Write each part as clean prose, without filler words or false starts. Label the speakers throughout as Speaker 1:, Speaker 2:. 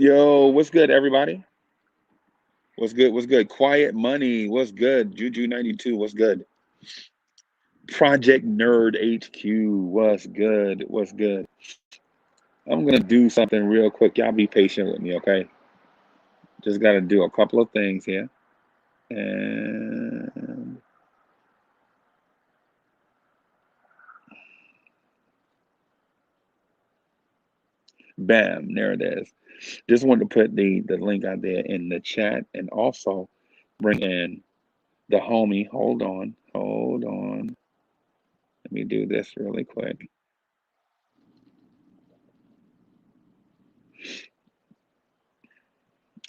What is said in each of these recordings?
Speaker 1: Yo, what's good, everybody? What's good? What's good? Quiet Money, what's good? Juju 92, what's good? Project Nerd HQ, what's good? What's good? I'm gonna do something real quick. Y'all be patient with me, okay? Just gotta do a couple of things here. And bam, there it is. Just wanted to put the link out there in the chat and also bring in the homie. Hold on, hold on. Let me do this really quick.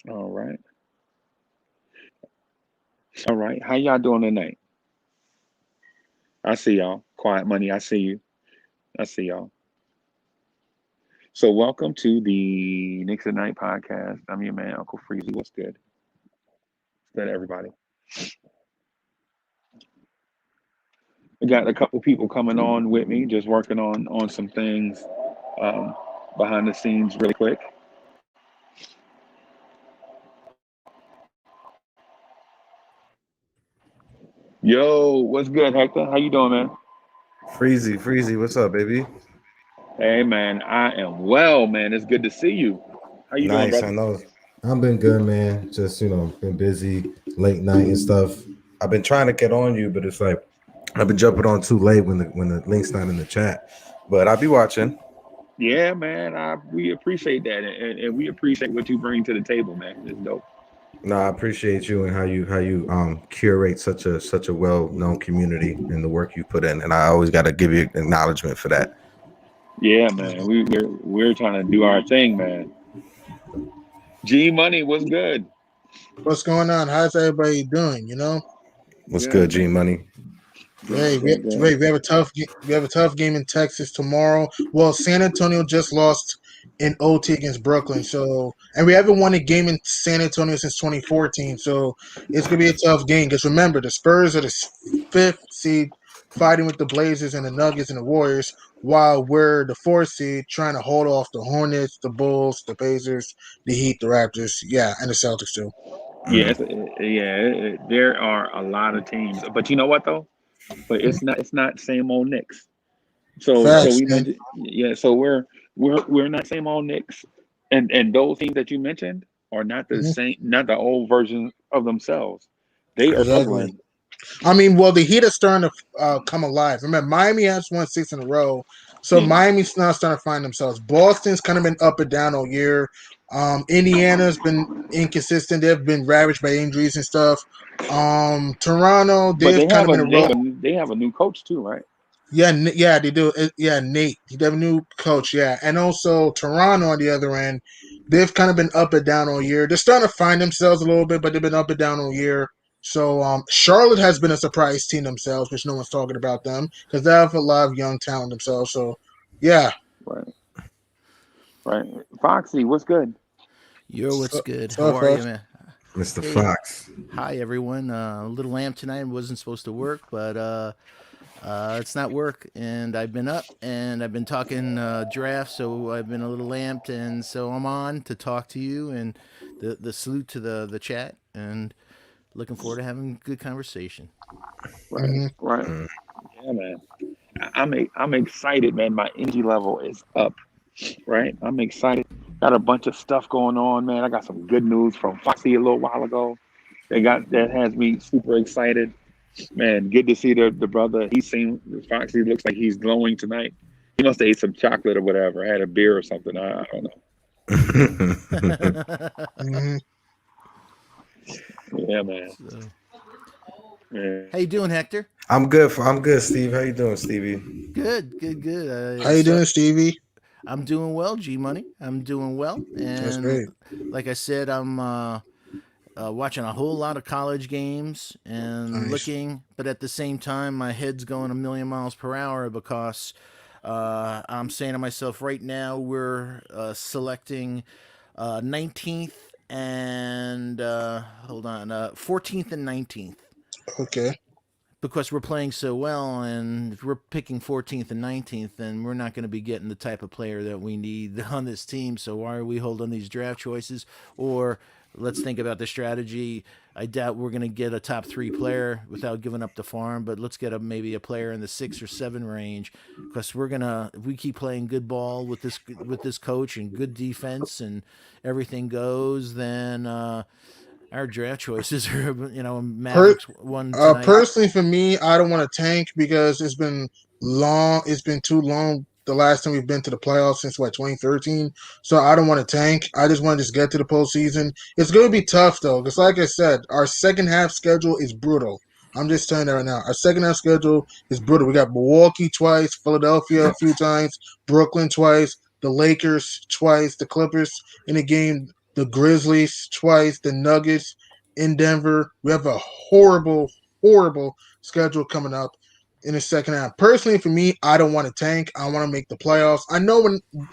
Speaker 1: All right. All right. How y'all doing tonight? I see y'all. Quiet Money, I see you. I see y'all. So welcome to the Knicks at Night podcast. I'm your man, Uncle Freezy. What's good? What's good, everybody? We got a couple people coming on with me, just working on some things um, behind the scenes really quick. Yo, what's good, Hector? How you doing, man?
Speaker 2: Freezy, what's up, baby?
Speaker 1: Hey, man, I am well, man. It's good to see you. How you doing,
Speaker 2: Nice, I
Speaker 1: brother?
Speaker 2: know. I've been good, man. Just been busy, late night and stuff. I've been trying to get on you, but it's like I've been jumping on too late when the link's not in the chat. But I'll be watching.
Speaker 1: Yeah, man. We appreciate that, and we appreciate what you bring to the table, man. It's dope.
Speaker 2: No, I appreciate you and how you curate such a well known community and the work you put in, and I always got to give you acknowledgement for that.
Speaker 1: Yeah, man. We're trying to do our thing, man. G Money was good.
Speaker 3: What's going on? How's everybody doing?
Speaker 2: What's good,
Speaker 1: Good,
Speaker 2: G
Speaker 1: man.
Speaker 2: Money?
Speaker 3: Hey,
Speaker 1: Good, good, good.
Speaker 3: we have a tough game in Texas tomorrow. Well, San Antonio just lost in OT against Brooklyn, and we haven't won a game in San Antonio since 2014. So it's gonna be a tough game. Because remember, the Spurs are the fifth seed, fighting with the Blazers and the Nuggets and the Warriors, while we're the fourth seed, trying to hold off the Hornets, the Bulls, the Pacers, the Heat, the Raptors, yeah, and the Celtics too.
Speaker 1: Yeah,
Speaker 2: Mm.
Speaker 1: there are a lot of teams, but you know what though? But it's not same old Knicks. So
Speaker 3: Facts,
Speaker 1: we
Speaker 3: man.
Speaker 1: mentioned, yeah. So we're not same old Knicks, and those teams that you mentioned are not the
Speaker 3: Mhm.
Speaker 1: same, not the old version of themselves. They are
Speaker 3: Exactly.
Speaker 1: struggling.
Speaker 3: I mean, well, the Heat are starting to come alive. Remember, Miami has won six in a row, so
Speaker 1: Yeah,
Speaker 3: Miami's now starting to find themselves. Boston's kind of been up and down all year. Indiana's been inconsistent. They've been ravaged by injuries and stuff. Toronto,
Speaker 1: but
Speaker 3: they've kind of been a roll.
Speaker 1: they have a new coach too, right?
Speaker 3: Yeah, yeah, they do. Yeah, Nate, they have a new coach. Yeah, and also Toronto on the other end, they've kind of been up and down all year. They're starting to find themselves a little bit, but they've been up and down all year. So Charlotte has been a surprise team themselves, which no one's talking about them because they have a lot of young talent themselves. So yeah,
Speaker 1: Right, right. Foxy, what's good?
Speaker 4: Yo, what's good? How
Speaker 3: so
Speaker 4: are you,
Speaker 3: folks.
Speaker 4: man?
Speaker 2: Mr.
Speaker 4: Hey,
Speaker 2: Fox.
Speaker 4: hi everyone. A little lamp tonight wasn't supposed to work, but it's not work, and I've been up and I've been talking draft, so I've been a little lamped, and so I'm on to talk to you and the salute to the chat, and looking forward to having a good conversation.
Speaker 1: Right,
Speaker 3: Mm-hmm.
Speaker 1: right.
Speaker 2: Mm.
Speaker 1: Yeah, man. I'm excited, man. My energy level is up. Right, I'm excited. Got a bunch of stuff going on, man. I got some good news from Foxy a little while ago. That has me super excited. Man, good to see the brother. Foxy looks like he's glowing tonight. He must have ate some chocolate or whatever, had a beer or something. I don't know.
Speaker 3: Mm-hmm.
Speaker 1: Yeah, man.
Speaker 4: So,
Speaker 1: Yeah.
Speaker 4: how you doing, Hector?
Speaker 2: I'm good, Steve. How you doing, Stevie?
Speaker 4: Good, good, good.
Speaker 3: How you doing, Stevie?
Speaker 4: I'm doing well, G Money. I'm doing well,
Speaker 3: That's
Speaker 4: and
Speaker 3: great.
Speaker 4: like I said, I'm watching a whole lot of college games and
Speaker 3: Nice.
Speaker 4: looking, but at the same time, my head's going a million miles per hour because I'm saying to myself right now, we're selecting 19th and hold on, 14th and 19th.
Speaker 3: Okay.
Speaker 4: because we're playing so well, and if we're picking 14th and 19th, then we're not going to be getting the type of player that we need on this team. So why are we holding these draft choices? Or let's think about the strategy. I doubt we're going to get a top 3 player without giving up the farm, but let's get maybe a player in the 6 or 7 range, because if we keep playing good ball with this coach and good defense and everything goes, then our draft choices are,
Speaker 3: Per,
Speaker 4: Mavericks won tonight.
Speaker 3: Personally, for me, I don't want to tank because it's been long. It's been too long. The last time we've been to the playoffs since 2013. So I don't want to tank. I just want to just get to the postseason. It's going to be tough though, because like I said, our second half schedule is brutal. I'm just telling you right now. Our second half schedule is brutal. We got Milwaukee twice, Philadelphia a few times, Brooklyn twice, the Lakers twice, the Clippers in the game, the Grizzlies twice, the Nuggets in Denver. We have a horrible, horrible schedule coming up in the second half. Personally, for me, I don't want to tank. I want to make the playoffs. I know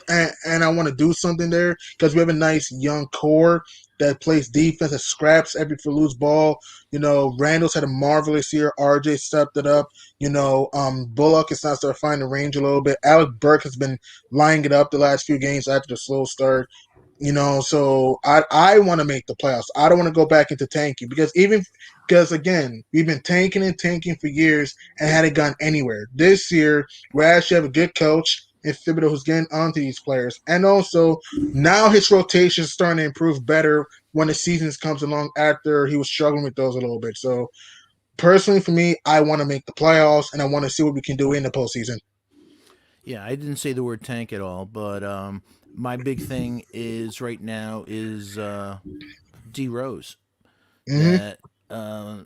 Speaker 3: and I want to do something there because we have a nice young core that plays defense, that scraps every for loose ball. Randall's had a marvelous year. RJ stepped it up. Bullock is now starting to find the range a little bit. Alec Burke has been lining it up the last few games after the slow start. So I want to make the playoffs. I don't want to go back into tanking because again, we've been tanking and tanking for years and hadn't gone anywhere. This year, we actually have a good coach in Thibodeau who's getting onto these players, and also now his rotation is starting to improve better when the season comes along after he was struggling with those a little bit. So personally, for me, I want to make the playoffs and I want to see what we can do in the postseason.
Speaker 4: Yeah, I didn't say the word tank at all, but my big thing is right now is D Rose.
Speaker 3: Mm-hmm.
Speaker 4: That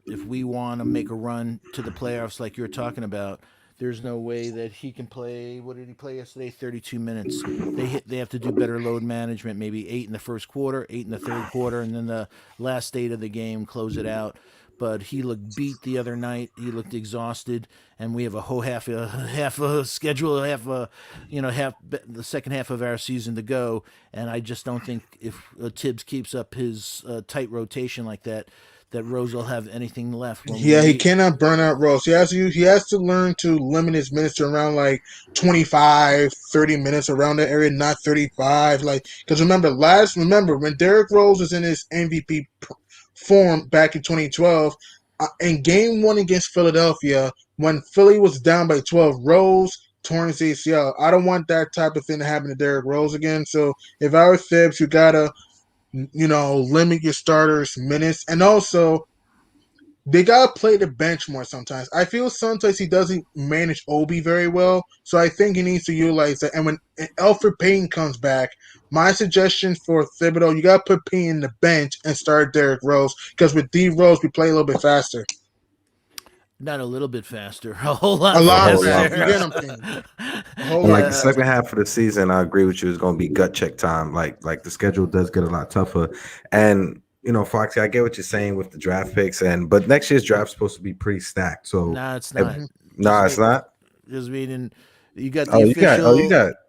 Speaker 4: if we want to make a run to the playoffs like you're talking about, there's no way that he can play. What did he play yesterday? 32 minutes. They have to do better load management. Maybe 8 in the first quarter, 8 in the third quarter, and then the last 8 of the game close it out. But he looked beat the other night. He looked exhausted, and we have a whole half a schedule, half the second half of our season to go. And I just don't think if Tibbs keeps up his tight rotation like that Rose will have anything left.
Speaker 3: He cannot burn out Rose. He has to learn to limit his minutes to around like 25, 30 minutes around that area, not 35. Because remember when Derrick Rose was in his MVP form back in 2012, in game 1 against Philadelphia, when Philly was down by 12, Rose torn his ACL. I don't want that type of thing to happen to Derrick Rose again. So if I were Thibs, you gotta limit your starters' minutes. And also, they got to play the bench more sometimes. I feel sometimes he doesn't manage Obi very well. So I think he needs to utilize that. And when Elfrid Payton comes back, my suggestion for Thibodeau, you got to put Payton in the bench and start Derrick Rose. Because with D Rose, we play a little bit faster.
Speaker 4: Not a little bit faster, a whole lot
Speaker 3: faster. You get him,
Speaker 2: the second half of the season, I agree with you. It's going to be gut check time. Like the schedule does get a lot tougher, and Foxy, I get what you're saying with the draft picks, but next year's draft's supposed to be pretty stacked. So
Speaker 4: no, it's not.
Speaker 2: It's not.
Speaker 4: Just meaning. You got the official.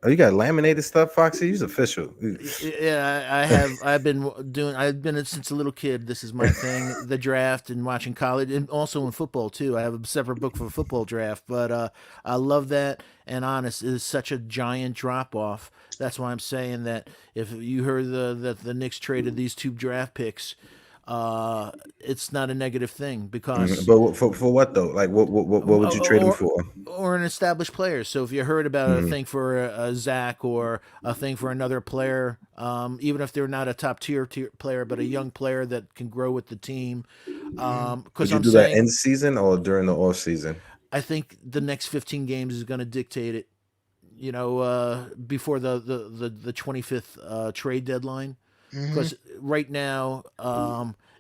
Speaker 2: You got laminated stuff, Foxy. He's official.
Speaker 4: Yeah, I have. I've been it since a little kid. This is my thing: the draft and watching college, and also in football too. I have a separate book for football draft, but I love that. And honest, it is such a giant drop off. That's why I'm saying that if you heard that the Knicks traded these 2 draft picks. It's not a negative thing because.
Speaker 2: But for what though? Like what would you trade him for?
Speaker 4: Or an established player. So if you heard about a thing for a Zach or a thing for another player, even if they're not a top tier player, but a young player that can grow with the team.
Speaker 2: Would you do that in season or during the off season?
Speaker 4: I think the next 15 games is going to dictate it. Before the 25th trade deadline. Because right now,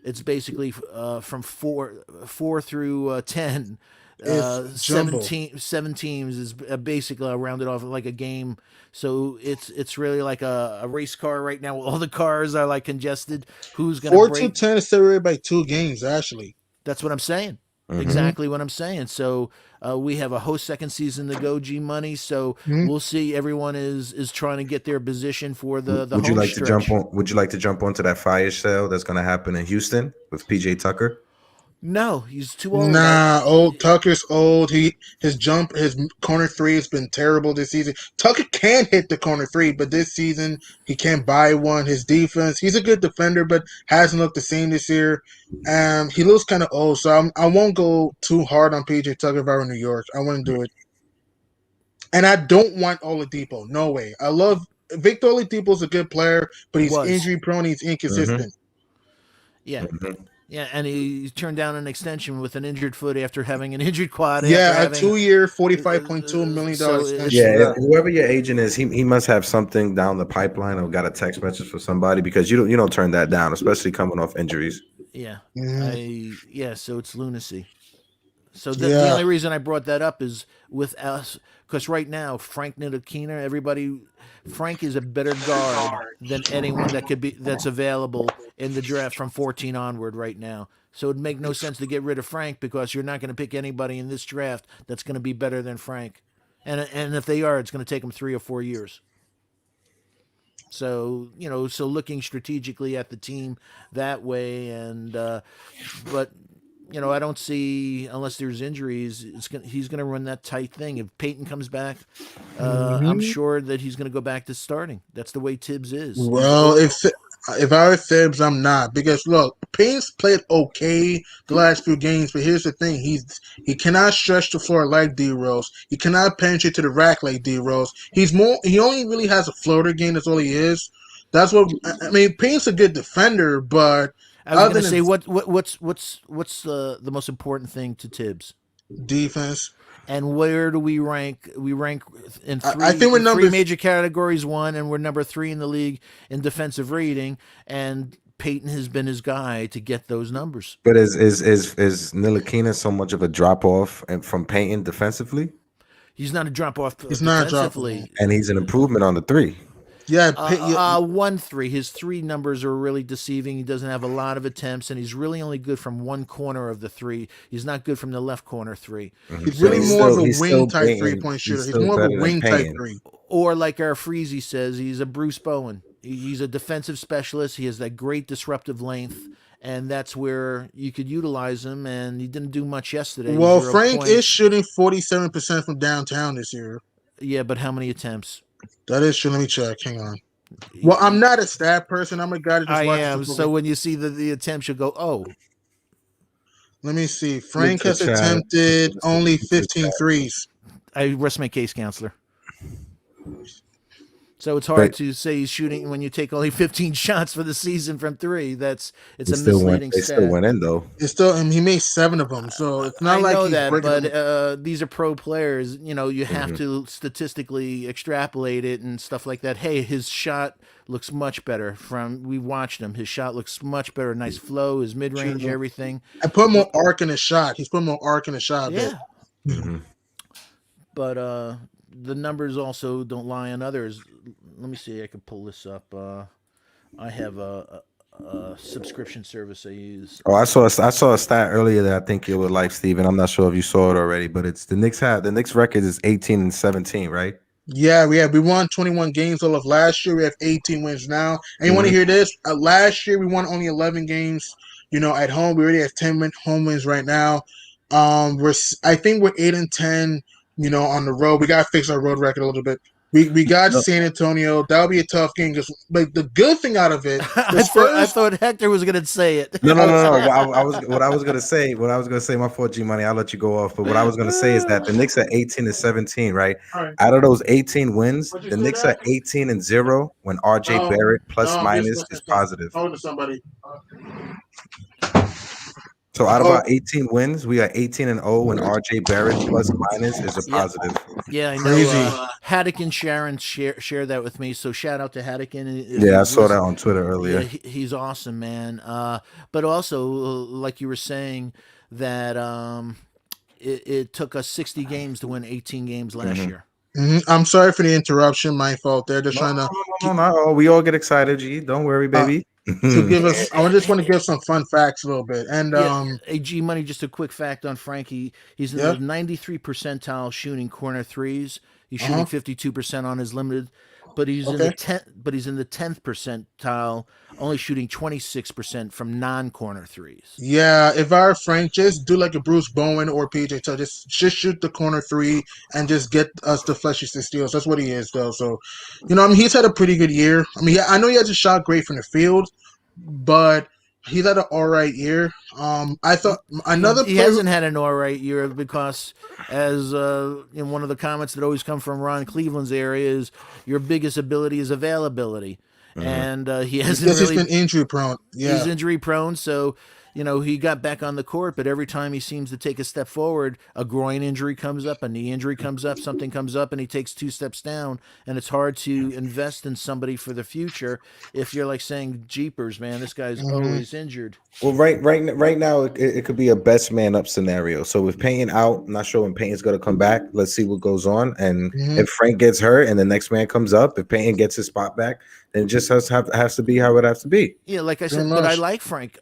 Speaker 4: it's basically from four through 10. 7 teams is basically rounded off like a game. So it's really like a race car right now. All the cars are like congested. Who's going to
Speaker 3: 4 to 10 is separated by 2 games, actually.
Speaker 4: That's what I'm saying. Exactly what I'm saying. So we have a whole second season to go, G Money. So we'll see. Everyone is trying to get their position for the
Speaker 2: would you
Speaker 4: home
Speaker 2: like
Speaker 4: stretch.
Speaker 2: Would you like to jump onto that fire sale that's going to happen in Houston with PJ Tucker?
Speaker 4: No, he's too old.
Speaker 3: Nah, old Tucker's old. His corner three has been terrible this season. Tucker can hit the corner three, but this season he can't buy one. His defense, he's a good defender, but hasn't looked the same this year. He looks kind of old, so I won't go too hard on PJ Tucker if I were New York. I wouldn't do it, and I don't want Oladipo. No way. I love Victor Oladipo's a good player, but he's injury prone. He's inconsistent.
Speaker 4: Yeah. Yeah, and he turned down an extension with an injured foot after having an injured quad.
Speaker 3: Yeah, a 2-year, $45.2 million extension.
Speaker 2: Yeah, whoever your agent is, he must have something down the pipeline or got a text message for somebody, because you don't turn that down, especially coming off injuries.
Speaker 4: Yeah, so it's lunacy. So the only reason I brought that up is with us, because right now Frank Ntilikina, Frank is a better guard than anyone that's available in the draft from 14 onward right now. So it'd make no sense to get rid of Frank, because you're not going to pick anybody in this draft that's going to be better than Frank, and if they are, it's going to take them 3 or 4 years. So looking strategically at the team that way, and but. I don't see, unless there's injuries, he's going to run that tight thing. If Peyton comes back, I'm sure that he's going to go back to starting. That's the way Tibbs is.
Speaker 3: Well, if I were Tibbs, I'm not, because look, Payne's played okay the last few games, but here's the thing: he cannot stretch the floor like D Rose. He cannot penetrate to the rack like D Rose. He only really has a floater game. That's all he is. That's what I mean. Payne's a good defender, but
Speaker 4: I was going to say, what's the most important thing to Tibbs?
Speaker 3: Defense.
Speaker 4: And where do we rank? We rank in three.
Speaker 3: I think we're
Speaker 4: three major categories. One, and we're number 3 in the league in defensive rating. And Peyton has been his guy to get those numbers.
Speaker 2: But is Ntilikina so much of a drop off from Peyton defensively?
Speaker 4: He's not a drop off.
Speaker 3: He's not a drop off,
Speaker 2: and he's an improvement on the 3.
Speaker 3: Yeah,
Speaker 4: 1-3. His 3 numbers are really deceiving. He doesn't have a lot of attempts, and he's really only good from one corner of the 3. He's not good from the left corner 3.
Speaker 3: He's really more of a wing type 3-point shooter. He's more of a wing type 3.
Speaker 4: Or like our Freezy says, he's a Bruce Bowen. He's a defensive specialist. He has that great disruptive length, and that's where you could utilize him. And he didn't do much yesterday.
Speaker 3: Well, Frank is shooting 47% from downtown this year.
Speaker 4: Yeah, but how many attempts?
Speaker 3: That is true. Let me check. Hang on. Well, I'm not a stat person. I'm a guy that just watches.
Speaker 4: I am. So when you see the attempts, you'll go, oh.
Speaker 3: Let me see. Frank has attempted only 15 threes.
Speaker 4: I rest my case, counselor. So it's hard to say he's shooting when you take only 15 shots for the season from 3. It's a misleading stat.
Speaker 2: They still went in though.
Speaker 3: He made 7 of them, so it's not like he's breaking them.
Speaker 4: But these are pro players. You have to statistically extrapolate it and stuff like that. Hey, his shot looks much better. We watched him. His shot looks much better. Nice flow. His mid range, everything.
Speaker 3: I put more arc in his shot. He's put more arc in his shot.
Speaker 4: Yeah. But the numbers also don't lie on others. Let me see. I can pull this up. I have a subscription service I use.
Speaker 2: Oh, I saw a stat earlier that I think you would like, Steven. I'm not sure if you saw it already, but it's the Knicks record is 18-17, right?
Speaker 3: Yeah, we won 21 games all of last year. We have 18 wins now. And you want to hear this? Last year we won only 11 games. At home we already have 10 home wins right now. I think we're 8-10. On the road, we gotta fix our road record a little bit. We got San Antonio. That'll be a tough game. But the good thing out of it,
Speaker 4: I thought Hector was gonna say it.
Speaker 2: No. What I was gonna say. My fault, G Money. I'll let you go off. But what I was gonna say is that the Knicks are 18-17, right? Out of those 18 wins, the Knicks are 18-0 when RJ Barrett plus minus is positive. So out of our 18 wins, we are 18-0 when RJ Barrett plus minus is a positive.
Speaker 4: Yeah, I know. Haddock and Sharon share that with me. So shout out to Haddock.
Speaker 2: Yeah, I saw that on Twitter earlier.
Speaker 4: Yeah, he's awesome, man. But also, like you were saying, that it took us 60 games to win 18 games last year.
Speaker 3: I'm sorry for the interruption. My fault. They're just trying to.
Speaker 2: No. We all get excited, G. Don't worry, baby.
Speaker 3: To give us, I just want to give some fun facts a little bit. And
Speaker 4: G Money, just a quick fact on Frankie. He's in the 93 percentile shooting corner threes. He's shooting 52% on his limited. but he's in
Speaker 3: Okay.
Speaker 4: the 10th percentile, only shooting 26% from non-corner threes.
Speaker 3: Yeah, if I were Frank, just do like a Bruce Bowen or PJ Tucker. Just shoot the corner three and just get us the flushes and steals. That's what he is, though. So, I mean, he's had a pretty good year. I mean, yeah, I know he has a shot great from the field, but he's had an all right year. I thought another
Speaker 4: He
Speaker 3: player.
Speaker 4: hasn't had an all right year because, as in one of the comments that always come from Ron Cleveland's area, is your biggest ability is availability, and he hasn't
Speaker 3: Yes,
Speaker 4: really.
Speaker 3: he's been injury prone.
Speaker 4: He's
Speaker 3: Yeah.
Speaker 4: injury prone, so he got back on the court, but every time he seems to take a step forward, a groin injury comes up, a knee injury comes up, something comes up, and he takes 2 steps down, and it's hard to invest in somebody for the future if you're like saying, "Jeepers, man, this guy's always injured."
Speaker 2: Well, right now, it could be a best man up scenario. So with Payton out, I'm not sure when Payton's going to come back. Let's see what goes on. And if Frank gets hurt and the next man comes up, if Payton gets his spot back, then it just has to be how it has to be.
Speaker 4: Yeah, like I said, but I like Frank.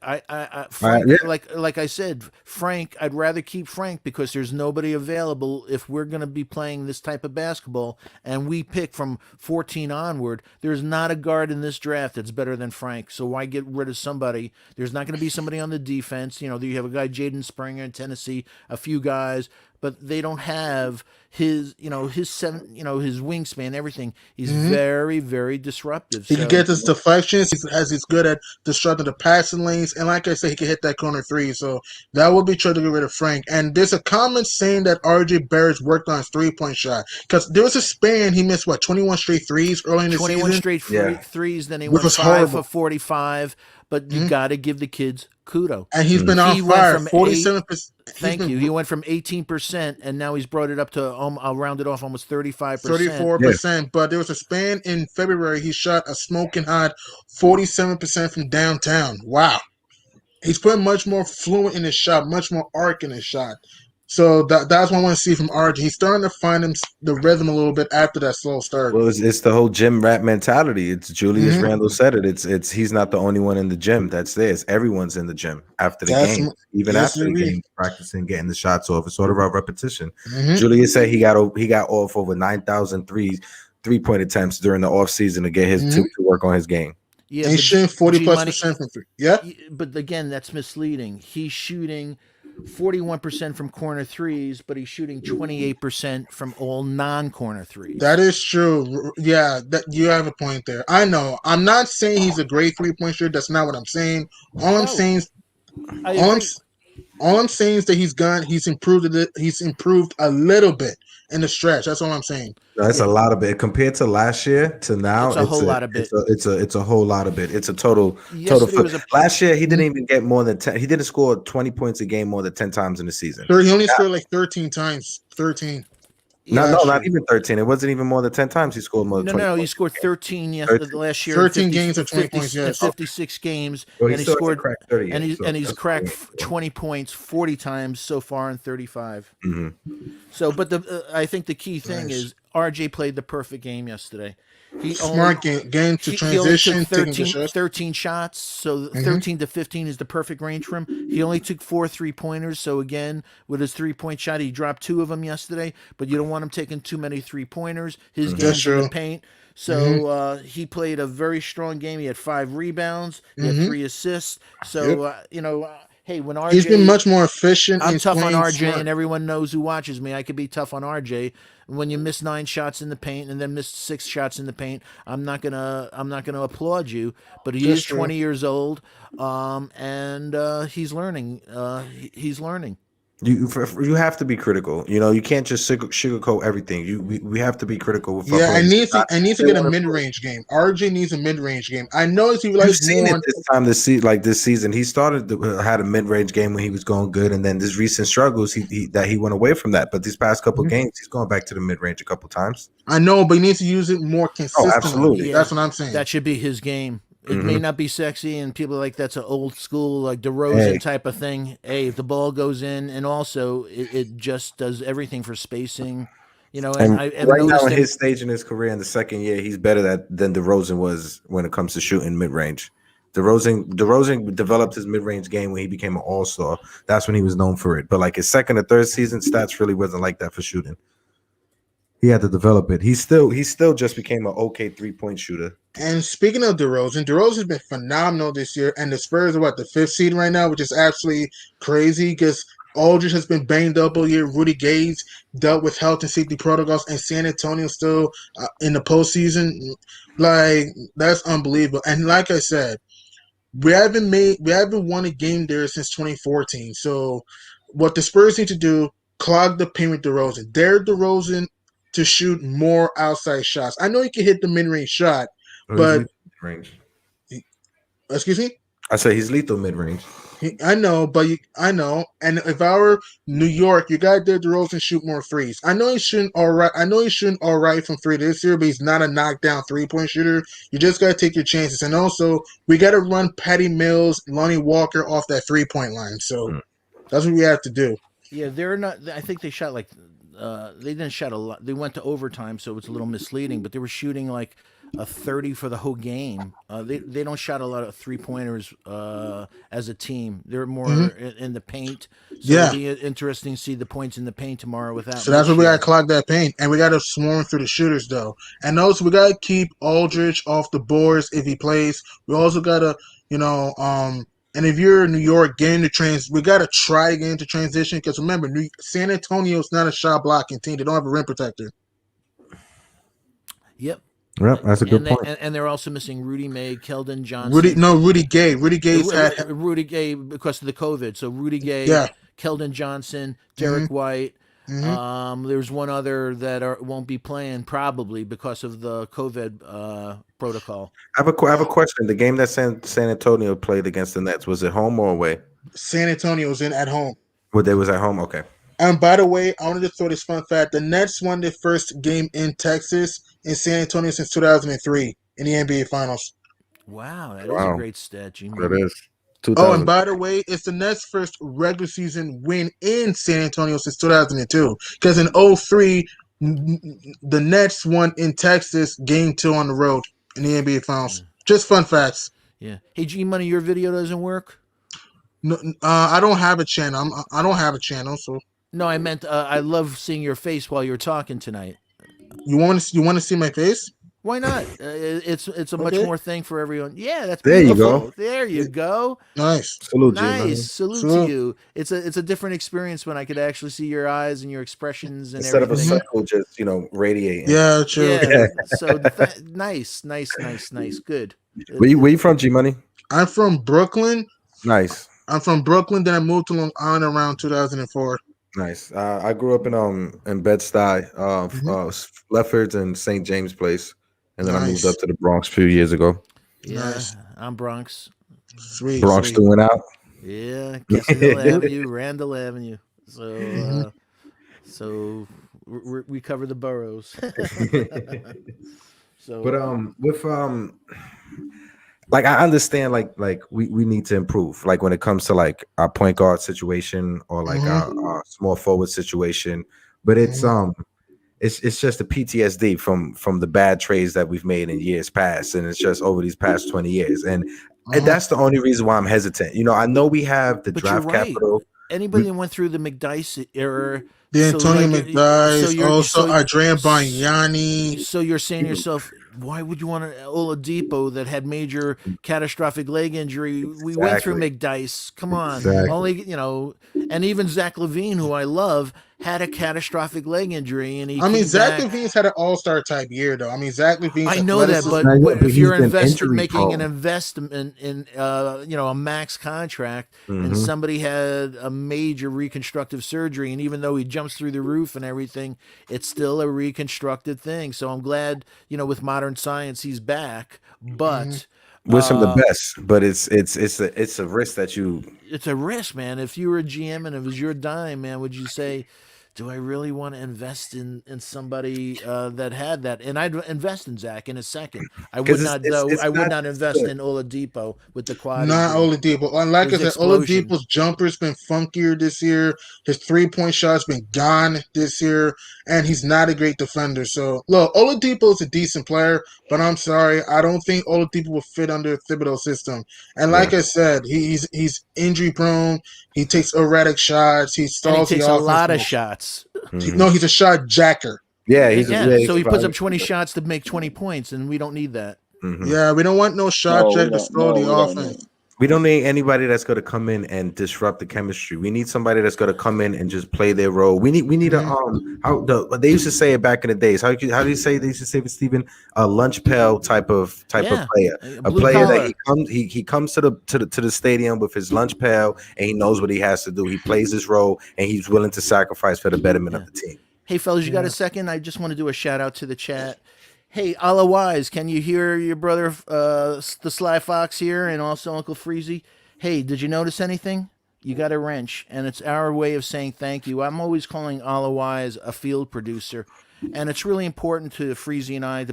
Speaker 4: Frank,
Speaker 2: yeah.
Speaker 4: like I said, Frank. I'd rather keep Frank because there's nobody available if we're going to be playing this type of basketball, and we pick from 14 onward. There's not a guard in this draft that's better than Frank. So why get rid of somebody? There's not going to be somebody on the defense. You have a guy Jaden Springer in Tennessee, a few guys, but they don't have his his wingspan, everything. He's very, very disruptive.
Speaker 3: He can get his deflections. He's good at disrupting the passing lanes, and like I said, he can hit that corner three. So that would be true to get rid of Frank. And there's a comment saying that RJ Barrett's worked on his 3-point shot because there was a span he missed 21 straight threes early in the
Speaker 4: 21
Speaker 3: season.
Speaker 4: straight threes. Then he
Speaker 3: Which
Speaker 4: went
Speaker 3: was
Speaker 4: 5
Speaker 3: horrible.
Speaker 4: for 45. But you got to give the kids kudos.
Speaker 3: And he's been on
Speaker 4: He went
Speaker 3: fire.
Speaker 4: from
Speaker 3: 47%.
Speaker 4: Thank you. He went from 18%, and now he's brought it up to, I'll round it off, almost 35%.
Speaker 3: 34%, but there was a span in February. He shot a smoking hot 47% from downtown. Wow, he's putting much more fluent in his shot, much more arc in his shot. So that's what I want to see from RJ. He's starting to find the rhythm a little bit after that slow start.
Speaker 2: Well, it's the whole gym rat mentality. It's Julius Randle said it. It's he's not the only one in the gym that's there. It's everyone's in the gym after the game, even after the game, practicing, getting the shots off. It's sort of a repetition. Julius said he got off over 9,000 3-point attempts during the offseason to get his to work on his game.
Speaker 3: Yeah, he's shooting 40+% from three. Yeah,
Speaker 4: but again, that's misleading. He's shooting 41% from corner threes, but he's shooting 28% from all non-corner threes.
Speaker 3: That is true. Yeah, that you have a point there. I know. I'm not saying he's a great 3-point shooter. That's not what I'm saying. All I'm saying is that he's improved a little bit in the stretch. That's all I'm saying.
Speaker 2: That's a lot of it compared to last year to now.
Speaker 4: It's a whole lot of bit.
Speaker 2: It's a whole lot of it. It's a total. Last year he didn't even get more than 10. He didn't score 20 points a game more than 10 times in the season.
Speaker 3: He only scored like 13 times. 13.
Speaker 2: No, not even 13. It wasn't even more than 10 times he scored more than 20
Speaker 4: No,
Speaker 2: points.
Speaker 4: he scored 13 last year.
Speaker 3: 13 games of 20 points, yes.
Speaker 4: 56 games.
Speaker 2: Well,
Speaker 4: and he scored
Speaker 2: cracked 30
Speaker 4: and he's cracked 20 points 40 times so far in 35. So, but I think the key thing is RJ played the perfect game yesterday. Game to transition. He only took 13 shots, so 13 to 15 is the perfect range for him. He only took 4 3-pointers, so again, with his 3-point shot, he dropped 2 of them yesterday, but you don't want him taking too many 3-pointers. His game's in the paint. So he played a very strong game. He had 5 rebounds, he had 3 assists. So, hey, when RJ,
Speaker 3: he's been much more efficient.
Speaker 4: I'm tough on RJ, and everyone knows who watches me. I could be tough on RJ. When you miss 9 shots in the paint and then miss 6 shots in the paint, I'm not gonna applaud you. But he is 20 years old, and he's learning. He's learning.
Speaker 2: You have to be critical. You can't just sugarcoat everything. We have to be critical.
Speaker 3: I need to get a mid-range game. RJ needs a mid-range game. I know he likes
Speaker 2: seen it this season. He had a mid-range game when he was going good, and then this recent struggles he went away from that. But these past couple games, he's going back to the mid-range a couple times.
Speaker 3: I know, but he needs to use it more consistently.
Speaker 2: Oh, absolutely.
Speaker 3: Yeah. That's what I'm saying.
Speaker 4: That should be his game. It may not be sexy, and people are like, that's an old school, like DeRozan type of thing. Hey, if the ball goes in, and also it just does everything for spacing, And
Speaker 2: right now, in his stage in his career, in the second year, he's better than DeRozan was when it comes to shooting mid range. DeRozan developed his mid range game when he became an all-star. That's when he was known for it. But like his second or third season, stats really wasn't like that for shooting. he had to develop it. He still just became an okay 3-point shooter.
Speaker 3: And speaking of DeRozan has been phenomenal this year, and the Spurs are the 5th seed right now, which is absolutely crazy because Aldridge has been banged up all year. Rudy Gay dealt with health and safety protocols, and San Antonio still in the postseason. Like, that's unbelievable. And like I said, we haven't won a game there since 2014. So what the Spurs need to do, clog the paint with DeRozan. Dare DeRozan to shoot more outside shots. I know he can hit the mid-range shot, but
Speaker 2: range.
Speaker 3: Excuse me?
Speaker 2: I say he's lethal mid-range.
Speaker 3: I know, I know. And if I were New York, you got to DeRozan shoot more threes. I know he's shooting all right. From three this year, but he's not a knockdown 3-point shooter. You just got to take your chances. And also, we got to run Patty Mills, Lonnie Walker off that 3-point line. So that's what we have to do.
Speaker 4: Yeah, they're not. I think they shot like they didn't shot a lot. They went to overtime, so it's a little misleading. But they were shooting like a 30 for the whole game. They don't shot a lot of 3-pointers as a team. They're more in the paint. So it'll be interesting to see the points in the paint tomorrow without.
Speaker 3: So that's what we got to clog that paint, and we got to swarm through the shooters though. And also we got to keep Aldridge off the boards if he plays. We also got to, and if you're in New York, we got to try to get into transition because remember, San Antonio's not a shot blocking team. They don't have a rim protector.
Speaker 4: Yep.
Speaker 2: Yep, that's a good point.
Speaker 4: And they're also missing Rudy May, Keldon Johnson.
Speaker 3: Rudy Gay. Rudy
Speaker 4: Gay because of the COVID. So Rudy Gay, Keldon Johnson, Derek White. There's one other that won't be playing probably because of the COVID protocol.
Speaker 2: I have a question. The game that San Antonio played against the Nets, was it home or away?
Speaker 3: San Antonio was at home.
Speaker 2: Well, they was at home. Okay.
Speaker 3: And by the way, I wanted to throw this fun fact: the Nets won their first game in Texas in San Antonio since 2003 in the NBA Finals.
Speaker 4: Wow, that is a great stat, Jimmy.
Speaker 2: That is.
Speaker 3: Oh, and by the way, it's the Nets' first regular season win in San Antonio since 2002. Because in 2003, the Nets won in Texas Game 2 on the road in the NBA Finals. Just fun facts.
Speaker 4: Yeah. Hey, G-Money, your video doesn't work?
Speaker 3: No, I don't have a channel. I don't have a channel, so.
Speaker 4: No, I meant I love seeing your face while you're talking tonight.
Speaker 3: You want to see my face?
Speaker 4: Why not? It's a much more thing for everyone. Yeah, that's
Speaker 2: there.
Speaker 4: Beautiful.
Speaker 2: You go.
Speaker 4: There you go.
Speaker 3: Nice.
Speaker 2: Salute,
Speaker 4: nice. Salute to you. It's a different experience when I could actually see your eyes and your expressions and
Speaker 2: instead
Speaker 4: everything.
Speaker 2: of a circle just radiating.
Speaker 3: Yeah, true.
Speaker 4: Yeah. So nice. Good.
Speaker 2: Where you from, G Money?
Speaker 3: I'm from Brooklyn.
Speaker 2: Nice.
Speaker 3: I'm from Brooklyn. Then I moved to Long Island around 2004.
Speaker 2: Nice. I grew up in Bed-Stuy, Lefferts and St. James Place, and then I moved up to the Bronx a few years ago.
Speaker 4: Yeah, nice. I'm Bronx.
Speaker 3: Sweet.
Speaker 2: Bronx doing out.
Speaker 4: Yeah, Kissingville Avenue, Randle Avenue. So, so we cover the boroughs. So,
Speaker 2: but with like I understand like we need to improve like when it comes to like our point guard situation or like our small forward situation, but it's just the PTSD from the bad trades that we've made in years past, and it's just over these past 20 years, and that's the only reason why I'm hesitant. I know we have the draft capital.
Speaker 4: Anybody that went through the McDyess era,
Speaker 3: the Antonio McDyess, also Adrian Bagnani.
Speaker 4: So you're saying to yourself, why would you want an Oladipo that had major catastrophic leg injury? We went through McDyess. Come on. Only, and even Zach LaVine, who I love, had a catastrophic leg injury. And
Speaker 3: Zach LaVine's had an all-star type year, though. Zach LaVine's
Speaker 4: I know that, but if you're making an investment in, a max contract, and somebody had a major reconstructive surgery, and even though he jumps through the roof and everything, it's still a reconstructed thing. So I'm glad, with modern science, he's back, but
Speaker 2: wish him the best. But it's a risk that
Speaker 4: it's a risk, man. If you were a GM and it was your dime, man, would you say, do I really want to invest in somebody that had that? And I'd invest in Zach in a second. I would not, though. I would not invest in Oladipo with the quad.
Speaker 3: Not Oladipo. Like I said, Oladipo's jumper's been funkier this year. His 3-point shot's been gone this year, and he's not a great defender. So, look, Oladipo's a decent player, but I'm sorry, I don't think Oladipo will fit under Thibodeau's system. And like I said, he's injury prone. He takes erratic shots. He stalls.
Speaker 4: He takes a lot of shots.
Speaker 3: No, he's a shot jacker.
Speaker 2: Yeah,
Speaker 4: So he puts up 20 shots to make 20 points, and we don't need that.
Speaker 2: Mm-hmm.
Speaker 3: Yeah, we don't want no shot check to slow the offense.
Speaker 2: We don't need anybody that's going to come in and disrupt the chemistry. We need somebody that's going to come in and just play their role. We need a they used to say it back in the days. How do you say they used to say it, Stephen? A lunch pail type of player. A player that he comes to the stadium with his lunch pail and he knows what he has to do. He plays his role and he's willing to sacrifice for the betterment of the team.
Speaker 4: Hey fellas, you got a second? I just want to do a shout out to the chat. Hey, Allah Wise, can you hear your brother, the Sly Fox here, and also Uncle Freezy? Hey, did you notice anything? You got a wrench, and it's our way of saying thank you. I'm always calling Allah Wise a field producer, and it's really important to Freezy and I.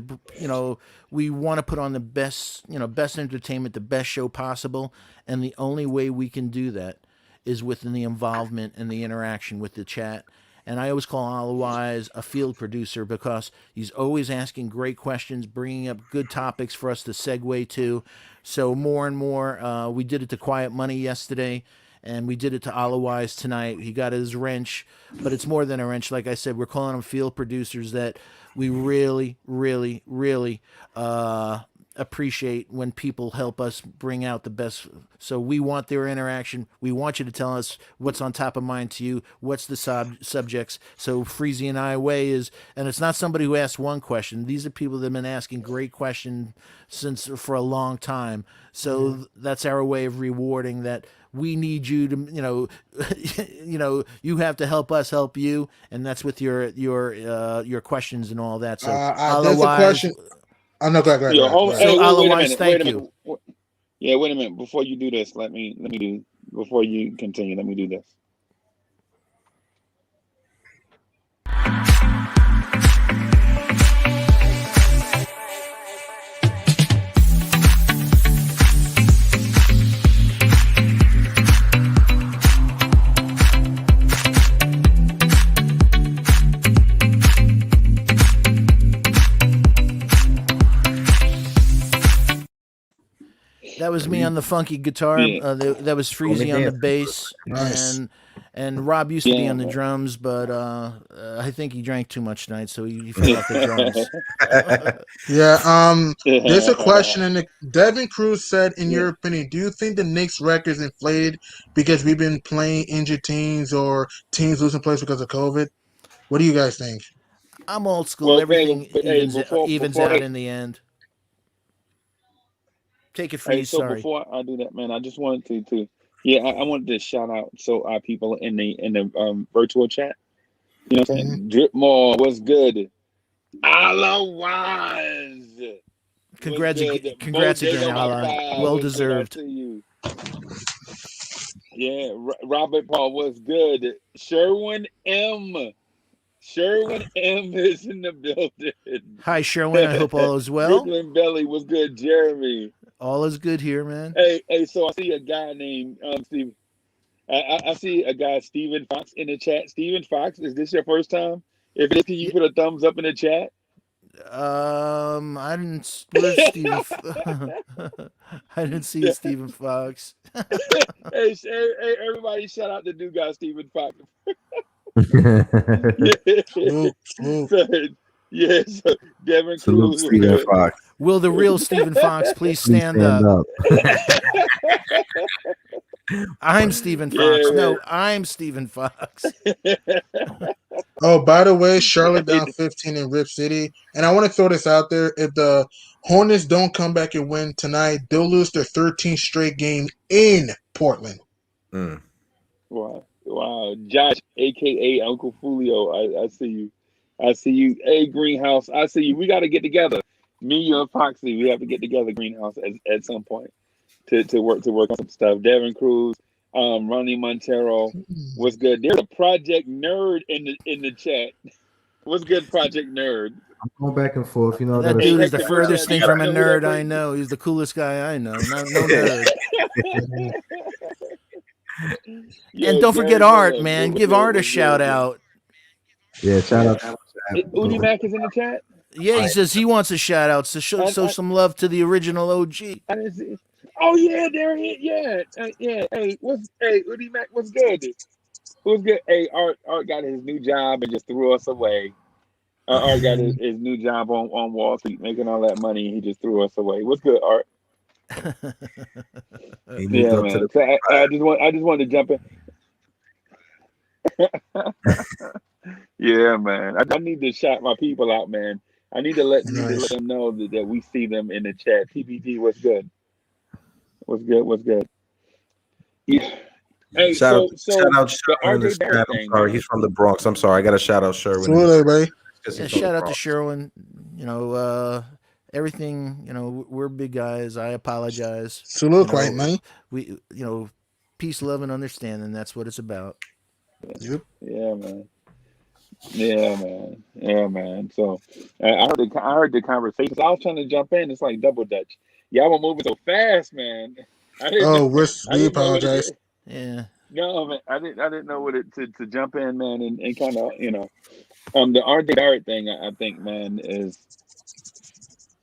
Speaker 4: We want to put on the best entertainment, the best show possible, and the only way we can do that is within the involvement and the interaction with the chat. And I always call Allah Wise a field producer because he's always asking great questions, bringing up good topics for us to segue to. So more and more, we did it to Quiet Money yesterday, and we did it to Allah Wise tonight. He got his wrench, but it's more than a wrench. Like I said, we're calling them field producers that we really, really, really appreciate when people help us bring out the best. So we want their interaction. We want you to tell us what's on top of mind to you. What's the subjects? So Freezy and I way is, and it's not somebody who asks one question. These are people that have been asking great questions for a long time. So that's our way of rewarding that. We need you to, you have to help us help you, and that's with your questions and all that. So
Speaker 3: there's a question. Oh no, go ahead.
Speaker 4: Otherwise, thank you.
Speaker 1: Yeah, wait a minute. Before you do this, before you continue, let me do this.
Speaker 4: That was me on the funky guitar. That was Freezy on the bass, and Rob used to be on the drums, but I think he drank too much tonight, so he fell off the drums.
Speaker 3: There's a question, and Devin Cruz said, in your opinion, do you think the Knicks record is inflated because we've been playing injured teams or teams losing players because of COVID? What do you guys think?
Speaker 4: I'm old school. Everything evens out in the end. Take it free.
Speaker 1: So before I do that, man, I just wanted to I wanted to shout out our people in the virtual chat. You know what I'm saying? Dripmore, what's good? Allah Wise.
Speaker 4: Congrats again, Allah. Well deserved.
Speaker 1: Yeah, Robert Paul, what's good? Sherwin M is in the building.
Speaker 4: Hi, Sherwin. I hope all is well.
Speaker 1: Brooklyn Belly was good. Jeremy.
Speaker 4: All is good here, man.
Speaker 1: Hey, so I see a guy named Steve. I see a guy, Stephen Fox, in the chat. Stephen Fox, is this your first time? If it is, can you put a thumbs up in the chat?
Speaker 4: I didn't. Where's Stephen? I didn't see Stephen Fox.
Speaker 1: hey, everybody! Shout out the new guy, Stephen Fox. So Devin Cruz.
Speaker 2: Stephen Fox.
Speaker 4: Will the real Stephen Fox please stand up? I'm Stephen Fox. No, I'm Stephen Fox.
Speaker 3: Oh, by the way, Charlotte down 15 in Rip City. And I want to throw this out there. If the Hornets don't come back and win tonight, they'll lose their 13th straight game in Portland.
Speaker 1: Wow. Josh, a.k.a. Uncle Fulio, I see you. Hey, Greenhouse, I see you. We got to get together. Me, you, and Foxy, we have to get together, Greenhouse, at some point to work on some stuff. Devin Cruz, Ronnie Montero, what's good? There's a Project Nerd in the chat. What's good, Project Nerd?
Speaker 2: I'm going back and forth. You know
Speaker 4: that dude is the furthest thing from a nerd I know. He's the coolest guy I know. No nerd. And don't forget Art, man. Give Art a shout out.
Speaker 2: Yeah, shout out.
Speaker 1: Udi Mac is in the chat.
Speaker 4: Yeah, he says he wants a shout out to show some love to the original OG.
Speaker 1: I didn't see. Oh yeah, there he is. Yeah. Hey, Udi Mac, what's good? What's good? Hey, Art got his new job and just threw us away. Art got his new job on Wall Street, making all that money. He just threw us away. What's good, Art?
Speaker 2: He moved
Speaker 1: Yeah,
Speaker 2: up to
Speaker 1: man. So I just wanted to jump in. Yeah, man. I need to shout my people out, man. I need to let
Speaker 3: Nice.
Speaker 1: them know that we see them in the chat. TBG, what's good? What's good? What's good? Yeah. Hey,
Speaker 2: shout
Speaker 1: so
Speaker 2: out
Speaker 1: the
Speaker 2: Sherwin in the
Speaker 1: RJ
Speaker 2: chat.
Speaker 1: Barrett
Speaker 2: I'm
Speaker 1: thing,
Speaker 2: sorry,
Speaker 1: man.
Speaker 2: he's from the Bronx. I'm sorry, I got to shout out Sherwin in the
Speaker 3: Salute,
Speaker 2: chat
Speaker 3: everybody.
Speaker 2: because
Speaker 4: Yeah,
Speaker 2: he's from the
Speaker 4: shout out to
Speaker 2: Bronx.
Speaker 4: Sherwin. Everything. We're big guys. I apologize.
Speaker 3: Salute, white man.
Speaker 4: We, peace, love, and understanding. That's what it's about.
Speaker 3: Yep.
Speaker 1: Yeah, man. Yeah, man. Yeah, man. So I heard the conversations. I was trying to jump in. It's like double dutch. Y'all were moving so fast, man. I didn't
Speaker 3: Oh,
Speaker 1: I
Speaker 3: we
Speaker 1: didn't know what
Speaker 3: apologize.
Speaker 1: it.
Speaker 4: Yeah,
Speaker 1: No, man. I didn't know what it to jump in, man, and kind of the RJ Barrett thing. I think, man, is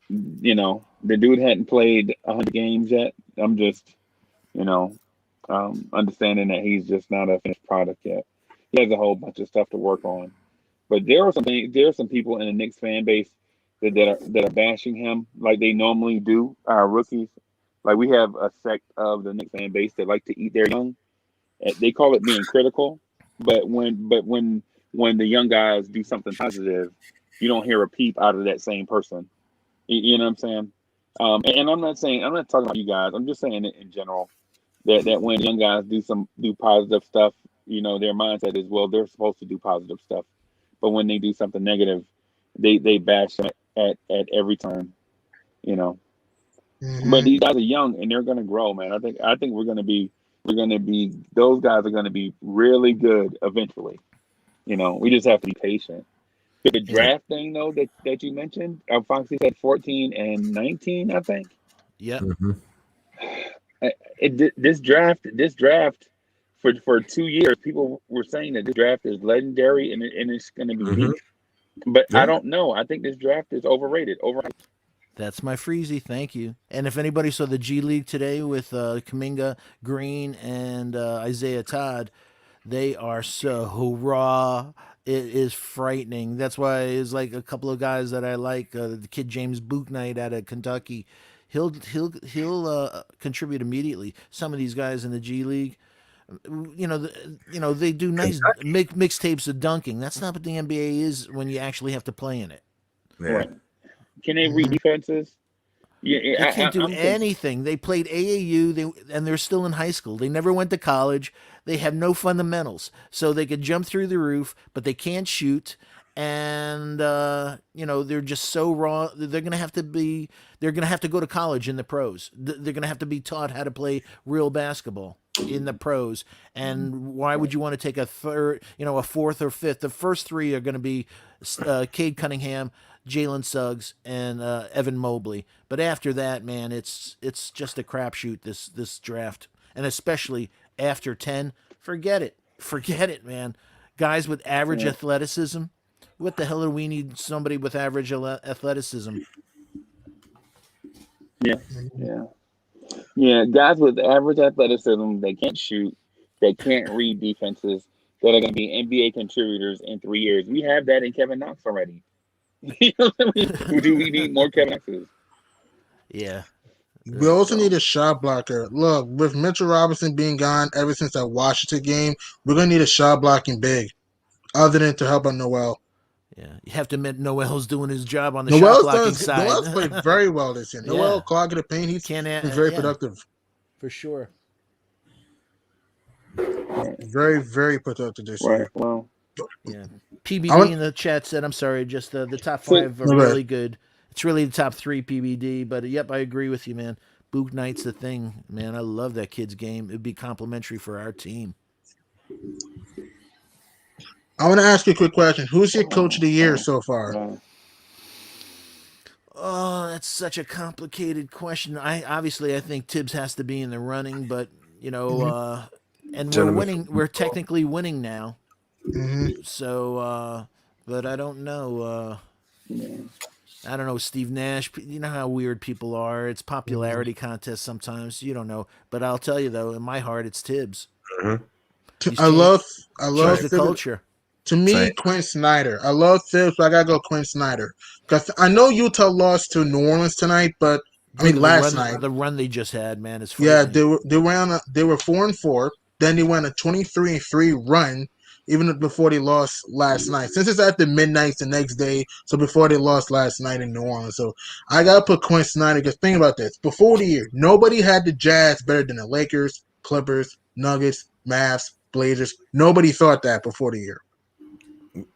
Speaker 1: the dude hadn't played 100 games yet. I'm just you know understanding that he's just not a finished product yet. He has a whole bunch of stuff to work on. But there are some people in the Knicks fan base that are bashing him like they normally do our rookies. Like we have a sect of the Knicks fan base that like to eat their young. They call it being critical, but when the young guys do something positive, you don't hear a peep out of that same person. You know what I'm saying? And I'm not talking about you guys. I'm just saying it in general that when young guys do positive stuff, their mindset is, well, they're supposed to do positive stuff, but when they do something negative, they bash them at every turn, you know. But
Speaker 3: Hmm.
Speaker 1: these guys are young and they're gonna grow, man. I think we're gonna be those guys are gonna be really good eventually. We just have to be patient. The
Speaker 4: yeah,
Speaker 1: draft thing though that you mentioned, Foxy said 14 and 19, I think.
Speaker 4: yep,
Speaker 2: Hmm.
Speaker 1: This draft for 2 years, people were saying that this draft is legendary and it's going to be
Speaker 2: Hmm.
Speaker 1: beat. But I
Speaker 2: Yeah.
Speaker 1: don't know. I think this draft is overrated.
Speaker 4: that's my freezy. Thank you. And if anybody saw the G League today with Kaminga, Green, and Isaiah Todd, they are so raw. It is frightening. That's why it's like a couple of guys that I like. The kid James Bouknight out of Kentucky, he'll contribute immediately. Some of these guys in the G League, they do nice
Speaker 2: Kentucky.
Speaker 4: mixtapes of dunking. That's not what the NBA is when you actually have to play in it.
Speaker 2: Yeah.
Speaker 1: Right? Can they read
Speaker 3: Hmm.
Speaker 1: defenses? Yeah,
Speaker 4: They can't do
Speaker 1: I'm con-
Speaker 4: anything. They played AAU, and they're still in high school. They never went to college. They have no fundamentals, so they could jump through the roof, but they can't shoot. And they're just so raw. They're gonna have to be. They're gonna have to go to college in the pros. They're gonna have to be taught how to play real basketball in the pros. And why would you want to take a third, a fourth or fifth? The first three are going to be Cade Cunningham, Jalen Suggs, and Evan Mobley. But after that, man, it's just a crapshoot this draft, and especially after 10, forget it, man. Guys with average
Speaker 1: yeah,
Speaker 4: athleticism. What the hell do we need somebody with average athleticism?
Speaker 1: yeah, yeah, yeah. Guys with average athleticism, they can't shoot, they can't read defenses, that are going to be NBA contributors in 3 years. We have that in Kevin Knox already. Do we need more Kevin Knoxes?
Speaker 4: Yeah.
Speaker 3: We also need
Speaker 1: So
Speaker 3: a shot blocker. Look, with Mitchell Robinson being gone ever since that Washington game, we're gonna need a shot blocking big, other than to help out Noel.
Speaker 4: Yeah, you have to admit Noel's doing his job on the shot
Speaker 3: Noel's
Speaker 4: blocking
Speaker 3: does.
Speaker 4: side.
Speaker 3: Noel's played very well this year. Noel
Speaker 4: Yeah,
Speaker 3: clogging the paint. He's
Speaker 4: can't.
Speaker 3: been very
Speaker 4: Yeah,
Speaker 3: productive.
Speaker 4: for sure.
Speaker 1: right,
Speaker 3: Very, very productive this
Speaker 1: right.
Speaker 3: year.
Speaker 1: Well,
Speaker 4: Yeah.
Speaker 3: I
Speaker 4: PBD
Speaker 3: want
Speaker 4: in the chat said, I'm sorry, just the top
Speaker 1: so
Speaker 4: five are
Speaker 3: okay.
Speaker 4: really good. It's really the top three PBD, but yep, I agree with you, man. Book Knight's the thing, man. I love that kid's game. It'd be complimentary for our team.
Speaker 3: I want to ask you a quick question. Who's your coach of the year so far?
Speaker 1: uh,
Speaker 4: Oh, that's such a complicated question. I think Tibbs has to be in the running, but
Speaker 3: Hmm.
Speaker 4: and we're
Speaker 2: Gentlemen
Speaker 4: winning.
Speaker 2: from
Speaker 4: We're
Speaker 2: Football.
Speaker 4: technically winning now.
Speaker 3: Hmm.
Speaker 4: So, but I don't know.
Speaker 1: yeah.
Speaker 4: I don't know, Steve Nash. You know how weird people are. It's
Speaker 3: Hmm.
Speaker 4: popularity contest sometimes. You don't know, but I'll tell you though, in my heart, it's Tibbs.
Speaker 2: Mhm.
Speaker 4: He's
Speaker 3: I
Speaker 4: changed
Speaker 3: love,
Speaker 4: changed
Speaker 2: Right.
Speaker 4: the
Speaker 3: Philly.
Speaker 4: culture.
Speaker 3: To me,
Speaker 2: Same.
Speaker 3: Quinn Snyder. I love Thibs, but I gotta go Quinn Snyder. Because I know Utah lost to New Orleans tonight, but
Speaker 4: Look at
Speaker 3: last night.
Speaker 4: the run they just had, man. It's
Speaker 3: Yeah,
Speaker 4: frightening.
Speaker 3: they were 4-4. Then they went a 23-3 run, even before they lost last night. Since it's at the midnight the next day, so before they lost last night in New Orleans. So I gotta put Quinn Snyder. Because think about this: before the year, nobody had the Jazz better than the Lakers, Clippers, Nuggets, Mavs, Blazers. Nobody thought that before the year.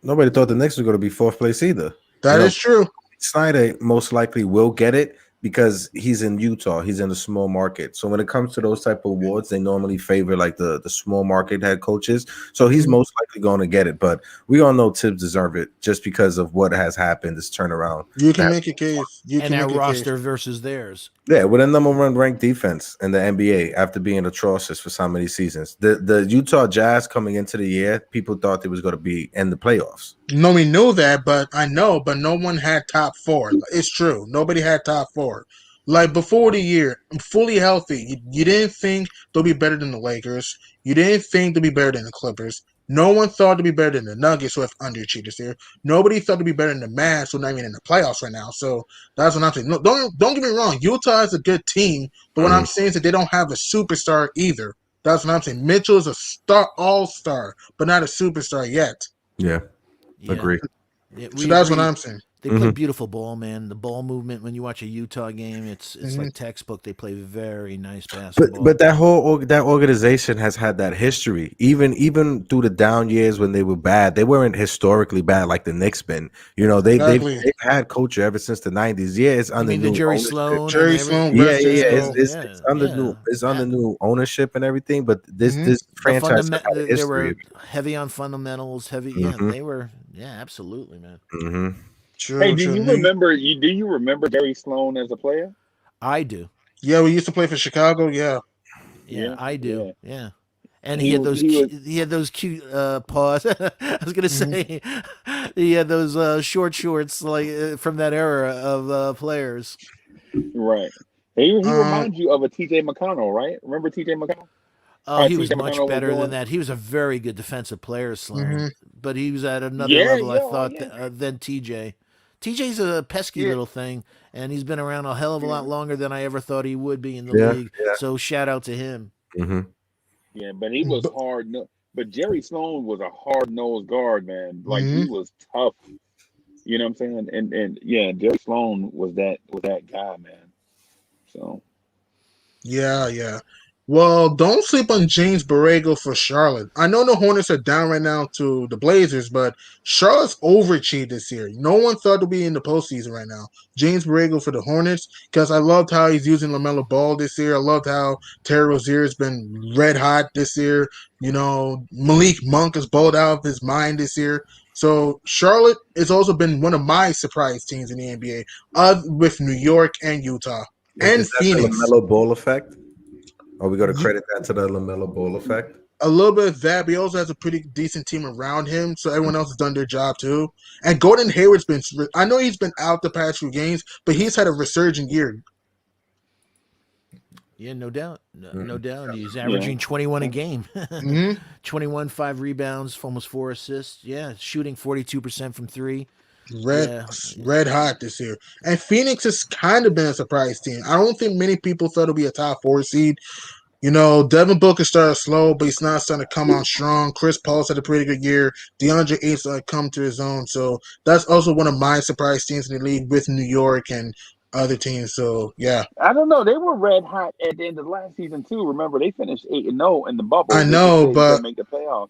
Speaker 2: Nobody thought the Knicks were going to be fourth place either.
Speaker 3: That is true.
Speaker 2: Snyder most likely will get it because he's in Utah. He's in a small market. So when it comes to those type of awards, they normally favor like the small market head coaches. So he's most likely going to get it. But we all know Tibbs deserve it just because of what has happened, this turnaround.
Speaker 3: You can make a case.
Speaker 4: And our roster versus theirs.
Speaker 2: Yeah, with a number one ranked defense in the NBA after being atrocious for so many seasons. The Utah Jazz coming into the year, people thought they was going to be in the playoffs.
Speaker 3: No, we knew that, but no one had top 4. It's true. Nobody had top 4. Like before the year, fully healthy, you didn't think they'll be better than the Lakers. You didn't think they'll be better than the Clippers. No one thought to be better than the Nuggets, who have underachieved here. Nobody thought to be better than the Mavs, who are not even in the playoffs right now. So that's what I'm saying. No, don't get me wrong. Utah is a good team, but what I'm saying is that they don't have a superstar either. That's what I'm saying. Mitchell is a all-star, but not a superstar yet.
Speaker 2: Yeah. Agree.
Speaker 3: So that's what I'm saying.
Speaker 4: They play beautiful ball, man. The ball movement when you watch a Utah game, it's like textbook. They play very nice basketball.
Speaker 2: But that organization has had that history. Even through the down years when they were bad, they weren't historically bad like the Knicks been. You know, they've had culture ever since the 90s. Yeah, it's under new
Speaker 4: Jerry Sloan.
Speaker 2: It's under new ownership and everything. But this franchise had a history.
Speaker 4: They were heavy on fundamentals. They were. Yeah, absolutely, man.
Speaker 3: True,
Speaker 1: hey, do you remember Jerry Sloan as a player?
Speaker 4: I do.
Speaker 3: Yeah, we used to play for Chicago. Yeah,
Speaker 4: I do. Yeah. And he had those cute paws. I was gonna say he had those short shorts like from that era of players.
Speaker 1: Right. He reminds you of a TJ McConnell, right? Remember TJ McConnell?
Speaker 4: Oh, he was much better than that. He was a very good defensive player, Sloan, but he was at another level. I thought than TJ. TJ's a pesky little thing, and he's been around a hell of a lot longer than I ever thought he would be in the league. Yeah. So shout out to him.
Speaker 1: Yeah, but he was hard. But Jerry Sloan was a hard-nosed guard, man. Like he was tough. You know what I'm saying? And yeah, Jerry Sloan was that guy, man. So
Speaker 3: yeah. Well, don't sleep on James Borrego for Charlotte. I know the Hornets are down right now to the Blazers, but Charlotte's overachieved this year. No one thought to be in the postseason right now. James Borrego for the Hornets, because I loved how he's using LaMelo Ball this year. I loved how Terry Rozier has been red hot this year. You know, Malik Monk has bowled out of his mind this year. So Charlotte has also been one of my surprise teams in the NBA, with New York and Utah and Phoenix.
Speaker 2: The LaMelo Ball effect? Are we going to credit that to the LaMelo Ball effect?
Speaker 3: A little bit of that, but he also has a pretty decent team around him, so everyone else has done their job too. And Gordon Hayward's been – I know he's been out the past few games, but he's had a resurgent year.
Speaker 4: Yeah, no doubt. No doubt. He's averaging 21 a game. 21, 5 rebounds, almost 4 assists. Yeah, shooting 42% from 3.
Speaker 3: Red hot this year. And Phoenix has kind of been a surprise team. I don't think many people thought it would be a top 4 seed. You know, Devin Booker started slow, but he's not starting to come on strong. Chris Paul's had a pretty good year. DeAndre Ayton's come to his own. So that's also one of my surprise teams in the league with New York and other teams. So, yeah.
Speaker 1: I don't know. They were red hot at the end of last season, too. Remember, they finished 8-0 in the bubble.
Speaker 3: I know, but
Speaker 1: make the playoffs.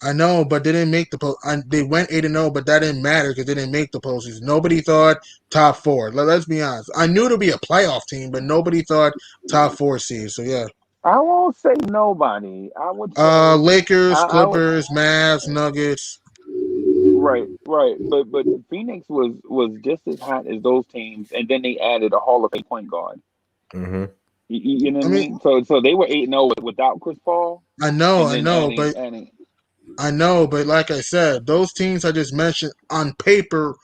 Speaker 3: I know, but they didn't make the post. They went 8-0, but that didn't matter because they didn't make the postseason. Nobody thought top 4. Let's be honest. I knew to be a playoff team, but nobody thought top 4 seed. So yeah,
Speaker 1: I won't say nobody. I would say
Speaker 3: Lakers, Clippers, Mavs, Nuggets.
Speaker 1: Right. But Phoenix was just as hot as those teams, and then they added a Hall of Fame point guard. You know what I mean? So they were 8-0 without Chris Paul.
Speaker 3: I know, but like I said, those teams I just mentioned on paper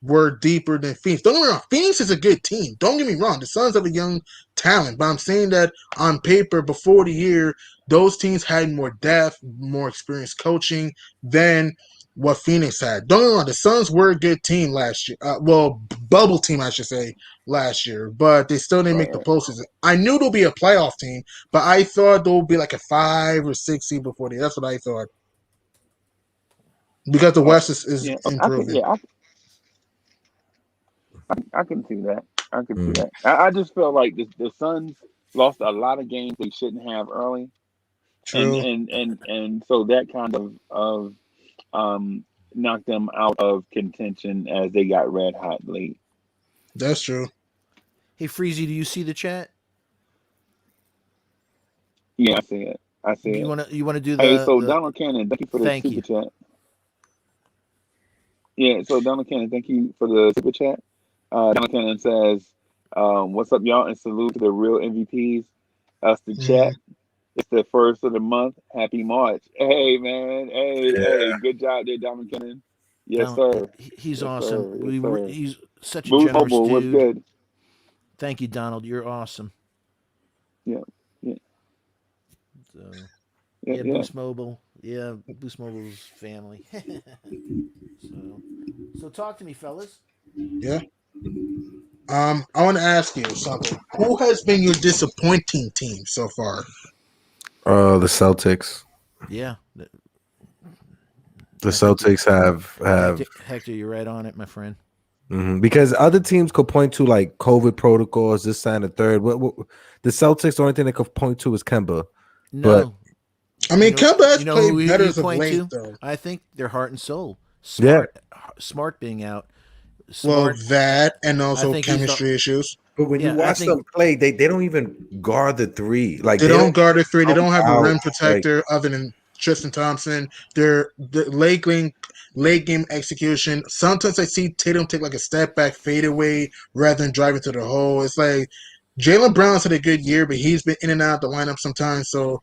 Speaker 3: were deeper than Phoenix. Don't get me wrong, Phoenix is a good team. Don't get me wrong, the Suns have a young talent, but I'm saying that on paper before the year, those teams had more depth, more experienced coaching than what Phoenix had. Don't get me wrong, the Suns were a good team last year. Bubble team, I should say, last year, but they still didn't make the
Speaker 1: Right.
Speaker 3: postseason. I knew they'll be a playoff team, but I thought they'll be like a 5 or 6 seed before they. That's what I thought because the
Speaker 1: Well,
Speaker 3: West is
Speaker 1: yeah, I can.
Speaker 3: improving.
Speaker 1: Yeah, I can see that. I can see
Speaker 2: Mm.
Speaker 1: that. I just feel like the Suns lost a lot of games they shouldn't have early, and
Speaker 3: True.
Speaker 1: so that kind of knocked them out of contention as they got red hot late.
Speaker 3: That's true.
Speaker 4: Hey, Freezy, do you see the chat?
Speaker 1: Yeah, I see it. I see it.
Speaker 4: You wanna do
Speaker 1: Hey, so
Speaker 4: the
Speaker 1: Donald Cannon, thank you for the
Speaker 4: thank
Speaker 1: super
Speaker 4: you.
Speaker 1: chat. Yeah, so Donald Cannon, thank you for the super chat. Donald Cannon says, "What's up, y'all?" And salute to the real MVPs. Us the
Speaker 3: Hmm.
Speaker 1: chat. It's the first of the month. Happy March. Hey, man. Hey.
Speaker 2: Yeah.
Speaker 1: Good job there, Donald Cannon. Yes,
Speaker 4: Donald,
Speaker 1: sir.
Speaker 4: he's
Speaker 1: Yes,
Speaker 4: awesome.
Speaker 1: sir. Yes, sir.
Speaker 4: He's such a
Speaker 1: Boost
Speaker 4: generous
Speaker 1: Mobile, what's
Speaker 4: dude.
Speaker 1: good?
Speaker 4: Thank you, Donald. You're awesome.
Speaker 1: Yeah, yeah,
Speaker 4: So
Speaker 1: yeah,
Speaker 4: yeah,
Speaker 1: yeah.
Speaker 4: Boost Mobile. Yeah, Boost Mobile's family. So talk to me, fellas.
Speaker 3: Yeah. I want to ask you something. Who has been your disappointing team so far?
Speaker 2: The Celtics.
Speaker 4: Yeah,
Speaker 2: The
Speaker 4: I think
Speaker 2: Celtics have
Speaker 4: Hector, you're right on it, my friend.
Speaker 2: because other teams could point to like COVID protocols, this, that, and the third. What the Celtics, the only thing they could point to is Kemba. But
Speaker 4: No,
Speaker 3: I mean, Kemba has
Speaker 4: who
Speaker 3: played better
Speaker 4: you
Speaker 3: as of
Speaker 4: point
Speaker 3: late,
Speaker 4: to?
Speaker 3: though.
Speaker 4: I think their heart and soul.
Speaker 2: yeah,
Speaker 4: Smart being out.
Speaker 3: Well,
Speaker 4: Smart.
Speaker 3: that and
Speaker 4: I
Speaker 3: also
Speaker 4: think he's the.
Speaker 3: chemistry issues.
Speaker 2: but when you
Speaker 4: Yeah, I
Speaker 2: watch
Speaker 4: think.
Speaker 2: them play, they don't even guard the three. Like
Speaker 3: They
Speaker 2: they
Speaker 3: don't
Speaker 2: don't
Speaker 3: guard a three. They
Speaker 2: come
Speaker 3: don't have a
Speaker 2: out
Speaker 3: rim
Speaker 2: like
Speaker 3: protector other than Tristan Thompson. They're the late game execution. Sometimes I see Tatum take like a step back fadeaway rather than driving to the hole. It's like Jalen Brown's had a good year, but he's been in and out of the lineup sometimes. So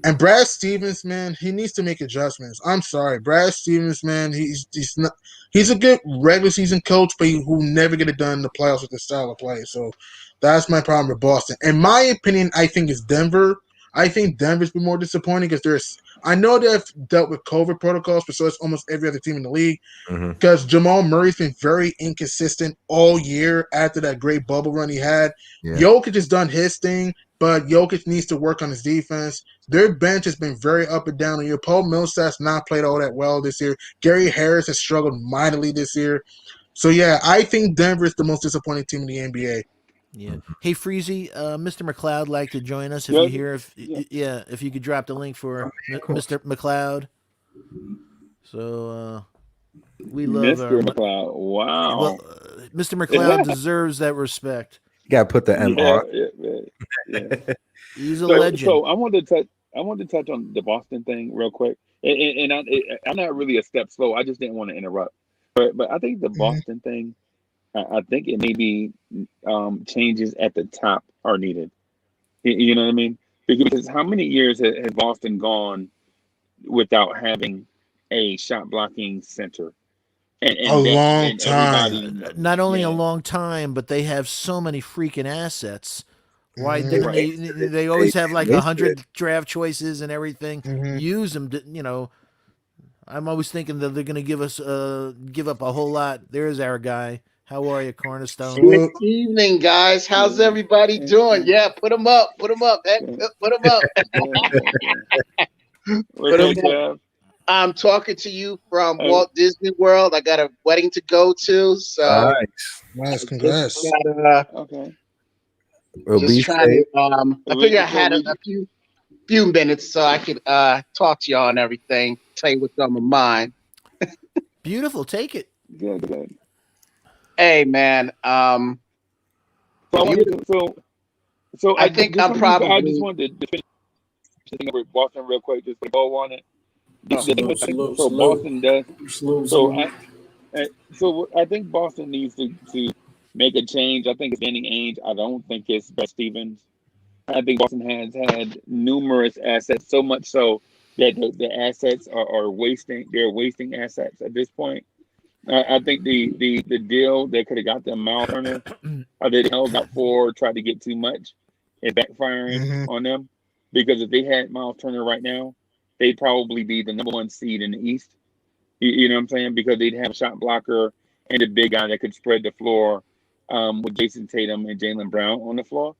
Speaker 3: and Brad Stevens, man, he needs to make adjustments. I'm sorry, Brad Stevens, man, he's not he's a good regular season coach, but he will never get it done in the playoffs with this style of play. So that's my problem with Boston. In my opinion, I think it's Denver. I think Denver's been more disappointing because there's I know they've dealt with COVID protocols, but so it's almost every other team in the league
Speaker 2: mhm.
Speaker 3: because Jamal Murray's been very inconsistent all year after that great bubble run he had.
Speaker 2: Yeah.
Speaker 3: Jokic has done his thing, but Jokic needs to work on his defense. Their bench has been very up and down. And Paul Millsap's not played all that well this year. Gary Harris has struggled mightily this year. So yeah, I think Denver is the most disappointing team in the NBA.
Speaker 4: Yeah. Hey, Freezy, Mr. McLeod like to join us if
Speaker 1: Yeah,
Speaker 4: you're here.
Speaker 1: yeah.
Speaker 4: If you could drop the link for
Speaker 2: Of course.
Speaker 4: Mr. McLeod. So we love our
Speaker 1: Mr. McLeod.
Speaker 4: well,
Speaker 1: Wow.
Speaker 4: Mr. McLeod deserves that respect.
Speaker 2: You gotta put the
Speaker 1: Yeah,
Speaker 2: MR.
Speaker 1: yeah.
Speaker 4: He's a
Speaker 1: So,
Speaker 4: legend.
Speaker 1: I wanted to touch on the Boston thing real quick, and I'm not really a step slow. I just didn't want to interrupt, but I think the
Speaker 3: Mhm.
Speaker 1: Boston thing, I think it maybe changes at the top are needed. You know what I mean? Because how many years has Boston gone without having a shot blocking center,
Speaker 3: A
Speaker 1: and
Speaker 3: long
Speaker 1: then
Speaker 3: time.
Speaker 1: everybody,
Speaker 4: Not only a
Speaker 1: yeah,
Speaker 4: long time, but they have so many freaking assets. Why
Speaker 3: Mhm.
Speaker 4: didn't
Speaker 1: right,
Speaker 4: they always have like
Speaker 2: Wasted it.
Speaker 4: 100 draft choices and everything?
Speaker 3: Mhm.
Speaker 4: Use them. I'm always thinking that they're going to give up a whole lot. There's our guy. How are you, Cornerstone?
Speaker 5: Good
Speaker 3: Salute.
Speaker 5: evening, guys. How's
Speaker 1: yeah,
Speaker 5: everybody
Speaker 1: yeah,
Speaker 5: doing? Yeah, put them up. Put them up. Heck,
Speaker 1: yeah,
Speaker 5: put them up.
Speaker 1: yeah.
Speaker 5: Put
Speaker 1: What's
Speaker 5: them
Speaker 1: up,
Speaker 5: up.
Speaker 1: Jeff?
Speaker 5: I'm talking to you from
Speaker 1: Hey,
Speaker 5: Walt Disney World. I got a wedding to go to, so
Speaker 2: Nice.
Speaker 3: Nice,
Speaker 5: I just
Speaker 3: congrats.
Speaker 5: got
Speaker 1: okay.
Speaker 2: Well,
Speaker 5: just
Speaker 2: be
Speaker 5: trying
Speaker 2: safe.
Speaker 5: to. I figure I had
Speaker 1: We
Speaker 5: a few minutes so I could talk to y'all and everything. Tell you what's on my mind.
Speaker 4: Beautiful. Take it.
Speaker 1: good.
Speaker 5: Hey, man.
Speaker 1: So I wanted
Speaker 5: Beautiful.
Speaker 1: to, so
Speaker 5: I
Speaker 1: I
Speaker 5: think
Speaker 1: just
Speaker 5: I'm
Speaker 1: wanted to, I just
Speaker 5: probably.
Speaker 1: wanted to finish the thing with Boston real quick, just to go on it. The thing with
Speaker 6: Salute,
Speaker 1: so
Speaker 6: salute,
Speaker 1: Boston does
Speaker 6: salute,
Speaker 1: so
Speaker 6: salute.
Speaker 1: I think Boston needs to make a change. I think it's Danny Ainge. I don't think it's Brett Stevens. I think Boston has had numerous assets, so much so that the assets are wasting. They're wasting assets at this point. I think the deal that could have got them Miles Turner, or they held out for, tried to get too much, is backfiring
Speaker 3: Mhm.
Speaker 1: on them. because if they had Miles Turner right now, they'd probably be the number 1 seed in the East. You know what I'm saying? Because they'd have a shot blocker and a big guy that could spread the floor with Jason Tatum and Jaylen Brown on the floor.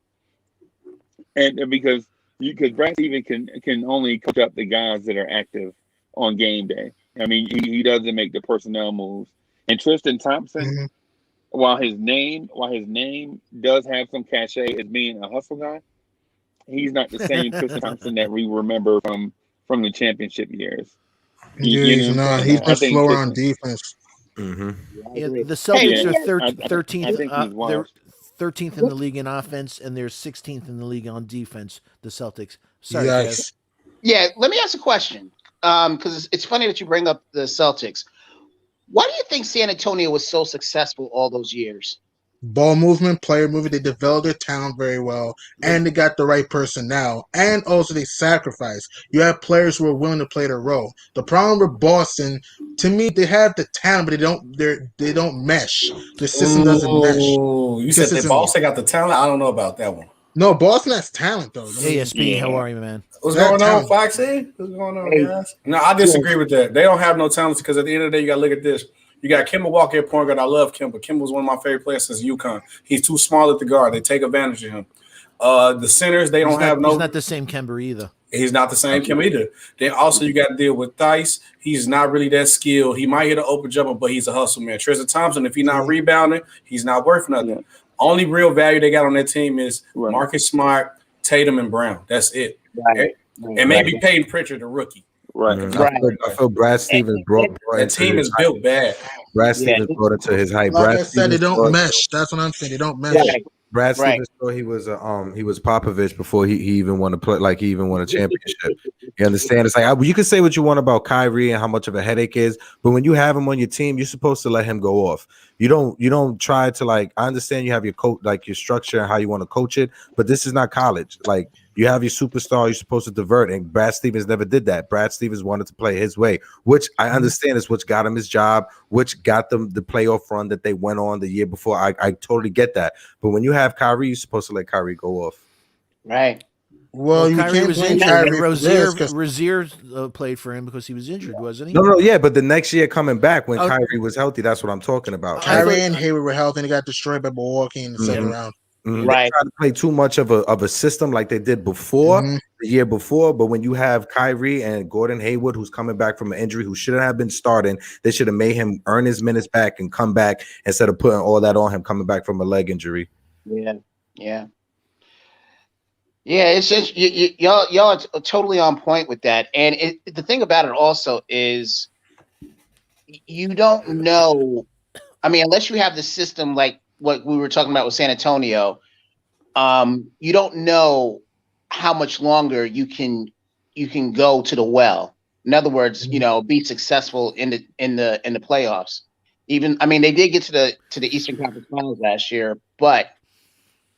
Speaker 1: And because Brad Stevens can only coach up the guys that are active on game day. I mean, he doesn't make the personnel moves. And Tristan Thompson,
Speaker 3: Mhm.
Speaker 1: while his name does have some cachet as being a hustle guy, he's not the same Tristan Thompson that we remember from the championship years.
Speaker 3: Yeah,
Speaker 1: You know
Speaker 3: he's
Speaker 1: what I'm
Speaker 3: not.
Speaker 1: saying?
Speaker 3: He's
Speaker 1: I
Speaker 3: been
Speaker 1: think
Speaker 3: slower on
Speaker 1: Tristan.
Speaker 3: defense.
Speaker 2: Mm-hmm.
Speaker 5: I
Speaker 4: Yeah,
Speaker 5: agree.
Speaker 4: the Celtics
Speaker 1: Yeah,
Speaker 4: are
Speaker 1: I
Speaker 4: 13th.
Speaker 1: think he's
Speaker 4: They're
Speaker 1: washed.
Speaker 4: 13th in the league in offense, and they're 16th in the league on defense. The Celtics. Sorry, Kev.
Speaker 3: Yikes.
Speaker 5: Yeah, let me ask a question. Because it's funny that you bring up the Celtics. Why do you think San Antonio was so successful all those years?
Speaker 3: Ball movement, player movement. They developed their talent very well, and they got the right personnel. And also, they sacrifice. You have players who are willing to play their role. The problem with Boston, to me, they have the talent, but they don't mesh. The system doesn't mesh
Speaker 6: Ooh, you said that
Speaker 3: consistently.
Speaker 6: Boston got the talent. I don't know about that one.
Speaker 3: No, Boston has talent though. I mean,
Speaker 4: ASP,
Speaker 1: Yeah.
Speaker 4: how are you, man?
Speaker 6: What's
Speaker 3: That
Speaker 6: going on,
Speaker 3: talent.
Speaker 6: Foxy? What's going on,
Speaker 5: Hey.
Speaker 6: guys? No, I disagree with that. They don't have no talent because at the end of the day, you got to look at this. You got Kemba Walker at point guard. I love Kemba. Kemba was one of my favorite players since UConn. He's too small at the guard. They take advantage of him. The centers, they don't have no.
Speaker 4: He's not the same Kemba either.
Speaker 6: He's not the same Kemba either. Then also you got to deal with Theis. He's not really that skilled. He might hit an open jumper, but he's a hustle man. Tristan Thompson, if he's not rebounding, he's not worth nothing.
Speaker 1: Yeah.
Speaker 6: Only real value they got on that team is
Speaker 1: Right.
Speaker 6: Marcus Smart, Tatum, and Brown. That's it.
Speaker 5: Right.
Speaker 6: And maybe Peyton Pritchard, the rookie.
Speaker 1: Right.
Speaker 5: Right.
Speaker 2: I feel Brad Stevens brought
Speaker 6: That
Speaker 2: into
Speaker 6: team
Speaker 2: his
Speaker 6: is built bad.
Speaker 2: Brad Stevens brought it to his height.
Speaker 3: like
Speaker 2: Brad
Speaker 3: I said, they
Speaker 2: Stevens
Speaker 3: don't
Speaker 2: brought-
Speaker 3: mesh. That's what I'm saying. They don't mesh.
Speaker 5: Right.
Speaker 2: Brad
Speaker 5: Right.
Speaker 2: Stevens thought he was Popovich before he even won to play, like he even won a championship. You understand? It's like you can say what you want about Kyrie and how much of a headache is, but when you have him on your team, you're supposed to let him go off. You don't try to I understand you have your coach, like your structure and how you want to coach it, but this is not college. Like you have your superstar, you're supposed to divert, and Brad Stevens never did that. Brad Stevens wanted to play his way, which I understand is which got him his job, which got them the playoff run that they went on the year before. I totally get that, but when you have Kyrie, you're supposed to let Kyrie go off.
Speaker 5: Right.
Speaker 3: Well, you
Speaker 4: Kyrie
Speaker 3: can't
Speaker 4: was
Speaker 3: blame
Speaker 4: injured,
Speaker 3: Kyrie
Speaker 4: and
Speaker 3: for this
Speaker 4: Rozier
Speaker 3: 'cause
Speaker 4: played for him because he was injured, wasn't he?
Speaker 2: No, yeah, but the next year coming back when
Speaker 4: Oh.
Speaker 2: Kyrie was healthy, that's what I'm talking about.
Speaker 3: Kyrie and Hayward were healthy and they got destroyed by Milwaukee in the second
Speaker 2: Mhm.
Speaker 3: round.
Speaker 2: They
Speaker 5: Right.
Speaker 2: try to play too much of a system like they did before
Speaker 3: Mhm.
Speaker 2: the year before. But when you have Kyrie and Gordon Hayward, who's coming back from an injury, who shouldn't have been starting, they should have made him earn his minutes back and come back instead of putting all that on him coming back from a leg injury.
Speaker 5: Yeah. Yeah. Yeah, it's just y'all are totally on point with that. And the thing about it also is you don't know. I mean, unless you have the system like what we were talking about with San Antonio, you don't know how much longer you can go to the well. In other words, be successful in the playoffs. Even I mean, they did get to the Eastern Conference Finals last year, but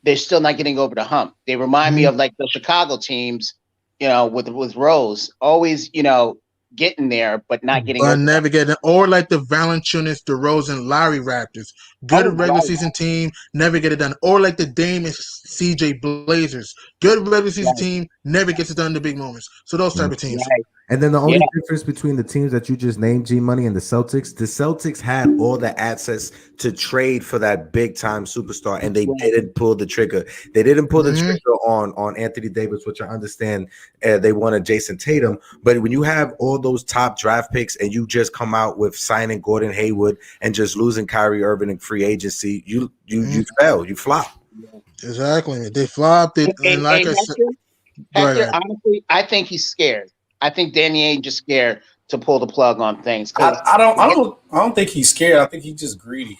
Speaker 5: they're still not getting over the hump. They remind me of like the Chicago teams, with Rose, always, getting there, but not getting
Speaker 3: But
Speaker 5: over
Speaker 3: never getting, or like the Valanciunas, DeRozan, Lowry Raptors. Good regular
Speaker 5: right.
Speaker 3: season team, never get it done. Or like the Dame and CJ Blazers. Good regular season team, never gets it done in the big moments. So those type of teams.
Speaker 5: Right.
Speaker 2: And then the only
Speaker 5: Yeah.
Speaker 2: difference between the teams that you just named, G Money, and the Celtics had all the assets to trade for that big time superstar, and they didn't pull the trigger. They didn't pull the trigger on Anthony Davis, which I understand they wanted Jason Tatum. But when you have all those top draft picks and you just come out with signing Gordon Hayward and just losing Kyrie Irving in free agency, you fail, you flop.
Speaker 3: Exactly. They flopped it. And like I said,
Speaker 5: Hector, honestly, I think he's scared. I think Danny Ainge just scared to pull the plug on things.
Speaker 6: I don't think he's scared. I think he's just greedy.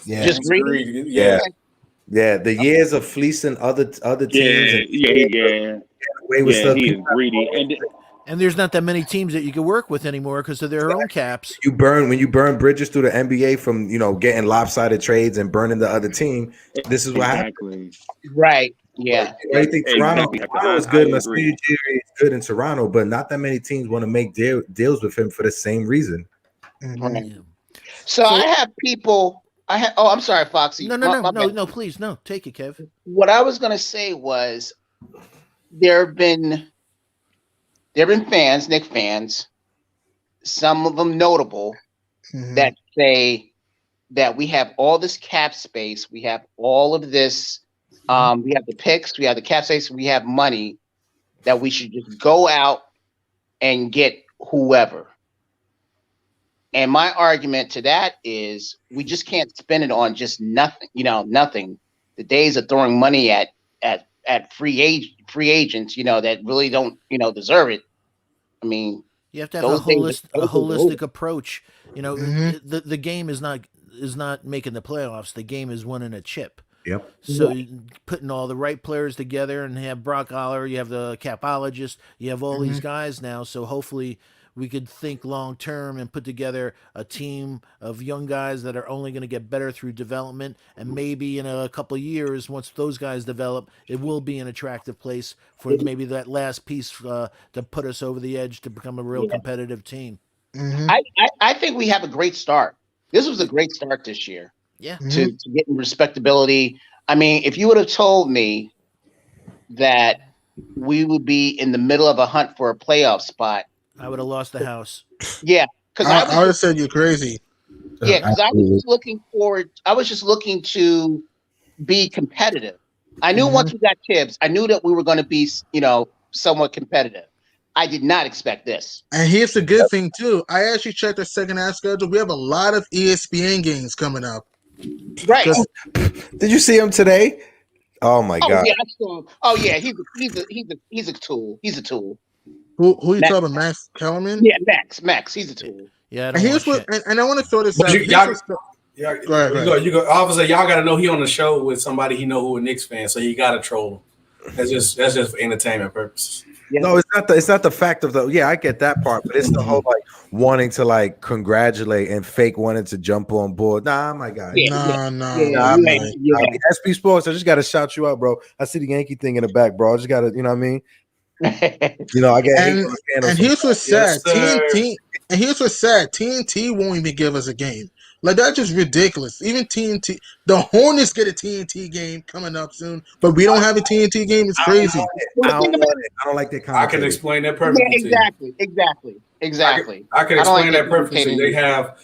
Speaker 2: Yeah,
Speaker 5: just greedy.
Speaker 6: Yeah.
Speaker 2: Yeah, the years of fleecing other teams.
Speaker 1: Yeah. He is greedy,
Speaker 4: and there's not that many teams that you can work with anymore because of their own caps.
Speaker 2: When you burn bridges through the NBA from getting lopsided trades and burning the other team. This is what happens.
Speaker 5: Right. Yeah.
Speaker 2: I think Toronto is good. Masai Ujiri is good in Toronto, but not that many teams want to make deals with him for the same reason.
Speaker 5: Right. So I have people. I'm sorry, Foxy.
Speaker 4: No, please, no. Take it, Kev.
Speaker 5: What I was going to say was there have been fans, Knicks fans, some of them notable, that say that we have all this cap space, we have all of this, we have the picks, we have the cap space, we have money, that we should just go out and get whoever. And my argument to that is we just can't spend it on just nothing, nothing. The days of throwing money at free agents, that really don't, deserve it. I mean,
Speaker 4: you have to have a holistic approach. The game is not making the playoffs. The game is winning a chip.
Speaker 2: Yep.
Speaker 4: So putting all the right players together and have Brock Aller, you have the capologist, you have all these guys now. So hopefully we could think long term and put together a team of young guys that are only going to get better through development. And maybe in a couple of years, once those guys develop, it will be an attractive place for maybe that last piece to put us over the edge to become a real competitive team.
Speaker 5: I think we have a great start. This was a great start this year.
Speaker 4: Yeah.
Speaker 5: To get in respectability. I mean, if you would have told me that we would be in the middle of a hunt for a playoff spot,
Speaker 4: I would have lost the house.
Speaker 5: Yeah, because
Speaker 3: I would have said you're crazy.
Speaker 5: Yeah, because I was just looking forward. I was just looking to be competitive. I knew once we got Tibbs, I knew that we were going to be, somewhat competitive. I did not expect this.
Speaker 3: And here's the good thing too. I actually checked the second half schedule. We have a lot of ESPN games coming up.
Speaker 5: Right.
Speaker 2: Did you see him today? Oh my God.
Speaker 5: Yeah, I saw him. Oh yeah, he's a tool. He's a tool.
Speaker 3: Who you talking about? Max Kellerman?
Speaker 5: Yeah, Max. He's a tool.
Speaker 4: Yeah.
Speaker 3: And here's what. And I want to throw this out.
Speaker 6: Yeah,
Speaker 3: go ahead.
Speaker 6: You go. Obviously, y'all got to know he on the show with somebody he know who a Knicks fan, so you got to troll him. That's just for entertainment purposes.
Speaker 5: Yeah.
Speaker 2: No, it's not the fact of I get that part, but it's the whole wanting to congratulate and fake wanting to jump on board. Nah, my guy. SB Sports, I just gotta shout you out, bro. I see the Yankee thing in the back, bro. I just gotta, you know what I mean? I get
Speaker 3: and here's what's sad. TNT won't even give us a game. That's just ridiculous. Even TNT, the Hornets get a TNT game coming up soon, but we don't have a TNT game. It's crazy.
Speaker 2: I don't like that kind
Speaker 6: I can explain that perfectly.
Speaker 5: Exactly.
Speaker 6: I can explain that perfectly. They have.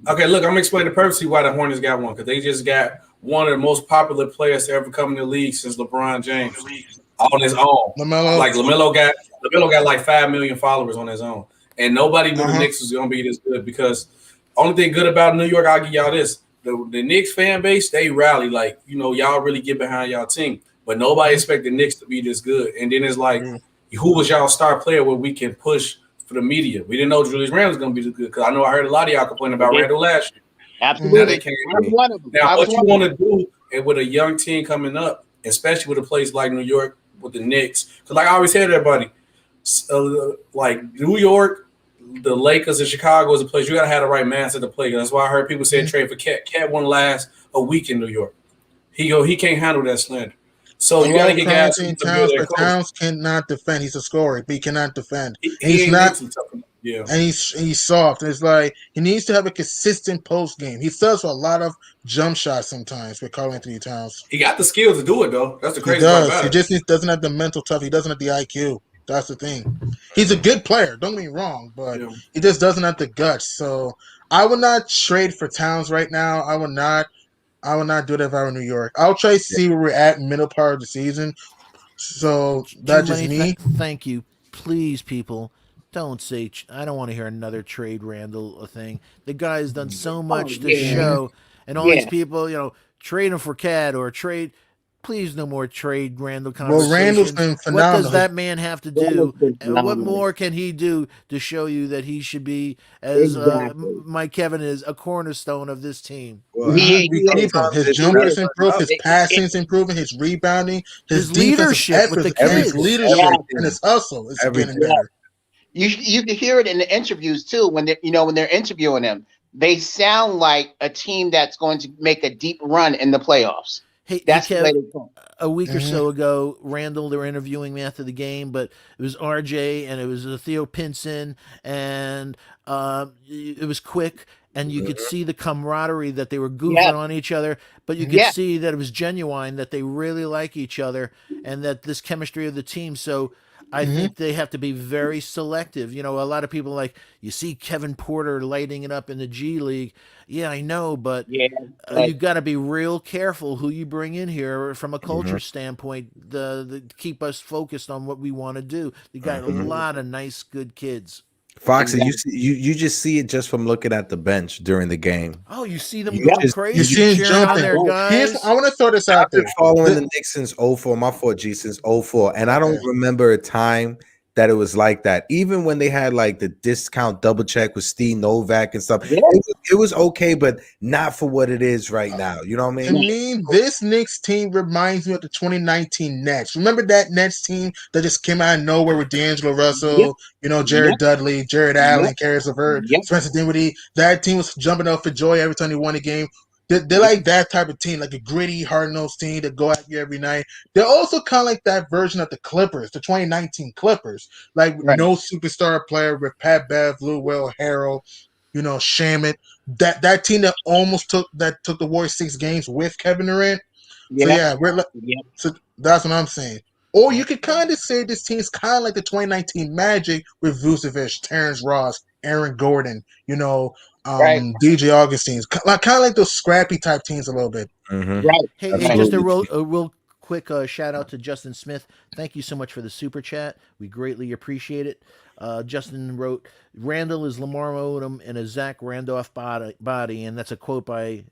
Speaker 6: Okay, look, I'm gonna explain the purpose why the Hornets got one, because they just got one of the most popular players to ever come in the league since LeBron James on his own. LaMelo got like 5 million followers on his own, and nobody knew the Knicks was gonna be this good, because only thing good about New York, I'll give y'all this: the Knicks fan base, they rally y'all really get behind y'all team, but nobody expect the Knicks to be this good. And then it's who was y'all star player where we can push for the media? We didn't know Julius Randle was going to be this good, because I know I heard a lot of y'all complaining about Randle last year.
Speaker 5: Absolutely.
Speaker 6: Now what you want to do with a young team coming up, especially with a place like New York with the Knicks, because I always tell everybody, New York, the Lakers and Chicago is a place you gotta have the right mindset to play. That's why I heard people saying trade for Cat. Cat won't last a week in New York. He can't handle that slander. So you gotta get guys.
Speaker 3: Towns cannot defend. He's a scorer, but he cannot defend.
Speaker 6: He's not.
Speaker 3: Yeah, and he's soft. It's he needs to have a consistent post game. He does a lot of jump shots sometimes with Karl Anthony Towns.
Speaker 6: He got the skills to do it though. That's the crazy part about it.
Speaker 3: He just doesn't have the mental tough. He doesn't have the IQ. That's the thing. He's a good player. Don't get me wrong, but he just doesn't have the guts. So I would not trade for Towns right now. I would not do that if I were New York. I'll try to see where we're at in the middle part of the season. So that's just me.
Speaker 4: Thank you. Please, people, don't say I don't want to hear another trade Randle thing. The guy's done so much to show, and all these people, trade him for Cat or trade. Please, no more trade Randle conversations. Well, Randle's been phenomenal. What does that man have to do? And what more can he do to show you that he should be, as Mike Kevin is, a cornerstone of this team?
Speaker 3: Well, his jumpers improved, his passing's improving, his rebounding, his
Speaker 4: leadership with the kids.
Speaker 3: His leadership and his hustle is getting better.
Speaker 5: You can hear it in the interviews too when they're interviewing him. They sound like a team that's going to make a deep run in the playoffs.
Speaker 4: Hey, that's a week or so ago, Randle, they were interviewing me after the game, but it was RJ and it was Theo Pinson, and it was quick. and you could see the camaraderie that they were goofing on each other, but you could see that it was genuine, that they really like each other, and that this chemistry of the team. So I think they have to be very selective. You know, a lot of people like, you see Kevin Porter lighting it up in the G League. Yeah, I know, but you got to be real careful who you bring in here from a culture standpoint, the keep us focused on what we want to do. You got a lot of nice, good kids.
Speaker 2: Foxy, you just see it just from looking at the bench during the game.
Speaker 4: Oh, you see them going crazy.
Speaker 3: You see them
Speaker 4: cheering on
Speaker 3: jumping.
Speaker 4: their guys.
Speaker 3: I want to throw this out
Speaker 2: I've been
Speaker 3: there.
Speaker 2: following the Knicks since 04. My fault, G, since 04. And I don't remember a time that it was like that. Even when they had like the discount double check with Steve Novak and stuff, it was okay, but not for what it is right now. You know what I mean?
Speaker 3: To me, this Knicks team reminds me of the 2019 Nets. Remember that Nets team that just came out of nowhere with D'Angelo Russell, you know, Jared Dudley, Jared Allen, Karis LeVert, Spencer Dinwiddie. That team was jumping up for joy every time they won a game. They're like that type of team, like a gritty, hard-nosed team that go at you every night. They're also kind of like that version of the Clippers, the 2019 Clippers. Like no superstar player with Pat Bev, Lou Will, Harrell, you know, Shamet. That team that almost took the Warriors 6 games with Kevin Durant. So that's what I'm saying. Or you could kind of say this team's kind of like the 2019 Magic with Vucevic, Terrence Ross, Aaron Gordon, you know, DJ Augustine's kind of like those scrappy type teams a little bit.
Speaker 4: Hey, just a real quick shout out to Justin Smith. Thank you so much for the super chat. We greatly appreciate it. Justin wrote, "Randle is Lamar Odom in a Zach Randolph body," and that's a quote by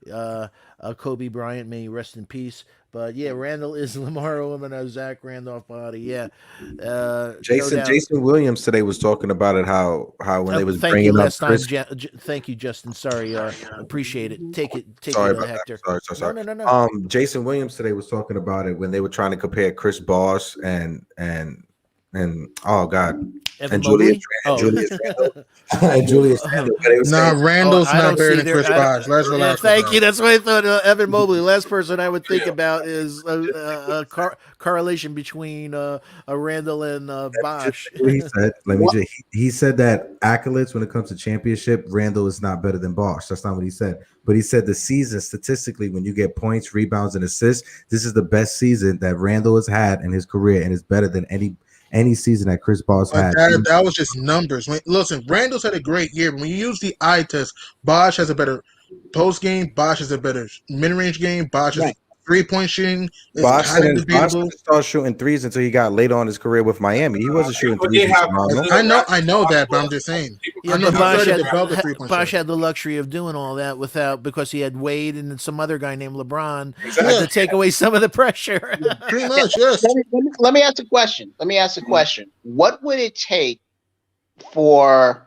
Speaker 4: Kobe Bryant. May he rest in peace. But yeah, Randle is Lamar Odom in a Zach Randolph body. Yeah.
Speaker 2: Jason Williams today was talking about it. How when they was bringing up Chris.
Speaker 4: Thank you, Justin. Sorry, appreciate it. Take it, Hector.
Speaker 2: Sorry.
Speaker 4: No.
Speaker 2: Jason Williams today was talking about it when they were trying to compare Chris Bosh and oh god.
Speaker 4: Evan Mobley?
Speaker 2: Julius Randle.
Speaker 3: Randall's not better than Chris Bosh. Let's relax.
Speaker 4: Thank you. That's what I thought. Evan Mobley. The last person I would think about is a correlation between Randall and Bosh.
Speaker 2: He said that accolades when it comes to championship, Randall is not better than Bosh. That's not what he said. But he said the season, statistically, when you get points, rebounds, and assists, this is the best season that Randall has had in his career, and it's better than any season that Chris Bosh had.
Speaker 3: That was just numbers. Listen, Randall's had a great year. When you use the eye test, Bosh has a better post game. Bosh has a better mid-range game. Bosh has three-point shooting.
Speaker 2: Bosh didn't start shooting threes until he got late on his career with Miami. He wasn't shooting threes.
Speaker 3: I know that, but I'm just saying.
Speaker 4: Yeah, Bosh had the luxury of doing all that because he had Wade and some other guy named LeBron to take away some of the pressure.
Speaker 3: Pretty much, yes.
Speaker 5: Let me ask a question. What would it take for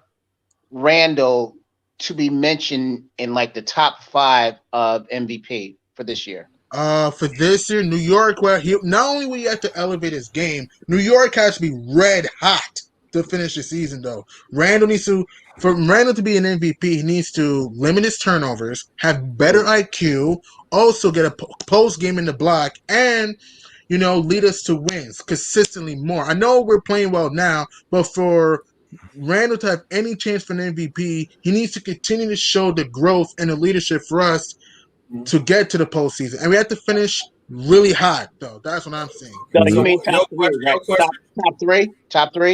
Speaker 5: Randall to be mentioned in like the top 5 of MVP for this year?
Speaker 3: For this year, New York, where he not only will you have to elevate his game, New York has to be red hot to finish the season. Though for Randall to be an MVP, he needs to limit his turnovers, have better IQ, also get a post game in the block, and lead us to wins consistently more. I know we're playing well now, but for Randall to have any chance for an MVP, he needs to continue to show the growth and the leadership for us to get to the postseason, and we have to finish really hot, though. That's what I'm saying.
Speaker 5: So you mean top 3, right? Top three?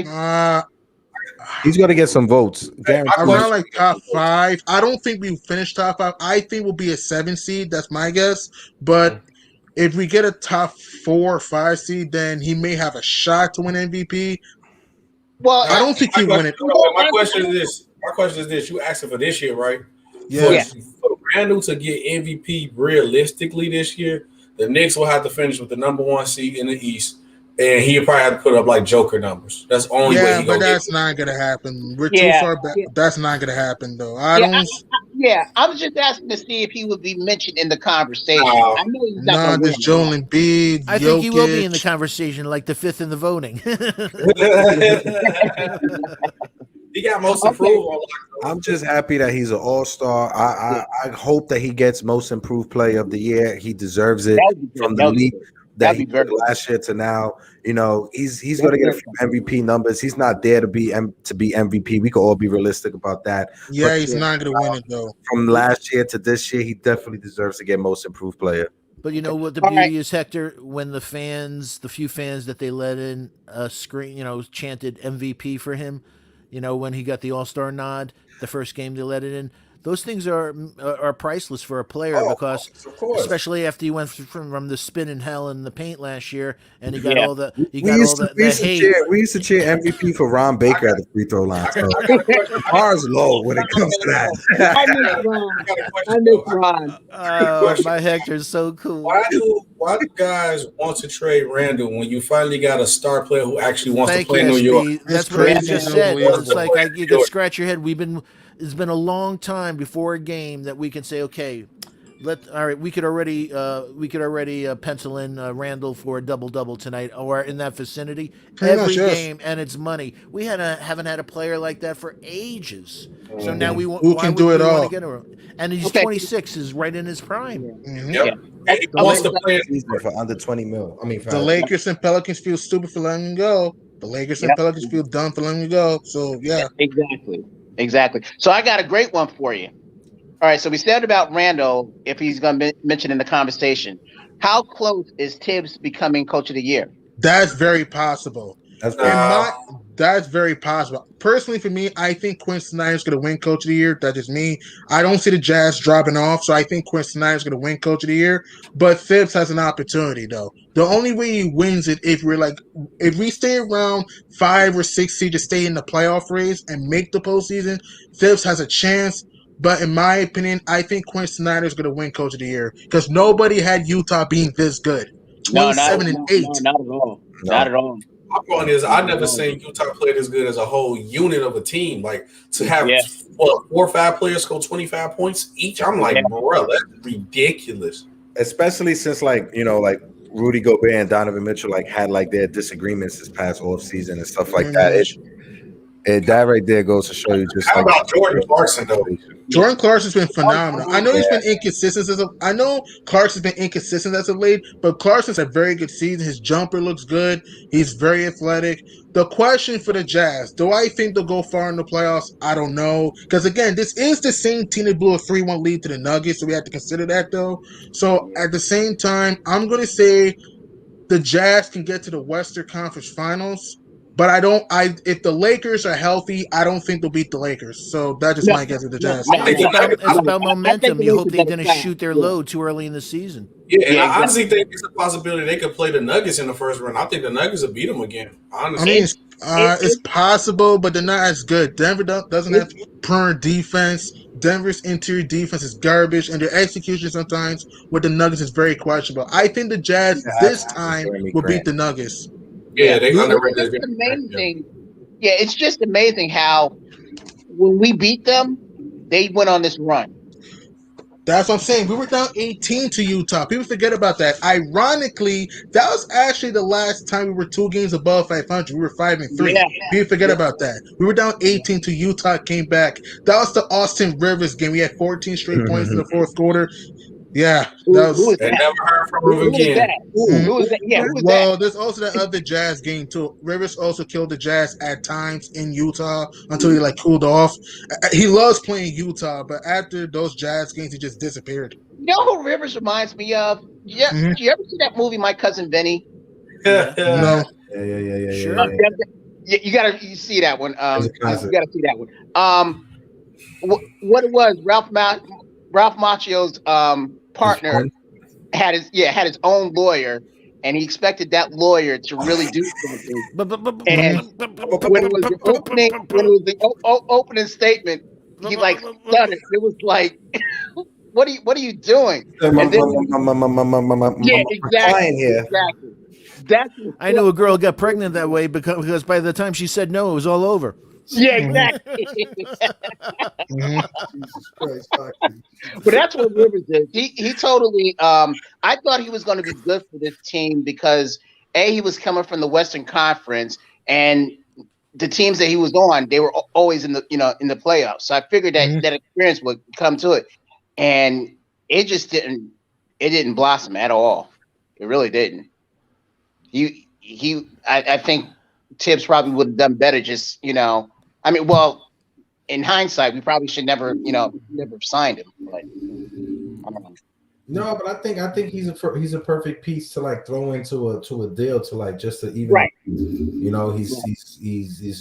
Speaker 2: He's going to get some votes.
Speaker 3: Around like top 5. I don't think we finish top 5. I think we'll be a 7 seed. That's my guess. But if we get a top 4 or 5 seed, then he may have a shot to win MVP.
Speaker 5: Well,
Speaker 3: I don't think he win it.
Speaker 6: My question is this. You asked for this year, right?
Speaker 3: Yes.
Speaker 6: For Randall to get MVP realistically this year, the Knicks will have to finish with the number 1 seed in the East, and he'll probably have to put up like Joker numbers. That's the only way.
Speaker 3: But that's not gonna happen. We're too far back. That's not gonna happen, though. I
Speaker 5: was just asking to see if he would be mentioned in the conversation. I know he's not.
Speaker 3: This Joel Embiid.
Speaker 4: I think he will be in the conversation, like the 5th in the voting.
Speaker 6: He got most improved.
Speaker 2: I'm just happy that he's an all-star. I hope that he gets most improved player of the year. He deserves it that
Speaker 5: That'd
Speaker 2: he
Speaker 5: be very
Speaker 2: did last year to now. You know, he's going to get a few MVP numbers. He's not there to be MVP. We could all be realistic about that.
Speaker 3: Yeah,
Speaker 2: But
Speaker 3: he's not going to win it though.
Speaker 2: from last year to this year, he definitely deserves to get most improved player.
Speaker 4: But you know what the
Speaker 5: All
Speaker 4: beauty
Speaker 5: right.
Speaker 4: is, Hector, when the few fans that they let in chanted MVP for him, when he got the All-Star nod, the first game they let it in. Those things are priceless for a player because,
Speaker 2: of course.
Speaker 4: especially after he went from the spin in hell in the paint last year, and he got
Speaker 5: Yeah.
Speaker 4: all the
Speaker 2: We used to
Speaker 4: hate.
Speaker 2: cheer MVP for Ron Baker at the free throw line.
Speaker 6: I
Speaker 2: So
Speaker 6: got a question.
Speaker 2: the bar's low when it comes to that.
Speaker 5: I miss
Speaker 6: I
Speaker 5: Ron.
Speaker 6: got a question,
Speaker 5: I miss
Speaker 6: though.
Speaker 5: Ron.
Speaker 4: Oh, my Hector's so cool.
Speaker 6: Why do guys want to trade Randle when you finally got a star player who actually wants
Speaker 4: Thank
Speaker 6: to play
Speaker 4: you,
Speaker 6: in New York?
Speaker 4: SB.
Speaker 3: It's
Speaker 4: That's what I
Speaker 3: crazy,
Speaker 4: just
Speaker 3: it's
Speaker 4: said.
Speaker 3: unbelievable.
Speaker 4: It's like you
Speaker 6: New
Speaker 4: can
Speaker 6: York.
Speaker 4: scratch your head. It's been a long time before a game that we can say, okay, we could already pencil in Randall for a double tonight or in that vicinity
Speaker 3: Pretty
Speaker 4: every
Speaker 3: much, yes.
Speaker 4: game, and it's money. We haven't had a player like that for ages. So now we want.
Speaker 3: Who
Speaker 4: Why
Speaker 3: can
Speaker 4: would
Speaker 3: do it
Speaker 4: we want
Speaker 3: all?
Speaker 4: to get him? And he's
Speaker 5: Okay.
Speaker 4: 26, is right in his prime.
Speaker 3: Mhm.
Speaker 6: Yep.
Speaker 5: Yeah.
Speaker 6: And he wants to play.
Speaker 2: Season for under 20 mil. I mean,
Speaker 3: The Lakers and Pelicans feel stupid for letting him go. The Lakers and
Speaker 5: Yep.
Speaker 3: Pelicans feel dumb for letting him go. So yeah,
Speaker 5: Exactly. So I got a great one for you. All right. So we said about Randall, if he's going to be mentioned in the conversation. How close is Tibbs becoming Coach of the Year?
Speaker 3: that's very possible.
Speaker 2: That's
Speaker 3: That's very possible. Personally, for me, I think Quinn Snyder's going to win Coach of the Year. That's just me. I don't see the Jazz dropping off, so I think Quinn Snyder's going to win Coach of the Year. But Thibs has an opportunity, though. The only way he wins it if we stay around 5 or 6 seed to stay in the playoff race and make the postseason. Thibs has a chance. But in my opinion, I think Quinn Snyder's going to win Coach of the Year because nobody had Utah being this good. 27 and 8.
Speaker 5: Not at all. Not at all.
Speaker 6: My point is, I never seen Utah play this good as a whole unit of a team. Like to have 4 or 5 players score 25 points each. I'm like, bro, that's ridiculous.
Speaker 2: Especially since like Rudy Gobert and Donovan Mitchell had their disagreements this past off season and stuff like that. That right there goes to show you just
Speaker 6: How about Jordan Clarkson though?
Speaker 3: Jordan Clarkson's been phenomenal. I know he's been inconsistent. I know Clarkson's been inconsistent as of late, but Clarkson's had a very good season. His jumper looks good. He's very athletic. The question for the Jazz, do I think they'll go far in the playoffs? I don't know. Because, again, this is the same team that blew a 3-1 lead to the Nuggets, so we have to consider that, though. So, at the same time, I'm going to say the Jazz can get to the Western Conference Finals. But if the Lakers are healthy, I don't think they'll beat the Lakers. So that's just my guess with the Jazz.
Speaker 4: It's about momentum. You hope they didn't shoot their
Speaker 5: load
Speaker 4: load too early in the season.
Speaker 6: Yeah, and I honestly think it's a possibility they could play the Nuggets in the first round. I think the Nuggets will beat them again. Honestly,
Speaker 3: I mean, it's possible, but they're not as good. Denver doesn't have perimeter defense. Denver's interior defense is garbage, and their execution sometimes with the Nuggets is very questionable. I think the Jazz this time will beat the Nuggets.
Speaker 6: Yeah, they
Speaker 5: underrated. It's amazing. Yeah, it's just amazing how when we beat them, they went on this run.
Speaker 3: That's what I'm saying. We were down 18 to Utah. People forget about that. Ironically, that was actually the last time we were 2 games above 500. We were 5-3.
Speaker 5: Yeah.
Speaker 3: People forget about that. We were down 18 to Utah, came back. That was the Austin Rivers game. We had 14 straight points in the fourth quarter. Yeah, that was.
Speaker 6: They never heard from him again.
Speaker 5: Who was that? Yeah, who was
Speaker 3: well,
Speaker 5: that?
Speaker 3: there's also that other Jazz game too. Rivers also killed the Jazz at times in Utah until he cooled off. He loves playing Utah, but after those Jazz games, he just disappeared.
Speaker 5: You know who Rivers reminds me of? Yeah, Did you ever see that movie, My Cousin Vinny?
Speaker 3: No.
Speaker 2: Yeah.
Speaker 4: Sure.
Speaker 5: You gotta see that one. You gotta see that one. What it was, Ralph Macchio's partner had his own lawyer, and he expected that lawyer to really do something. And when it was the opening statement, he done it. It was like, what are you doing? And then, exactly.
Speaker 4: I knew a girl got pregnant that way because by the time she said no, it was all over.
Speaker 5: Yeah, exactly. But that's what Rivers did. He totally. I thought he was going to be good for this team because he was coming from the Western Conference, and the teams that he was on, they were always in the playoffs. So I figured that that experience would come to it, and it just didn't. It didn't blossom at all. It really didn't. I think Tibbs probably would have done better. Just I mean, well, in hindsight, we probably should never have signed him. But I don't know.
Speaker 2: No, but I think he's a perfect piece to like throw into a deal to like just to even
Speaker 5: Right.
Speaker 2: He's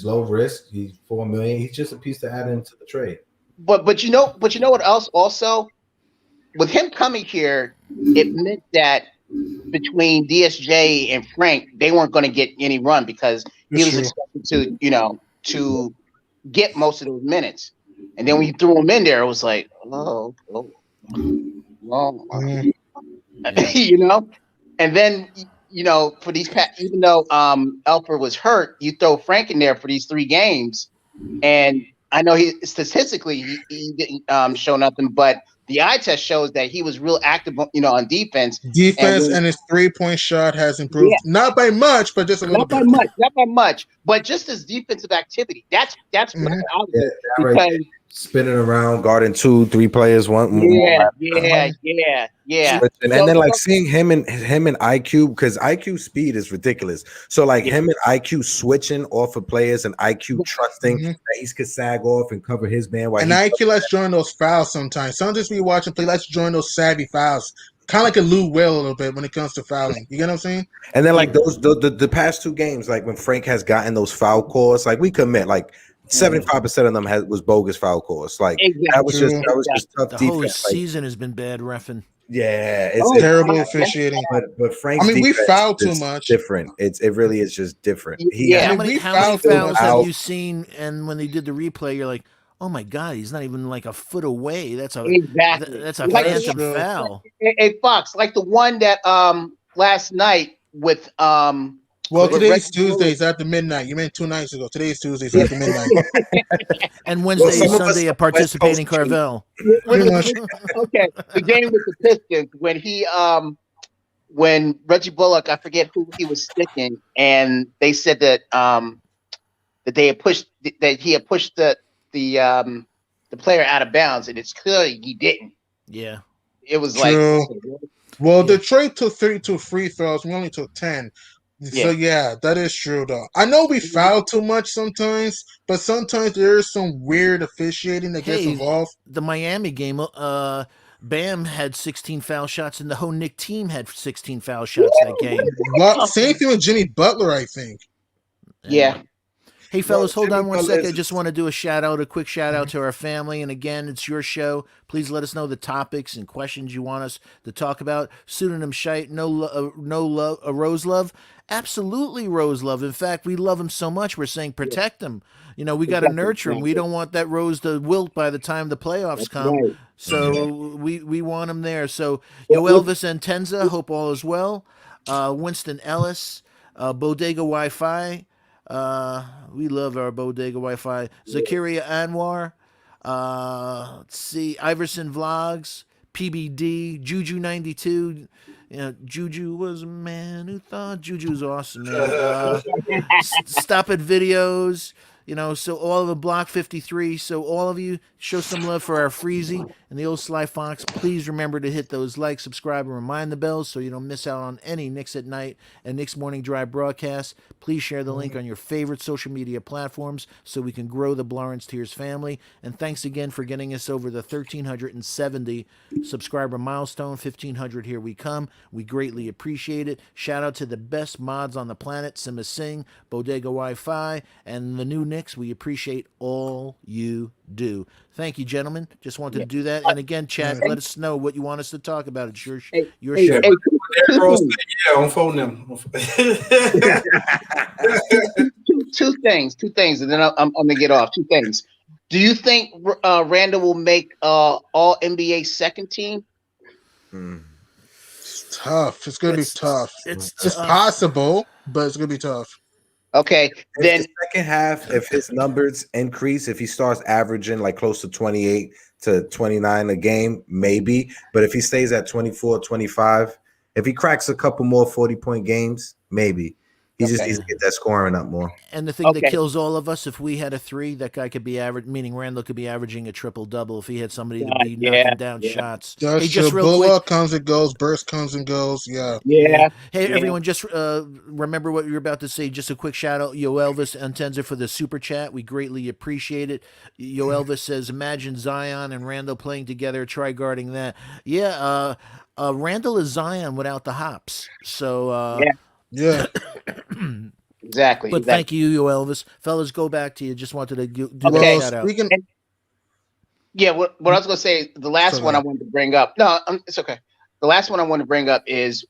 Speaker 2: low risk. He's $4 million. He's just a piece to add into the trade.
Speaker 5: But you know what else also with him coming here, it meant that between DSJ and Frank, they weren't going to get any run because he was expected to get most of those minutes. And then when you threw him in there, it was like, well, and then for these even though Elford was hurt, you throw Frank in there for these 3 games, and I know he statistically he didn't show nothing, but the eye test shows that he was real active, on defense.
Speaker 3: And his 3-point shot has improved, not by much, but just a little bit.
Speaker 5: Not by much, but just his defensive activity. That's what I was because.
Speaker 2: Right. Spinning around, guarding 2-3 players, one.
Speaker 5: Yeah.
Speaker 2: And then like seeing him and IQ, because IQ speed is ridiculous. So like him and IQ switching off of players and IQ trusting that he could sag off and cover his man.
Speaker 3: And IQ lets join those fouls sometimes. Sometimes we watch him play, let's join those savvy fouls. Kind of like a Lou Will a little bit when it comes to fouling. You get what I'm saying?
Speaker 2: And then like the past 2 games, like when Frank has gotten those foul calls, like we commit like 75% of them was bogus foul calls. Like that was just tough
Speaker 4: the
Speaker 2: defense.
Speaker 4: The whole season has been bad reffing.
Speaker 2: Yeah, it's
Speaker 3: terrible officiating.
Speaker 2: But Frank's
Speaker 3: we foul too much.
Speaker 2: Different. It really is just different.
Speaker 4: How many fouls have you seen? And when they did the replay, you're like, oh my god, he's not even like a foot away. That's a phantom foul.
Speaker 5: Hey, Fox, like the one that last night with
Speaker 3: Well, today's Tuesdays after midnight. You meant 2 nights ago. Today's Tuesdays after midnight.
Speaker 4: And Wednesday and Sunday at participating Carvel.
Speaker 3: Pretty much.
Speaker 5: Okay, the game with the Pistons when Reggie Bullock, I forget who he was sticking, and they said that that he had pushed the player out of bounds, and it's clearly he didn't.
Speaker 4: Yeah,
Speaker 5: it was
Speaker 3: true. Well, Detroit took 32 free throws. We only took 10. So yeah, that is true though. I know we foul too much sometimes, but sometimes there is some weird officiating that gets involved.
Speaker 4: The Miami game, Bam had 16 foul shots, and the whole Knicks team had 16 foul shots in that game.
Speaker 3: Well, same thing with Jimmy Butler, I think.
Speaker 5: Yeah.
Speaker 4: Hey, fellas, hold on one second. I just want to do a quick shout out to our family. And again, it's your show. Please let us know the topics and questions you want us to talk about. Pseudonym Shite, no love, Rose Love. Absolutely Rose Love. In fact, we love him so much, we're saying protect him. We got to nurture him. We don't want that rose to wilt by the time the playoffs come. Right. So we want him there. So, Elvis and Tenza, hope all is well. Winston Ellis, Bodega Wi-Fi. We love our Bodega Wi-Fi. Zakaria Anwar. Let's see. Iverson Vlogs. PBD. Juju92. Juju was a man who thought Juju's awesome, man. Stop It Videos. So all of the Block 53. So all of you, show some love for our Freezy and the old Sly Fox. Please remember to hit those like, subscribe, and remind the bells so you don't miss out on any Knicks at Night and Knicks Morning Drive broadcasts. Please share the link on your favorite social media platforms so we can grow the Blawrence Tears family. And thanks again for getting us over the 1,370 subscriber milestone. 1,500, here we come. We greatly appreciate it. Shout out to the best mods on the planet, Sima Singh, Bodega Wi-Fi, and the new Knicks. We appreciate all you do. Thank you, gentlemen. Just wanted to do that. And again, chat, let us know what you want us to talk about. It's your show.
Speaker 6: I'm phoning them.
Speaker 5: Two things, and then I'm going to get off. 2 things. Do you think Randle will make all NBA second team?
Speaker 3: It's tough. It's going to be tough. It's possible, but it's going to be tough.
Speaker 5: Okay, then
Speaker 2: the second half, if his numbers increase, if he starts averaging like close to 28 to 29 a game, maybe. But if he stays at 24, 25, if he cracks a couple more 40-point games, maybe. He just
Speaker 5: Okay.
Speaker 2: needs to get that scoring up more.
Speaker 4: And the thing that
Speaker 5: Okay.
Speaker 4: kills all of us, if we had a 3, that guy could be meaning Randall could be averaging a triple-double if he had somebody to be
Speaker 5: Yeah,
Speaker 4: knocking down
Speaker 5: yeah.
Speaker 4: shots.
Speaker 3: That's
Speaker 4: Hey,
Speaker 3: true.
Speaker 4: just real quick.
Speaker 3: Bullock comes and goes. Burst comes and goes. Yeah.
Speaker 5: Yeah.
Speaker 4: Hey,
Speaker 5: Yeah.
Speaker 4: everyone, just remember what you're about to say. Just a quick shout out, Yo Elvis Antenza for the super chat. We greatly appreciate it. Yo Elvis says, imagine Zion and Randall playing together. Try guarding that. Yeah, Randall is Zion without the hops. So,
Speaker 5: Yeah.
Speaker 3: Yeah.
Speaker 5: Exactly.
Speaker 4: but
Speaker 5: exactly.
Speaker 4: thank you, Yo Elvis. Fellas, go back to you. Just wanted to do
Speaker 5: Okay.
Speaker 4: that
Speaker 3: Well,
Speaker 4: shout out.
Speaker 3: speaking.
Speaker 5: And- Yeah, what I was gonna say, the last
Speaker 3: Sorry.
Speaker 5: one I wanted to bring up. No, it's okay. The last one I want to bring up is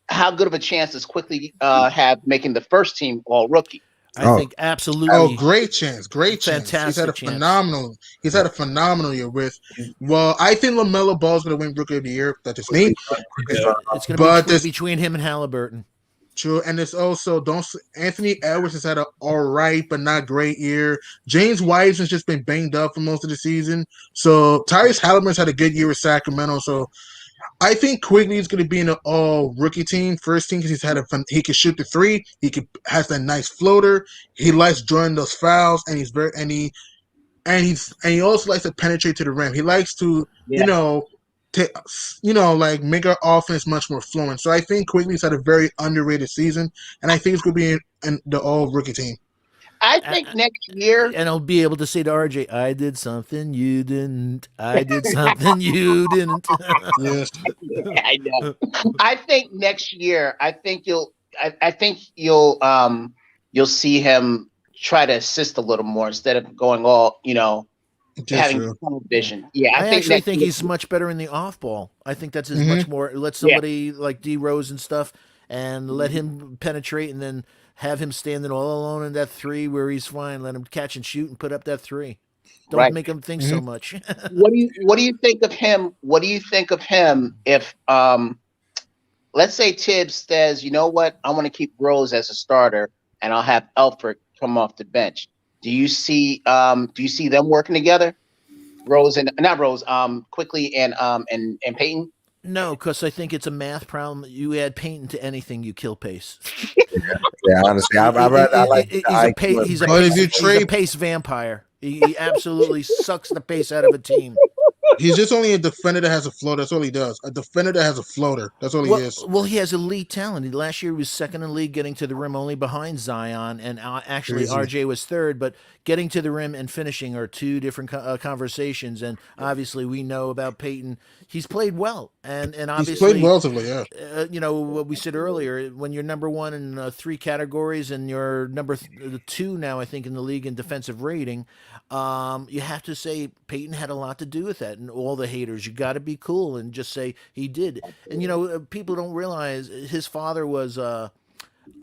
Speaker 5: how good of a chance does Quickly have making the first team All Rookie?
Speaker 4: I think absolutely.
Speaker 3: Oh, great chance. Great chance. He's had a
Speaker 4: Fantastic chance.
Speaker 3: phenomenal. He's had a phenomenal year with. Well, I think LaMelo Ball's going to win Rookie of the Year. That's just me.
Speaker 4: It's going to
Speaker 3: But
Speaker 4: be
Speaker 3: this-
Speaker 4: between him and Halliburton.
Speaker 3: True, and it's also Anthony Edwards has had an all right but not great year. James Wiseman's just been banged up for most of the season. So Tyrese Halliburton's had a good year with Sacramento. So I think Quigley's going to be in an all rookie team, first team, because he can shoot the 3. He has that nice floater. He likes drawing those fouls, and he also likes to penetrate to the rim. He likes to like make our offense much more fluent. So I think Quigley's had a very underrated season, and I think it's going to be in the all rookie team.
Speaker 5: I think next year,
Speaker 4: And I'll be able to say to RJ, I did something you didn't. I did something you didn't.
Speaker 3: Yes.
Speaker 5: I know. I think next year, I think you'll see him try to assist a little more instead of going all, having tunnel vision. Yeah,
Speaker 4: I
Speaker 5: think
Speaker 4: actually
Speaker 5: next
Speaker 4: think
Speaker 5: year-
Speaker 4: he's much better in the off ball. I think that's
Speaker 3: Mm-hmm.
Speaker 4: much more. Let somebody like D Rose and stuff, and let him penetrate, and then have him standing all alone in that 3 where he's fine. Let him catch and shoot and put up that 3. Don't
Speaker 5: Right.
Speaker 4: make him think so much.
Speaker 5: What do you think of him? What do you think of him if let's say Tibbs says, you know what, I want to keep Rose as a starter and I'll have Elfrid come off the bench. Do you see them working together? Quickly and Peyton?
Speaker 4: No, because I think it's a math problem. You add Payton to anything, you kill pace.
Speaker 2: Yeah, honestly, I like.
Speaker 4: He's a
Speaker 3: But if you
Speaker 4: pace
Speaker 3: trade-
Speaker 4: vampire. He absolutely sucks the pace out of a team.
Speaker 3: He's just only a defender that has a floater. That's all he does. A defender that has a floater. That's all he is.
Speaker 4: Well, he has elite talent. Last year he was second in the league, getting to the rim only behind Zion, and actually
Speaker 3: Crazy.
Speaker 4: RJ was third. But getting to the rim and finishing are 2 different conversations. And obviously, we know about Peyton. He's played well, and obviously
Speaker 3: He's played relatively, yeah.
Speaker 4: What we said earlier, when you're number 1 in 3 categories and you're number 2 now, I think, in the league in defensive rating, you have to say Peyton had a lot to do with that. And all the haters, you got to be cool and just say he did. And people don't realize his father was a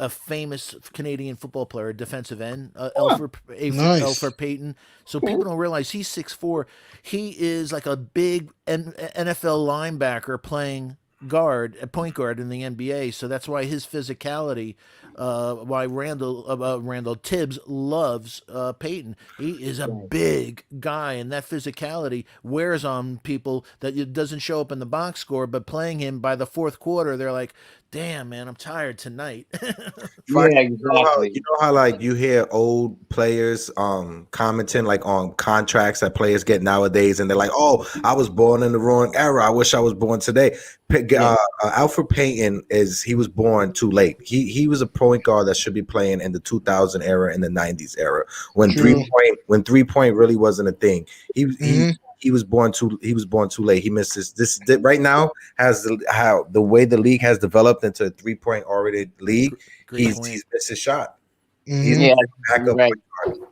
Speaker 4: famous Canadian football player, defensive end, Elfrid Payton. So people don't realize he's 6'4". He is like a big NFL linebacker playing point guard in the NBA. So that's why his physicality, why Randall Tibbs loves Peyton. He is a big guy, and that physicality wears on people that it doesn't show up in the box score, but playing him by the 4th quarter, they're like, damn, man, I'm tired tonight.
Speaker 5: Yeah, exactly.
Speaker 2: You know how like you hear old players commenting like on contracts that players get nowadays, and they're like, "Oh, I was born in the wrong era. I wish I was born today." Elfrid Payton he was born too late. He was a point guard that should be playing in the 2000 era and the 90s era when
Speaker 3: True.
Speaker 2: 3-point really wasn't a thing. He was born too late. He missed this right now has how the way the league has developed into a 3-point oriented league. He's missed his shot. He's
Speaker 5: Yeah,
Speaker 2: backup
Speaker 5: you're right.
Speaker 2: point guard.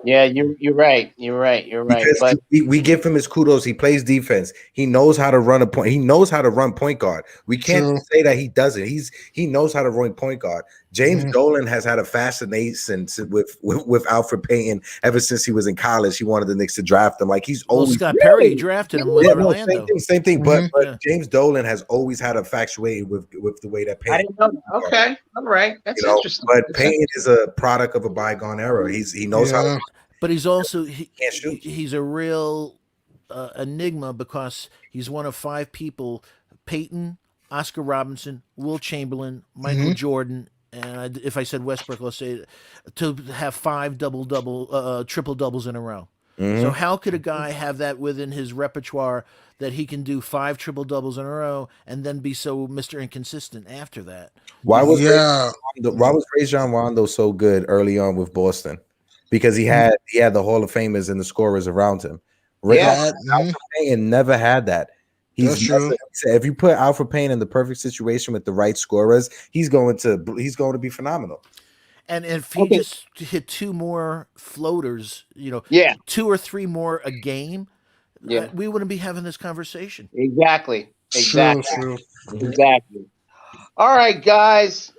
Speaker 5: Yeah, you're right. You're right.
Speaker 2: Because
Speaker 5: But
Speaker 2: we give him his kudos. He plays defense. He knows how to run a point. He knows how to run point guard. We can't
Speaker 3: True.
Speaker 2: say that he doesn't. He knows how to run point guard. James
Speaker 3: Mhm.
Speaker 2: Dolan has had a fascination with Elfrid Payton ever since he was in college. He wanted the Knicks to draft him. Like he's
Speaker 4: Well,
Speaker 2: always
Speaker 4: Scott Perry drafted him with Orlando.
Speaker 2: same thing.
Speaker 3: Mhm.
Speaker 2: But James Dolan has always had infatuated with the way that Payton.
Speaker 5: I didn't know that. Okay, all right, that's interesting.
Speaker 2: But Payton is a product of a bygone era. He knows how to.
Speaker 4: But he's also
Speaker 2: Can't shoot.
Speaker 4: he's a real enigma because he's one of 5 people: Peyton, Oscar Robinson, Will Chamberlain, Michael Jordan, and if I said Westbrook, let's say to have 5 triple doubles in a row. So how could a guy have that within his repertoire that he can do 5 triple doubles in a row and then be so Mr. Inconsistent after that?
Speaker 2: Why was
Speaker 3: Yeah.
Speaker 2: Rajon Rondo so good early on with Boston? Because he had the Hall of Famers and the scorers around him. Alfred Payton never had that.
Speaker 3: That's true.
Speaker 2: If you put Alfred Payne in the perfect situation with the right scorers, he's going to be phenomenal.
Speaker 4: And if he just hit 2 more floaters, 2 or 3 more a game, we wouldn't be having this conversation.
Speaker 5: Exactly.
Speaker 3: True.
Speaker 5: Exactly. All right, guys.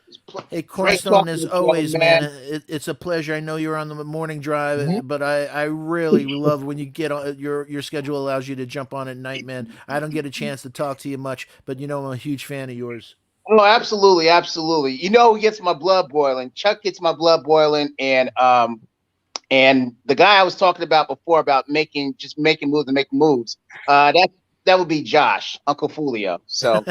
Speaker 4: Hey, Cornerstone, as always, man, it's a pleasure. I know you're on the morning drive, but I really love when you get on your schedule allows you to jump on at night, man. I don't get a chance to talk to you much, but I'm a huge fan of yours.
Speaker 5: Oh, absolutely, absolutely. Who gets my blood boiling? Chuck gets my blood boiling, and the guy I was talking about before about making moves. That would be Josh, Uncle Fulio. So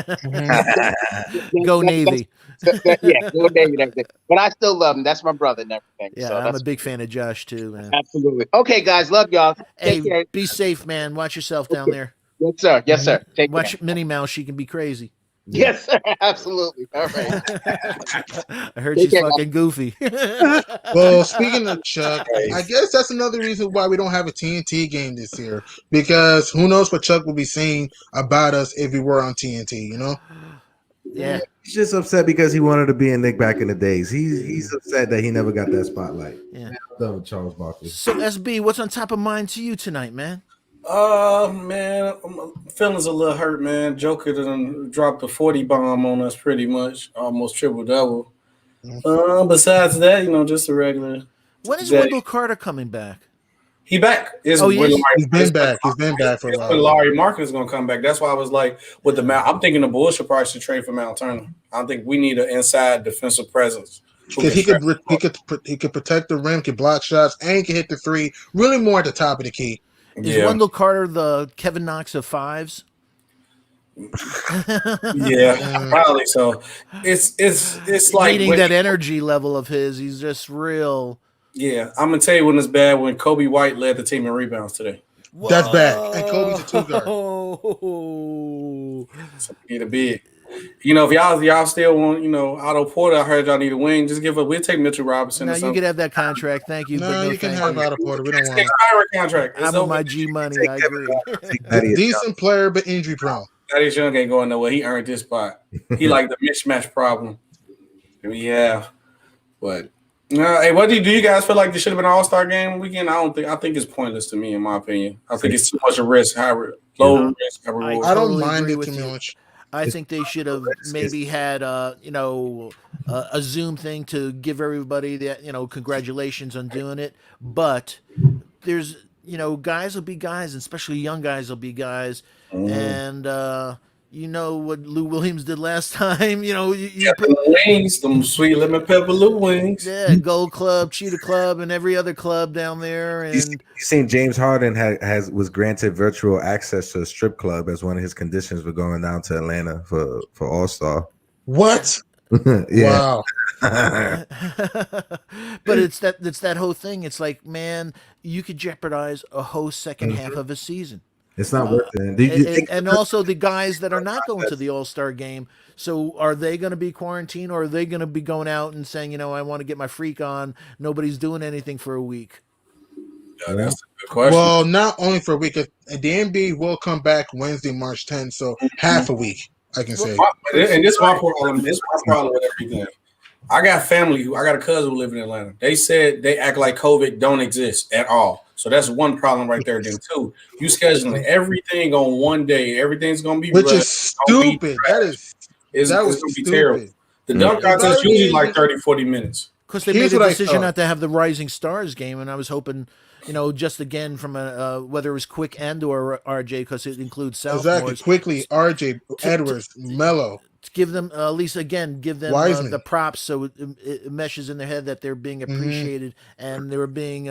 Speaker 4: go Navy.
Speaker 5: Go Navy. But I still love him. That's my brother and everything.
Speaker 4: Yeah,
Speaker 5: so
Speaker 4: I'm a big fan of Josh too, man.
Speaker 5: Absolutely. Okay, guys, love y'all.
Speaker 4: Hey, be safe, man. Watch yourself down there.
Speaker 5: Yes, sir.
Speaker 4: Watch Minnie Mouse. She can be crazy.
Speaker 5: Yes, sir. Absolutely. All right.
Speaker 4: I heard she's fucking goofy.
Speaker 3: Well, speaking of Chuck, I guess that's another reason why we don't have a TNT game this year, because who knows what Chuck will be saying about us if we were on TNT,
Speaker 4: Yeah.
Speaker 2: He's just upset because he wanted to be a Knick back in the days. He's upset that he never got that spotlight.
Speaker 4: Yeah.
Speaker 2: Done with Charles Barkley.
Speaker 4: So SB, what's on top of mind to you tonight, man?
Speaker 6: Man, feelings a little hurt, man. Joker done dropped a 40 bomb on us pretty much, almost triple double. Besides that, just a regular.
Speaker 4: When is Wendell Carter coming back?
Speaker 6: He back.
Speaker 3: He's been back. He's been back for a while.
Speaker 6: Larry Markin is going to come back. That's why I was like, with the Mount, I'm thinking the Bulls should probably trade for Mount Turner. I think we need an inside defensive presence.
Speaker 3: Because he could protect the rim, could block shots, and he can hit the three. Really more at the top of the key.
Speaker 4: Is Wendell Carter the Kevin Knox of fives?
Speaker 6: Yeah, probably so. It's like
Speaker 4: meeting that energy level of his. He's just real.
Speaker 6: Yeah, I'm gonna tell you when it's bad when Kobe White led the team in rebounds today.
Speaker 3: Whoa. That's bad, and Kobe's a 2-guard.
Speaker 6: So need a big. If y'all still want, Otto Porter, I heard y'all need a wing. Just we'll take Mitchell Robinson.
Speaker 4: No, you could have that contract. Thank you.
Speaker 3: No, you can have Otto Porter. We don't want
Speaker 6: it. Contract.
Speaker 4: I'm on my G money. I agree.
Speaker 3: Decent player, but injury prone.
Speaker 6: Thaddeus Young ain't going nowhere. He earned this spot. He like the mismatch problem. Yeah, but hey, what do you guys feel like this should have been an All-Star game weekend? I think it's pointless to me, in my opinion. I think it's too much a risk, low risk, high reward.
Speaker 3: I don't mind it too much.
Speaker 4: I think they should have maybe had a Zoom thing to give everybody that, congratulations on doing it. But there's, guys will be guys, and especially young guys will be guys. And what Lou Williams did last time. You
Speaker 6: put wings, them sweet lemon pepper Lou wings.
Speaker 4: Yeah, Gold Club, Cheetah Club, and every other club down there. And
Speaker 2: you seen James Harden was granted virtual access to a strip club as one of his conditions for going down to Atlanta for All-Star.
Speaker 3: What?
Speaker 2: Yeah.
Speaker 3: Wow.
Speaker 4: But it's that whole thing. It's like, man, you could jeopardize a whole second half of a season.
Speaker 2: It's not worth it.
Speaker 4: And also the guys that are not going to the All-Star game. So are they going to be quarantined, or are they going to be going out and saying, I want to get my freak on? Nobody's doing anything for a week.
Speaker 6: Yeah, that's a good question.
Speaker 3: Well, not only for a week. The NBA will come back Wednesday, March 10th. So half a week, I can say.
Speaker 6: And this is my problem. This is my problem with everything. I got family. I got a cousin who live in Atlanta. They said they act like COVID don't exist at all. So that's one problem right there. Then two, you scheduling everything on one day. Everything's gonna be
Speaker 3: which is stupid. That was
Speaker 6: gonna be terrible. The dunk contest is usually like 30, 40 minutes.
Speaker 4: Because they made the decision not to have the Rising Stars game, and I was hoping, just again from whether it was Quick and or RJ, because it includes Southmore.
Speaker 3: Exactly, quickly RJ, Edwards, Melo.
Speaker 4: give them at least again give them the
Speaker 3: Wiseman.
Speaker 4: props so it meshes in their head that they're being
Speaker 3: Hmm.
Speaker 4: appreciated and they're being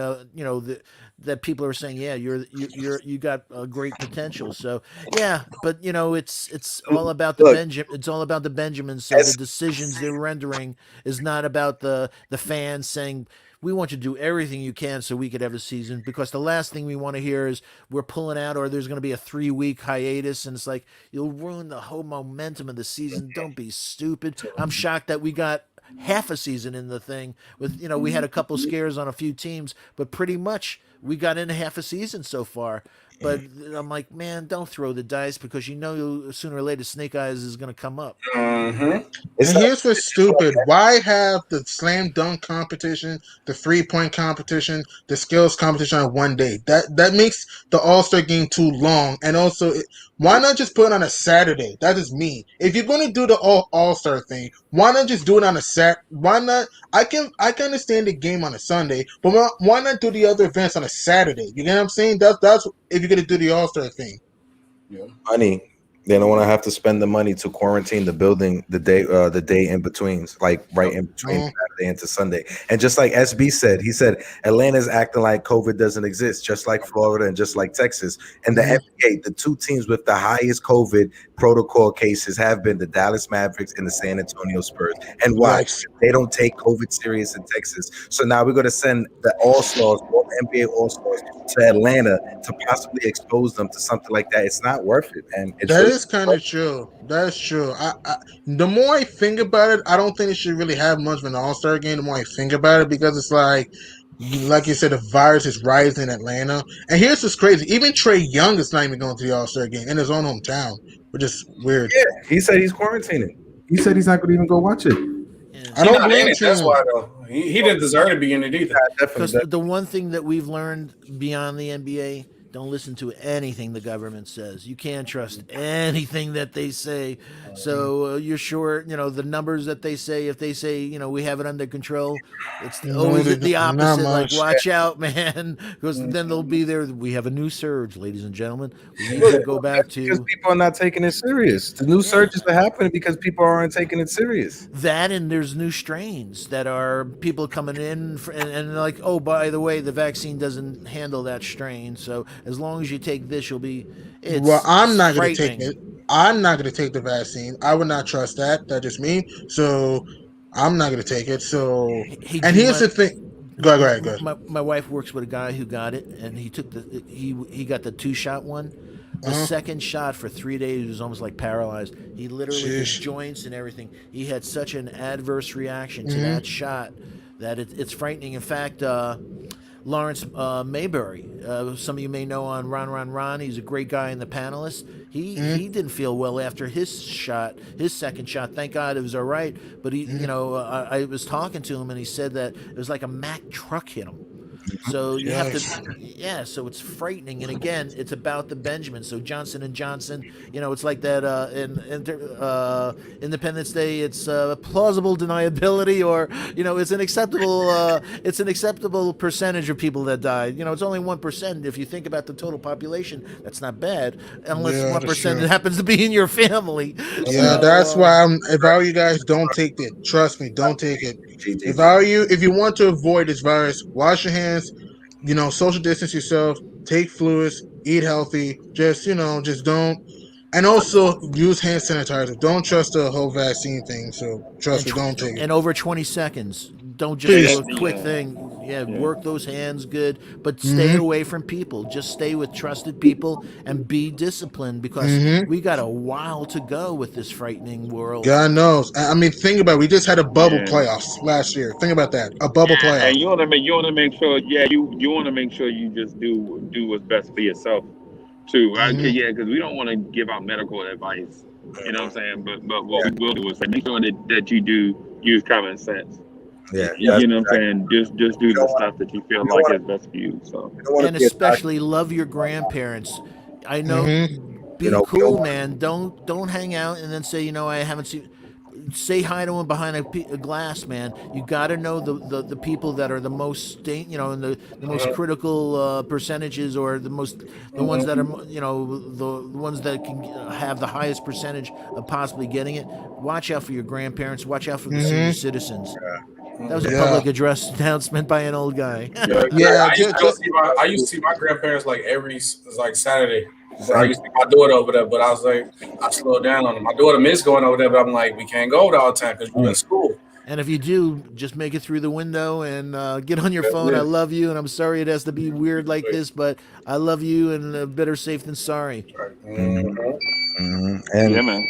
Speaker 4: that people are saying yeah you got great potential. So yeah, but it's all about
Speaker 2: Look,
Speaker 4: it's all about the Benjamins. So the
Speaker 2: as
Speaker 4: decisions they're rendering is not about the fans saying we want you to do everything you can so we could have a season, because the last thing we want to hear is we're pulling out or there's going to be a 3 week hiatus, and it's like you'll ruin the whole momentum of the season. Don't be stupid. I'm shocked that we got half a season in the thing with we had a couple scares on a few teams, but pretty much we got in half a season so far. But I'm like, man, don't throw the dice, because sooner or later Snake Eyes is going to come up.
Speaker 6: Mm-hmm.
Speaker 2: it's
Speaker 3: And
Speaker 2: not
Speaker 3: here's what's stupid. Why have the slam dunk competition, the 3-point competition, the skills competition on one day? That makes the All-Star game too long. And also, why not just put it on a Saturday? That is me. If you're going to do the All-Star thing, why not just do it on a Why not? I can understand the game on a Sunday, but why not do the other events on a Saturday? You get what I'm saying? That's if you're going to do the All-Star thing.
Speaker 6: Yeah.
Speaker 2: money. They don't want to have to spend the money to quarantine the building the day in betweens, like right in between
Speaker 3: Oh,
Speaker 2: Saturday into Sunday. And just like SB said, he said Atlanta's acting like COVID doesn't exist, just like Florida and just like Texas. And the
Speaker 3: mhm.
Speaker 2: NBA, the two teams with the highest COVID protocol cases have been the Dallas Mavericks and the San Antonio Spurs. And why?
Speaker 3: Yikes.
Speaker 2: They don't take COVID serious in Texas. So now we're going to send the All Stars, all the NBA All Stars, to Atlanta to possibly expose them to something like that. It's not worth it, man. It's
Speaker 3: That
Speaker 2: really
Speaker 3: is kind of true. That is true. The more I think about it, I don't think it should really have much of an All Star game. The more I think about it, because it's like you said, the virus is rising in Atlanta. And here's what's crazy: even Trey Young is not even going to the All Star game in his own hometown, which is weird.
Speaker 2: yeah. He said he's quarantining. He said he's not going to even go watch it.
Speaker 4: Yeah.
Speaker 3: I
Speaker 6: He's
Speaker 3: don't
Speaker 6: not in
Speaker 3: blame
Speaker 6: it.
Speaker 3: Trey
Speaker 6: That's
Speaker 3: Young.
Speaker 6: why though. He didn't deserve to be in it either.
Speaker 2: Yeah,
Speaker 4: Because
Speaker 2: definitely.
Speaker 4: the one thing that we've learned beyond the NBA, don't listen to anything the government says. You can't trust anything that they say. So you're sure, the numbers that they say, if they say, we have it under control, it's
Speaker 3: No,
Speaker 4: always
Speaker 3: they
Speaker 4: the
Speaker 3: don't. Not
Speaker 4: opposite. Like,
Speaker 3: much.
Speaker 4: watch out, man. Because then they'll be there. We have a new surge, ladies and gentlemen. We need you to go back
Speaker 2: Because
Speaker 4: to,
Speaker 2: people are not taking it serious. The new
Speaker 4: yeah.
Speaker 2: surges are happening because people aren't taking it serious.
Speaker 4: That, and there's new strains that are people coming in and like, oh, by the way, the vaccine doesn't handle that strain. So as long as you take this, you'll be.
Speaker 3: Well,
Speaker 4: It's
Speaker 3: I'm not going to take it.
Speaker 4: frightening.
Speaker 3: I'm not going to take the vaccine. I would not trust that. That's just me. So I'm not going to take it. So,
Speaker 4: Hey,
Speaker 3: and
Speaker 4: G,
Speaker 3: here's the thing. Go ahead, go ahead.
Speaker 4: my wife works with a guy who got it, and he took he got the 2-shot one. The
Speaker 3: Uh-huh.
Speaker 4: second shot for 3 days he was almost like paralyzed. He literally his
Speaker 3: Sheesh.
Speaker 4: joints and everything. He had such an adverse reaction to
Speaker 3: Hmm.
Speaker 4: that shot that it's frightening. In fact, Lawrence Mayberry. Some of you may know on Ron Ron Ron. He's a great guy in the panelists. He didn't feel well after his shot, his second shot. Thank God it was all right. But I was talking to him and he said that it was like a Mack truck hit him. So you have
Speaker 3: Yes.
Speaker 4: to, yeah. So it's frightening, and again, it's about the Benjamin. So Johnson and Johnson, it's like that Independence Day. It's plausible deniability, or it's an acceptable percentage of people that died. It's only 1%. If you think about the total population, that's not bad, unless
Speaker 3: Yeah,
Speaker 4: one
Speaker 3: that's
Speaker 4: percent
Speaker 3: true.
Speaker 4: happens to be in your family.
Speaker 3: Yeah,
Speaker 4: So
Speaker 3: that's why if I were you guys, don't take it. Trust me, don't take it. If
Speaker 2: GGG.
Speaker 3: I were you, if you want to avoid this virus, wash your hands, social distance yourself, take fluids, eat healthy, just don't. And also use hand sanitizer. Don't trust the whole vaccine thing. So trust
Speaker 4: and
Speaker 3: me, don't take it.
Speaker 4: and over 20 seconds. Don't just
Speaker 1: Yeah,
Speaker 4: do
Speaker 3: Please.
Speaker 4: a quick
Speaker 1: yeah,
Speaker 4: thing. Yeah,
Speaker 1: yeah.
Speaker 4: work those hands good, but stay
Speaker 3: Mm-hmm.
Speaker 4: away from people. Just stay with trusted people and be disciplined, because
Speaker 3: Mm-hmm.
Speaker 4: we got a while to go with this frightening world.
Speaker 3: God knows. I mean, think about it. We just had a bubble
Speaker 1: Yeah.
Speaker 3: playoffs last year. Think about that. A bubble playoff.
Speaker 1: And you want to make sure, yeah, you want to make sure you just do what's best for yourself too.
Speaker 3: Mm-hmm.
Speaker 1: Yeah, because we don't want to give out medical advice. You know what I'm saying? But what
Speaker 2: Yeah,
Speaker 1: we will do is make sure that you do use common sense.
Speaker 2: yeah.
Speaker 1: You
Speaker 2: That's
Speaker 1: know what I'm
Speaker 2: exactly.
Speaker 1: saying? Just do
Speaker 2: You
Speaker 1: the
Speaker 2: don't want
Speaker 1: stuff that you feel
Speaker 2: you don't
Speaker 1: like
Speaker 2: want
Speaker 1: is best for you. So
Speaker 2: you don't want
Speaker 4: And
Speaker 2: to be a doctor.
Speaker 4: especially love your grandparents. I know,
Speaker 3: Mm-hmm.
Speaker 2: You
Speaker 4: be
Speaker 2: know, we don't
Speaker 4: cool,
Speaker 2: want
Speaker 4: man. Don't hang out and then say, I haven't seen. say hi to him behind a glass, man. You got to know the people that are the most, in the most critical percentages, or the ones that are, the ones that can have the highest percentage of possibly getting it. Watch out for your grandparents. Watch out for the senior citizens. That was a
Speaker 3: Yeah.
Speaker 4: public address announcement by an old guy.
Speaker 3: Yeah,
Speaker 6: I used to see my grandparents like every like Saturday. But I used to take my daughter over there, but I was like, I slowed down on it. My daughter missed going over there, but I'm like, we can't go there all the time because you're in school.
Speaker 4: And if you do, just make it through the window and get on your phone. I love you, and I'm sorry it has to be weird like this, but I love you, and better safe than sorry.
Speaker 2: And
Speaker 1: Yeah, man.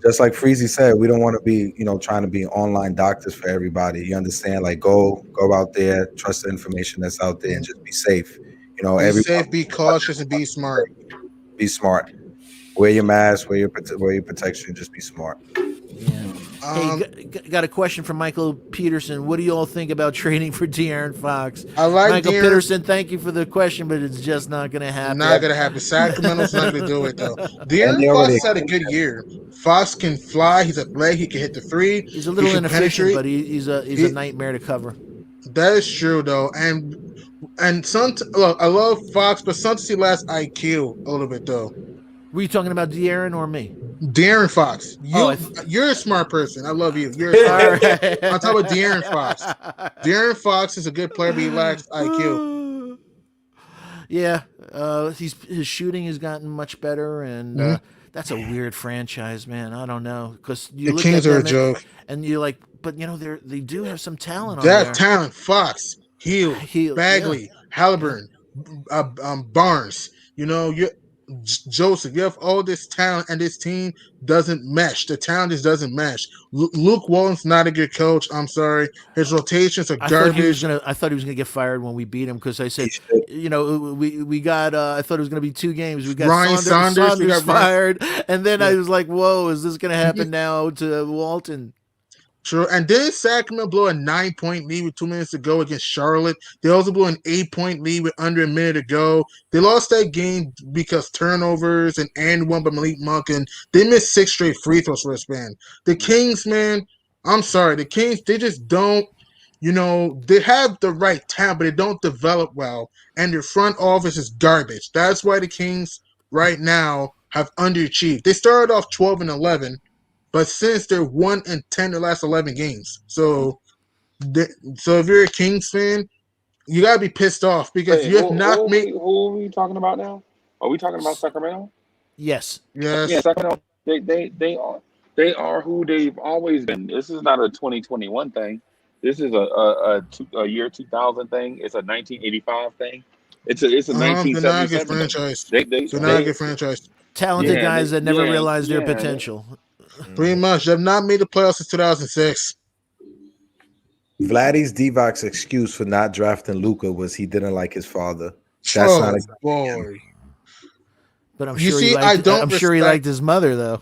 Speaker 2: just like Freezy said, we don't want to be, trying to be online doctors for everybody. You understand? Like, go out there, trust the information that's out there, and just be safe.
Speaker 3: Be safe, be cautious, and be smart.
Speaker 2: Be smart. Wear your mask, wear your protection. Just be smart.
Speaker 4: Yeah. Hey, got a question from Michael Peterson. What do you all think about trading for De'Aaron Fox?
Speaker 3: I like
Speaker 4: Michael
Speaker 3: De'Aaron.
Speaker 4: Peterson. Thank you for the question, but it's just not going to happen.
Speaker 3: Not gonna happen. Sacramento's not gonna do it though. De'Aaron Fox has had a good year. Fox can fly. He's athletic. He can hit the three.
Speaker 4: He's a little inefficient,
Speaker 3: penetrate.
Speaker 4: but he's a nightmare to cover.
Speaker 3: That is true though, and look, I love Fox, but sometimes he lacks IQ a little bit though.
Speaker 4: Were you talking about De'Aaron or me?
Speaker 3: De'Aaron Fox, you're a smart person. I love you. You're a smart person. I'm talking about De'Aaron Fox. De'Aaron Fox is a good player, but he lacks IQ.
Speaker 4: Yeah, his shooting has gotten much better, and that's a weird franchise, man. I don't know, because
Speaker 3: the Kings are a joke,
Speaker 4: and you're like, but they do have some talent.
Speaker 3: They have talent. Fox, Hield, Bagley, Halliburton, Barnes. Joseph, you have all this talent, and this team doesn't mesh. The talent just doesn't mesh. Luke Walton's not a good coach. I'm sorry. His rotations are garbage.
Speaker 4: I thought he was gonna get fired when we beat him, because I said, we got. I thought it was gonna be 2 games. We got
Speaker 3: Ryan Saunders
Speaker 4: we got fired, and then I was like, whoa, is this gonna happen now to Walton?
Speaker 3: True. And didn't Sacramento blow a 9-point lead with 2 minutes to go against Charlotte? They also blew an 8-point lead with under a minute to go. They lost that game because turnovers and one by Malik Monk, and they missed 6 straight free throws for a span. The Kings, man, I'm sorry. The Kings, they just don't, they have the right talent, but they don't develop well, and their front office is garbage. That's why the Kings right now have underachieved. They started off 12-11. But since they're 1-10 the last 11 games, so if you're a Kings fan, you gotta be pissed off because you have not made.
Speaker 1: Who are we talking about now? Are we talking about Sacramento?
Speaker 4: Yes.
Speaker 1: Yeah, Sacramento. They are who they've always been. This is not a 2021 thing. This is a year 2000 thing. It's a 1985 thing. It's a 1977
Speaker 3: they're not a good franchise. They're not a good franchise.
Speaker 4: Talented guys that never realized their potential.
Speaker 3: Pretty much. They've not made the playoffs since 2006.
Speaker 2: Vladdy's Divac's excuse for not drafting Luka was he didn't like his father. That's not a
Speaker 3: boy.
Speaker 4: But I'm sure he liked his mother, though.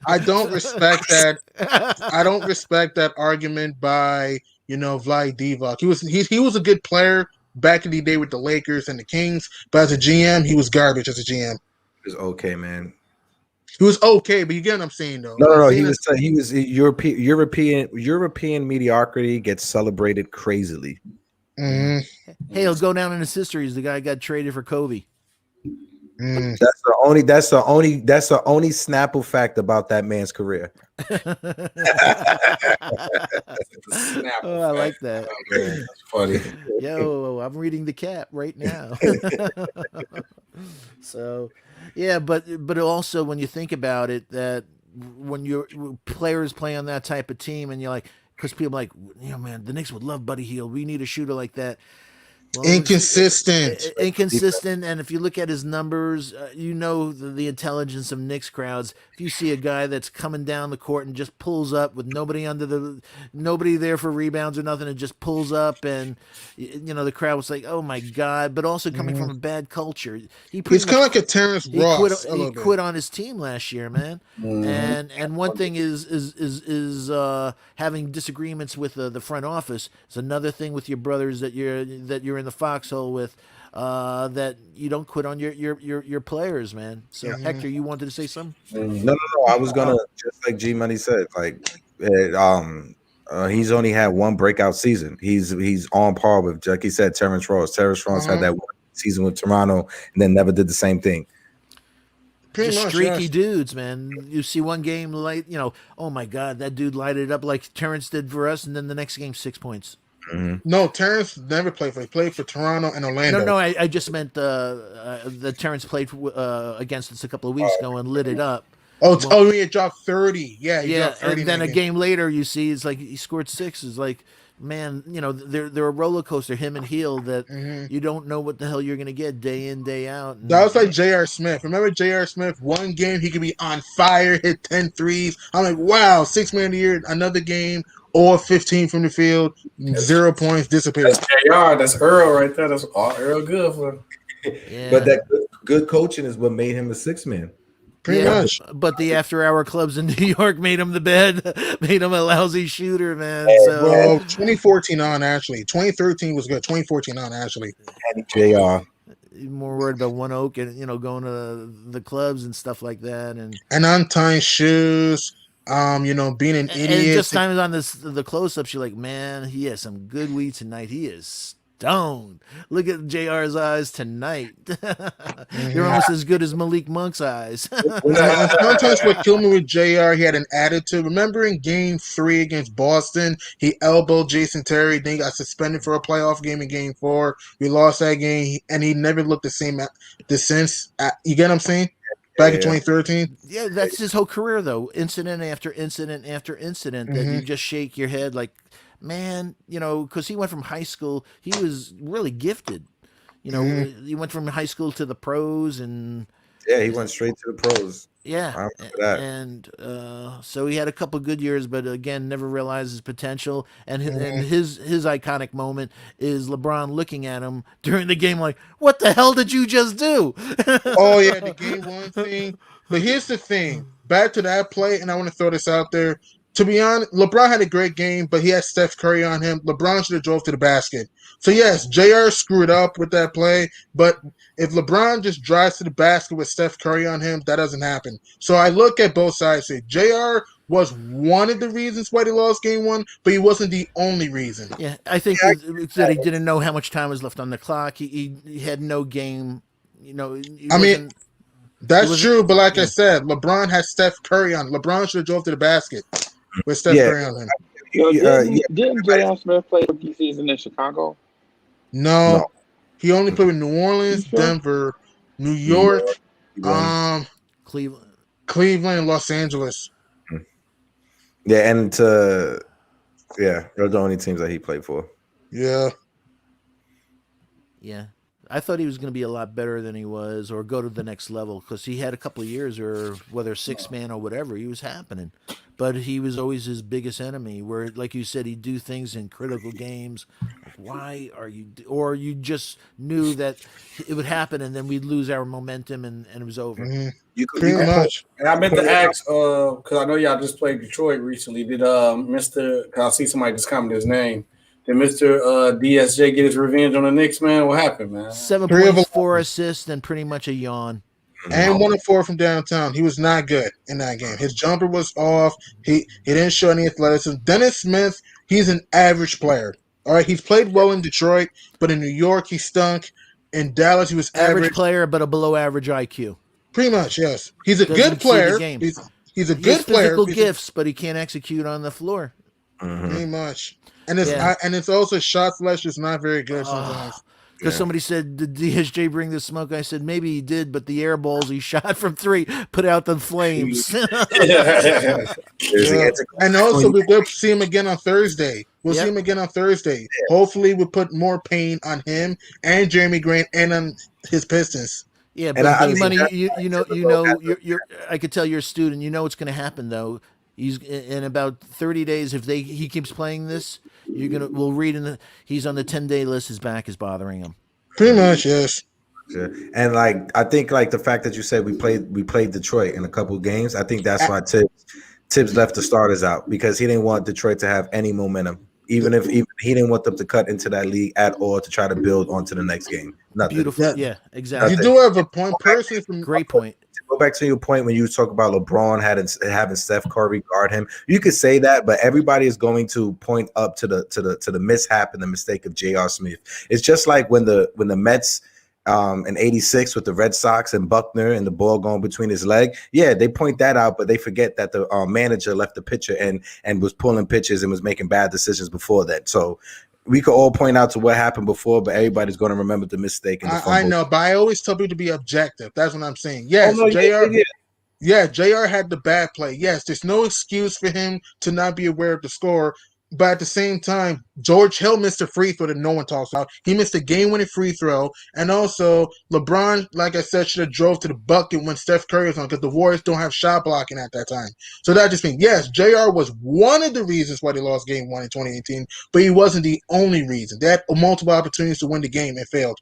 Speaker 3: I don't respect that. I don't respect that argument by Vlad Divac. He was a good player back in the day with the Lakers and the Kings, but as a GM, he was garbage as a GM.
Speaker 2: He was okay, man.
Speaker 3: He was okay, but you get what I'm saying, though.
Speaker 2: No. He was European mediocrity gets celebrated crazily.
Speaker 3: Mm-hmm.
Speaker 4: Hey, he'll go down in his history as the guy got traded for Kobe.
Speaker 3: Mm.
Speaker 2: That's the only Snapple fact about that man's career.
Speaker 4: Oh, I like that.
Speaker 2: Oh, man, that's funny.
Speaker 4: Yo, I'm reading the cap right now. So, yeah, but also when you think about it, that when your players play on that type of team, and you're like, because people are like, man, the Knicks would love Buddy Hield. We need a shooter like that. Well,
Speaker 3: inconsistent,
Speaker 4: and if you look at his numbers, the intelligence of Knicks crowds. If you see a guy that's coming down the court and just pulls up with nobody there for rebounds or nothing, and just pulls up, and the crowd was like, "Oh my god!" But also coming from a bad culture,
Speaker 3: he's kind of like a Terrence Ross.
Speaker 4: He quit on his team last year, man. And one thing is having disagreements with the front office. It's another thing with your brothers that you're in the foxhole with. That you don't quit on your players, man. So Hector, you wanted to say something?
Speaker 2: No. I was gonna just like G Money said, like he's only had one breakout season. He's on par with, like he said, Terrence Ross. Terrence Ross had that one season with Toronto and then never did the same thing.
Speaker 3: Pretty
Speaker 4: Just
Speaker 3: much,
Speaker 4: streaky
Speaker 3: yes.
Speaker 4: dudes, man. You see one game light, oh my God, that dude lighted up like Terrence did for us, and then the next game 6 points.
Speaker 3: No, Terrence never played for. He played for Toronto and Orlando.
Speaker 4: No, I just meant the Terrence played against us a couple of weeks ago and lit it up.
Speaker 3: He dropped 30. Yeah, he dropped 30
Speaker 4: and then a game later, you see, it's like he scored 6. It's like, man, they're a roller coaster, him and Heel, that you don't know what the hell you're gonna get day in, day out. And
Speaker 3: that was like J.R. Smith. Remember J.R. Smith? One game he could be on fire, hit 10 threes. I'm like, wow, 6 man of the year. Another game, or 15 from the field, 0 points, disappeared.
Speaker 6: That's JR. That's Earl right there. That's all Earl good for.
Speaker 4: Yeah.
Speaker 2: But that good coaching is what made him a 6-man.
Speaker 3: Pretty much.
Speaker 4: But the after-hour clubs in New York made him the bed, made him a lousy shooter, man. So
Speaker 3: Well, 2014 on, actually. 2013 was good. 2014 on, actually.
Speaker 2: JR.
Speaker 4: more worried about One Oak and going to the clubs and stuff like that, and
Speaker 3: untying shoes. Being an idiot.
Speaker 4: And just times on the close-ups, you're like, man, he has some good weed tonight. He is stoned. Look at JR's eyes tonight. They're almost as good as Malik Monk's eyes.
Speaker 3: Sometimes what killed me with JR, he had an attitude. Remember in Game 3 against Boston, he elbowed Jason Terry, then he got suspended for a playoff game in Game 4. We lost that game, and he never looked the same since. You get what I'm saying? Back in 2013?
Speaker 4: Yeah, that's his whole career, though. Incident after incident after incident that you just shake your head like, man, because he went from high school. He was really gifted. He went from high school to the pros and...
Speaker 2: Yeah, he went straight to the pros.
Speaker 4: Yeah,
Speaker 2: I remember that.
Speaker 4: And so he had a couple good years, but again, never realized his potential. And his iconic moment is LeBron looking at him during the game, like, "What the hell did you just do?"
Speaker 3: Oh yeah, the Game 1 thing. But here's the thing: back to that play, and I want to throw this out there. To be honest, LeBron had a great game, but he had Steph Curry on him. LeBron should have drove to the basket. So yes, JR screwed up with that play, but if LeBron just drives to the basket with Steph Curry on him, that doesn't happen. So I look at both sides. Say JR was one of the reasons why they lost Game 1, but he wasn't the only reason.
Speaker 4: Yeah, I think that he didn't know how much time was left on the clock. He had no game.
Speaker 3: That's true, but like I said, LeBron has Steph Curry on. LeBron should have drove to the basket with Steph Curry on him.
Speaker 1: Didn't J.R. Smith play rookie season in Chicago?
Speaker 3: No. He only played with New Orleans, Denver, New York,
Speaker 4: Cleveland,
Speaker 3: and Los Angeles.
Speaker 2: Yeah, and those are the only teams that he played for.
Speaker 3: Yeah.
Speaker 4: Yeah. I thought he was going to be a lot better than he was, or go to the next level, because he had a couple of years, or whether 6-man or whatever, he was happening. But he was always his biggest enemy, where, like you said, he'd do things in critical games. Like, why are you... Or you just knew that it would happen, and then we'd lose our momentum, and it was over.
Speaker 3: Mm-hmm. Pretty much.
Speaker 6: And I meant to ask, because I know y'all just played Detroit recently. Did Mr. Because I see somebody just commented his name. Did Mr. DSJ get his revenge on the Knicks, man? What happened, man?
Speaker 4: 7 points, 4 assists, and pretty much a yawn.
Speaker 3: And 1 of 4 from downtown. He was not good in that game. His jumper was off. He didn't show any athleticism. Dennis Smith, he's an average player. All right, he's played well in Detroit, but in New York, he stunk. In Dallas, he was average
Speaker 4: player, but a below average IQ.
Speaker 3: Pretty much, yes. He's a good player. He's a good player.
Speaker 4: Physical gifts, but he can't execute on the floor.
Speaker 3: Pretty much. And it's also shot selection is not very good sometimes.
Speaker 4: Because somebody said, did DSJ bring the smoke? I said, maybe he did, but the air balls he shot from 3 put out the flames.
Speaker 3: And also, we'll see him again on Thursday. We'll see him again on Thursday. Hopefully, we'll put more pain on him and Jeremy Grant and on his Pistons.
Speaker 4: Yeah, but money, you're I could tell you're a student. You know what's going to happen, though. He's in about 30 days. If he keeps playing this, we'll read he's on the 10-day list. His back is bothering him.
Speaker 3: Pretty much, yes.
Speaker 2: Yeah. And I think the fact that you said we played Detroit in a couple of games, I think that's why Tibbs left the starters out, because he didn't want Detroit to have any momentum. Even if He didn't want them to cut into that league at all to try to build onto the next game. Nothing.
Speaker 4: Beautiful.
Speaker 3: Yeah.
Speaker 4: Yeah, exactly.
Speaker 3: You do have a point, personally. From
Speaker 4: Great point.
Speaker 2: To go back to your point when you talk about LeBron having Steph Curry guard him, you could say that, but everybody is going to point up to the mishap and the mistake of J.R. Smith. It's just like when the Mets in '86 with the Red Sox and Buckner and the ball going between his leg. Yeah, they point that out, but they forget that the manager left the pitcher and was pulling pitches and was making bad decisions before that. So we could all point out to what happened before, but everybody's going to remember the mistake. And the
Speaker 3: I know, but I always tell people to be objective. That's what I'm saying. Yes,
Speaker 2: Oh, no,
Speaker 3: JR.
Speaker 2: yeah.
Speaker 3: Yeah, JR had the bad play. Yes, there's no excuse for him to not be aware of the score. But at the same time, George Hill missed a free throw that no one talks about. He missed a game-winning free throw. And also, LeBron, like I said, should have drove to the bucket when Steph Curry was on because the Warriors don't have shot blocking at that time. So that just means, yes, JR was one of the reasons why they lost Game 1 in 2018, but he wasn't the only reason. They had multiple opportunities to win the game and failed.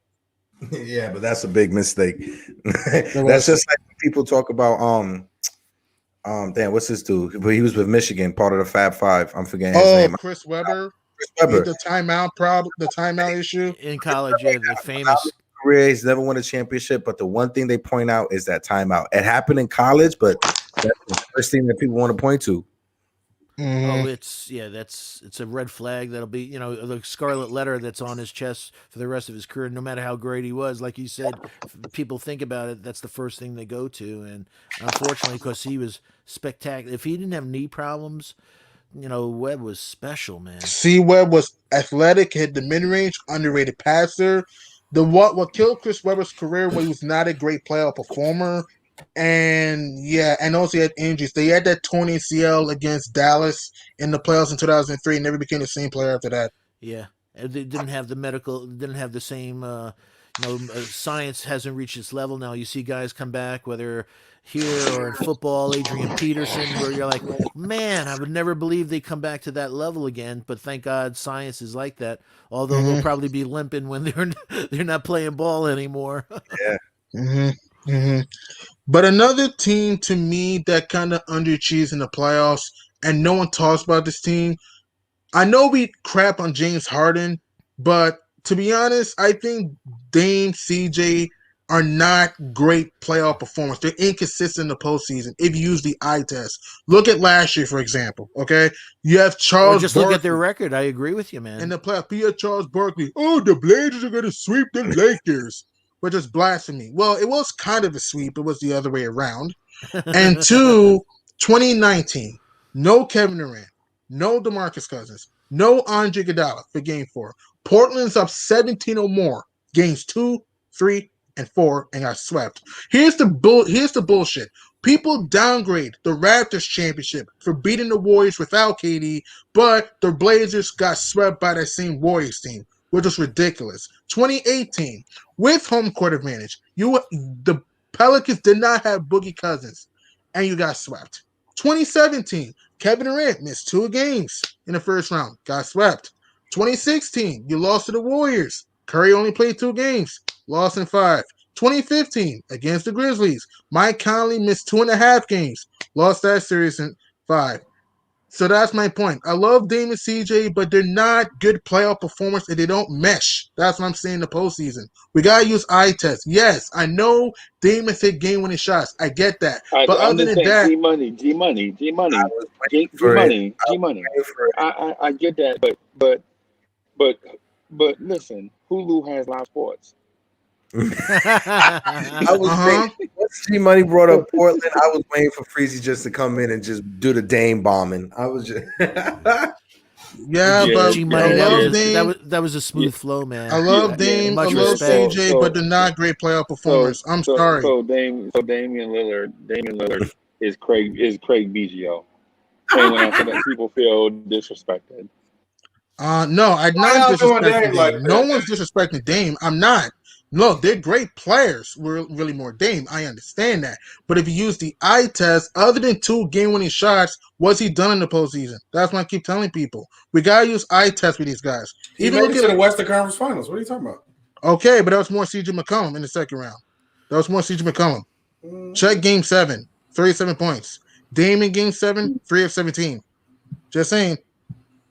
Speaker 2: Yeah, but that's a big mistake. That's just like when people talk about damn, what's this dude? But he was with Michigan, part of the Fab Five. I'm forgetting his name.
Speaker 3: Chris Webber.
Speaker 2: Chris Webber.
Speaker 3: The timeout problem, the timeout issue
Speaker 4: in college. Yeah, the famous
Speaker 2: career. He's never won a championship, but the one thing they point out is that timeout. It happened in college, but that's the first thing that people want to point to.
Speaker 4: Oh, it's a red flag that'll be, the scarlet letter that's on his chest for the rest of his career. No matter how great he was, like you said, people think about it. That's the first thing they go to, and unfortunately, because he was spectacular. If he didn't have knee problems, Webb was special, man.
Speaker 3: C. Webb was athletic, hit the mid range, underrated passer. What killed Chris Webber's career was he was not a great playoff performer. And also he had injuries. They had that torn ACL against Dallas in the playoffs in 2003 and never became the same player after that.
Speaker 4: Yeah, they didn't have the same. Science hasn't reached its level now. You see guys come back, whether here or in football, Adrian Peterson, where you're like, man, I would never believe they come back to that level again. But thank God science is like that. Although they'll probably be limping when they're not playing ball anymore.
Speaker 2: Yeah.
Speaker 3: But another team to me that kind of underachieved in the playoffs, and no one talks about this team. I know we crap on James Harden, but to be honest, I think Dame, CJ are not great playoff performers. They're inconsistent in the postseason if you use the eye test. Look at last year, for example, okay? You have Charles
Speaker 4: just
Speaker 3: Barkley.
Speaker 4: Look at their record. I agree with you, man.
Speaker 3: In the playoffs, you have Charles Barkley. Oh, the Blazers are going to sweep the Lakers. Which is blasphemy. Well, it was kind of a sweep. It was the other way around. And 2019, no Kevin Durant, no DeMarcus Cousins, no Andre Iguodala for Game 4. Portland's up 17 or more, Games 2, 3, and 4, and got swept. Here's the bullshit. People downgrade the Raptors championship for beating the Warriors without KD, but the Blazers got swept by that same Warriors team, which was ridiculous. 2018, with home court advantage, the Pelicans did not have Boogie Cousins, and you got swept. 2017, Kevin Durant missed 2 games in the first round, got swept. 2016, you lost to the Warriors. Curry only played 2 games, lost in 5. 2015, against the Grizzlies, Mike Conley missed 2.5 games, lost that series in 5. So that's my point. I love Dame and CJ, but they're not good playoff performers and they don't mesh. That's what I'm saying in the postseason. We got to use eye test. Yes, I know Dame has hit game-winning shots. I get that. But other than that...
Speaker 1: G-Money. I get that, but listen, Hulu has live sports.
Speaker 2: I was waiting. Once G-Money brought up Portland, I was waiting for Freezy just to come in and just do the Dame bombing. I was just
Speaker 3: but
Speaker 4: G-Money, that was a smooth flow, man.
Speaker 3: I love Dame, I love CJ, but they're not great playoff performers. I'm sorry.
Speaker 1: So Damian Lillard is Craig Biggio. And when I say that, people feel disrespected.
Speaker 3: No, I'm not disrespecting Dame. No one's disrespecting Dame. I'm not. No, they're great players. We're really more Dame. I understand that. But if you use the eye test, other than 2 game-winning shots, what's he done in the postseason? That's what I keep telling people. We got to use eye test with these guys.
Speaker 6: He made it to the Western Conference Finals. What are you talking about?
Speaker 3: Okay, but that was more C.J. McCollum in the second round. Check Game 7, 37 points. Dame in Game 7, 3 of 17. Just saying.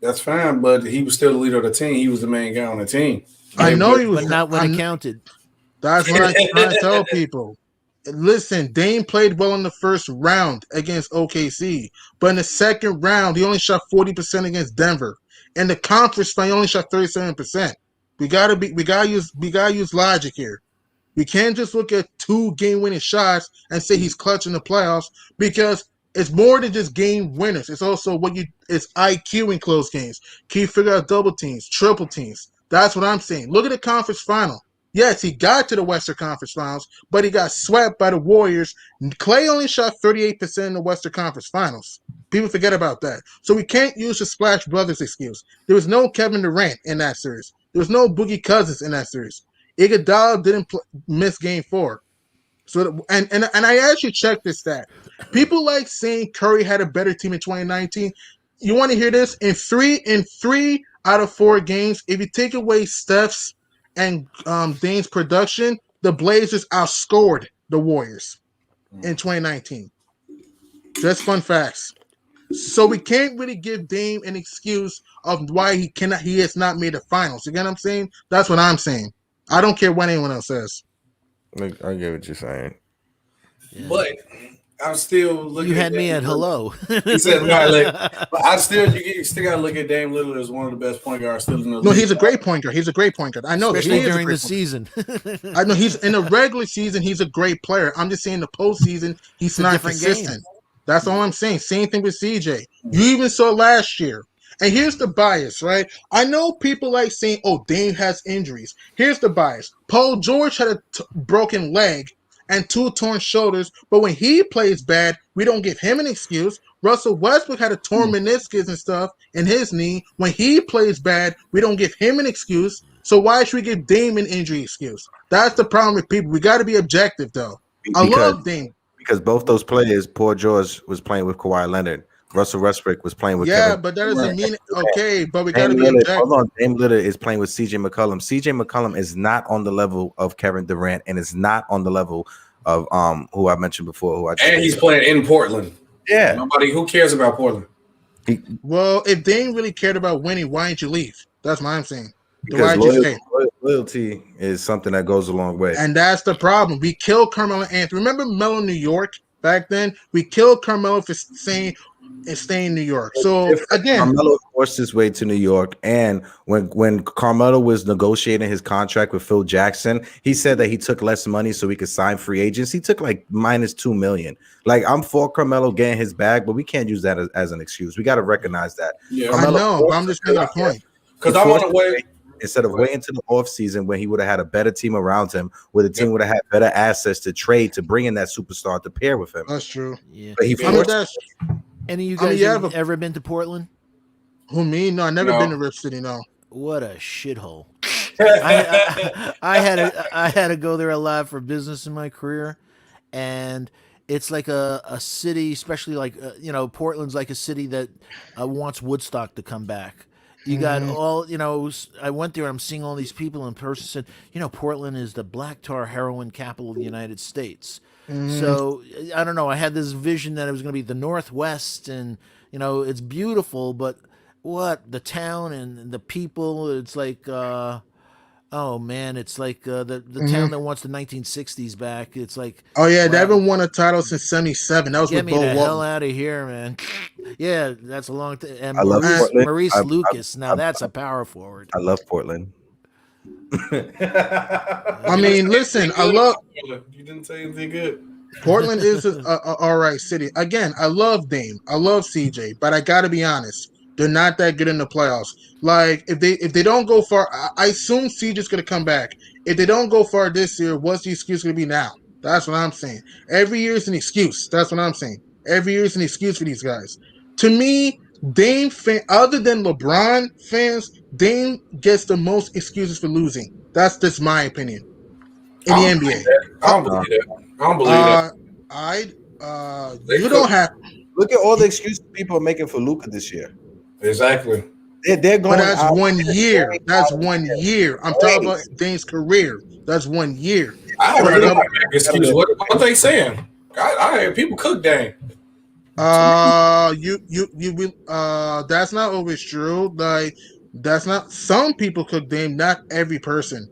Speaker 6: That's fine, but he was still the leader of the team. He was the main guy on the team.
Speaker 3: I know he was,
Speaker 4: but not when it counted.
Speaker 3: That's what I try to tell people. Listen, Dame played well in the first round against OKC, but in the second round, he only shot 40% against Denver. In the conference final, he only shot 37%. We gotta use logic here. We can't just look at 2 game-winning shots and say he's clutch in the playoffs, because it's more than just game winners. It's also it's IQ in close games. Can you figure out double teams, triple teams? That's what I'm saying. Look at the conference final. Yes, he got to the Western Conference Finals, but he got swept by the Warriors. Clay only shot 38% in the Western Conference Finals. People forget about that. So we can't use the Splash Brothers excuse. There was no Kevin Durant in that series. There was no Boogie Cousins in that series. Iguodala didn't miss Game 4. So and I actually checked this stat. People like saying Curry had a better team in 2019. You want to hear this? In three out of 4 games, if you take away Steph's and Dame's production, the Blazers outscored the Warriors in 2019. Just fun facts. So we can't really give Dame an excuse of why he has not made the finals. You get what I'm saying? That's what I'm saying. I don't care what anyone else says.
Speaker 2: I get what you're saying.
Speaker 4: Yeah.
Speaker 6: But I'm still looking.
Speaker 4: You had me at hello.
Speaker 6: He said, right, but you still got to look at Dame Lillard as one of the best point guards still in the league.
Speaker 3: No, he's a great point guard. He's a great point guard. I know
Speaker 4: Especially
Speaker 3: that.
Speaker 4: during the season.
Speaker 3: I know he's in the regular season. He's a great player. I'm just saying the postseason, he's not consistent. Game. That's all I'm saying. Same thing with CJ. You even saw last year. And here's the bias, right? I know people like saying, "Oh, Dame has injuries." Here's the bias. Paul George had a broken leg and 2 torn shoulders, but when he plays bad, we don't give him an excuse. Russell Westbrook had a torn meniscus and stuff in his knee. When he plays bad, we don't give him an excuse. So why should we give Dame an injury excuse? That's the problem with people. We got to be objective, though. I love Dame.
Speaker 2: Because both those players, Paul George was playing with Kawhi Leonard. Russell Westbrook was playing with Kevin.
Speaker 3: But that doesn't mean okay. But we got to be objective.
Speaker 2: Hold on, Dame Lillard is playing with CJ McCollum. CJ McCollum is not on the level of Kevin Durant, and is not on the level of who I mentioned before.
Speaker 6: And he's playing in Portland.
Speaker 2: Yeah,
Speaker 6: who cares about Portland?
Speaker 3: Well, if Dame really cared about winning, why didn't you leave? That's what I'm saying.
Speaker 2: Because loyalty is something that goes a long way,
Speaker 3: and that's the problem. We killed Carmelo Anthony. Remember Melo New York back then? We killed Carmelo for staying in New York. So again,
Speaker 2: Carmelo forced his way to New York, and when Carmelo was negotiating his contract with Phil Jackson, he said that he took less money so he could sign free agents. He took like -2 million. Like, I'm for Carmelo getting his bag, but we can't use that as an excuse. We got to recognize that.
Speaker 6: Yeah,
Speaker 3: Carmelo, I know, but I'm just making a point.
Speaker 6: Because I want to wait.
Speaker 2: Instead of waiting to the offseason when he would have had a better team around him, where the team would have had better assets to trade to bring in that superstar to pair with him.
Speaker 3: That's true.
Speaker 2: Yeah. But he
Speaker 4: any of you guys have ever been to Portland?
Speaker 3: Who, me? No, I never been to Rip City, no.
Speaker 4: What a shithole. I had to go there a lot for business in my career, and it's like a city, especially like Portland's like a city that wants Woodstock to come back. You got all, I went there, I'm seeing all these people in person, said, Portland is the black tar heroin capital of the United States. So, I don't know, I had this vision that it was going to be the Northwest, and, it's beautiful, but the town and the people, it's like, oh man, it's like the town that wants the 1960s back. It's like,
Speaker 3: they haven't won a title since '77. That was
Speaker 4: get
Speaker 3: with
Speaker 4: me
Speaker 3: Bo
Speaker 4: the
Speaker 3: Walton.
Speaker 4: hell out of here, man. Yeah, that's a long time. And
Speaker 2: Maurice
Speaker 4: Lucas, now that's a power forward.
Speaker 2: I love Portland.
Speaker 3: I mean, listen, I love.
Speaker 6: You didn't say anything good.
Speaker 3: Portland is a all right city. Again, I love Dame, I love CJ, but I got to be honest. They're not that good in the playoffs. Like, if they don't go far, I assume CJ's going to come back. If they don't go far this year, what's the excuse going to be now? That's what I'm saying. Every year is an excuse. That's what I'm saying. Every year is an excuse for these guys. To me, Dame other than LeBron fans, Dame gets the most excuses for losing. That's just my opinion. In the NBA.
Speaker 6: I don't believe that.
Speaker 3: You don't have.
Speaker 2: Look at all the excuses people are making for Luka this year.
Speaker 6: Exactly.
Speaker 2: They're going.
Speaker 3: But that's 1 year. That's 1 year. I'm talking about Dame's career. That's 1 year.
Speaker 6: I haven't heard nobody make excuse. What they saying? I heard people cook Dame.
Speaker 3: That's not always true. Like, that's not. Some people could name, not every person.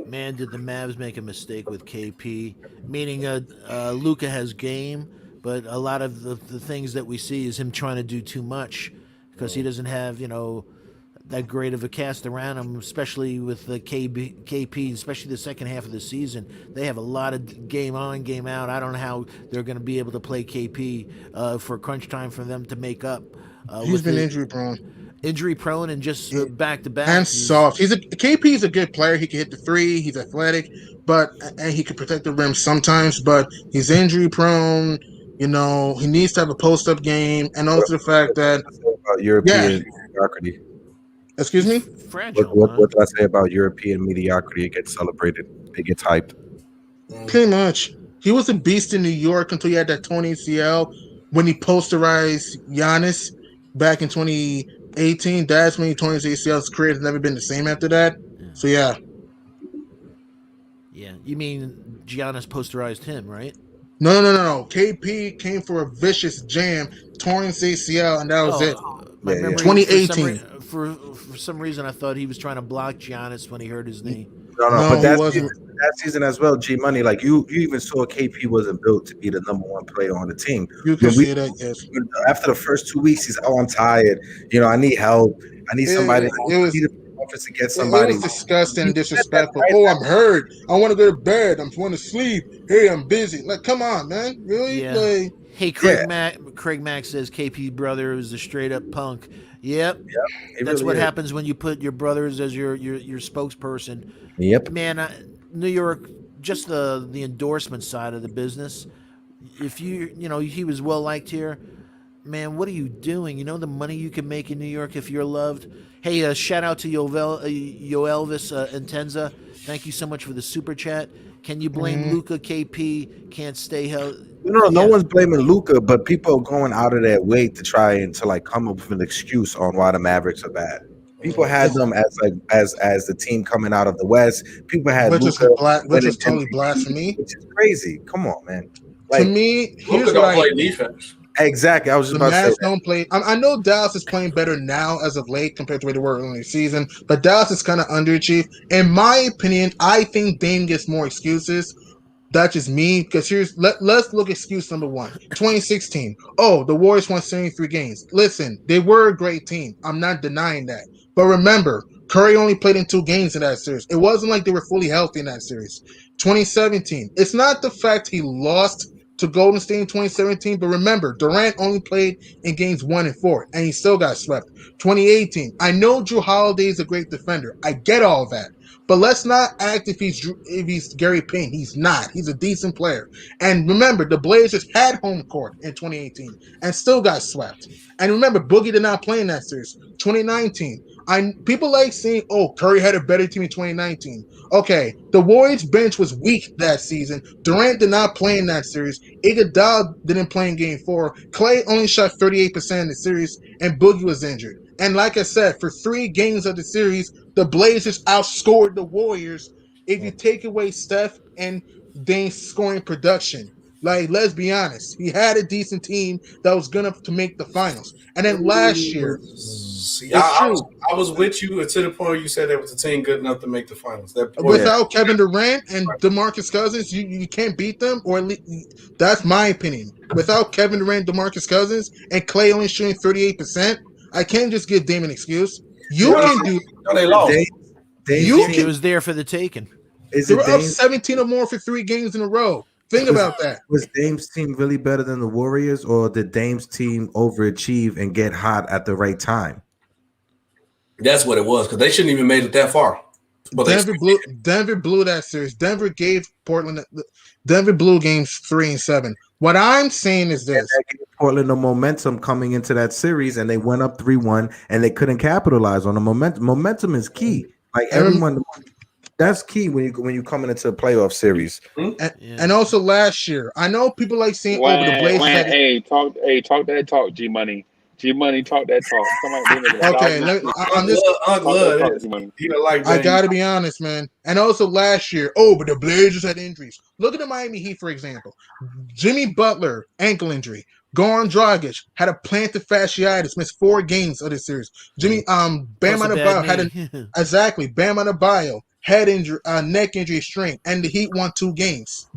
Speaker 4: Man, did the Mavs make a mistake with KP? Meaning, Luca has game, but a lot of the things that we see is him trying to do too much because he doesn't have, that great of a cast around him, especially with the KP, especially the second half of the season. They have a lot of game on, game out. I don't know how they're going to be able to play KP for crunch time for them to make up.
Speaker 3: He's
Speaker 4: With
Speaker 3: been
Speaker 4: the
Speaker 3: injury prone.
Speaker 4: injury prone and just back to
Speaker 3: And
Speaker 4: back.
Speaker 3: soft. KP is a good player. He can hit the three. He's athletic, and he can protect the rim sometimes. But he's injury prone. He needs to have a post up game, and also the fact that
Speaker 2: About European mediocrity.
Speaker 3: excuse me.
Speaker 4: Fragile.
Speaker 2: What did I say about European mediocrity? It gets celebrated. It gets hyped.
Speaker 3: Pretty much. He was a beast in New York until he had that torn ACL when he posterized Giannis back in 2018. That's when he tore his ACL. His career has never been the same after that. So, yeah.
Speaker 4: Yeah, you mean Giannis posterized him, right?
Speaker 3: No. KP came for a vicious jam, torn his ACL, and that was it.
Speaker 4: My memory,
Speaker 3: 2018.
Speaker 4: For some reason, I thought he was trying to block Giannis when he hurt his knee.
Speaker 2: No,
Speaker 3: No,
Speaker 2: but
Speaker 3: he
Speaker 2: that
Speaker 3: wasn't.
Speaker 2: season as well, G Money. Like you even saw KP wasn't built to be the number one player on the team.
Speaker 3: You can see that, yes.
Speaker 2: After the first 2 weeks, he's I'm tired. I need help. I need somebody.
Speaker 3: It was
Speaker 2: I need the office to get somebody.
Speaker 3: It was disgusting and disrespectful. Oh, I'm hurt. I want to go to bed. I want to sleep. Hey, I'm busy. Like, come on, man. Really?
Speaker 4: Yeah.
Speaker 3: Like,
Speaker 4: Hey, Craig Mack says KP brother is a straight up punk. Yep. That's
Speaker 2: really
Speaker 4: what
Speaker 2: is.
Speaker 4: happens when you put your brothers as your spokesperson.
Speaker 2: Yep.
Speaker 4: Man, New York, just the endorsement side of the business. If he was well liked here. Man, what are you doing? You know the money you can make in New York if you're loved. Hey, shout out to Yoelvis Intenza. Thank you so much for the super chat. Can you blame Luca? KP can't stay healthy.
Speaker 2: No one's blaming Luca, but people are going out of their way to try and come up with an excuse on why the Mavericks are bad. People had them as the team coming out of the West. People had
Speaker 3: which
Speaker 2: Luca,
Speaker 3: is totally blasphemy.
Speaker 2: which is crazy. Come on, man.
Speaker 3: To me, here's
Speaker 6: Luka
Speaker 3: what
Speaker 6: don't play defense.
Speaker 2: Exactly. I was just
Speaker 3: the
Speaker 2: about to say
Speaker 3: Mavs
Speaker 2: that.
Speaker 3: don't play. I know Dallas is playing better now as of late compared to where they were earlier in the season, but Dallas is kind of underachieved. In my opinion, I think Dame gets more excuses. That's just me. Because let's look at excuse number one. 2016. Oh, the Warriors won 73 games. Listen, they were a great team. I'm not denying that. But remember, Curry only played in 2 games in that series. It wasn't like they were fully healthy in that series. 2017. It's not the fact he lost to Golden State in 2017, but remember, Durant only played in games 1 and 4, and he still got swept. 2018. I know Drew Holiday is a great defender. I get all that. But let's not act if he's Gary Payne. He's not. He's a decent player. And remember, the Blazers had home court in 2018 and still got swept. And remember, Boogie did not play in that series. 2019. People like saying, oh, Curry had a better team in 2019. Okay, the Warriors bench was weak that season. Durant did not play in that series. Iguodala didn't play in Game 4. Clay only shot 38% in the series, and Boogie was injured. And like I said, for 3 games of the series, the Blazers outscored the Warriors if you take away Steph and Dame's scoring production. Like, let's be honest. He had a decent team that was going to make the finals. And then last year,
Speaker 6: See,
Speaker 3: it's true.
Speaker 6: I was with you to the point where you said there was a team good enough to make the finals.
Speaker 3: Without Kevin Durant and DeMarcus Cousins, you can't beat them. Or at least, that's my opinion. Without Kevin Durant, DeMarcus Cousins, and Clay only shooting 38%, I can't just give Dame an excuse. You can do.
Speaker 6: They lost.
Speaker 4: It was there for the taking.
Speaker 3: They were up 17 or more for 3 games in a row. Think about that.
Speaker 2: Was Dame's team really better than the Warriors, or did Dame's team overachieve and get hot at the right time?
Speaker 6: That's what it was, because they shouldn't even made it that far. But
Speaker 3: Denver blew that series. Denver blew games 3 and 7. What I'm saying is this:
Speaker 2: that gave Portland the momentum coming into that series, and they went up 3-1, and they couldn't capitalize on the momentum. Momentum is key. Like everyone. That's key when you coming into a playoff series.
Speaker 3: And also last year, I know people like saying, "Oh, the Blazers."
Speaker 1: Talk that talk, G Money. G Money talk that talk. Somebody they making
Speaker 3: Okay, I'm just.
Speaker 1: talk that talk, G Money.
Speaker 6: He don't like
Speaker 3: I
Speaker 6: that.
Speaker 3: got to be honest, man. And also last year, but the Blazers had injuries. Look at the Miami Heat, for example. Jimmy Butler, ankle injury. Goran Dragic had a plantar fasciitis, missed 4 games of this series. Bam
Speaker 4: Plus a bad
Speaker 3: Adebayo had
Speaker 4: knee.
Speaker 3: Bam Adebayo head injury, neck injury, strain, and the Heat won 2 games.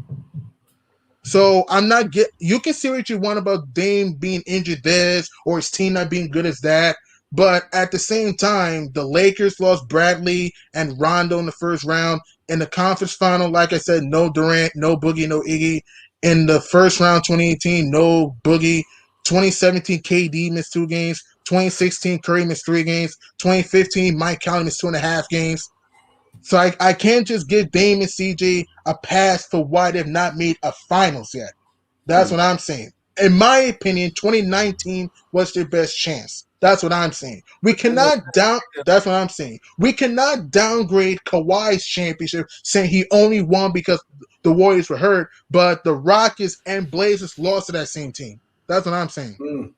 Speaker 3: So I'm not you can say what you want about Dame being injured this or his team not being good as that, but at the same time, the Lakers lost Bradley and Rondo in the first round. In the conference final, like I said, no Durant, no Boogie, no Iggy. In the first round, 2018, no Boogie. 2017, KD missed 2 games. 2016, Curry missed 3 games. 2015, Mike Conley missed 2.5 games. So I can't just give Dame and CJ a pass for why they've not made a finals yet. That's what I'm saying. In my opinion, 2019 was their best chance. That's what I'm saying. We cannot That's what I'm saying. We cannot downgrade Kawhi's championship, saying he only won because the Warriors were hurt, but the Rockets and Blazers lost to that same team. That's what I'm saying.
Speaker 6: No.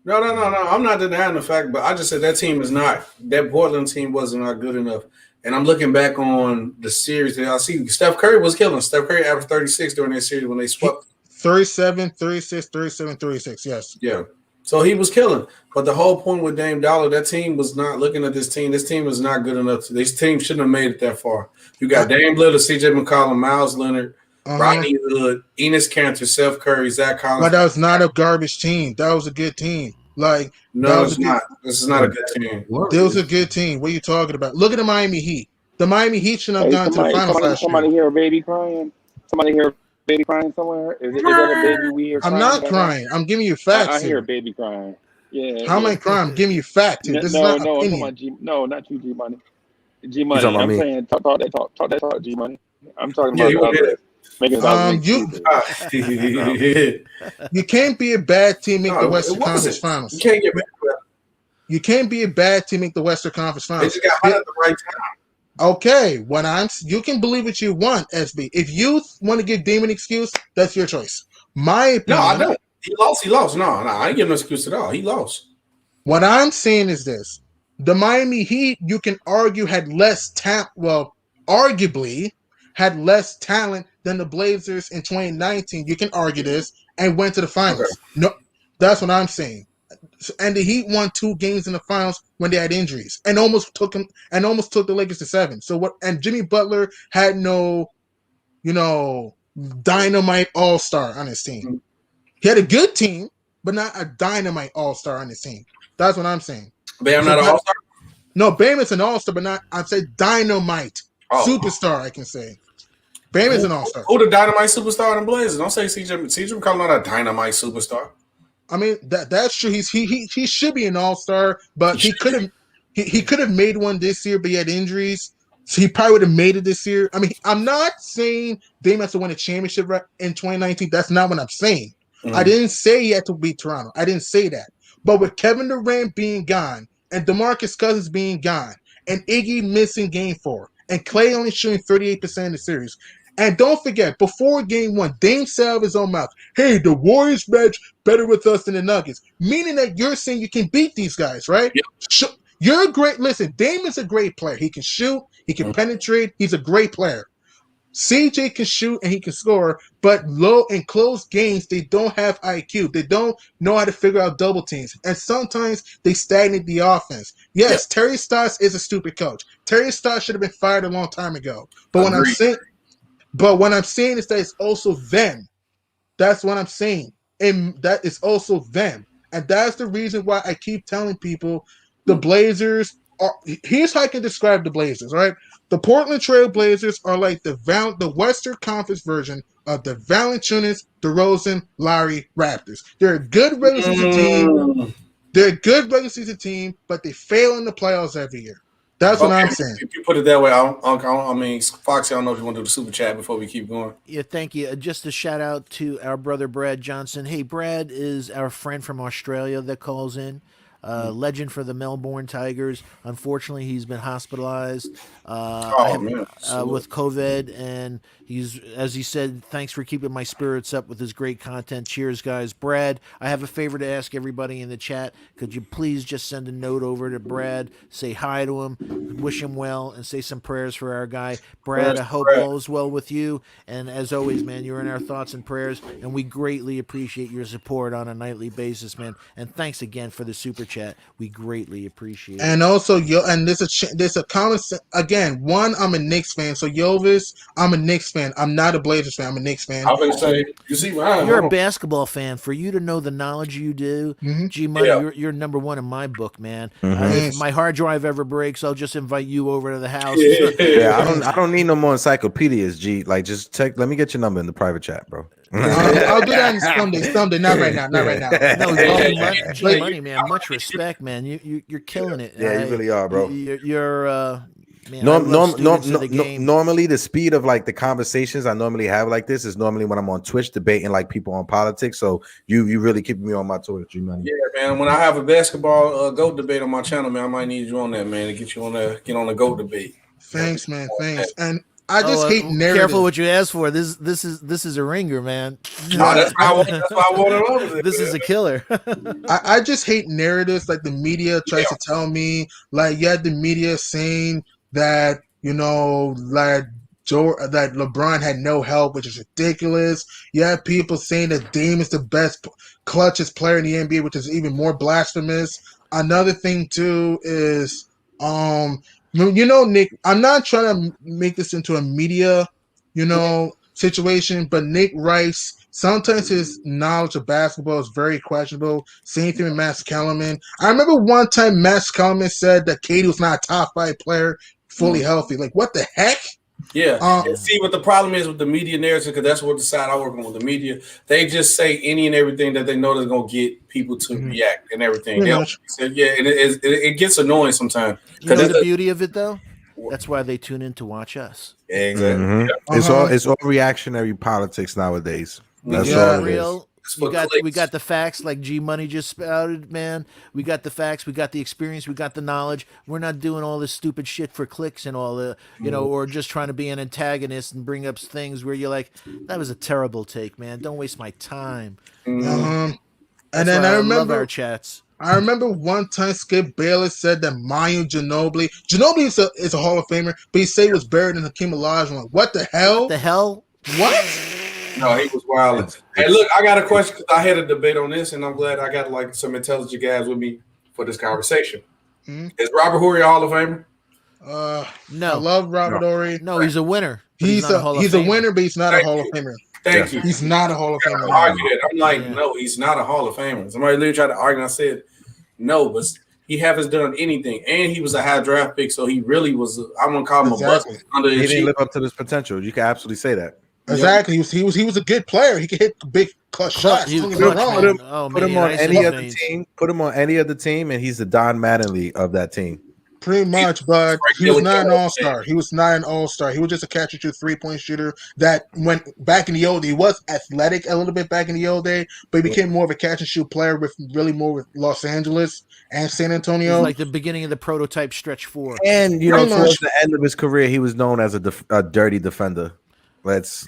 Speaker 6: I'm not denying the fact, but I just said that Portland team wasn't not good enough. And I'm looking back on the series that I see Steph Curry was killing. Steph Curry averaged 36 during that series when they swept.
Speaker 3: 37, 36, 37, 36, yes.
Speaker 6: Yeah. So he was killing. But the whole point with Dame Dollar, that team was not looking at this team. This team was not good enough. This team shouldn't have made it that far. You got Dame Lillard, CJ McCollum, Miles Leonard, Rodney Hood, Enes Kanter, Steph Curry, Zach Collins.
Speaker 3: But that was not a garbage team. That was a good team.
Speaker 6: No, it's not. This is not a good team.
Speaker 3: It was a good team. What are you talking about? Look at the Miami Heat. The Miami Heat shouldn't have gone to the finals last year.
Speaker 1: Somebody hear a baby crying? Somebody hear a baby crying somewhere? Is that a baby we hear crying?
Speaker 3: I'm not crying. I'm giving you facts.
Speaker 1: I hear a baby crying. Yeah.
Speaker 3: How am I crying? I'm giving you facts. This is not opinion.
Speaker 1: Not you, G Money. G Money. I'm saying talk that talk, G Money. I'm talking about
Speaker 3: you can't be a bad team make the Western Conference Finals.
Speaker 6: You can't get back.
Speaker 3: You can't be a bad team make the Western Conference Finals.
Speaker 6: They just got hot at the right time.
Speaker 3: Okay, you can believe what you want, SB. If you want to give Dame an excuse, that's your choice. My opinion.
Speaker 6: No, I don't. He lost. No, I ain't giving no excuse at all. He lost.
Speaker 3: What I'm saying is this: the Miami Heat, you can argue, had less talent. Well, arguably, had less talent than the Blazers in 2019. You can argue this, and went to the finals. Okay. No, that's what I'm saying. And the Heat won 2 games in the finals when they had injuries, and almost took the Lakers to 7. So what? And Jimmy Butler had no, dynamite all-star on his team. Mm-hmm. He had a good team, but not a dynamite all-star on his team. That's what I'm saying.
Speaker 6: Bam not an all-star?
Speaker 3: No, Bam is an all-star, but not. I said dynamite superstar. I can say. Bam is an all-star.
Speaker 6: Who the dynamite superstar in the Blazers? Don't say CJ McCollum not a dynamite superstar.
Speaker 3: I mean that's true. He should be an all-star, but he could have made one this year, but he had injuries. So he probably would have made it this year. I mean, I'm not saying Dame has to win a championship in 2019. That's not what I'm saying. Mm-hmm. I didn't say he had to beat Toronto. I didn't say that. But with Kevin Durant being gone and DeMarcus Cousins being gone and Iggy missing Game 4 and Klay only shooting 38% in the series. And don't forget, before Game 1, Dame said out of his own mouth, hey, the Warriors match better with us than the Nuggets. Meaning that you're saying you can beat these guys, right? Yep. You're great. Listen, Dame is a great player. He can shoot. He can penetrate. He's a great player. CJ can shoot and he can score, but low in close games, they don't have IQ. They don't know how to figure out double teams. And sometimes they stagnate the offense. Yes, Terry Stotts is a stupid coach. Terry Stotts should have been fired a long time ago. But what I'm saying is that it's also them. That's what I'm saying. And that is also them. And that's the reason why I keep telling people the Blazers are. Here's how I can describe the Blazers, right? The Portland Trail Blazers are like the Western Conference version of the Valanciunas, DeRozan, Lowry Raptors. They're a good regular season team. They're a good regular season team, but they fail in the playoffs every year. That's what I'm saying.
Speaker 6: If you put it that way, Foxy, I don't know if you want to do the super chat before we keep going.
Speaker 4: Yeah, thank you. Just a shout out to our brother Brad Johnson. Hey, Brad is our friend from Australia that calls in. legend for the Melbourne Tigers. Unfortunately, he's been hospitalized
Speaker 6: Man.
Speaker 4: with COVID, and he's, as he said, thanks for keeping my spirits up with his great content. Cheers, guys. Brad, I have a favor to ask everybody in the chat. Could you please just send a note over to Brad, say hi to him, wish him well, and say some prayers for our guy. Brad, I hope all's well with you. And as always, man, you're in our thoughts and prayers, and we greatly appreciate your support on a nightly basis, man. And thanks again for the super chat. We greatly appreciate it.
Speaker 3: And also, and there's a comment again. One, I'm a Knicks fan, so Yovis, I'm a Knicks fan. I'm not a Blazers fan. I'm a Knicks fan.
Speaker 6: I was gonna say, you see,
Speaker 4: you're a basketball fan. For you to know the knowledge you do, G Money, you're number one in my book, man. If my hard drive ever breaks, I'll just invite you over to the house.
Speaker 2: I don't need no more encyclopedias, G. Like, just let me get your number in the private chat, bro.
Speaker 3: I'll do that someday. Not right now.
Speaker 4: No, G Money, man. Much respect, man. You're killing it.
Speaker 2: Yeah, you really are, bro.
Speaker 4: You're man,
Speaker 2: normally the speed of like the conversations I normally have like this is normally when I'm on Twitch debating like people on politics. So you really keep me on my toes, G Money.
Speaker 6: Yeah, man. When I have a basketball GOAT debate on my channel, man, I might need you on that, man, to get you on get on the GOAT debate.
Speaker 3: Thanks, man. Thanks. And I just hate narrative.
Speaker 4: Careful what you ask for. This is a ringer, man.
Speaker 6: No, that's why I want it.
Speaker 4: This is a killer.
Speaker 3: I just hate narratives like the media tries to tell me. Like, you had the media saying that, like that LeBron had no help, which is ridiculous. You have people saying that Dame is the best, clutchest player in the NBA, which is even more blasphemous. Another thing too is, Nick, I'm not trying to make this into a media, situation, but Nick Rice, sometimes his knowledge of basketball is very questionable. Same thing with Max Kellerman. I remember one time Max Kellerman said that KD was not a top 5 player, fully healthy. Like, what the heck?
Speaker 6: Yeah. And see what the problem is with the media narrative, because that's what the side I work on with the media. They just say any and everything that they know that's gonna get people to react and everything. It gets annoying sometimes.
Speaker 4: You know the beauty of it though? That's why they tune in to watch us.
Speaker 6: Exactly.
Speaker 2: It's all reactionary politics nowadays. That's all it is.
Speaker 4: We got the facts like G Money just spouted, man. We got the facts, we got the experience, we got the knowledge. We're not doing all this stupid shit for clicks and all the, or just trying to be an antagonist and bring up things where you're like, that was a terrible take, man. Don't waste my time.
Speaker 3: And then I remember
Speaker 4: our chats.
Speaker 3: I remember one time Skip Bayless said that Manu Ginobili is a Hall of Famer, but he said he was buried in Hakeem Olajuwon. Like, what the hell?
Speaker 4: What the hell?
Speaker 3: What?
Speaker 6: No, he was wild. Hey, look, I got a question because I had a debate on this, and I'm glad I got like some intelligent guys with me for this conversation. Is Robert Horry a Hall of Famer?
Speaker 4: No.
Speaker 3: I love Robert Horry.
Speaker 4: No, he's a winner.
Speaker 3: He's a winner, but he's not a Hall of Famer.
Speaker 6: Thank you.
Speaker 3: He's not a Hall of Famer.
Speaker 6: Argue that. I'm like, no, he's not a Hall of Famer. Somebody literally tried to argue, and I said, no, but he haven't done anything, and he was a high draft pick, so he really was. I'm gonna call him a bust.
Speaker 2: He didn't live up to his potential. You can absolutely say that.
Speaker 3: Exactly. He was a good player. He could hit big clutch shots.
Speaker 2: Put him on any other team. Put him on any other team, and he's the Don Mattingly of that team.
Speaker 3: Pretty much, but he was not an all-star. He was not an all-star. He was just a catch-and-shoot three-point shooter that went back in the old day. He was athletic a little bit back in the old day, but he became more of a catch-and-shoot player with really more with Los Angeles and San Antonio.
Speaker 4: Like the beginning of the prototype stretch 4.
Speaker 2: And, towards the end of his career, he was known as a dirty defender. Let's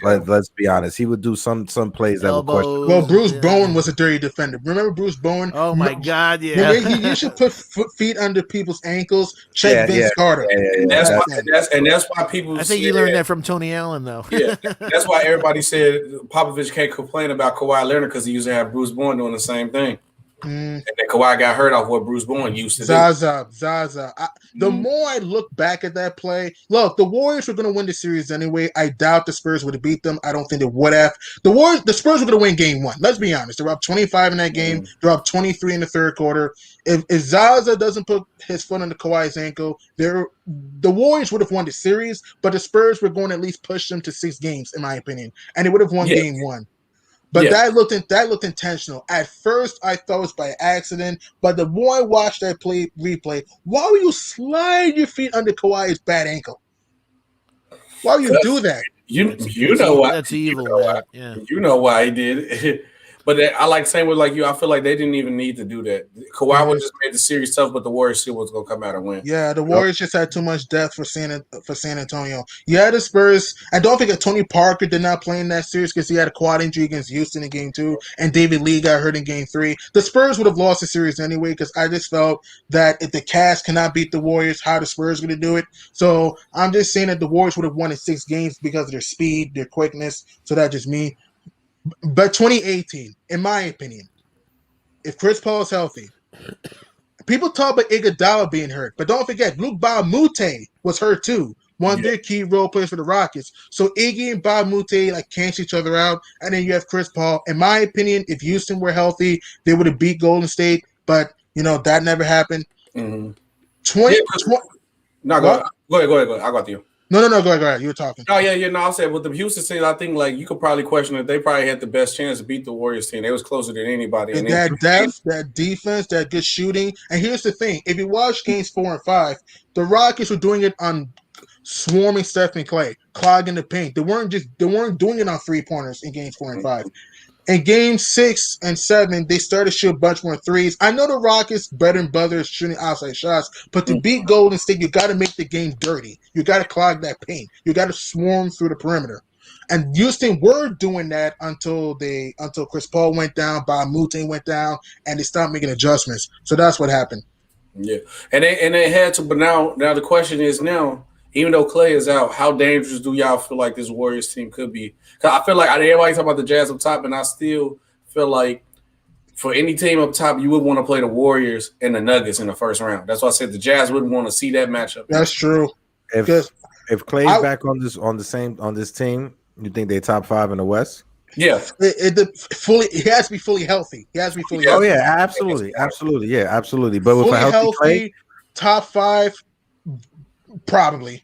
Speaker 2: be honest. He would do some plays that were questionable.
Speaker 3: Well, Bruce Bowen was a dirty defender. Remember Bruce Bowen?
Speaker 4: Oh my God, yeah.
Speaker 3: You should put feet under people's ankles. Check Vince Carter.
Speaker 6: And that's why people.
Speaker 4: I think you learned that from Tony Allen, though.
Speaker 6: Yeah, that's why everybody said Popovich can't complain about Kawhi Leonard because he used to have Bruce Bowen doing the same thing. And then Kawhi got hurt off what Bruce Bowen used to do.
Speaker 3: Zaza. The more I look back at that play, look, the Warriors were going to win the series anyway. I doubt the Spurs would have beat them. I don't think they would have. The Spurs were going to win game 1. Let's be honest. They were up 25 in that game. They're up 23 in the third quarter. If Zaza doesn't put his foot on the Kawhi's ankle, the Warriors would have won the series, but the Spurs were going to at least push them to 6 games, in my opinion, and they would have won game 1. But that looked intentional. At first, I thought it was by accident. But the more I watched that replay, why would you slide your feet under Kawhi's bad ankle? Why would you do that?
Speaker 6: You know why?
Speaker 4: That's evil.
Speaker 6: You know why he did it. But I like same with like you. I feel like they didn't even need to do that. Kawhi would just made the series tough, but the Warriors still was gonna come out and win.
Speaker 3: Yeah, the Warriors just had too much depth for San Antonio. Yeah, the Spurs. I don't think that Tony Parker did not play in that series because he had a quad injury against Houston in Game 2, and David Lee got hurt in Game 3. The Spurs would have lost the series anyway because I just felt that if the Cavs cannot beat the Warriors, how the Spurs going to do it? So I'm just saying that the Warriors would have won in 6 games because of their speed, their quickness. So that's just me. But 2018, in my opinion, if Chris Paul is healthy, people talk about Iguodala being hurt, but don't forget, Luke Baumute was hurt too. One of their key role players for the Rockets. So Iggy and Baumute like cancel each other out, and then you have Chris Paul. In my opinion, if Houston were healthy, they would have beat Golden State, but that never happened.
Speaker 6: Mm-hmm.
Speaker 3: 20.
Speaker 6: No, go ahead. I got you.
Speaker 3: No, go ahead. You were talking.
Speaker 6: Oh, yeah. No, I'll say with the Houston team, I think like you could probably question that they probably had the best chance to beat the Warriors team. They was closer than anybody.
Speaker 3: And that depth, that defense, that good shooting. And here's the thing: if you watch games 4 and 5, the Rockets were doing it on swarming Stephen Clay, clogging the paint. They weren't doing it on 3-pointers in games 4 and 5. In games 6 and 7, they started to shoot a bunch more threes. I know the Rockets better than Brothers shooting outside shots, but to beat Golden State, you got to make the game dirty. You got to clog that paint. You got to swarm through the perimeter. And Houston were doing that until Chris Paul went down, Baumute went down, and they stopped making adjustments. So that's what happened.
Speaker 6: Yeah, and they had to. But now the question is now. Even though Clay is out, how dangerous do y'all feel like this Warriors team could be? Because I feel like everybody talk about the Jazz up top, and I still feel like for any team up top, you would want to play the Warriors and the Nuggets in the first round. That's why I said the Jazz wouldn't want to see that matchup.
Speaker 3: That's true.
Speaker 2: If Clay's back on this team, you think they top 5 in the West?
Speaker 6: Yeah,
Speaker 3: he has to be fully healthy.
Speaker 2: Oh yeah, absolutely. Yeah, absolutely. But with
Speaker 3: fully
Speaker 2: a healthy Clay,
Speaker 3: top 5. Probably.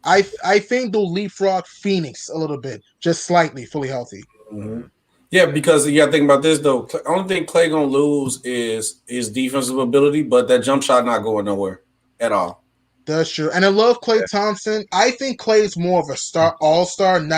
Speaker 3: I think they'll leapfrog Phoenix a little bit, just slightly, fully healthy.
Speaker 6: Mm-hmm. Yeah, because you got to think about this though. Only thing Clay gonna lose is his defensive ability, but that jump shot not going nowhere at all.
Speaker 3: That's true. And I love Klay Thompson. I think Klay is more of a all-star, in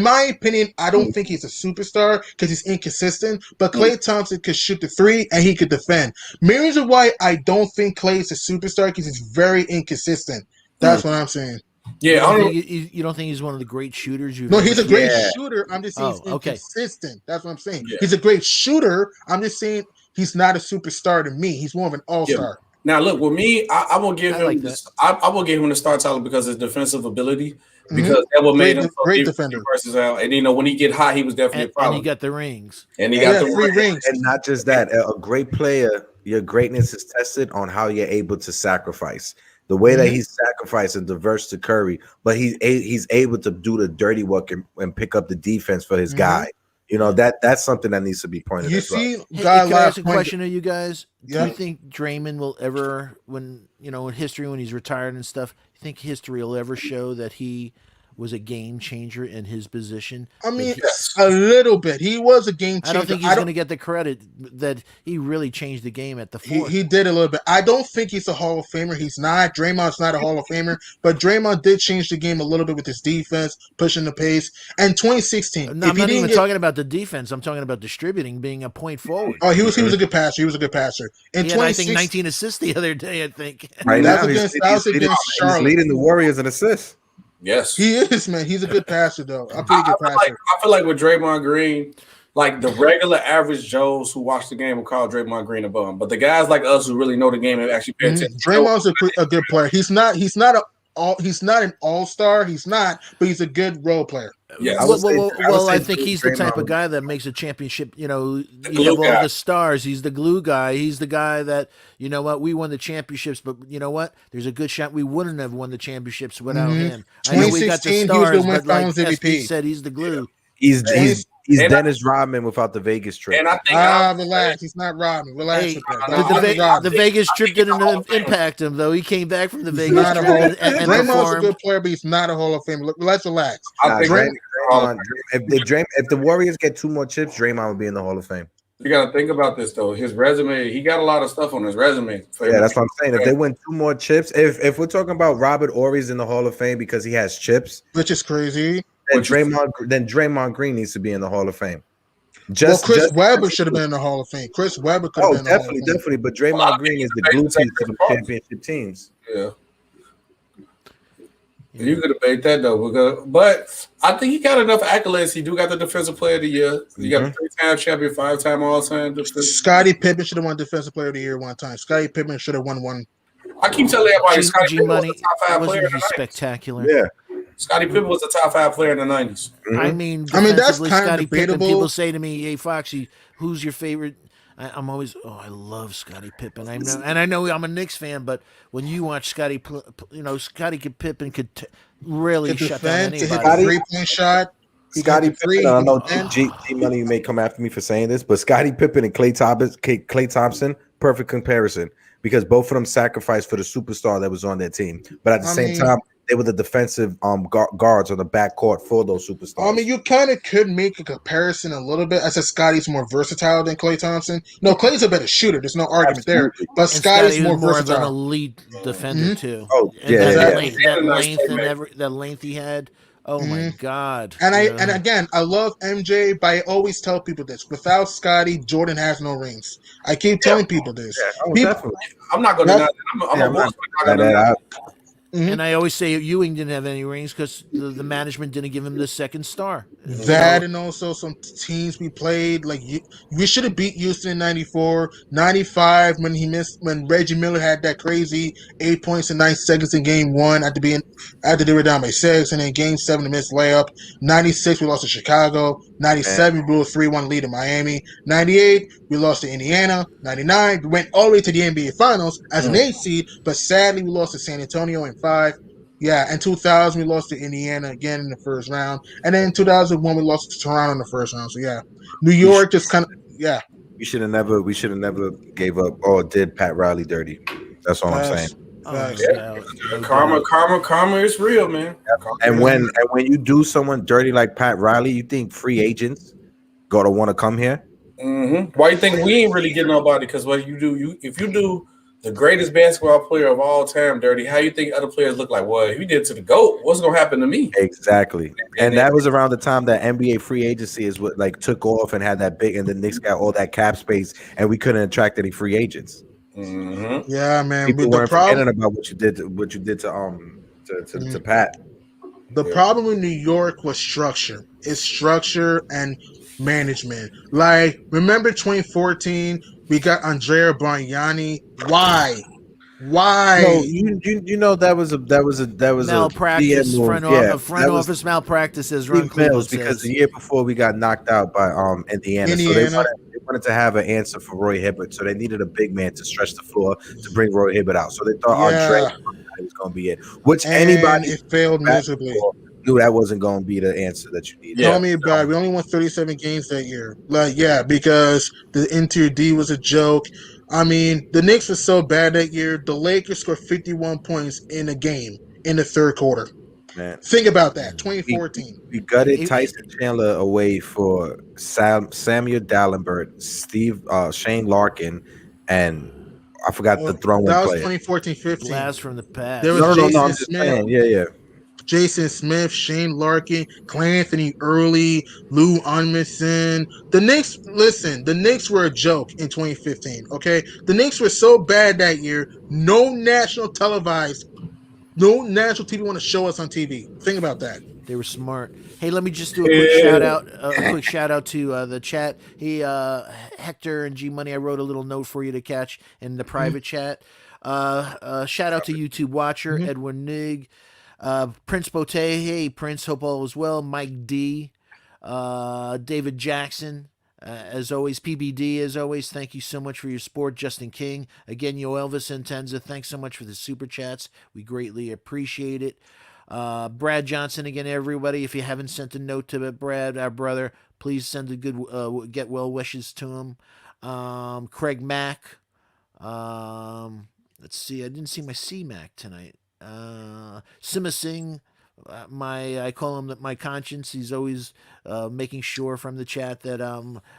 Speaker 3: my opinion, I don't think he's a superstar because he's inconsistent, but Klay Thompson could shoot the 3 and he could defend. Main reason why I don't think Klay is a superstar because he's very inconsistent. That's what I'm saying.
Speaker 6: Yeah,
Speaker 4: you don't think he's one of the great shooters?
Speaker 3: No, he's a great shooter. I'm just saying he's inconsistent. Okay. That's what I'm saying. Yeah. He's a great shooter. I'm just saying he's not a superstar to me. He's more of an all-star.
Speaker 6: Yeah. Now, look, with me, I will give him I will give him the star title because of his defensive ability, because that what made him
Speaker 3: great defender
Speaker 6: versus out. And when he get hot, he was definitely a problem.
Speaker 4: And he got the rings.
Speaker 6: And he got the
Speaker 3: 3 rings.
Speaker 2: And not just that, a great player, your greatness is tested on how you're able to sacrifice. The way that he's sacrificed and diverse to Curry, but he's able to do the dirty work and pick up the defense for his guy. That's something that needs to be pointed out.
Speaker 3: You see,
Speaker 4: can I ask a question of you guys? Do you think Draymond will ever, in history, when he's retired and stuff, you think history will ever show that he was a game changer in his position?
Speaker 3: I mean, a little bit. He was a game changer.
Speaker 4: I don't think he's going to get the credit that he really changed the game at the fourth.
Speaker 3: He did a little bit. I don't think he's a Hall of Famer. He's not. Draymond's not a Hall of Famer, but Draymond did change the game a little bit with his defense, pushing the pace. And 2016.
Speaker 4: No, I'm not even talking about the defense. I'm talking about distributing, being a point forward.
Speaker 3: Oh, he was a good passer. He was a good passer.
Speaker 4: He had, I think, 19 assists the other day, I think.
Speaker 2: Right now,
Speaker 3: he's
Speaker 2: leading the Warriors in assists.
Speaker 6: Yes,
Speaker 3: he is, man. He's a good passer, though. A pretty good passer.
Speaker 6: I feel like with Draymond Green, like the regular average Joes who watch the game will call Draymond Green a bum, but the guys like us who really know the game and actually pay attention.
Speaker 3: Draymond's a good player. He's not an all-star. He's not, but he's a good role player.
Speaker 6: Yeah,
Speaker 4: I think he's the type of guy that makes a championship. You have all the stars. He's the glue guy. He's the guy that, we won the championships, but you know what? There's a good shot we wouldn't have won the championships without him. I know we got the stars, but like SB said, he's the glue.
Speaker 2: He's Dennis Rodman without the Vegas trip.
Speaker 6: And I think
Speaker 3: relax. He's not Rodman. Relax.
Speaker 4: Hey, the Vegas trip didn't impact him, though. He came back from the Vegas trip and
Speaker 3: Draymond's a good player, but he's not a Hall of Famer. Let's relax.
Speaker 2: If the Warriors get 2 more chips, Draymond will be in the Hall of Fame.
Speaker 6: You got to think about this, though. His resume, he got a lot of stuff on his resume.
Speaker 2: Yeah, that's what I'm saying. If they win 2 more chips, if we're talking about Robert Horry's in the Hall of Fame because he has chips,
Speaker 3: which is crazy,
Speaker 2: then Draymond Green needs to be in the Hall of Fame.
Speaker 3: Chris Webber should have been in the Hall of Fame. Chris Webber could have been in the Hall of Fame.
Speaker 2: Definitely. But Draymond Green is the glue piece to the championship teams.
Speaker 6: Yeah. You could debate that though, but I think he got enough accolades. He do got the Defensive Player of the Year. He got the 3-time champion, 5-time All-Time.
Speaker 3: Scottie Pippen should have won Defensive Player of the Year one time. Scottie Pippen should have won one.
Speaker 6: I keep telling everybody, Scottie Pippen was the top 5 player in the 90s.
Speaker 4: Spectacular.
Speaker 2: Yeah.
Speaker 6: Scottie Pippen was the top 5 player in the 90s.
Speaker 4: Mm-hmm. I mean,
Speaker 3: that's kind
Speaker 4: Scottie
Speaker 3: of debatable.
Speaker 4: Pippen, people say to me, "Hey, Foxy, who's your favorite?" I'm always, I love Scottie Pippen. I know I'm a Knicks fan, but when you watch Scottie Pippen could really shut down anybody.
Speaker 3: To hit the 3-point shot.
Speaker 2: Scottie Pippen. I know G Money may come after me for saying this, but Scottie Pippen and Klay Thompson, perfect comparison because both of them sacrificed for the superstar that was on their team, but at the same time. They were the defensive guards on the backcourt for those superstars.
Speaker 3: I mean, you kind of could make a comparison a little bit. I said Scottie's more versatile than Klay Thompson. No, Clay's a better shooter. There's no argument there. But Scottie's more versatile.
Speaker 4: Of an elite defender too.
Speaker 2: Oh,
Speaker 4: that length he had. Oh my God!
Speaker 3: And again, I love MJ, but I always tell people this: without Scottie, Jordan has no rings. I keep telling people this.
Speaker 6: I'm not going to deny that. I'm a
Speaker 4: And I always say Ewing didn't have any rings because the management didn't give him the second star.
Speaker 3: That and also some teams we played, like we should have beat Houston in 94, 95 when Reggie Miller had that crazy 8 points in 9 seconds in game 1 after they were down by 6, and then game 7 the missed layup. 96 we lost to Chicago. 97 we blew a 3-1 lead in Miami. 98 we lost to Indiana. 99 we went all the way to the NBA Finals as an 8 seed, but sadly we lost to San Antonio in 5. Yeah, in 2000 we lost to Indiana again in the first round, and then in 2001 we lost to Toronto in the first round. So yeah, New York just kind of
Speaker 2: We should have never gave up or did Pat Riley dirty. That's all I'm saying.
Speaker 6: Karma is real, man.
Speaker 2: And when you do someone dirty like Pat Riley, you think free agents gotta want to come here?
Speaker 6: Mm-hmm. Why you think we ain't really getting nobody? Because what you do, if you do the greatest basketball player of all time dirty, how you think other players look like? Well, if you did to the GOAT, what's gonna happen to me?
Speaker 2: Exactly. And that was around the time that NBA free agency is what took off and had that big, and the Knicks got all that cap space, and we couldn't attract any free agents.
Speaker 6: Mm-hmm.
Speaker 3: Yeah, man.
Speaker 2: People weren't forgetting about what you did to Pat.
Speaker 3: The problem with New York was structure. It's structure and management. Like, remember 2014? We got Andrea Bargnani. Why?
Speaker 2: No, you know that was
Speaker 4: malpractice. Front office malpractice as Ron Cleveland says.
Speaker 2: Because the year before we got knocked out by Indiana. So they wanted to have an answer for Roy Hibbert, so they needed a big man to stretch the floor to bring Roy Hibbert out. So they thought Andrea was going to be it.
Speaker 3: It failed miserably.
Speaker 2: Knew that wasn't going to be the answer that you needed.
Speaker 3: Tell me about it. We only won 37 games that year. Because the interior D was a joke. I mean, the Knicks were so bad that year. The Lakers scored 51 points in a game in the third quarter. Man. Think about that. 2014.
Speaker 2: We gutted Tyson Chandler away for Samuel Dalembert, Shane Larkin, and I forgot the throwing player.
Speaker 3: That was 2014-15.
Speaker 4: Blast from the past.
Speaker 3: There was Jason Smith.
Speaker 2: Yeah.
Speaker 3: Jason Smith, Shane Larkin, Clanthony Early, Lou Unmison. The Knicks were a joke in 2015, okay? The Knicks were so bad that year, no national TV want to show us on TV. Think about that.
Speaker 4: They were smart. Hey, let me just do a quick shout out to the chat. Hey, Hector and G Money, I wrote a little note for you to catch in the private chat. Shout out to YouTube watcher Edwin Nig. Prince Bote, hey Prince, hope all is well. Mike D, David Jackson, as always. PBD, as always, thank you so much for your support. Justin King, again, Yo Elvis and Tenza, thanks so much for the super chats. We greatly appreciate it. Brad Johnson, again, everybody, if you haven't sent a note to Brad, our brother, please send a good get well wishes to him. Craig Mack, let's see, I didn't see my C-Mac tonight. Sima Singh, I call him my conscience. He's always making sure from the chat that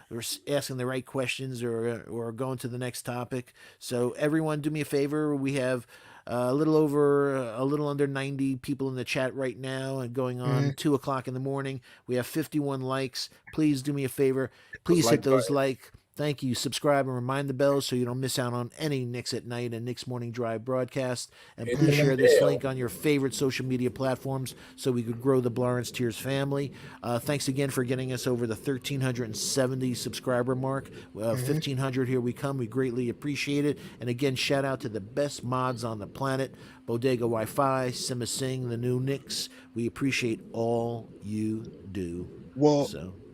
Speaker 4: we're asking the right questions or going to the next topic. So everyone, do me a favor. We have a little under 90 people in the chat right now, and going on 2:00 in the morning. We have 51 likes. Please do me a favor. Please hit those like. Thank you. Subscribe and remind the bell so you don't miss out on any Knicks at Night and Knicks Morning Drive broadcast. And please share this link on your favorite social media platforms so we could grow the Blarence Tears family. Thanks again for getting us over the 1,370 subscriber mark. 1,500, here we come. We greatly appreciate it. And again, shout out to the best mods on the planet, Bodega Wi-Fi, Sima Singh, the new Knicks. We appreciate all you do.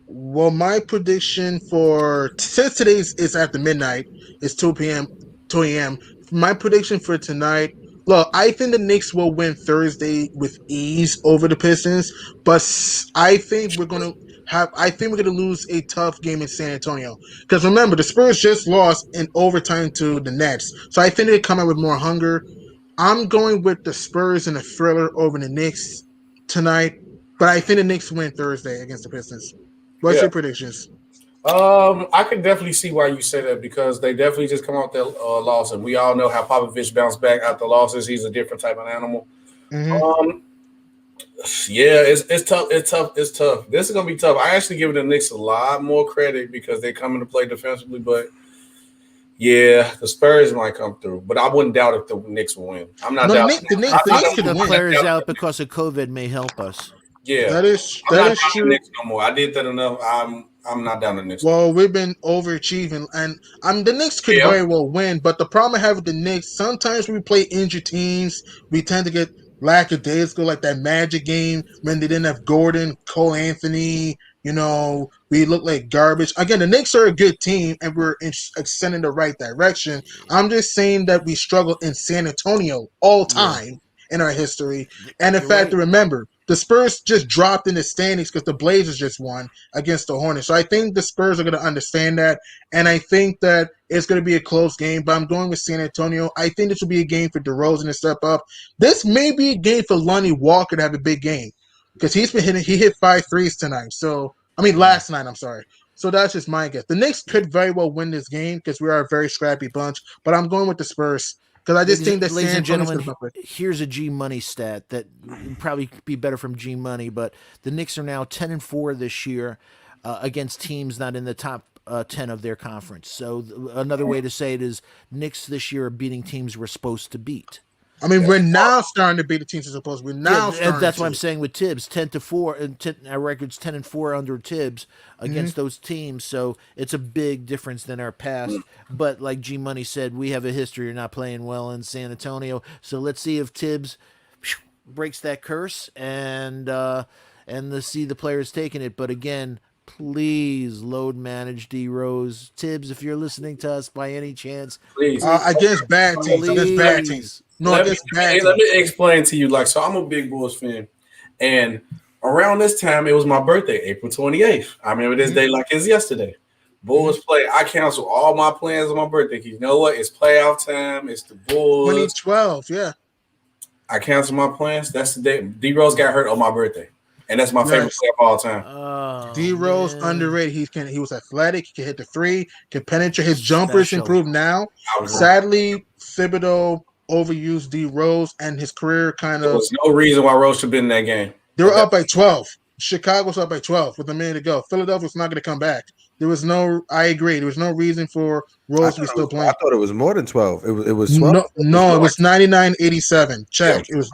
Speaker 3: Well, my prediction for since today's is after midnight, it's 2 p.m., 2 a.m. My prediction for tonight. Look, I think the Knicks will win Thursday with ease over the Pistons, but I think we're gonna lose a tough game in San Antonio. Because remember, the Spurs just lost in overtime to the Nets, so I think they come out with more hunger. I'm going with the Spurs in a thriller over the Knicks tonight, but I think the Knicks win Thursday against the Pistons. What's your predictions?
Speaker 6: I can definitely see why you say that because they definitely just come out their loss, and we all know how Popovich bounced back after losses. He's a different type of animal.
Speaker 3: Mm-hmm.
Speaker 6: Yeah, it's tough. It's tough. This is gonna be tough. I actually give the Knicks a lot more credit because they come into play defensively, but yeah, the Spurs might come through. But I wouldn't doubt if the Knicks will win. I'm not doubting.
Speaker 3: The Knicks could
Speaker 4: the
Speaker 3: win.
Speaker 4: players out because of COVID may help us.
Speaker 6: Yeah,
Speaker 3: that is true.
Speaker 6: Knicks no more. I did that enough. I'm not down the Knicks.
Speaker 3: Well, we've been overachieving, and the Knicks could very well win. But the problem I have with the Knicks, sometimes when we play injured teams, we tend to get lackadaisical, like that Magic game when they didn't have Gordon, Cole Anthony. We look like garbage. Again, the Knicks are a good team, and we're extending the right direction. I'm just saying that we struggle in San Antonio all time in our history. And in fact, remember, the Spurs just dropped in the standings because the Blazers just won against the Hornets. So I think the Spurs are going to understand that, and I think that it's going to be a close game, but I'm going with San Antonio. I think this will be a game for DeRozan to step up. This may be a game for Lonnie Walker to have a big game because he hit 5 threes tonight. Last night, I'm sorry. So that's just my guess. The Knicks could very well win this game because we are a very scrappy bunch, but I'm going with the Spurs. Because I just think that
Speaker 4: ladies and gentlemen, here's a G Money stat that would probably be better from G Money, but the Knicks are now 10-4 this year against teams not in the top 10 of their conference. So another way to say it is Knicks this year are beating teams we're supposed to beat.
Speaker 3: We're now starting to beat the teams we're supposed to.
Speaker 4: That's what I'm saying with Tibbs, 10-4, and our record's 10-4 under Tibbs against those teams. So it's a big difference than our past. But like G Money said, we have a history of not playing well in San Antonio. So let's see if Tibbs breaks that curse and see the players taking it. But again, please load manage D Rose. Tibbs, if you're listening to us by any chance,
Speaker 6: please
Speaker 3: against bad teams.
Speaker 6: Let me explain to you. So I'm a big Bulls fan, and around this time it was my birthday, April 28th. I remember this day like it's yesterday. Bulls play. I cancel all my plans on my birthday. You know what? It's playoff time. It's the Bulls.
Speaker 3: 2012, yeah.
Speaker 6: I canceled my plans. That's the day D Rose got hurt on my birthday, and that's my favorite player of all time.
Speaker 3: D Rose underrated. He was athletic. He can hit the three. Can penetrate. His jumpers improved now. Sadly, Thibodeau overused D Rose, and his career kind of.
Speaker 6: There was no reason why Rose should have been in that game.
Speaker 3: They were up by 12. Chicago was up by 12 with a minute to go. Philadelphia was not going to come back. I agree. There was no reason for Rose to be still playing.
Speaker 2: I thought it was more than 12. It was 12.
Speaker 3: No, it was 99-87. Check. It was.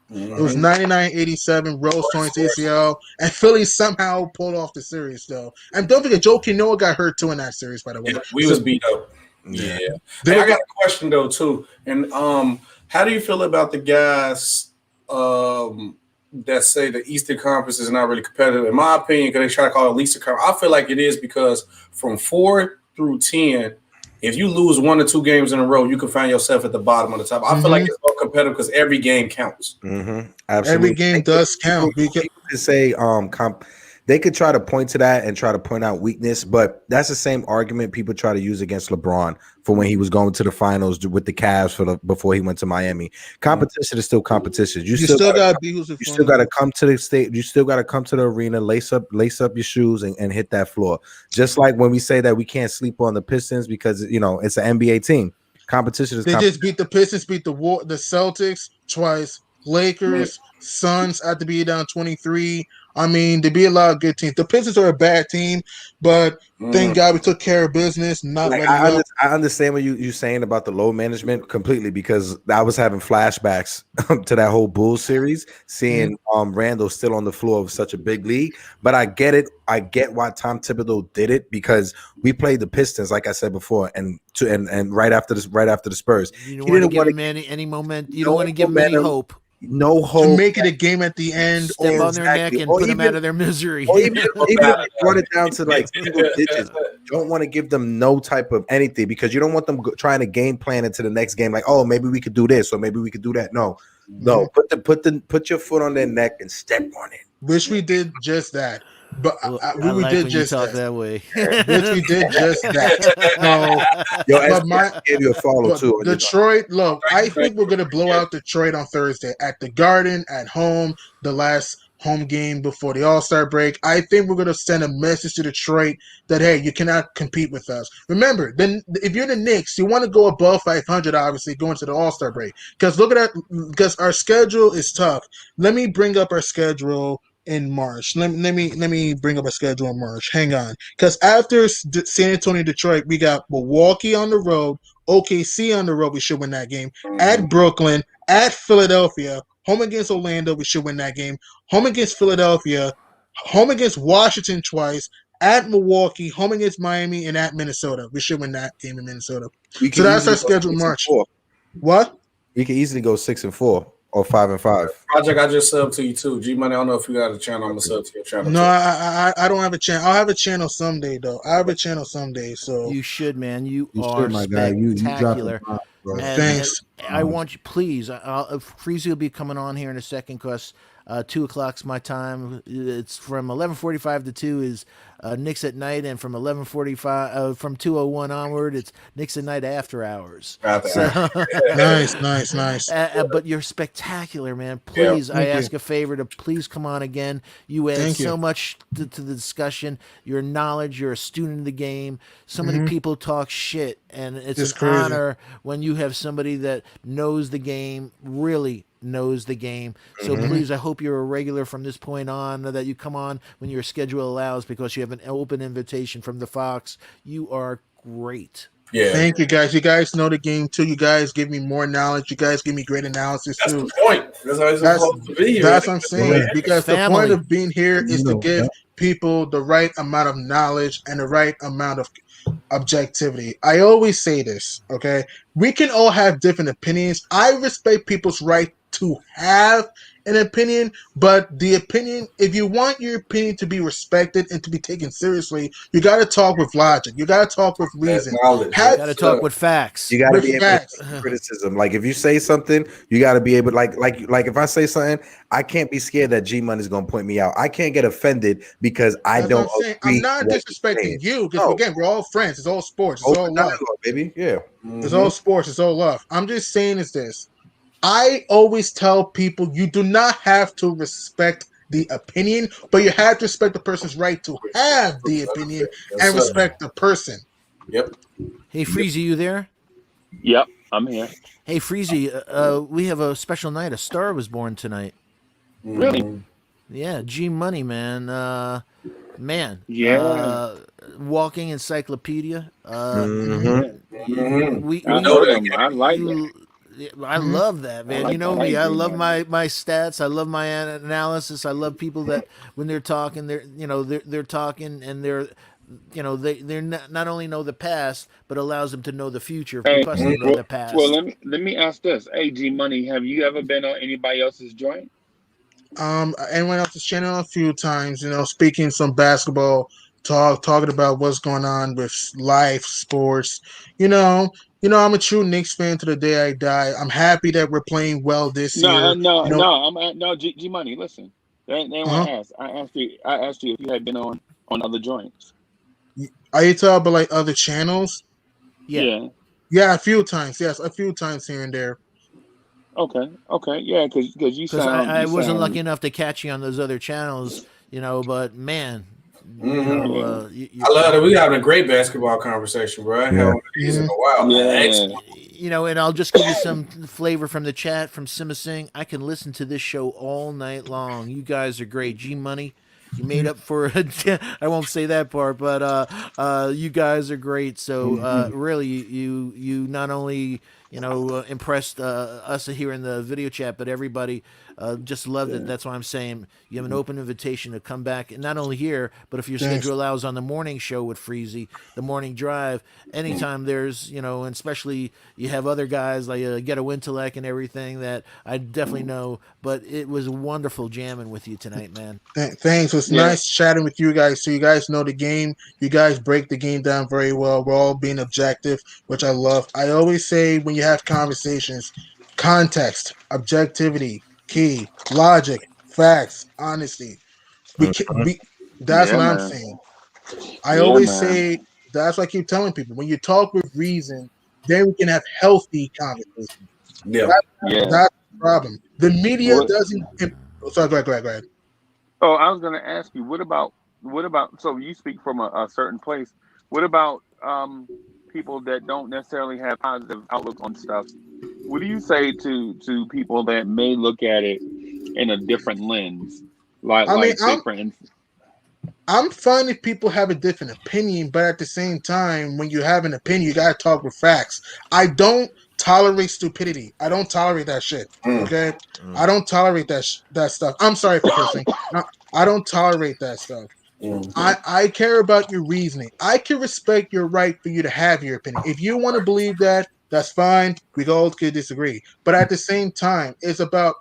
Speaker 3: It was 99-87. Rose torn his ACL, and Philly somehow pulled off the series though. And don't forget, Joe Quinoa got hurt too in that series. By the way,
Speaker 6: we was beat up. Yeah. Hey, I got a question though too, and how do you feel about the guys that say the Eastern Conference is not really competitive? In my opinion, because they try to call it Eastern Conference, I feel like it is because from 4 through 10, if you lose 1 or 2 games in a row, you can find yourself at the bottom of the top. I feel like it's more competitive because every game counts.
Speaker 2: Absolutely,
Speaker 3: every game does count.
Speaker 2: People can say they could try to point to that and try to point out weakness, but that's the same argument people try to use against LeBron for when he was going to the finals with the Cavs before he went to Miami. Competition is still competition. You still got to come to the state. You still got to come to the arena, lace up your shoes and hit that floor. Just like when we say that we can't sleep on the Pistons because it's an NBA team. Competition is.
Speaker 3: They just beat the Pistons, beat the Celtics twice, Lakers, Suns had to be down 23. I mean, there be a lot of good teams. The Pistons are a bad team, but thank God we took care of business, not
Speaker 2: Like
Speaker 3: letting up.
Speaker 2: I understand what you saying about the load management completely, because I was having flashbacks to that whole Bulls series, seeing Randle still on the floor of such a big league. But I get it. I get why Tom Thibodeau did it, because we played the Pistons, like I said before, and right after the Spurs,
Speaker 4: You don't
Speaker 2: he
Speaker 4: want to
Speaker 2: didn't
Speaker 4: give
Speaker 2: want
Speaker 4: him any moment. You
Speaker 2: no
Speaker 4: don't want to give him any
Speaker 2: momentum,
Speaker 4: hope.
Speaker 2: no
Speaker 3: To
Speaker 2: hope.
Speaker 3: make it a game at the end,
Speaker 4: Step
Speaker 3: or
Speaker 4: on their neck and
Speaker 2: Or
Speaker 4: put them
Speaker 2: even-
Speaker 4: out of their misery.
Speaker 2: Or even if you brought it down to like single digits, don't want to give them no type of anything, because you don't want them trying to game plan into the next game. Like, oh, maybe we could do this or maybe we could do that. No, put your foot on their neck and step on it.
Speaker 3: which we did just that. But
Speaker 4: Well,
Speaker 3: we
Speaker 4: I like
Speaker 3: did
Speaker 4: when you
Speaker 3: just
Speaker 4: talk
Speaker 3: that.
Speaker 4: that way.
Speaker 3: Which we did just that. So,
Speaker 2: Yo,
Speaker 3: but
Speaker 2: SBS gave you a follow
Speaker 3: but
Speaker 2: too. On
Speaker 3: Detroit, look, I think we're gonna blow out Detroit on Thursday at the Garden at home, the last home game before the All-Star break. I think we're gonna send a message to Detroit that hey, you cannot compete with us. Remember, then if you're the Knicks, you want to go above 500, obviously going to the All-Star break. Because look at that, because our schedule is tough. Let me bring up our schedule in March. Let me bring up a schedule in March. Hang on, because after San Antonio, Detroit, we got Milwaukee on the road, OKC on the road. We should win that game. At Brooklyn, at Philadelphia, home against Orlando. We should win that game. Home against Philadelphia, home against Washington twice. At Milwaukee, home against Miami, and at Minnesota. We should win that game in Minnesota. So that's our schedule in March. What?
Speaker 2: We can easily go 6-4 or 5-5.
Speaker 6: Project, I just subbed to you too. G Money, I don't know if you got a channel. I'm gonna sub to your channel.
Speaker 3: No,
Speaker 6: too.
Speaker 3: I don't have a channel. I'll have a channel someday though. I have a channel someday. So
Speaker 4: You should, man. You
Speaker 2: You
Speaker 4: are
Speaker 2: should, my guy. You dropped the
Speaker 4: spectacular.
Speaker 2: bomb, bro.
Speaker 3: Thanks.
Speaker 4: I want you, please. Freezy will be coming on here in a second because 2 o'clock's my time. It's from 11:45 to 2 is Knicks at night, and from 11:45 from 2:01 onward, it's Knicks at night after hours.
Speaker 3: Nice.
Speaker 4: But you're spectacular, man. Please, I ask a favor to please come on again. You add so much to the discussion. Your knowledge, you're a student of the game. So many people talk shit, and it's an honor when you have somebody that knows the game, really knows the game. So please, I hope you're a regular from this point on, that you come on when your schedule allows, because you have an open invitation from the Fox. You are great.
Speaker 6: Yeah.
Speaker 3: Thank you guys. You guys know the game too. You guys give me more knowledge. You guys give me great analysis
Speaker 6: That's
Speaker 3: too.
Speaker 6: the point. That's how it's supposed to be here.
Speaker 3: That's what I'm saying. Because the
Speaker 4: Family.
Speaker 3: point of being here is to give people the right amount of knowledge and the right amount of objectivity. I always say this, okay? We can all have different opinions. I respect people's right to have an opinion, but the opinion, if you want your opinion to be respected and to be taken seriously, you got to talk with logic. You got to talk with reason.
Speaker 4: You got to talk with facts.
Speaker 2: You got to
Speaker 3: With
Speaker 2: be able
Speaker 3: facts.
Speaker 2: to take criticism. Like if you say something, you got to be able, like if I say something, I can't be scared that G Money is going to point me out. I can't get offended because I
Speaker 3: That's
Speaker 2: don't
Speaker 3: what I'm saying.
Speaker 2: agree
Speaker 3: I'm not
Speaker 2: with what
Speaker 3: disrespecting
Speaker 2: you're saying.
Speaker 3: you because
Speaker 2: No.
Speaker 3: again, we're all friends. It's all sports. It's
Speaker 2: Open
Speaker 3: all love.
Speaker 2: dialogue, baby. Yeah.
Speaker 3: It's all sports. It's all love. I'm just saying is this. I always tell people you do not have to respect the opinion, but you have to respect the person's right to have the opinion and respect the person.
Speaker 6: Yep.
Speaker 4: Hey, Freezy, you there?
Speaker 1: Yep, I'm here.
Speaker 4: Hey, Freezy, we have a special night. A star was born tonight.
Speaker 1: Really?
Speaker 4: Yeah, G Money, man.
Speaker 1: Yeah.
Speaker 4: Walking encyclopedia. We
Speaker 1: I know them. I like them.
Speaker 4: I love that, man.
Speaker 1: like-
Speaker 4: You know
Speaker 1: I like
Speaker 4: me. I
Speaker 1: G
Speaker 4: love
Speaker 1: Money.
Speaker 4: my stats. I love my analysis. I love people that when they're talking, they're talking and they not only know the past, but allows them to know the future because they know the past.
Speaker 1: Well, let me ask this. Hey, G Money, have you ever been on anybody else's joint?
Speaker 3: Anyone else's channel a few times, speaking some basketball talking about what's going on with life, sports. I'm a true Knicks fan to the day I die. I'm happy that we're playing well this year.
Speaker 1: No, G Money. Listen, they ain't what I asked. I asked you if you had been on other joints.
Speaker 3: Are you talking about like other channels?
Speaker 4: Yeah.
Speaker 3: Yeah, a few times. Yes, a few times here and there.
Speaker 1: Okay, yeah, because you sound.
Speaker 4: I wasn't lucky enough to catch you on those other channels, but man,
Speaker 6: I love that we having a great basketball conversation, bro. I haven't had one of these in a while.
Speaker 1: Yeah.
Speaker 4: And I'll just give you some flavor from the chat from Sima Singh. I can listen to this show all night long. You guys are great. G Money, you made up for it. I won't say that part, but you guys are great. So really, you not only impressed us here in the video chat, but everybody just loved it. That's why I'm saying you have an open invitation to come back, and not only here, but if your
Speaker 3: Thanks.
Speaker 4: schedule allows, on the morning show with Freezy, the morning drive, anytime there's, and especially you have other guys like Ghetto Intellect and everything that I definitely know. But it was wonderful jamming with you tonight, man.
Speaker 3: Thanks. It's nice chatting with you guys. So you guys know the game. You guys break the game down very well. We're all being objective, which I love. I always say when you have conversations, context, objectivity, key, logic, facts, honesty. That's
Speaker 1: Yeah,
Speaker 3: what I'm
Speaker 1: man.
Speaker 3: saying. I
Speaker 1: Yeah,
Speaker 3: always
Speaker 1: man.
Speaker 3: say that's what I keep telling people. When you talk with reason, then we can have healthy conversations.
Speaker 6: Yeah.
Speaker 1: Yeah.
Speaker 3: That's the problem. The media
Speaker 1: What?
Speaker 3: doesn't. Sorry, go ahead.
Speaker 1: Oh, I was going to ask you, what about? So you speak from a certain place. What about people that don't necessarily have positive outlooks on stuff? What do you say to people that may look at it in a different lens?
Speaker 3: I mean,
Speaker 1: Say for instance.
Speaker 3: I'm fine if people have a different opinion, but at the same time, when you have an opinion, you gotta talk with facts. I don't tolerate stupidity. I don't tolerate that shit. Okay, I don't tolerate that stuff. I'm sorry for cursing. I don't tolerate that stuff. I care about your reasoning. I can respect your right for you to have your opinion. If you want to believe that, that's fine. We all could disagree. But at the same time, it's about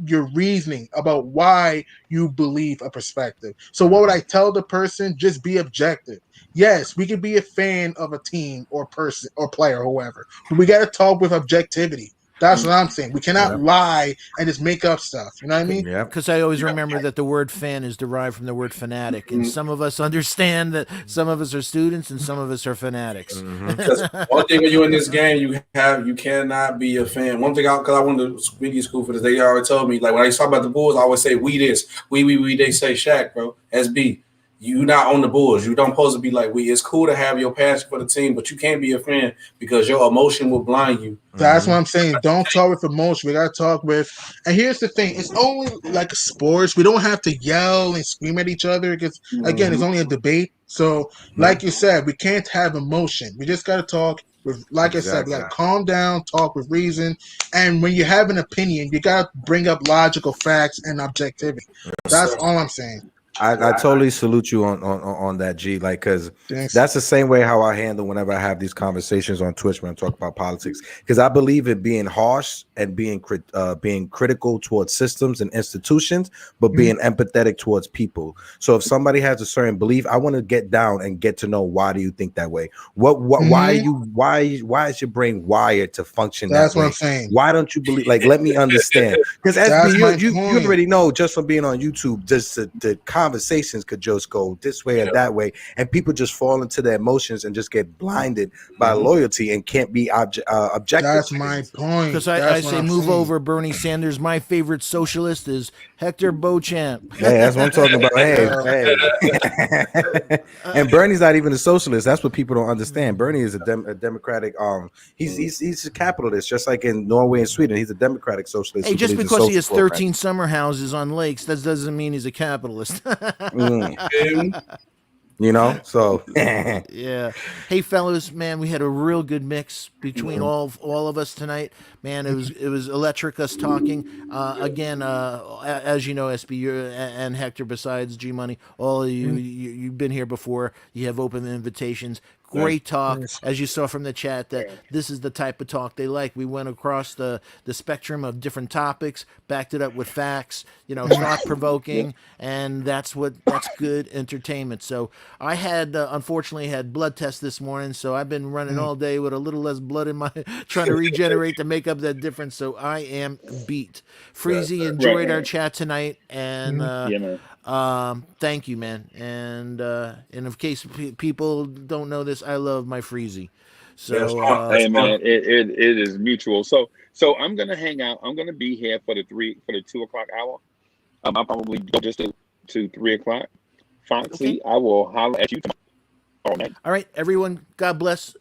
Speaker 3: your reasoning about why you believe a perspective. So what would I tell the person? Just be objective. Yes, we could be a fan of a team or person or player, or whoever. But we got to talk with objectivity. That's what I'm saying. We cannot lie and just make up stuff. You know what I mean?
Speaker 2: Yeah.
Speaker 4: Because I always remember that the word fan is derived from the word fanatic. And some of us understand that some of us are students and some of us are fanatics.
Speaker 6: Because one thing when you're in this game, you cannot be a fan. One thing, because I went to media school for this, they always told me, like when I talk about the Bulls, I always say we this, we. They say Shaq, bro, SB. You not on the Bulls. You don't supposed to be like we. It's cool to have your passion for the team, but you can't be a fan because your emotion will blind you.
Speaker 3: That's what I'm saying. Don't talk with emotion. We gotta talk with. And here's the thing: it's only like sports. We don't have to yell and scream at each other because, again, it's only a debate. So, like you said, we can't have emotion. We just gotta talk with. Like I said, we gotta calm down, talk with reason. And when you have an opinion, you gotta bring up logical facts and objectivity. That's all I'm saying.
Speaker 2: I totally salute you on that, G. Like, because that's the same way how I handle whenever I have these conversations on Twitch when I talk about politics. Because I believe in being harsh and being critical towards systems and institutions, but being empathetic towards people. So if somebody has a certain belief, I want to get down and get to know why do you think that way? Why is your brain wired to function
Speaker 3: That's
Speaker 2: that way?
Speaker 3: what I'm saying.
Speaker 2: Why don't you believe? Like, let me understand. Because SB, you already know just from being on YouTube, just the conversations could just go this way or that way, and people just fall into their emotions and just get blinded by loyalty and can't be objective.
Speaker 3: That's my point.
Speaker 4: Because I say move over, Bernie Sanders. My favorite socialist is Hector Beauchamp.
Speaker 2: Hey, that's what I'm talking about. Hey. And Bernie's not even a socialist. That's what people don't understand. Bernie is a democratic. He's a capitalist, just like in Norway and Sweden. He's a democratic socialist.
Speaker 4: Hey, just because he has 13 summer houses on lakes, that doesn't mean he's a capitalist.
Speaker 2: You know, so
Speaker 4: yeah. Hey, fellas, man, we had a real good mix between all of us tonight. Man, it was electric us talking. Again, as you know, SB and Hector, besides G Money, all of you, you've been here before. You have open invitations. Great talk, as you saw from the chat, that this is the type of talk they like. We went across the spectrum of different topics, backed it up with facts, thought-provoking, and that's good entertainment. So I had, unfortunately, had blood tests this morning, so I've been running all day with a little less blood in my, trying to regenerate to make up that difference, so I am beat. Freezy enjoyed our chat tonight, and thank you, man. And in case people don't know this, I love my Freezy. So
Speaker 1: hey man, it is mutual. So I'm gonna hang out. I'm gonna be here for the 2 o'clock hour. I'll probably go just to 3 o'clock. Foxy, I will holler at you tomorrow night.
Speaker 4: All right, everyone. God bless.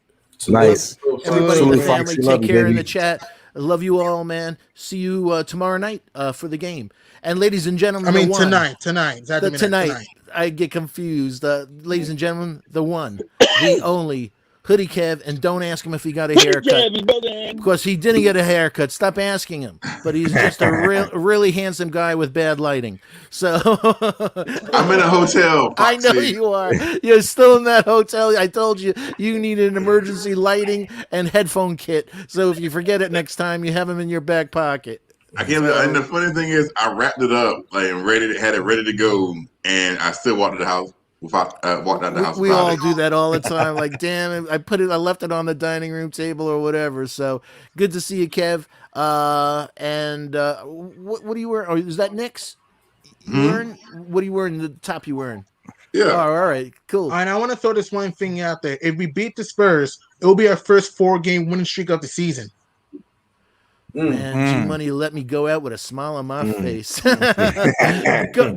Speaker 2: Nice.
Speaker 4: Everybody in the
Speaker 2: Salute,
Speaker 4: family,
Speaker 2: Foxy.
Speaker 4: take
Speaker 2: Love you,
Speaker 4: care in the
Speaker 2: baby.
Speaker 4: chat. I love you all, man. See you tomorrow night for the game. And ladies and gentlemen,
Speaker 3: I mean,
Speaker 4: the one.
Speaker 3: tonight. It's had to be
Speaker 4: Tonight. I get confused. Ladies and gentlemen, the one, the only, Hoodie Kev, and don't ask him if he got a haircut. Because he didn't get a haircut. Stop asking him. But he's just a really handsome guy with bad lighting. So
Speaker 7: I'm in a hotel, Foxy.
Speaker 4: I know you are. You're still in that hotel. I told you you need an emergency lighting and headphone kit. So if you forget it next time, you have them in your back pocket.
Speaker 7: I can't. And the funny thing is, I wrapped it up like and had it ready to go, and I still walked to the house. Walked out the house.
Speaker 4: We all do that all the time. Like, damn, I left it on the dining room table or whatever. So good to see you, Kev. And what are you wearing? Oh, is that Knicks? What are you wearing? The top you wearing?
Speaker 7: Yeah.
Speaker 4: Oh, all right, cool.
Speaker 3: And I want to throw this one thing out there. If we beat the Spurs, it will be our first 4-game winning streak of the season.
Speaker 4: Man, G Money let me go out with a smile on my face.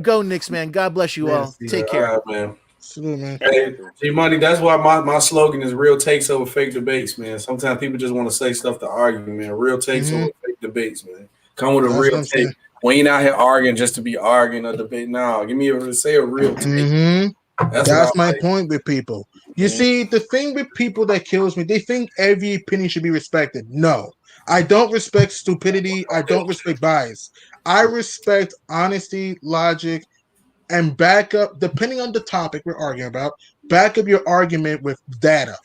Speaker 4: go Knicks, man. God bless you all. Take care.
Speaker 6: All right, man.
Speaker 3: Salute, man.
Speaker 6: Hey, G Money, that's why my slogan is real takes over fake debates, man. Sometimes people just want to say stuff to argue, man. Real takes over fake debates, man. Come with a real take. We ain't out here arguing just to be arguing or debate. No, give me a real take.
Speaker 3: That's my point with people. You see, the thing with people that kills me, they think every opinion should be respected. No. I don't respect stupidity. I don't respect bias. I respect honesty, logic, and back up, depending on the topic we're arguing about, back up your argument with data.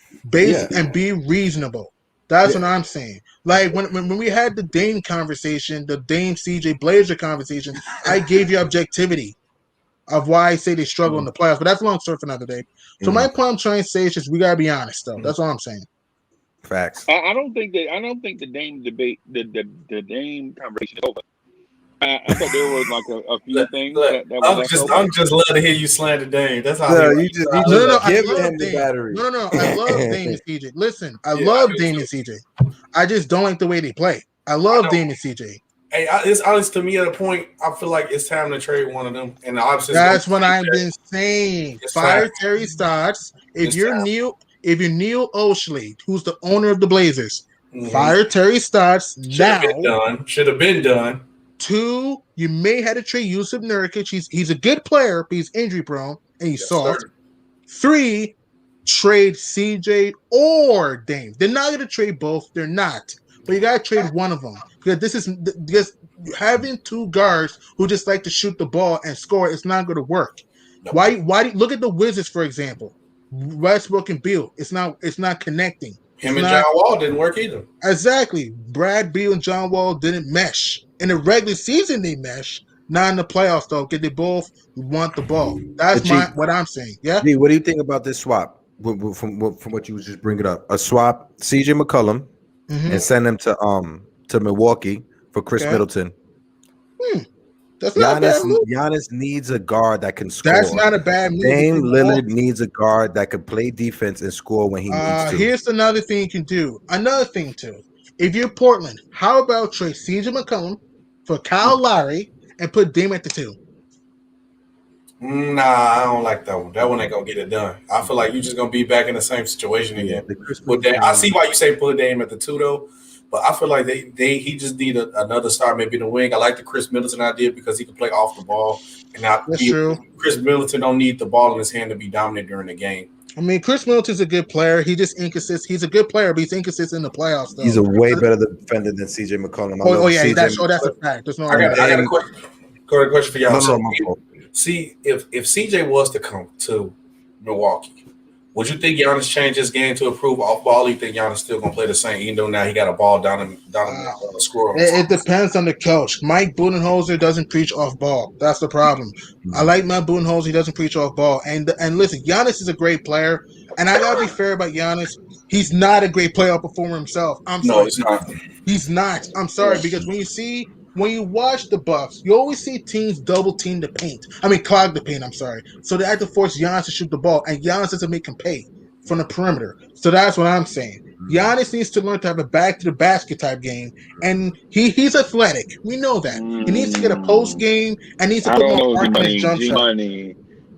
Speaker 3: And be reasonable. That's what I'm saying. Like when we had the Dame conversation, the Dame CJ Blazer conversation, I gave you objectivity of why I say they struggle in the playoffs. But that's a long story for another day. So my point I'm trying to say is just we gotta be honest though. That's all I'm saying.
Speaker 2: Facts.
Speaker 1: I don't think the Dame debate, the Dame conversation is over. I thought there was like a few things that was
Speaker 6: I'm just love to hear you slander Dame. That's how
Speaker 2: you just give him the battery.
Speaker 3: No. I love Dame and CJ. Listen, I love Dame and CJ. I just don't like the way they play. I love Dame and CJ.
Speaker 6: Hey, it's honest to me at a point. I feel like it's time to trade one of them. And
Speaker 3: that's what I've been saying. Fire Terry Stotts. If you're Neil Oshley, who's the owner of the Blazers, fire Terry Stotts now.
Speaker 6: Should have been done.
Speaker 3: 2, you may have to trade Yusuf Nurkic. He's a good player, but he's injury prone and he's soft.
Speaker 6: Sir.
Speaker 3: 3, trade CJ or Dame. They're not going to trade both. They're not. But you got to trade one of them because having 2 guards who just like to shoot the ball and score, it's not going to work. No. Why? Look at the Wizards, for example. Westbrook and Beal. It's not connecting.
Speaker 6: Him and John Wall didn't work either.
Speaker 3: Exactly. Brad Beal and John Wall didn't mesh. In the regular season, they mesh. Not in the playoffs, though, because they both want the ball. That's what I'm saying. Yeah.
Speaker 2: G, what do you think about this swap? From what you was just bringing up, a swap, CJ McCollum, and send him to Milwaukee for Chris Middleton.
Speaker 3: That's not a bad move.
Speaker 2: Giannis needs a guard that can score.
Speaker 3: That's not a bad move.
Speaker 2: Dame Lillard needs a guard that can play defense and score when he needs to.
Speaker 3: Here's another thing you can do. Another thing, too. If you're Portland, how about trade CJ McCollum for Kyle Lowry and put Dame at the 2?
Speaker 6: Nah, I don't like that one. That one ain't going to get it done. I feel like you're just going to be back in the same situation again. I see why you say put Dame at the 2, though. But I feel like he just need another star maybe in the wing. I like the Chris Middleton idea because he can play off the ball. That's true. Chris Middleton don't need the ball in his hand to be dominant during the game.
Speaker 3: I mean, Chris Middleton's a good player. He just inconsistent. He's a good player, but he's inconsistent in the playoffs, though.
Speaker 2: He's a way better defender than CJ McCollum.
Speaker 3: That's a fact. There's no
Speaker 6: I got a question for y'all.
Speaker 2: No.
Speaker 6: See, if CJ was to come to Milwaukee, would you think Giannis changed his game to improve off ball? Or you think Giannis still gonna play the same, even though now he got a ball down the score?
Speaker 3: It depends on the coach. Mike Budenholzer doesn't preach off ball. That's the problem. I like Mike Budenholzer. He doesn't preach off ball. And listen, Giannis is a great player. And I gotta be fair about Giannis. He's not a great playoff performer himself.
Speaker 6: No, he's not.
Speaker 3: He's not. I'm sorry, because when you watch the Bucks, you always see teams double team the paint. Clog the paint. I'm sorry. So they have to force Giannis to shoot the ball, and Giannis doesn't make him pay from the perimeter. So that's what I'm saying. Giannis needs to learn to have a back to the basket type game, and he's athletic. We know that. He needs to get a post game and needs to put more arc in his jump shot.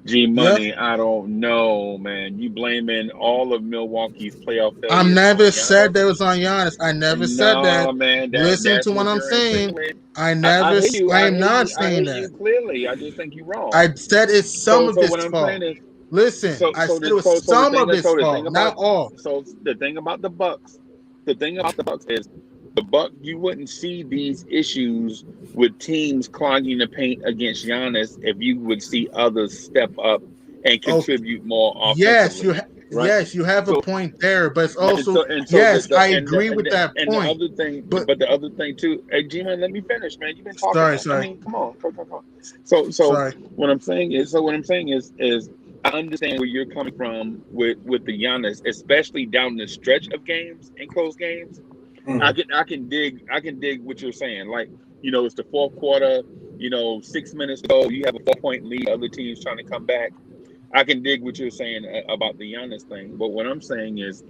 Speaker 1: G
Speaker 3: Yep.
Speaker 1: Money, I don't know, man. You blaming all of Milwaukee's playoff
Speaker 3: I
Speaker 1: failures on
Speaker 3: never said
Speaker 1: Giannis?
Speaker 3: that was on Giannis. I never said that.
Speaker 1: No, man.
Speaker 3: Listen
Speaker 1: That's
Speaker 3: to what
Speaker 1: what
Speaker 3: I'm
Speaker 1: you're
Speaker 3: saying.
Speaker 1: insinuating.
Speaker 3: I
Speaker 1: I
Speaker 3: never.
Speaker 1: hear you.
Speaker 3: I
Speaker 1: I
Speaker 3: am
Speaker 1: hear
Speaker 3: not
Speaker 1: you. I hear
Speaker 3: saying
Speaker 1: you
Speaker 3: that.
Speaker 1: clearly. I just think you're wrong.
Speaker 3: I said it's some
Speaker 1: So,
Speaker 3: of
Speaker 1: so
Speaker 3: his
Speaker 1: what I'm
Speaker 3: fault.
Speaker 1: saying is,
Speaker 3: Listen, I said it was some of his
Speaker 1: so the thing
Speaker 3: fault, not
Speaker 1: about
Speaker 3: all.
Speaker 1: the thing about the Bucks is the Buck. You wouldn't see these issues with teams clogging the paint against Giannis if you would see others step up and
Speaker 3: Oh,
Speaker 1: contribute more
Speaker 3: yes,
Speaker 1: offensively, right?
Speaker 3: yes, you have a
Speaker 1: So
Speaker 3: point there, but it's
Speaker 1: and
Speaker 3: also
Speaker 1: so
Speaker 3: yes, I agree with that
Speaker 1: and the
Speaker 3: point.
Speaker 1: other thing,
Speaker 3: But
Speaker 1: but the other thing too. Hey, G man, let me finish, man. You've been talking,
Speaker 3: sorry,
Speaker 1: man. I
Speaker 3: sorry,
Speaker 1: mean, come on, come on. So
Speaker 3: sorry.
Speaker 1: what I'm saying is I understand where you're coming from with the Giannis, especially down the stretch of games and close games.
Speaker 6: Mm.
Speaker 1: I can dig what you're saying. Like, it's the fourth quarter. 6 minutes to go. You have a 4-point lead. Other teams trying to come back. I can dig what you're saying about the Giannis thing, but what I'm saying is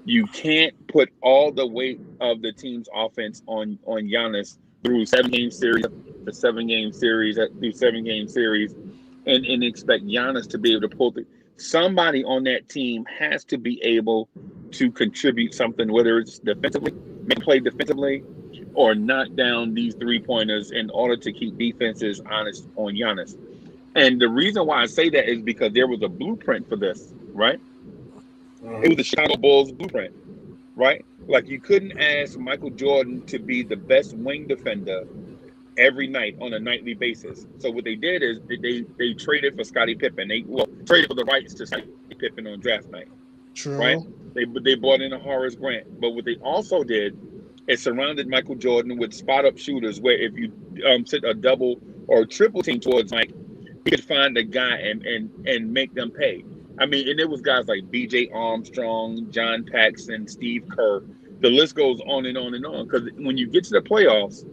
Speaker 1: you can't put all the weight of the team's offense on Giannis through 7 game series, the 7 game series, through 7 game series, and expect Giannis to be able to pull the. Somebody on that team has to be able to contribute something, whether it's defensively, make play defensively, or knock down these 3-pointers in order to keep defenses honest on Giannis. And the reason why I say that is because there was a blueprint for this, right? It was the Chicago Bulls blueprint, right? Like you couldn't ask Michael Jordan to be the best wing defender every night on a nightly basis. So what they did is they traded for Scottie Pippen. They traded for the rights to Scottie Pippen on draft night, right?
Speaker 3: True.
Speaker 1: They brought in a Horace Grant, but what they also did is surrounded Michael Jordan with spot up shooters, where if you sent a double or triple team towards Mike, he could find a guy and make them pay. I mean, and it was guys like B.J. Armstrong, John Paxson, Steve Kerr. The list goes on and on and on. Because when you get to the playoffs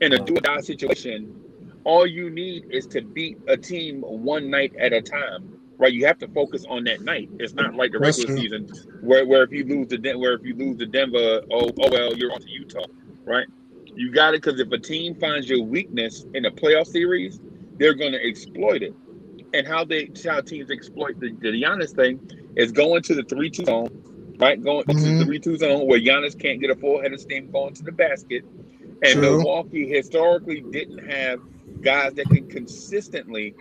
Speaker 1: in a do-or-die situation, all you need is to beat a team one night at a time. Right? You have to focus on that night. It's not like the
Speaker 3: That's
Speaker 1: regular
Speaker 3: true.
Speaker 1: season where if you lose to Denver, oh well, you're on to Utah. Right? You got it because if a team finds your weakness in a playoff series, they're going to exploit it. And how teams exploit the Giannis thing is going to the 3-2 zone, right? Going to the
Speaker 3: Hmm.
Speaker 1: 3-2 zone where Giannis can't get a full head of steam going to the basket. And
Speaker 3: True.
Speaker 1: Milwaukee historically didn't have guys that can consistently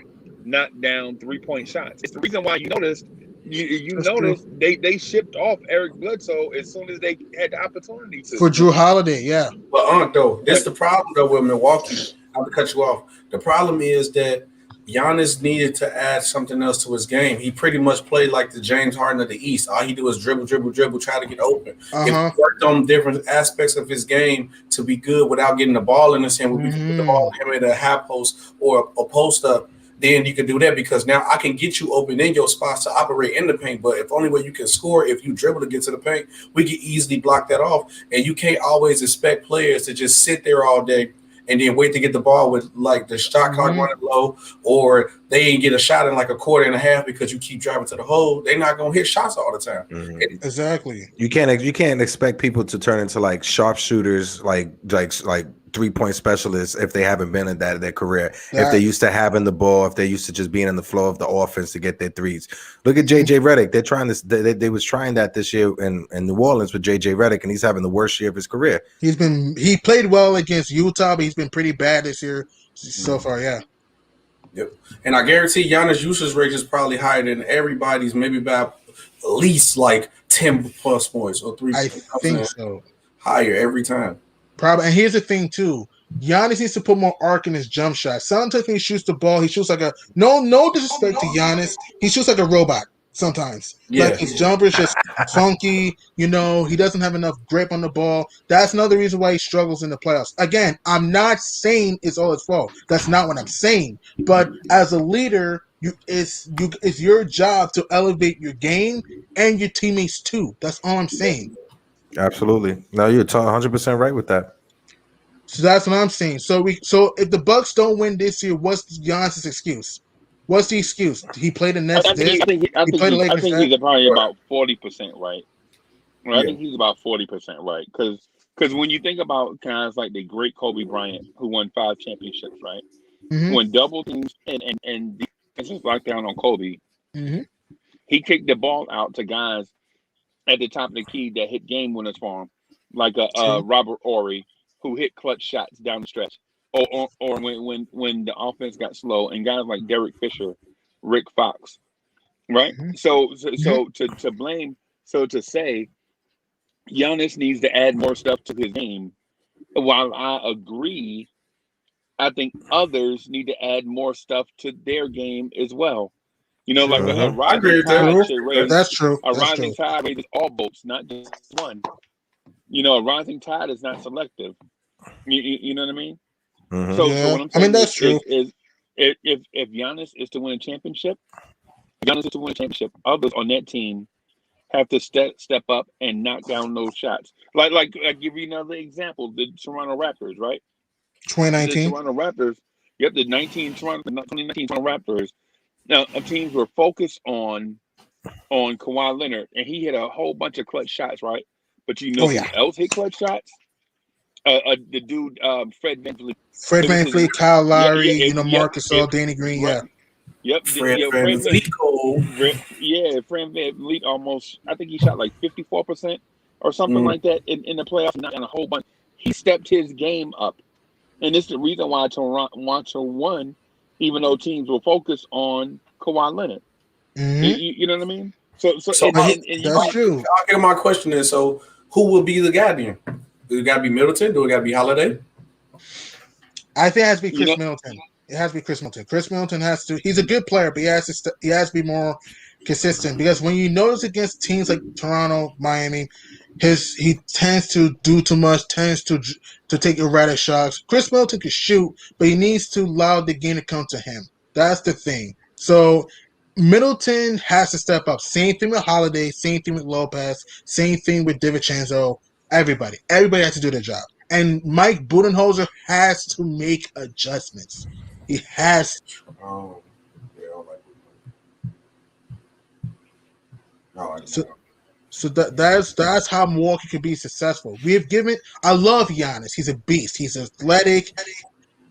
Speaker 1: knock down 3-point shots. It's the reason why you
Speaker 3: That's true.
Speaker 1: noticed they shipped off Eric Bledsoe as soon as they had the opportunity to.
Speaker 3: For Drew Holiday, yeah.
Speaker 6: But though, this
Speaker 1: Right.
Speaker 6: the problem though with Milwaukee. Not to cut you off. The problem is that Giannis needed to add something else to his game. He pretty much played like the James Harden of the East. All he do is dribble, dribble, dribble, try to get open. If
Speaker 3: Uh-huh.
Speaker 6: he worked on different aspects of his game to be good without getting the ball in his hand, where we can put the ball in him at a half post or a post up, then you can do that because now I can get you open in your spots to operate in the paint. But if only way you can score if you dribble to get to the paint, we can easily block that off. And you can't always expect players to just sit there all day and then wait to get the ball with like the shot clock running low, or they ain't get a shot in like a quarter and a half because you keep driving to the hole. They're not gonna hit shots all the time.
Speaker 3: Exactly.
Speaker 2: You can't expect people to turn into like sharpshooters, like 3-point specialists if they haven't been in that in their career. If they used to having the ball, if they used to just being in the flow of the offense to get their threes. Look at JJ Redick. They're trying this. They was trying that this year in New Orleans with JJ Redick, and he's having the worst year of his career.
Speaker 3: He played well against Utah, but he's been pretty bad this year so far. Yeah.
Speaker 6: Yep. And I guarantee Giannis' usage rate is probably higher than everybody's, maybe by at least like 10 plus points or 3.
Speaker 3: I think so.
Speaker 6: Higher every time.
Speaker 3: Probably. And here's the thing too. Giannis needs to put more arc in his jump shot. Sometimes when he shoots the ball, he shoots like a no disrespect to Giannis. He shoots like a robot sometimes.
Speaker 6: Yeah.
Speaker 3: Like his jumper is just funky. He doesn't have enough grip on the ball. That's another reason why he struggles in the playoffs. Again, I'm not saying it's all his fault. That's not what I'm saying. But as a leader, it's your job to elevate your game and your teammates too. That's all I'm saying.
Speaker 2: Absolutely. No, you're 100% right with that.
Speaker 3: So that's what I'm saying. So if the Bucks don't win this year, what's Giannis' excuse? What's the excuse? He played the Nets this.
Speaker 1: I think he's probably about 40% right. I think he's about 40% right because when you think about guys like the great Kobe Bryant who won 5 championships, right?
Speaker 3: Mm-hmm.
Speaker 1: When double teams and defensive lockdown on Kobe.
Speaker 3: Mm-hmm.
Speaker 1: He kicked the ball out to guys at the top of the key that hit game winners for him, like
Speaker 3: True.
Speaker 1: Robert Ory, who hit clutch shots down the stretch, or when the offense got slow, and guys like Derek Fisher, Rick Fox, right?
Speaker 3: Mm-hmm.
Speaker 1: So to blame, so to say, Giannis needs to add more stuff to his game. While I agree, I think others need to add more stuff to their game as well. You know, like a
Speaker 2: Uh-huh.
Speaker 6: I agree
Speaker 1: rising
Speaker 6: with that.
Speaker 1: tide
Speaker 3: True.
Speaker 1: should raise
Speaker 3: That's true.
Speaker 1: a
Speaker 3: That's
Speaker 1: rising
Speaker 3: true.
Speaker 1: tide raises all boats, not just one. You know, a rising tide is not selective. You know what I mean?
Speaker 2: Mhm.
Speaker 1: So
Speaker 3: Yeah.
Speaker 1: what I'm
Speaker 3: I mean,
Speaker 1: saying
Speaker 3: that's true.
Speaker 1: is if Giannis is to win a championship, others on that team have to step up and knock down those shots. Like I give you another example: the Toronto Raptors, right? The
Speaker 3: 2019.
Speaker 1: Toronto Raptors. Yep, the 2019 Toronto Raptors. Now, teams were focused on Kawhi Leonard, and he hit a whole bunch of clutch shots, right? But you know
Speaker 3: Oh
Speaker 1: who
Speaker 3: yeah.
Speaker 1: else hit clutch shots? The dude, Fred VanVleet.
Speaker 3: Fred
Speaker 1: It was his,
Speaker 3: VanVleet, Kyle
Speaker 1: yeah,
Speaker 3: Lowry, Marcus
Speaker 1: it,
Speaker 3: All, Danny Green.
Speaker 1: right,
Speaker 3: Yeah.
Speaker 1: yep,
Speaker 6: Fred
Speaker 1: Fred Van,
Speaker 6: VanVleet Cole.
Speaker 1: Fred VanVleet almost, I think he shot like 54% or something like that in the playoffs, and a whole bunch. He stepped his game up, and it's the reason why Toronto won, even though teams were focused on Kawhi Leonard.
Speaker 3: Mm-hmm.
Speaker 1: You know what I mean? So
Speaker 6: So
Speaker 3: But
Speaker 1: and you
Speaker 3: that's
Speaker 1: might.
Speaker 3: true.
Speaker 6: here my question is: so who will be the guy then? Do it got to be Middleton? Do it got to be Holiday?
Speaker 3: I think it has to be
Speaker 1: You
Speaker 3: Chris
Speaker 1: know,
Speaker 3: Middleton. It has to be Chris Middleton. Chris Middleton has to. He's a good player, but he has to be more consistent. Because when you notice against teams like Toronto, Miami, he tends to do too much, tends to take erratic shots. Chris Middleton can shoot, but he needs to allow the game to come to him. That's the thing. So Middleton has to step up. Same thing with Holiday. Same thing with Lopez. Same thing with DiVincenzo. Everybody has to do their job. And Mike Budenholzer has to make adjustments. He has.
Speaker 6: Yeah, I don't like it. I don't like
Speaker 3: So,
Speaker 6: it.
Speaker 3: so that's how Milwaukee can be successful. We have given. I love Giannis. He's a beast. He's athletic.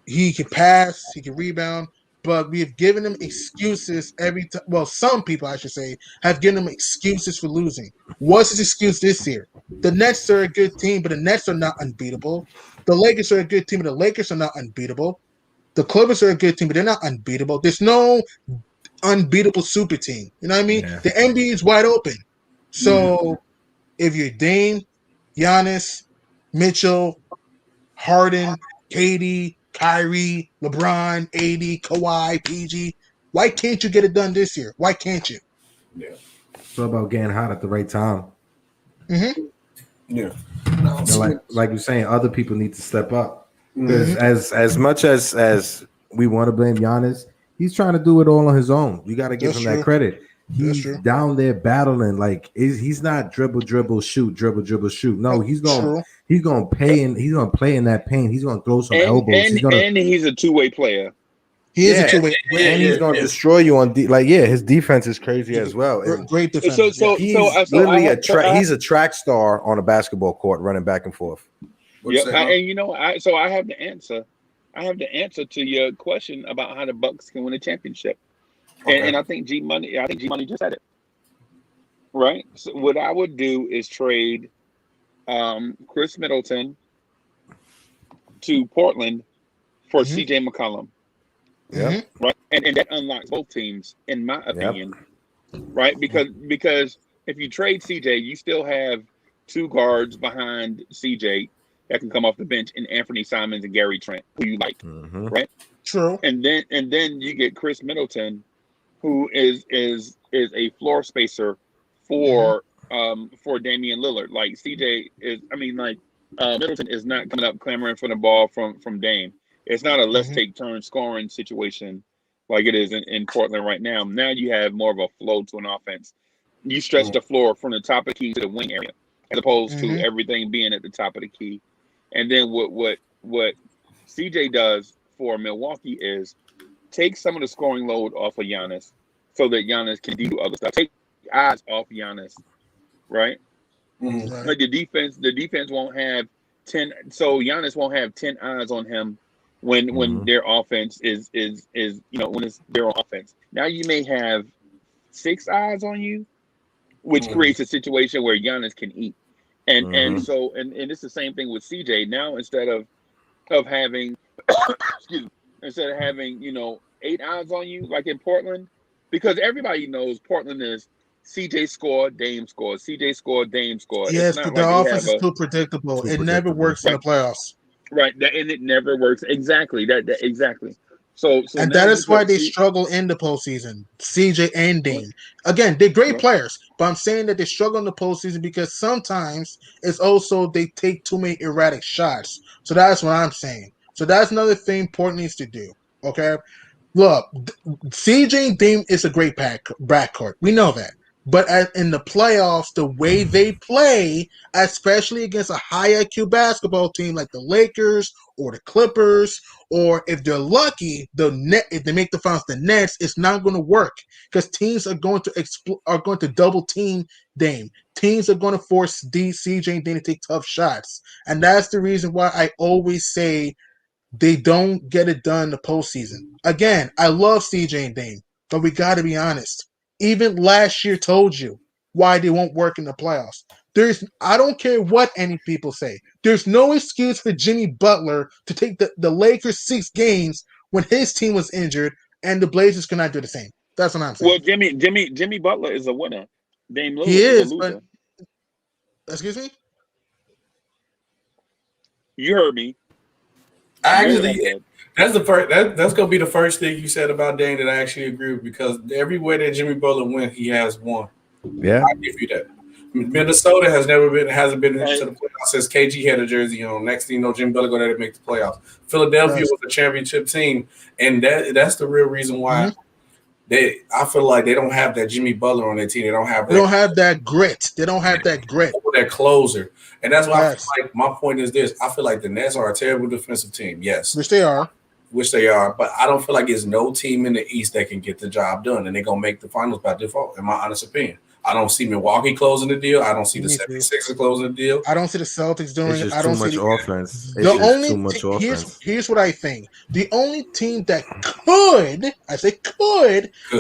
Speaker 3: He can pass. He can rebound. But we have given him excuses every time. Well, some people, I should say, have given him excuses for losing. What's his excuse this year? The Nets are a good team, but the Nets are not unbeatable. The Lakers are a good team, but the Lakers are not unbeatable. The Clippers are a good team, but they're not unbeatable. There's no unbeatable super team. You know what I mean?
Speaker 2: Yeah.
Speaker 3: The NBA is wide open. So if you're Dame, Giannis, Mitchell, Harden, KD, Kyrie, LeBron, AD, Kawhi, PG, why can't you get it done this year? Why can't you?
Speaker 6: Yeah.
Speaker 2: It's all about getting hot at the right time.
Speaker 3: Mm-hmm.
Speaker 6: Yeah.
Speaker 2: And like you're saying, other people need to step up. Because
Speaker 3: Mm-hmm.
Speaker 2: as much as we want to blame Giannis, he's trying to do it all on his own. You got to give
Speaker 3: That's
Speaker 2: him that
Speaker 3: true.
Speaker 2: credit.
Speaker 3: That's
Speaker 2: He's
Speaker 3: true.
Speaker 2: down there battling. Like he's not dribble, shoot, dribble, shoot. No, he's
Speaker 3: True.
Speaker 2: gonna play in that pain. He's gonna throw some elbows.
Speaker 1: and he's a two-way player.
Speaker 3: He is a
Speaker 2: Yeah,
Speaker 3: two-way.
Speaker 2: and he's gonna destroy you on his defense is crazy as well. And
Speaker 3: Great defender.
Speaker 2: he's literally he's a track star on a basketball court running back and forth.
Speaker 1: Yep, and you know, I have the answer. I have the answer to your question about how the Bucks can win a championship, and I think G Money just said it. Right. So what I would do is trade Chris Middleton to Portland for CJ McCollum.
Speaker 2: Yeah.
Speaker 1: Right. And that unlocks both teams, in my opinion. Right. Because if you trade CJ, you still have two guards behind CJ that can come off the bench in Anthony Simons and Gary Trent, who you like. Right.
Speaker 3: True.
Speaker 1: And then you get Chris Middleton, who is a floor spacer for Damian Lillard. Like CJ is, Middleton is not coming up clamoring for the ball from Dame. It's not a let's take turn scoring situation like it is in Portland right now. Now you have more of a flow to an offense. You stretch the floor from the top of the key to the wing area, as opposed to everything being at the top of the key. And then what CJ does for Milwaukee is take some of the scoring load off of Giannis, so that Giannis can do other stuff. Take eyes off Giannis, right? Like the defense won't have 10. So Giannis won't have 10 eyes on him when their offense is when it's their offense. Now you may have 6 eyes on you, which creates a situation where Giannis can eat. And so it's the same thing with CJ. Now instead of having excuse me, instead of having 8 eyes on you like in Portland, because everybody knows Portland is CJ score, Dame score, CJ score, Dame score. It's
Speaker 3: Yes,
Speaker 1: not
Speaker 3: the
Speaker 1: like they
Speaker 3: offense
Speaker 1: have
Speaker 3: is too predictable.
Speaker 2: Too
Speaker 3: It never
Speaker 2: predictable.
Speaker 3: works in the playoffs.
Speaker 1: right, and it never works exactly that exactly. So
Speaker 3: And
Speaker 1: now
Speaker 3: that
Speaker 1: you
Speaker 3: is why
Speaker 1: put
Speaker 3: they struggle in the postseason. CJ and Dame. Again, they're great players, but I'm saying that they struggle in the postseason because sometimes it's also they take too many erratic shots. So that's what I'm saying. So that's another thing Portland needs to do. Okay? Look, CJ and Dame is a great backcourt. We know that. But in the playoffs, the way they play, especially against a high IQ basketball team like the Lakers or the Clippers, or if they're lucky, if they make the finals, the Nets, it's not going to work because teams are going to double team Dame. Teams are going to force CJ and Dame to take tough shots, and that's the reason why I always say they don't get it done in the postseason. Again, I love CJ and Dame, but we got to be honest. Even last year told you why they won't work in the playoffs. I don't care what any people say. There's no excuse for Jimmy Butler to take the Lakers 6 games when his team was injured, and the Blazers cannot do the same. That's what I'm saying.
Speaker 1: well, Jimmy Butler is a winner. Dame
Speaker 3: He
Speaker 1: Lillard is a
Speaker 3: is, but
Speaker 1: loser.
Speaker 3: excuse me.
Speaker 1: You heard me.
Speaker 6: Actually, that's the first. That's gonna be the first thing you said about Dame that I actually agree with, because everywhere that Jimmy Butler went, he has won.
Speaker 2: Yeah,
Speaker 6: I give you that. Minnesota hasn't been into the playoffs since KG had a jersey on. Next thing you know, Jimmy Butler go there to make the playoffs. Philadelphia was a championship team, and that's the real reason why I feel like they don't have that Jimmy Butler on their team. They don't have
Speaker 3: that grit. They don't have that grit.
Speaker 6: That closer. And that's why I feel like my point is this. I feel like the Nets are a terrible defensive team. Yes.
Speaker 3: Which they are.
Speaker 6: But I don't feel like there's no team in the East that can get the job done, and they're going to make the finals by default, in my honest opinion. I don't see Milwaukee closing the deal. I don't see the 76ers closing the deal.
Speaker 3: I don't see the Celtics doing it.
Speaker 2: I don't see
Speaker 3: too
Speaker 2: much offense.
Speaker 3: Here's what I think. The only team that could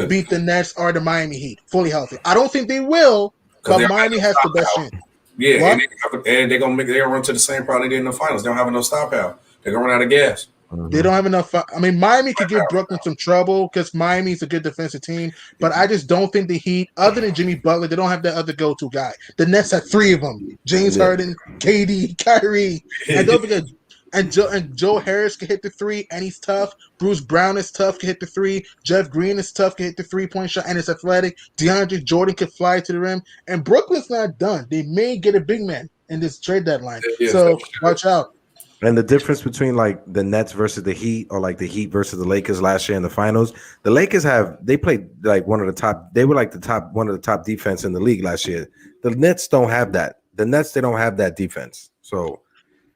Speaker 3: beat the Nets are the Miami Heat, fully healthy. I don't think they will, but Miami has the best chance.
Speaker 6: Yeah, and they're gonna run to the same problem they did in the finals. They don't have enough stop power. They're gonna run out of gas.
Speaker 3: They don't have enough. I mean, Miami could give Brooklyn some trouble because Miami's a good defensive team, but I just don't think the Heat, other than Jimmy Butler, they don't have that other go-to guy. The Nets have 3 of them: James Harden, KD, Kyrie, and don't forget. And Joe Harris can hit the 3, and he's tough. Bruce Brown is tough, can hit the 3. Jeff Green is tough, can hit the 3-point shot, and is athletic. DeAndre Jordan can fly to the rim. And Brooklyn's not done. They may get a big man in this trade deadline. So watch out.
Speaker 2: And the difference between like the Nets versus the Heat, or like the Heat versus the Lakers last year in the finals, the Lakers they played like one of the top defense in the league last year. The Nets don't have that. The Nets, they don't have that defense. So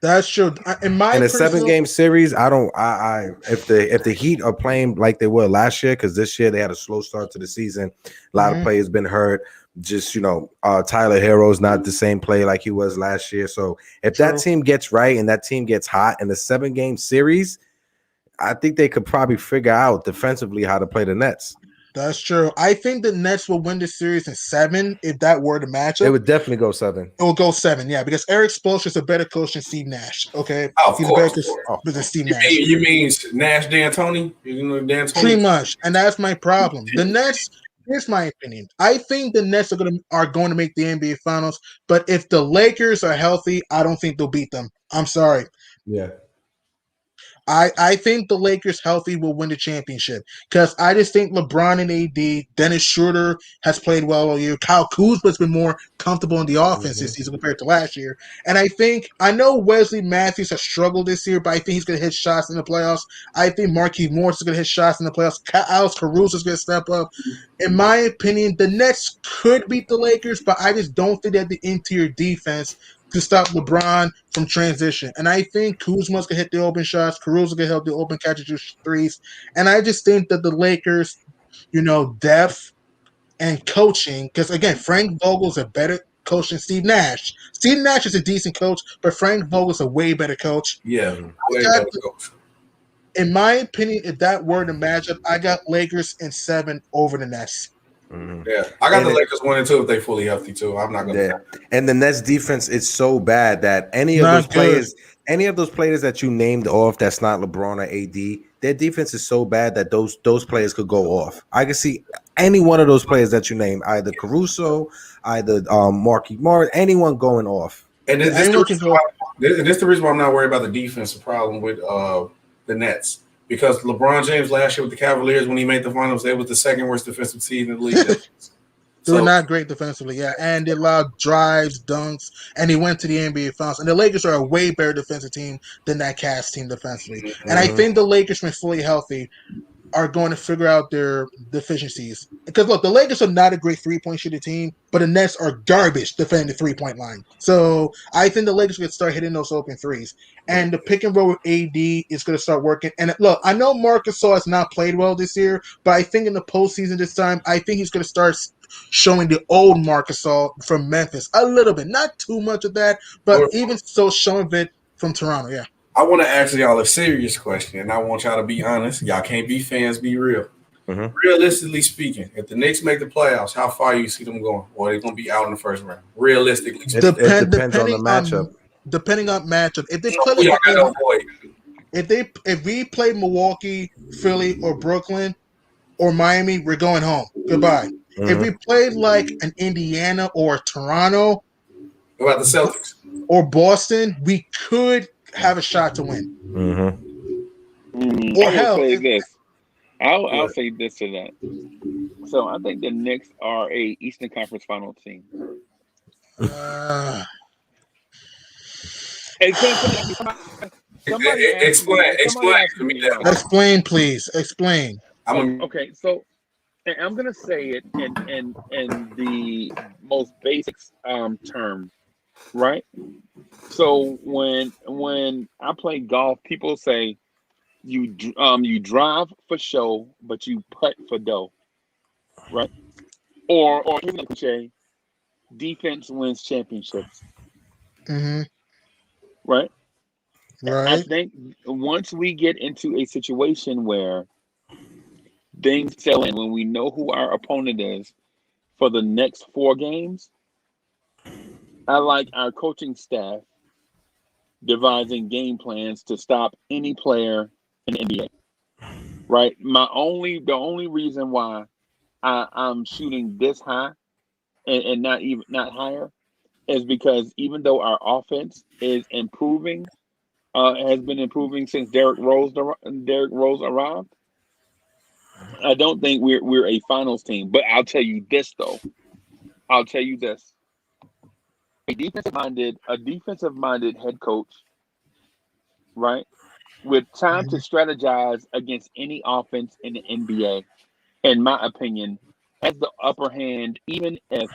Speaker 3: that's true. In a
Speaker 2: 7-game series, if the Heat are playing like they were last year, because this year they had a slow start to the season, a lot of players been hurt. Just Tyler Herro's not the same play like he was last year. So if that team gets right and that team gets hot in the 7-game series, I think they could probably figure out defensively how to play the Nets.
Speaker 3: That's true. I think the Nets will win the series in 7 if that were the matchup.
Speaker 2: It would definitely go 7.
Speaker 3: It will go 7, yeah, because Eric Spoelstra is a better coach than Steve Nash. Okay,
Speaker 6: he's a better
Speaker 3: coach than Steve Nash.
Speaker 6: You mean Nash D'Antoni? D'Antoni?
Speaker 3: Pretty much, and that's my problem. The Nets. Here's my opinion. I think the Nets are going to make the NBA Finals, but if the Lakers are healthy, I don't think they'll beat them. I'm sorry.
Speaker 2: Yeah.
Speaker 3: I think the Lakers healthy will win the championship because I just think LeBron and AD, Dennis Schroeder has played well all year. Kyle Kuzma's been more comfortable in the offense this season compared to last year. And I know Wesley Matthews has struggled this year, but I think he's going to hit shots in the playoffs. I think Marquise Morris is going to hit shots in the playoffs. Alex Caruso is going to step up. In my opinion, the Nets could beat the Lakers, but I just don't think they have the interior defense to stop LeBron from transition. And I think Kuzma's going to hit the open shots. Caruso going to help the open catches threes. And I just think that the Lakers, depth and coaching, because, again, Frank Vogel's a better coach than Steve Nash. Steve Nash is a decent coach, but Frank Vogel's a way better coach.
Speaker 6: Yeah, way better coach.
Speaker 3: in my opinion, if that were the matchup, I got Lakers in 7 over the Nets.
Speaker 6: Yeah, I got the Lakers winning too if they fully healthy too. I'm not gonna.
Speaker 2: Yeah. And the Nets defense is so bad that any of those players that you named off that's not LeBron or AD, their defense is so bad that those players could go off. I can see any one of those players that you name, either Caruso, either Markieff Morris, anyone going off.
Speaker 6: And this is the reason why I'm not worried about the defensive problem with the Nets. Because LeBron James last year with the Cavaliers, when he made the finals, they was the second worst defensive team in the league.
Speaker 3: They were not great defensively, yeah. And they allowed drives, dunks, and they went to the NBA Finals. And the Lakers are a way better defensive team than that Cavs team defensively. Mm-hmm. And I think the Lakers, when fully healthy, are going to figure out their deficiencies. Because, look, the Lakers are not a great three-point shooting team, but the Nets are garbage defending the three-point line. So I think the Lakers are going to start hitting those open threes. And the pick and roll with AD is going to start working. And, look, I know Marcus Gasol has not played well this year, but I think in the postseason this time, I think he's going to start showing the old Marcus Gasol from Memphis a little bit. Not too much of that, but even so showing it from Toronto, yeah.
Speaker 6: I want to ask y'all a serious question, and I want y'all to be honest. Y'all can't be fans, be real. Mm-hmm. Realistically speaking, if the Knicks make the playoffs, how far you see them going? Or are they going to be out in the first round? Realistically,
Speaker 2: it depends on the matchup.
Speaker 3: Depending on matchup, if they play, if we play Milwaukee, Philly, or Brooklyn, or Miami, we're going home. Goodbye. Mm-hmm. If we played like an Indiana or Toronto,
Speaker 6: what about the Celtics
Speaker 3: or Boston, we could have a shot to win.
Speaker 1: Mm-hmm. Or hell, say this. I'll say this to that. So I think the Knicks are a Eastern Conference Final team.
Speaker 3: Explain, please. Explain.
Speaker 1: Okay, so I'm gonna say it in the most basic term, right? So when I play golf, people say you drive for show, but you putt for dough, right? Or here's another cliche: defense wins championships.
Speaker 3: Mm-hmm.
Speaker 1: Right.
Speaker 3: Right.
Speaker 1: I think once we get into a situation where things settle in, when we know who our opponent is for the next 4 games, I like our coaching staff devising game plans to stop any player in the NBA. Right. The only reason why I'm shooting this high and not higher is because even though our offense is improving, has been improving since Derrick Rose arrived, I don't think we're a finals team. But I'll tell you this though. A defensive minded head coach, right, with time to strategize against any offense in the NBA, in my opinion, has the upper hand, even if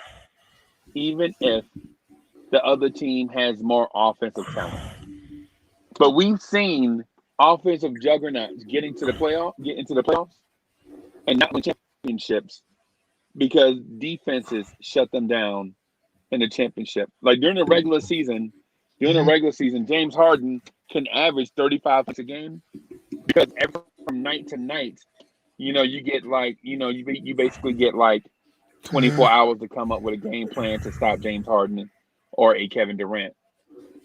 Speaker 1: the other team has more offensive talent. But we've seen offensive juggernauts get into the playoffs and not win championships because defenses shut them down in the championship. Like during the regular season, James Harden can average 35 points a game because from night to night, you get you basically get like 24 hours to come up with a game plan to stop James Harden or a Kevin Durant.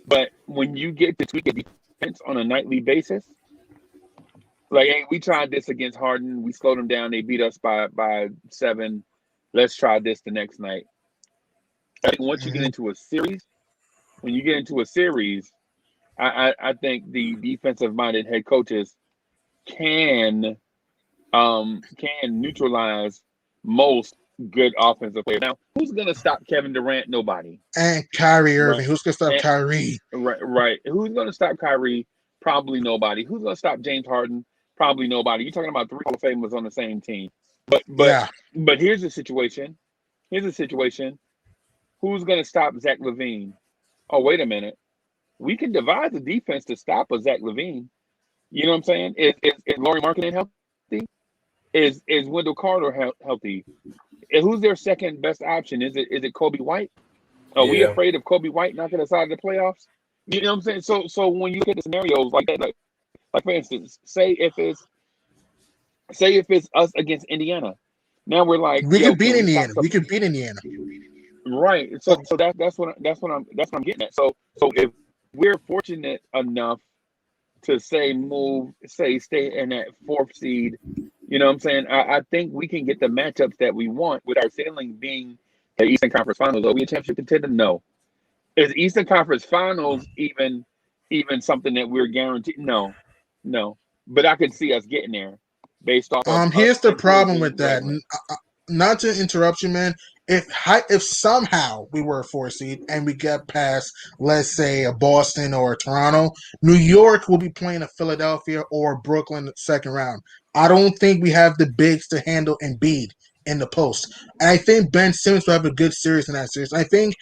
Speaker 1: But when you get to tweak a defense on a nightly basis, like, hey, we tried this against Harden, we slowed them down, they beat us by 7. Let's try this the next night. I think once you get into a series, I think the defensive-minded head coaches can neutralize most good offensive players. Now, who's going to stop Kevin Durant? Nobody.
Speaker 3: And Kyrie Irving. Right. Who's going to stop Kyrie?
Speaker 1: Right. Who's going to stop Kyrie? Probably nobody. Who's going to stop James Harden? Probably nobody. You're talking about 3 Hall of Famers on the same team. But here's the situation. Who's going to stop Zach LaVine? Oh, wait a minute. We can devise a defense to stop a Zach LaVine. You know what I'm saying? Is Lauri Markkanen healthy? Is Wendell Carter healthy? And who's their second best option? Is it Kobe White? Are we afraid of Kobe White knocking us out of the playoffs? You know what I'm saying? So when you look at the scenarios like that, like, Like for instance, say if it's us against Indiana. Now we're like,
Speaker 3: We
Speaker 1: yo,
Speaker 3: could beat
Speaker 1: can we stop
Speaker 3: Indiana. We
Speaker 1: some?
Speaker 3: could beat Indiana.
Speaker 1: Right.
Speaker 3: So
Speaker 1: So that's what I'm getting at. So if we're fortunate enough to stay in that fourth seed, you know what I'm saying? I think we can get the matchups that we want with our ceiling being the Eastern Conference Finals. Are we a championship contender? No. Is Eastern Conference Finals even something that we're guaranteed? No, no. But I could see us getting there based off of us
Speaker 3: here's the problem
Speaker 1: improving
Speaker 3: with that.
Speaker 1: gradually.
Speaker 3: Not to interrupt you, man. If somehow we were a 4 seed and we get past, let's say, a Boston or a Toronto, New York will be playing a Philadelphia or Brooklyn second round. I don't think we have the bigs to handle Embiid in the post. And I think Ben Simmons will have a good series in that series. I think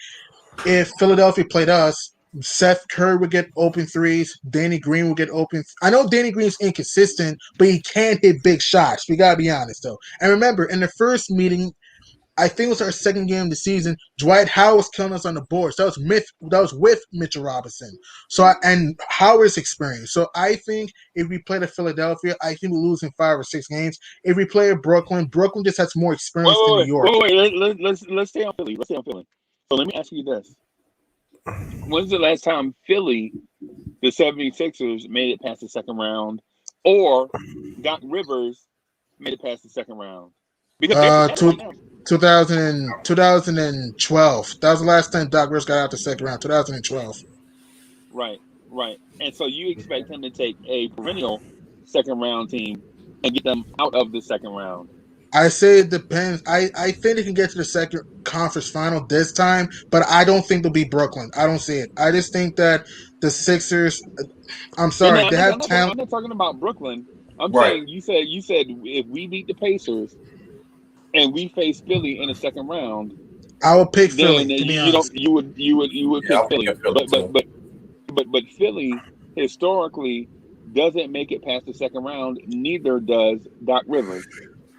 Speaker 3: if Philadelphia played us, Seth Curry would get open threes. Danny Green would get open. I know Danny Green's inconsistent, but he can hit big shots. We gotta be honest though. And remember, in the first meeting, I think it was our second game of the season. Dwight Howard was killing us on the boards. That was with Mitchell Robinson. And Howard's experience. So I think if we play to Philadelphia, I think we lose in 5 or 6 games. If we play Brooklyn, Brooklyn just has more
Speaker 1: Wait,
Speaker 3: experience than New
Speaker 1: wait,
Speaker 3: York.
Speaker 1: wait, wait, wait. Let's stay on Philly. Let's stay on Philly. So let me ask you this. When's the last time Philly, the 76ers, made it past the second round, or Doc Rivers made it past the second round? Because they're
Speaker 3: Uh,
Speaker 1: together
Speaker 3: two,
Speaker 1: right now.
Speaker 3: 2012. That was the last time Doc Rivers got out the second round. 2012.
Speaker 1: Right, right. And so you expect him to take a perennial second round team and get them out of the second round.
Speaker 3: I say it depends. I think they can get to the second conference final this time, but I don't think they'll be Brooklyn. I don't see it. I just think that the Sixers. I'm
Speaker 1: No, no,
Speaker 3: sorry, they have
Speaker 1: I'm
Speaker 3: talent.
Speaker 1: not talking about Brooklyn. I'm
Speaker 6: Right.
Speaker 1: saying you said if we beat the Pacers and we face Philly in the second round,
Speaker 3: I would pick
Speaker 1: then
Speaker 3: Philly, to be
Speaker 1: you don't
Speaker 3: honest.
Speaker 1: you would
Speaker 6: Yeah,
Speaker 1: pick
Speaker 6: I'll pick
Speaker 1: Philly.
Speaker 6: Philly too.
Speaker 1: But Philly historically doesn't make it past the second round. Neither does Doc Rivers.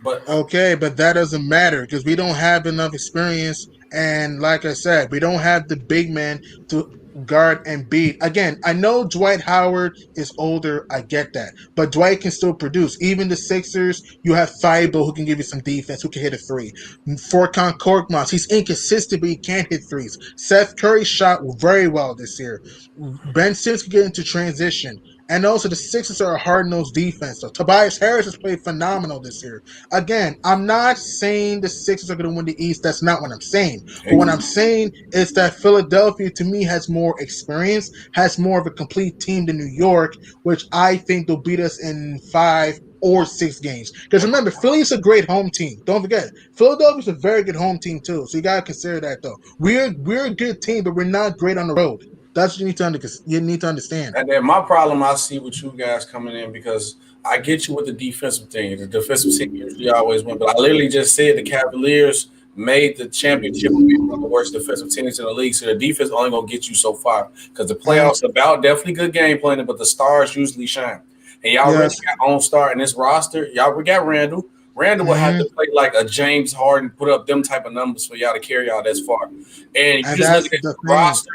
Speaker 6: But
Speaker 3: Okay, but that doesn't matter because we don't have enough experience. And like I said, we don't have the big man to guard and beat. Again, I know Dwight Howard is older. I get that. But Dwight can still produce. Even the Sixers, you have Thibault who can give you some defense, who can hit a three. Furkan Korkmaz, he's inconsistent, but he can't hit threes. Seth Curry shot very well this year. Ben Simmons can get into transition. And also, the Sixers are a hard-nosed defense. So Tobias Harris has played phenomenal this year. Again, I'm not saying the Sixers are going to win the East. That's not what I'm saying. But what I'm saying is that Philadelphia, to me, has more experience, has more of a complete team than New York, which I think they'll beat us in 5 or 6 games. Because remember, Philly's a great home team. Don't forget, Philadelphia's a very good home team too. So you gotta consider that though. We're a good team, but we're not great on the road. That's what you need to understand.
Speaker 6: and then my problem I see with you guys coming in because I get you with the defensive thing. The defensive team usually always win, but I literally just said the Cavaliers made the championship with being one of the worst defensive teams in the league. So the defense only gonna get you so far because the playoffs about definitely good game planning, but the stars usually shine. And y'all really
Speaker 3: Yes.
Speaker 6: got on star in this roster. Y'all we got Randall. Randall will have to play like a James Harden, put up them type of numbers for y'all to carry y'all this far. And you
Speaker 3: And
Speaker 6: just look
Speaker 3: that's
Speaker 6: at
Speaker 3: the
Speaker 6: the
Speaker 3: thing.
Speaker 6: roster.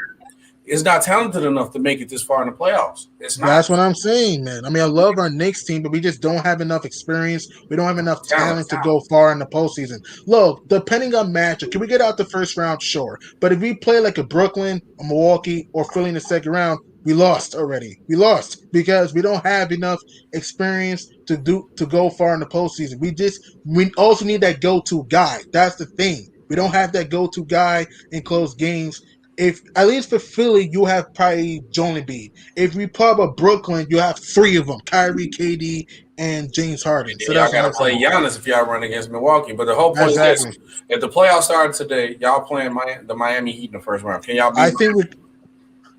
Speaker 6: It's not talented enough to make it this far in the playoffs. It's
Speaker 3: That's
Speaker 6: not
Speaker 3: what I'm saying, man. I mean, I love our Knicks team, but we just don't have enough experience. We don't have enough
Speaker 6: talent.
Speaker 3: talent to go far in the postseason. Look, depending on matchup, can we get out the first round? Sure. But if we play like a Brooklyn, a Milwaukee, or Philly in the second round, we lost already. We lost because we don't have enough experience to go far in the postseason. We also need that go-to guy. That's the thing. We don't have that go-to guy in close games. If at least for Philly, you have probably Joel Embiid. If we pub up Brooklyn, you have 3 of them: Kyrie, KD, and James Harden. So
Speaker 6: Yeah, y'all
Speaker 3: that's what
Speaker 6: got
Speaker 3: I'm
Speaker 6: to play
Speaker 3: saying.
Speaker 6: Giannis if y'all run against Milwaukee. But the whole point is this:
Speaker 3: Exactly.
Speaker 6: if the playoffs started today, y'all playing the Miami Heat in the first round. Can y'all
Speaker 3: I
Speaker 6: beat
Speaker 3: think
Speaker 6: Miami?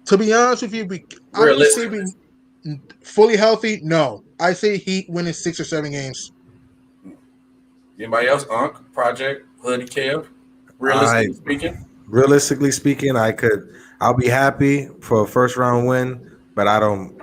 Speaker 3: to be honest with you, I'm gonna say
Speaker 6: Realistically,
Speaker 3: we fully healthy. No, I say Heat winning 6 or 7 games.
Speaker 6: anybody else? Unc, Project, Hoodie, Kev.
Speaker 2: I
Speaker 6: Realistically speaking,
Speaker 2: realistically speaking, I'll be happy for a first round win, but I don't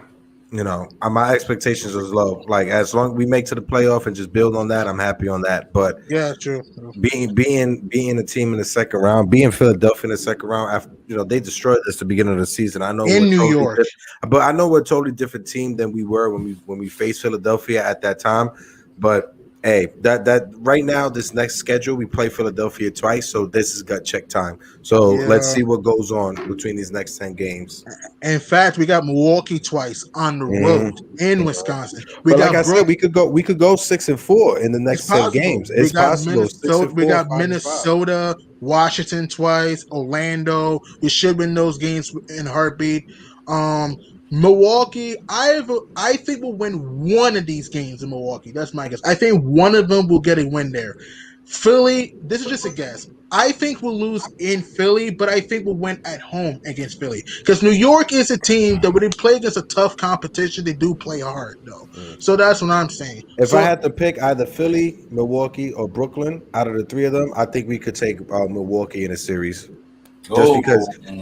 Speaker 2: my expectations is low. Like as long as we make to the playoff and just build on that, I'm happy on that. But
Speaker 3: Yeah, true.
Speaker 2: being a team in the second round, being Philadelphia in the second round after they destroyed us at the beginning of the season. I know
Speaker 3: In New York,
Speaker 2: but I know we're a totally different team than we were when we faced Philadelphia at that time. But hey, that right now, this next schedule, we play Philadelphia twice, so this is gut check time. So let's see what goes on between these next 10 games.
Speaker 3: In fact, we got Milwaukee twice on the road in Wisconsin.
Speaker 2: But like I said, we could go 6-4 in the next 10 games. It's possible.
Speaker 3: We got Minnesota, Washington twice, Orlando. We should win those games in a heartbeat. Milwaukee, I think we'll win one of these games in Milwaukee. That's my guess. I think one of them will get a win there. Philly, this is just a guess. I think we'll lose in Philly, but I think we'll win at home against Philly. Because New York is a team that when they play against a tough competition, they do play hard, though. So that's what I'm saying.
Speaker 2: If I had to pick either Philly, Milwaukee, or Brooklyn out of the three of them, I think we could take Milwaukee in a series.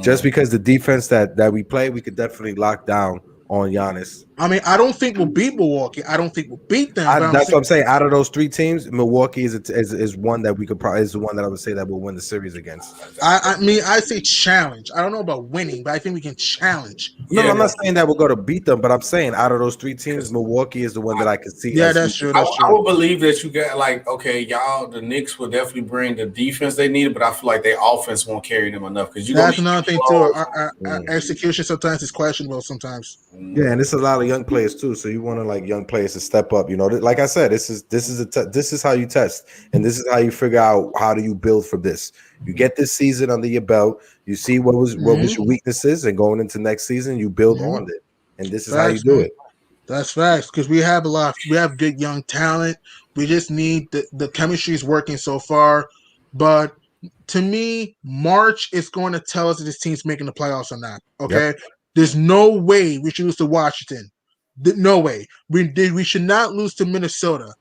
Speaker 2: Just because the defense that we play, we could definitely lock down on Giannis.
Speaker 3: I mean, I don't think we'll beat Milwaukee. I don't think we'll beat them.
Speaker 2: That's what I'm saying. Out of those three teams, Milwaukee is one that we could probably is the one that I would say that we'll win the series against.
Speaker 3: I mean, I say challenge. I don't know about winning, but I think we can challenge.
Speaker 2: No, I'm not saying that we'll go to beat them, but I'm saying out of those three teams, Milwaukee is the one that I can see.
Speaker 3: Yeah, that's true.
Speaker 6: I would believe that you got y'all. The Knicks will definitely bring the defense they needed, but I feel like their offense won't carry them enough because
Speaker 3: that's another thing too. Our execution sometimes is questionable. Sometimes.
Speaker 2: Yeah, and it's a lot of young players too, so you want to young players to step up. Like I said, this is how you test, and this is how you figure out how do you build from this. You get this season under your belt, you see what was your weaknesses, and going into next season, you build on it, and this is how you do it.
Speaker 3: That's facts because we have good young talent. We just need the chemistry is working so far, but to me, March is going to tell us if this team's making the playoffs or not. Okay. Yep. There's no way we should lose to Washington. No way. We should not lose to Minnesota.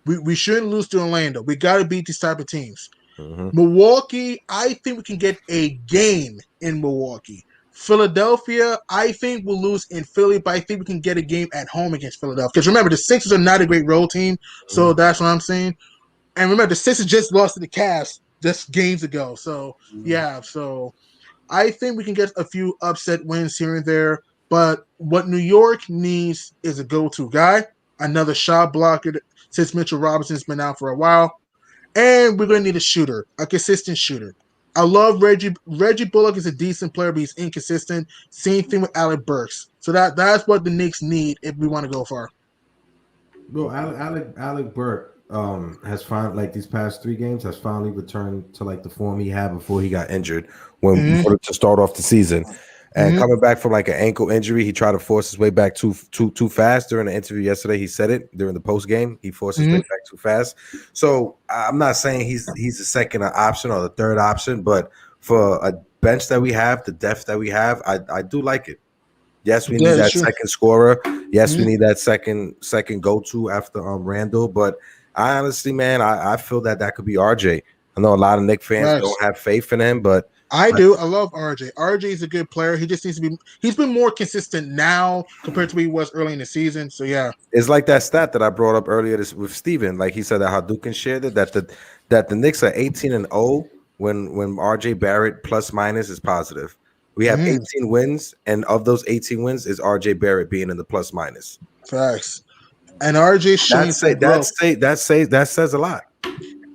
Speaker 3: We shouldn't lose to Orlando. We got to beat these type of teams. Milwaukee, I think we can get a game in Milwaukee. Philadelphia, I think we'll lose in Philly, but I think we can get a game at home against Philadelphia. Because remember, the Sixers are not a great road team, so that's what I'm saying. And remember, the Sixers just lost to the Cavs just games ago. So, so I think we can get a few upset wins here and there. But what New York needs is a go-to guy, another shot blocker since Mitchell Robinson's been out for a while. And we're going to need a shooter, a consistent shooter. I love Reggie. Reggie Bullock is a decent player, but he's inconsistent. Same thing with Alec Burks. So that's what the Knicks need if we want to go far.
Speaker 2: Well, Alec Burks has finally, these past 3 games, has finally returned to the form he had before he got injured to start off the season. And coming back from an ankle injury, he tried to force his way back too fast during the interview yesterday. He said it during the post game. He forced his way back too fast. So I'm not saying he's the second option or the third option, but for a bench that we have, the depth that we have, I do like it. Yes, we need that second scorer. Yes, we need that second go-to after Randle. But I honestly, man, I feel that could be RJ. I know a lot of Knicks fans don't have faith in him, but
Speaker 3: I do. I love RJ. RJ is a good player. He just needs to be. He's been more consistent now compared to where he was early in the season. So yeah,
Speaker 2: it's like that stat that I brought up earlier with Steven. He said that Hadouken shared it that the Knicks are 18-0 when RJ Barrett plus minus is positive. We have 18 wins, and of those 18 wins is RJ Barrett being in the plus minus.
Speaker 3: Facts. And RJ showing
Speaker 2: that says a lot.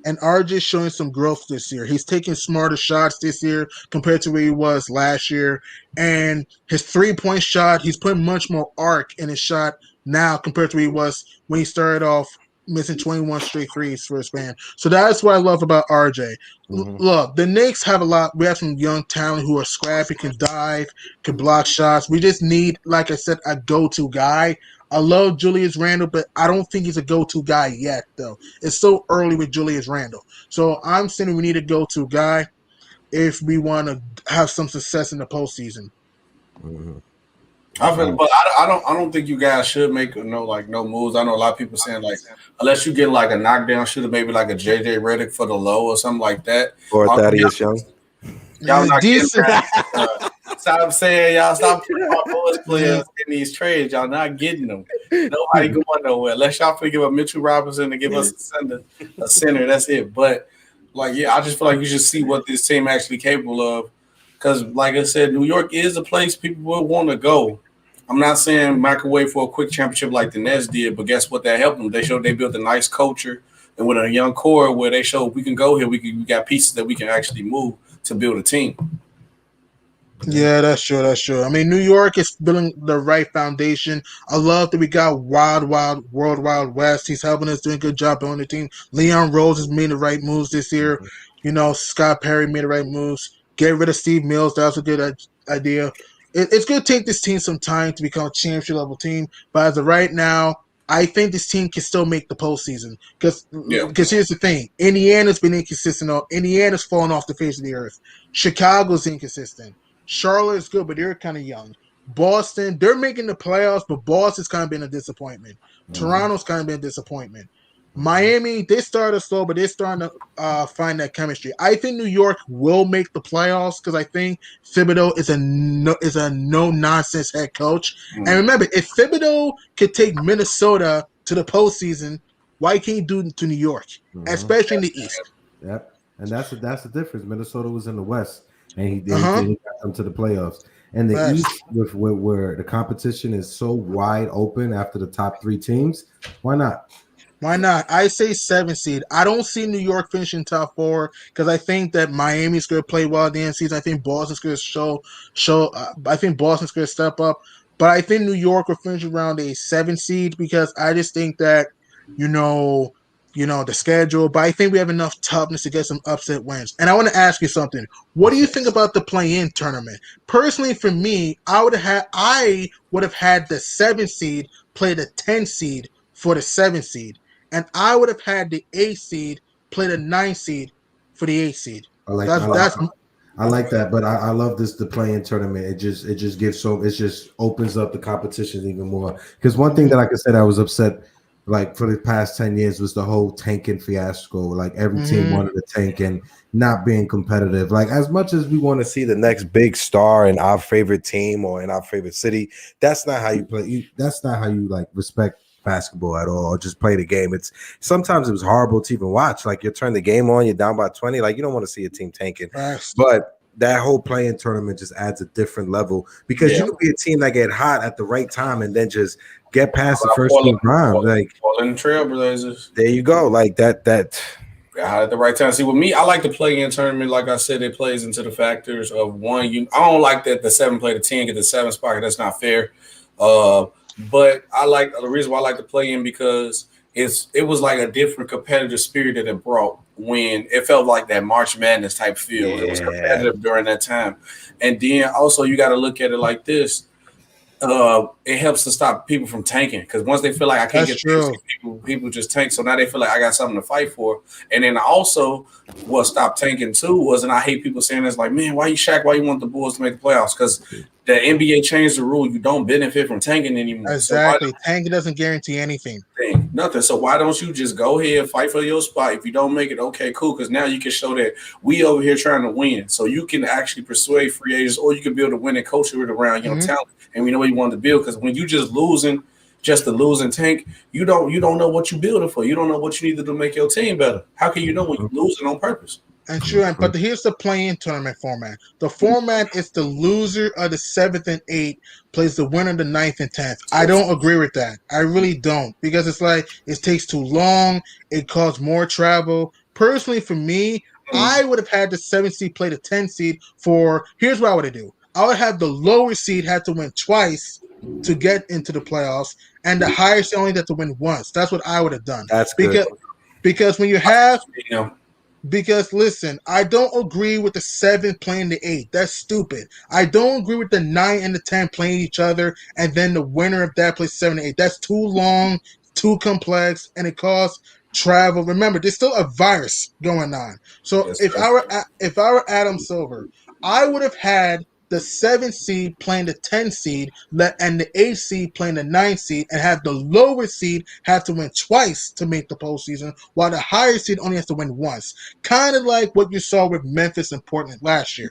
Speaker 3: And RJ showing some growth this year. He's taking smarter shots this year compared to where he was last year. And his 3-point shot, he's putting much more arc in his shot now compared to where he was when he started off missing 21 straight threes for his span. So that's what I love about RJ. Look, the Knicks have a lot. We have some young talent who are scrappy, can dive, can block shots. We just need, like I said, a go-to guy. I love Julius Randle, but I don't think he's a go-to guy yet, though. It's so early with Julius Randle. So I'm saying we need a go-to guy if we want to have some success in the postseason.
Speaker 6: I feel, but I don't think you guys should make no moves. I know a lot of people saying unless you get a knockdown shooter, maybe a JJ Redick for the low or something like that,
Speaker 2: or Thaddeus Young.
Speaker 6: Y'all not getting Stop saying y'all. Stop putting my boys players in these trades. Y'all not getting them. Nobody going nowhere. Unless y'all forgive up Mitchell Robinson to give us a center. That's it. But like, yeah, I just feel like you should see what this team actually capable of. Because, like I said, New York is a place people will want to go. I'm not saying microwave for a quick championship like the Nets did, but guess what? That helped them. They showed they built a nice culture, and with a young core where they showed we can go here. We got pieces that we can actually move to build a team.
Speaker 3: Yeah, that's true. That's true. I mean, New York is building the right foundation. I love that we got Wild West. He's helping us, doing a good job on the team. Leon Rose has made the right moves this year. You know, Scott Perry made the right moves. Get rid of Steve Mills. That was a good idea. It's going to take this team some time to become a championship level team. But as of right now, I think this team can still make the postseason. Because here's the thing. Indiana's been inconsistent. Indiana's fallen off the face of the earth. Chicago's inconsistent. Charlotte is good, but they're kind of young. Boston, they're making the playoffs, but Boston's kind of been a disappointment. Toronto's kind of been a disappointment. Miami, they started slow, but they're starting to find that chemistry. I think New York will make the playoffs because I think Thibodeau is a no-nonsense head coach. And remember, if Thibodeau could take Minnesota to the postseason, why can't he do it to New York, especially in the East?
Speaker 2: Yep, and that's the difference. Minnesota was in the West. And he got them to the playoffs. And the East, where the competition is so wide open after the top 3 teams, why not?
Speaker 3: Why not? I say 7 seed. I don't see New York finishing top 4 because I think that Miami's going to play well at the end of the season. I think Boston's going to show. I think Boston's going to step up. But I think New York will finish around a 7 seed because I just think that, you know, the schedule, but I think we have enough toughness to get some upset wins. And I want to ask you something. What do you think about the play-in tournament? Personally, for me, I would have had the 7 seed play the 10 seed for the 7 seed, and I would have had the 8 seed play the 9 seed for the 8 seed.
Speaker 2: I like that, but I love the play-in tournament. It just opens up the competition even more. Because one thing that I could say that I was upset like for the past 10 years was the whole tanking fiasco. Like every team wanted to tank and not being competitive. Like as much as we want to see the next big star in our favorite team or in our favorite city, that's not how you play. That's not how you like respect basketball at all or just play the game. Sometimes it was horrible to even watch. Like you turn the game on, you're down by 20. Like you don't want to see a team tanking. But that whole play-in tournament just adds a different level because you could be a team that get hot at the right time and then just get past the first 2 rounds. Like
Speaker 6: Portland Trailblazers.
Speaker 2: There you go. Like that. Got
Speaker 6: hot at the right time. See, with me, I like the play-in tournament. Like I said, it plays into the factors of one. I don't like that the 7 play the 10 get the 7 spot. That's not fair. But I like the reason why I like the play-in because it was like a different competitive spirit that it brought when it felt like that March Madness type feel. It was competitive during that time. And then also you got to look at it like this. It helps to stop people from tanking because once they feel like I can't get people just tank. So now they feel like I got something to fight for. And then also what stopped tanking too was, and I hate people saying this like, man, why you want the Bulls to make the playoffs? Because the NBA changed the rule. You don't benefit from tanking anymore.
Speaker 3: Exactly. So tanking doesn't guarantee anything.
Speaker 6: Nothing. So why don't you just go ahead, fight for your spot? If you don't make it, okay, cool. Because now you can show that we over here trying to win. So you can actually persuade free agents or you can build a winning culture around your talent. And we know what you want to build. Because when you just the losing tank, you don't know what you're building for. You don't know what you need to do to make your team better. How can you know when you're losing on purpose?
Speaker 3: And true, but here's the play-in tournament format. The format is the loser of the 7th and 8th plays the winner of the 9th and 10th. I don't agree with that. I really don't because it's like it takes too long. It costs more travel. Personally, for me, I would have had the 7th seed play the 10th seed for. Here's what I would have do. I would have the lower seed had to win twice to get into the playoffs, and the higher seed only had to win once. That's what I would have done.
Speaker 2: That's good.
Speaker 3: Because when you have. Because listen, I don't agree with the 7 playing the 8. That's stupid. I don't agree with the 9 and the 10 playing each other, and then the winner of that plays 7 and 8. That's too long, too complex, and it costs travel. Remember, there's still a virus going on. So if I were Adam Silver, I would have had the 7th seed playing the 10th seed and the 8th seed playing the 9th seed and have the lower seed have to win twice to make the postseason while the higher seed only has to win once. Kind of like what you saw with Memphis and Portland last year.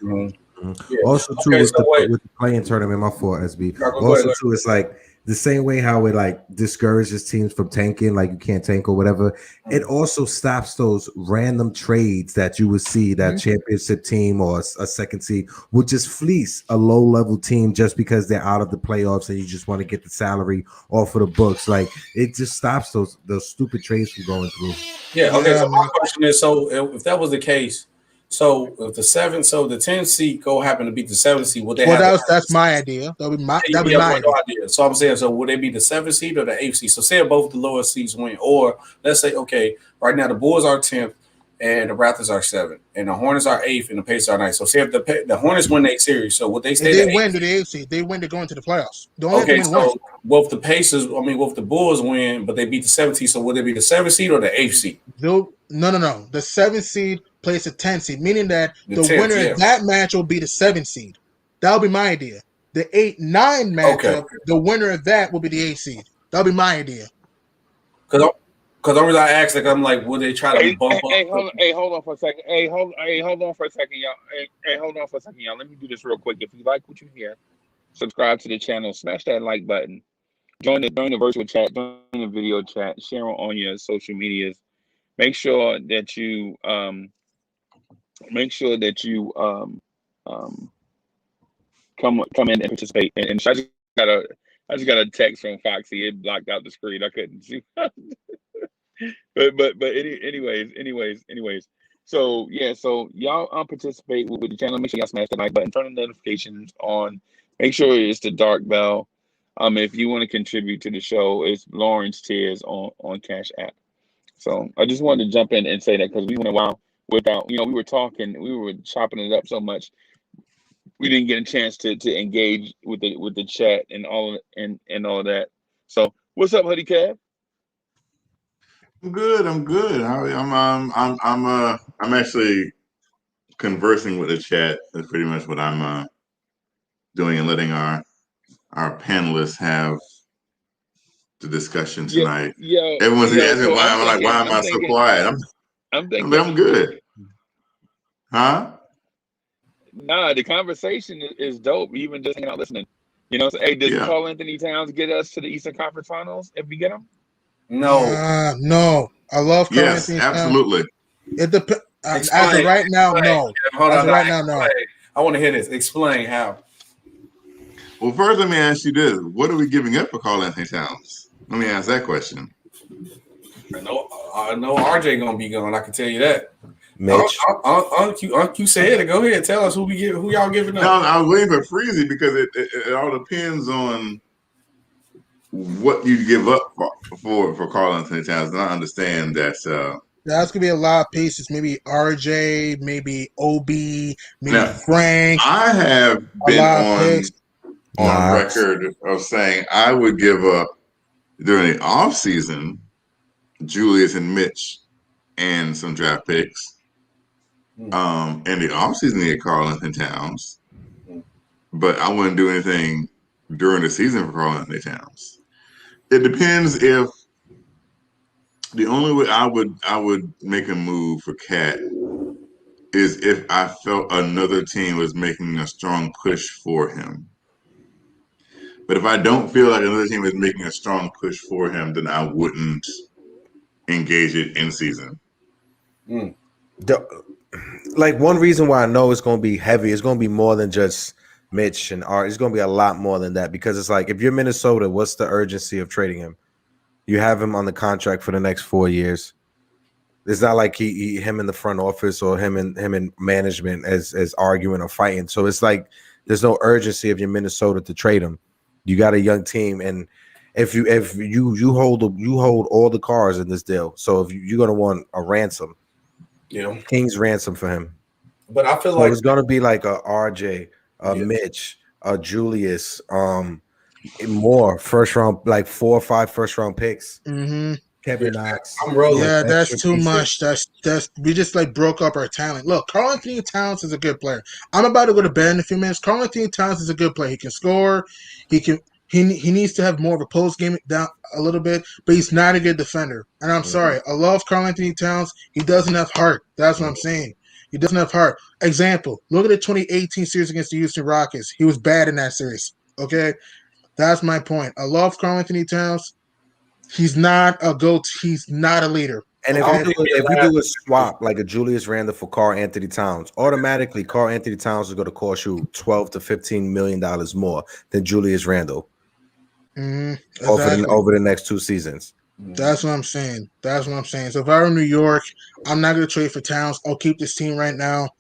Speaker 6: Yeah.
Speaker 2: Also, too,
Speaker 6: Okay, so wait.
Speaker 2: with the playing tournament, my fault, SB.
Speaker 6: No, go
Speaker 2: Also,
Speaker 6: ahead.
Speaker 2: too, it's like the same way how it like discourages teams from tanking, like you can't tank or whatever. It also stops those random trades that you would see that championship team or a second seed would just fleece a low level team just because they're out of the playoffs and you just want to get the salary off of the books. Like it just stops those stupid trades from going through.
Speaker 6: Yeah. Okay.
Speaker 3: Yeah,
Speaker 6: So my
Speaker 3: man.
Speaker 6: question is: so if that was the case, so if the 10th seed go happen to beat the 7th seed, would they
Speaker 3: Well,
Speaker 6: have?
Speaker 3: that's my idea. That'll be my
Speaker 6: No
Speaker 3: idea.
Speaker 6: idea. So I'm saying, so would they be the 7th seed or the 8th seed? So say both the lower seeds win, or let's say, okay, right now the Bulls are 10th and the Raptors are 7th, and the Hornets are 8th and the Pacers are 9th. So say if the Hornets win their series, so would they stay?
Speaker 3: If they
Speaker 6: the
Speaker 3: win
Speaker 6: 8th
Speaker 3: to the AFC, they win to go into the playoffs. They only have to
Speaker 6: Okay,
Speaker 3: win one.
Speaker 6: so both the Pacers, both the Bulls win, but they beat the 7th seed. So would they be the 7th seed or the 8th seed?
Speaker 3: No. The 7th seed plays the 10th seed, meaning that
Speaker 6: The
Speaker 3: the
Speaker 6: 10th,
Speaker 3: winner
Speaker 6: yeah.
Speaker 3: of that match will be the 7th seed. That'll be my idea. The 8-9 matchup, the winner of that will be the 8th seed. That'll be my idea.
Speaker 6: Because the reason I asked, like, I'm like, would they try to bump up?
Speaker 1: Hold on for a second. Hold on for a second, y'all. Hold on for a second, y'all. Let me do this real quick. If you like what you hear, subscribe to the channel, smash that like button, join the virtual chat, join the video chat, share on your social medias. Make sure that you come in and participate. And I just got a text from Foxy. It blocked out the screen. I couldn't see. anyways. So yeah, so y'all participate with the channel. Make sure y'all smash the like button, turn the notifications on. Make sure it's the dark bell. If you want to contribute to the show, it's Lawrence Tears on Cash App. So I just wanted to jump in and say that because we went a while without, we were chopping it up so much, we didn't get a chance to engage with the chat and all of that. So what's up, Hoodie Cab?
Speaker 7: I'm good. I'm actually conversing with the chat. That's pretty much what I'm doing and letting our panelists have the discussion tonight. Everyone's asking
Speaker 1: so
Speaker 7: why am I so quiet?
Speaker 1: I'm thinking
Speaker 7: I'm good. Huh?
Speaker 1: Nah, the conversation is dope. Even just hanging out listening. So, hey, does Karl Anthony Towns get us to the Eastern Conference Finals if we get him?
Speaker 6: No.
Speaker 3: No. I love Karl Anthony Towns.
Speaker 7: Absolutely.
Speaker 3: It depends. As of right now, no.
Speaker 6: Hold on.
Speaker 3: Right now, no.
Speaker 6: I want to hear this. Explain how.
Speaker 7: Well, first, let me ask you this: what are we giving up for Karl Anthony Towns? Let me ask that question.
Speaker 6: I know RJ gonna be gone. I can tell you that.
Speaker 2: Mitch,
Speaker 6: Unc, you said it. Go ahead, tell us who y'all giving up.
Speaker 7: No, I was waiting for Freezy because it all depends on what you give up for Karl Anthony Towns. And I understand that.
Speaker 3: That's gonna be a lot of pieces. Maybe RJ, maybe OB, maybe
Speaker 7: Now,
Speaker 3: Frank.
Speaker 7: I have been on record of saying I would give up during the offseason Julius and Mitch and some draft picks. In the offseason, they get Karl Anthony Towns, but I wouldn't do anything during the season for Karl Anthony Towns. It depends if the only way I would make a move for Cat is if I felt another team was making a strong push for him. But if I don't feel like another team is making a strong push for him, then I wouldn't engage it in season.
Speaker 2: Like one reason why I know it's going to be heavy, it's going to be more than just Mitch and Art. It's going to be a lot more than that because it's like if you're Minnesota, what's the urgency of trading him? You have him on the contract for the next 4 years. It's not like him in the front office or him in management as arguing or fighting. So it's like there's no urgency if you're Minnesota to trade him. You got a young team, and if you hold all the cards in this deal. So if you're gonna want a ransom, King's ransom for him.
Speaker 6: But I feel like
Speaker 2: it's gonna be like a RJ, a Mitch, a Julius, more first round, like 4 or 5 first round picks.
Speaker 3: Mm-hmm.
Speaker 2: Kevin Knox.
Speaker 6: I'm rolling.
Speaker 3: Yeah, that's too much. That's we just like broke up our talent. Look, Karl Anthony Towns is a good player. I'm about to go to bed in a few minutes. Karl Anthony Towns is a good player. He can score. He needs to have more of a post game down a little bit, but he's not a good defender. And I'm sorry. I love Karl Anthony Towns. He doesn't have heart. That's what I'm saying. He doesn't have heart. Example, look at the 2018 series against the Houston Rockets. He was bad in that series. Okay? That's my point. I love Karl Anthony Towns. He's not a GOAT. He's not a leader.
Speaker 2: And
Speaker 3: okay?
Speaker 2: if we do a swap like a Julius Randle for Karl Anthony Towns, automatically Karl Anthony Towns is going to cost you $12 to $15 million more than Julius Randle
Speaker 3: Exactly.
Speaker 2: over the next 2 seasons.
Speaker 3: That's what I'm saying. That's what I'm saying. So if I were New York, I'm not going to trade for Towns. I'll keep this team right now.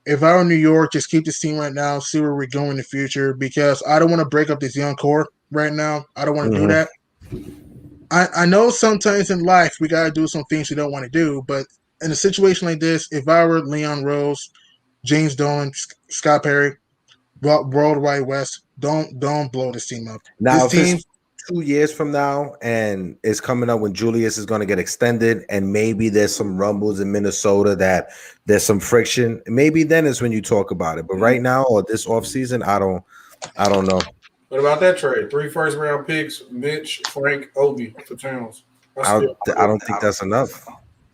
Speaker 3: If I were New York, just keep this team right now, see where we're going in the future, because I don't want to break up this young core right now. I don't want to do that. I know sometimes in life we got to do some things we don't want to do, but in a situation like this, if I were Leon Rose, James Dolan, Scott Perry, Worldwide West, don't blow this team up.
Speaker 2: Now,
Speaker 3: this team,
Speaker 2: 2 years from now, and it's coming up when Julius is going to get extended, and maybe there's some rumbles in Minnesota that there's some friction. Maybe then is when you talk about it. But right now, or this offseason, I don't know.
Speaker 6: What about that trade? 3 first-round picks, Mitch, Frank, Obi for Towns.
Speaker 2: I don't think that's enough.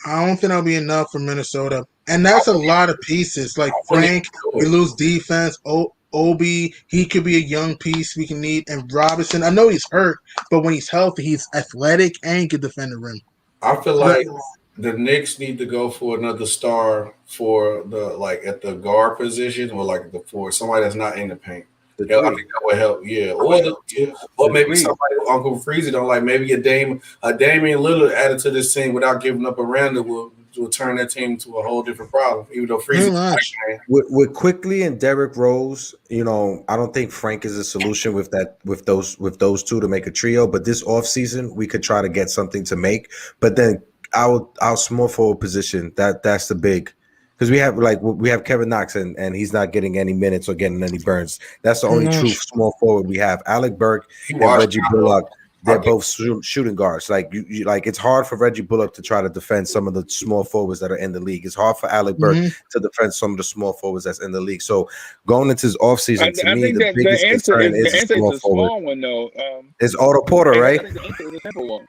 Speaker 3: I don't think that'll be enough for Minnesota. And that's a lot of pieces. Like Frank, we lose defense. Obi, he could be a young piece we can need. And Robinson, I know he's hurt, but when he's healthy, he's athletic and can defend the rim.
Speaker 6: I feel like the Knicks need to go for another star for at the guard position, or for somebody that's not in the paint. I think that would help. Yeah, or maybe somebody Uncle Freezy don't like. Maybe a Damian Lillard added to this team without giving up a Randle will turn that team to a whole different problem. Even though Freezy
Speaker 2: with Quickly and Derrick Rose, I don't think Frank is a solution with those two to make a trio. But this offseason, we could try to get something to make. But then our small forward position, that's the big. Because we have Kevin Knox and he's not getting any minutes or getting any burns. That's the only true small forward we have. Alec Burke and Reggie Bullock, they're both shooting guards. It's hard for Reggie Bullock to try to defend some of the small forwards that are in the league. It's hard for Alec Burke to defend some of the small forwards that's in the league. So going into his offseason, to me, the biggest concern is a small forward.
Speaker 1: One, though.
Speaker 2: It's Otto Porter, right?
Speaker 1: I think the answer is a simple one.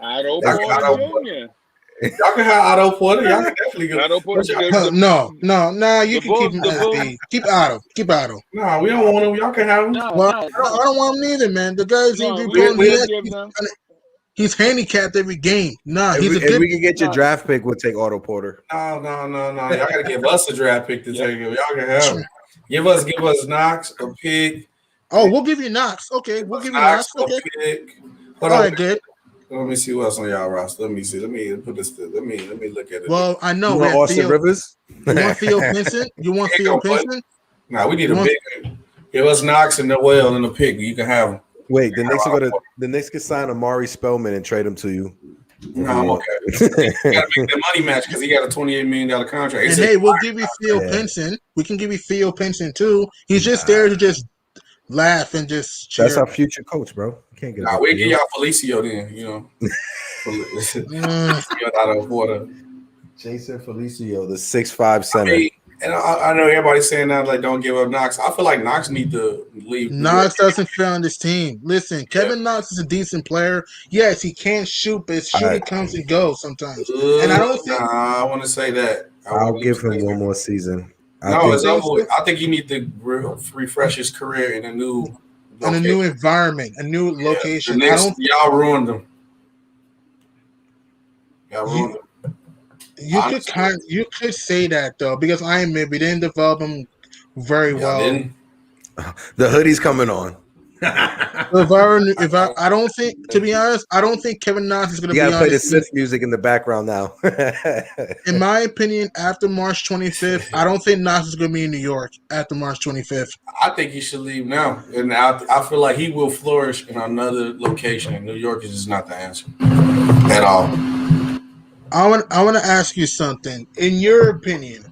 Speaker 1: Otto Porter Jr.
Speaker 6: Y'all can have Otto Porter. Y'all can definitely go.
Speaker 1: Otto Porter.
Speaker 3: No. You can keep him SB. Keep Otto.
Speaker 6: No, we don't want him. Y'all can have him.
Speaker 3: I don't want him either, man. The guy's he's handicapped every game.
Speaker 2: If we can get your draft pick, we'll take Otto Porter.
Speaker 6: No. Y'all gotta give us a draft pick to take him. Y'all can have him. Give us Knox a pick.
Speaker 3: Oh, we'll give you Knox. Okay, we'll give you Knox. Okay.
Speaker 6: Pick.
Speaker 3: All right, good.
Speaker 6: Let me see what else on y'all roster. Let me see. Let me put this. Let me look at it.
Speaker 3: Well, I know.
Speaker 2: You want Austin Rivers?
Speaker 3: You want Theo Pinson?
Speaker 6: Nah, we need a big. Give us Knox and Noel and a pick. You can have him.
Speaker 2: Wait, the Knicks can sign Amari Spellman and trade him to you.
Speaker 6: No, I'm okay. You gotta make the money match because he got a $28 million contract.
Speaker 3: And hey, we'll give you Theo Pinson. We can give you Theo Pinson too. He's just there to just laugh and just cheer.
Speaker 2: That's our future coach, bro. Can't get
Speaker 6: we get y'all Felicio then, Felicio out of water.
Speaker 2: Jason Felicio, the 6'5" center.
Speaker 6: I know everybody's saying that don't give up Knox. I feel like Knox need to leave.
Speaker 3: Knox doesn't fit on this team. Listen, Kevin Knox is a decent player. Yes, he can't shoot, but his shooting comes and goes sometimes. And I don't think
Speaker 6: I want to say that.
Speaker 2: I'll give him one more season.
Speaker 6: It's over with. I think he needs to refresh his career in a new
Speaker 3: environment, a new location.
Speaker 6: Y'all ruined him.
Speaker 3: You could say that though, because I admit we didn't develop him very well.
Speaker 2: The hoodie's coming on.
Speaker 3: I don't think, to be honest, I don't think Kevin Knox is going to be on. You got to play the
Speaker 2: synth music in the background now.
Speaker 3: In my opinion, after March 25th, I don't think Knox is going to be in New York after March 25th.
Speaker 6: I think he should leave now, and I feel like he will flourish in another location. New York is just not the answer at all.
Speaker 3: I want to ask you something. In your opinion,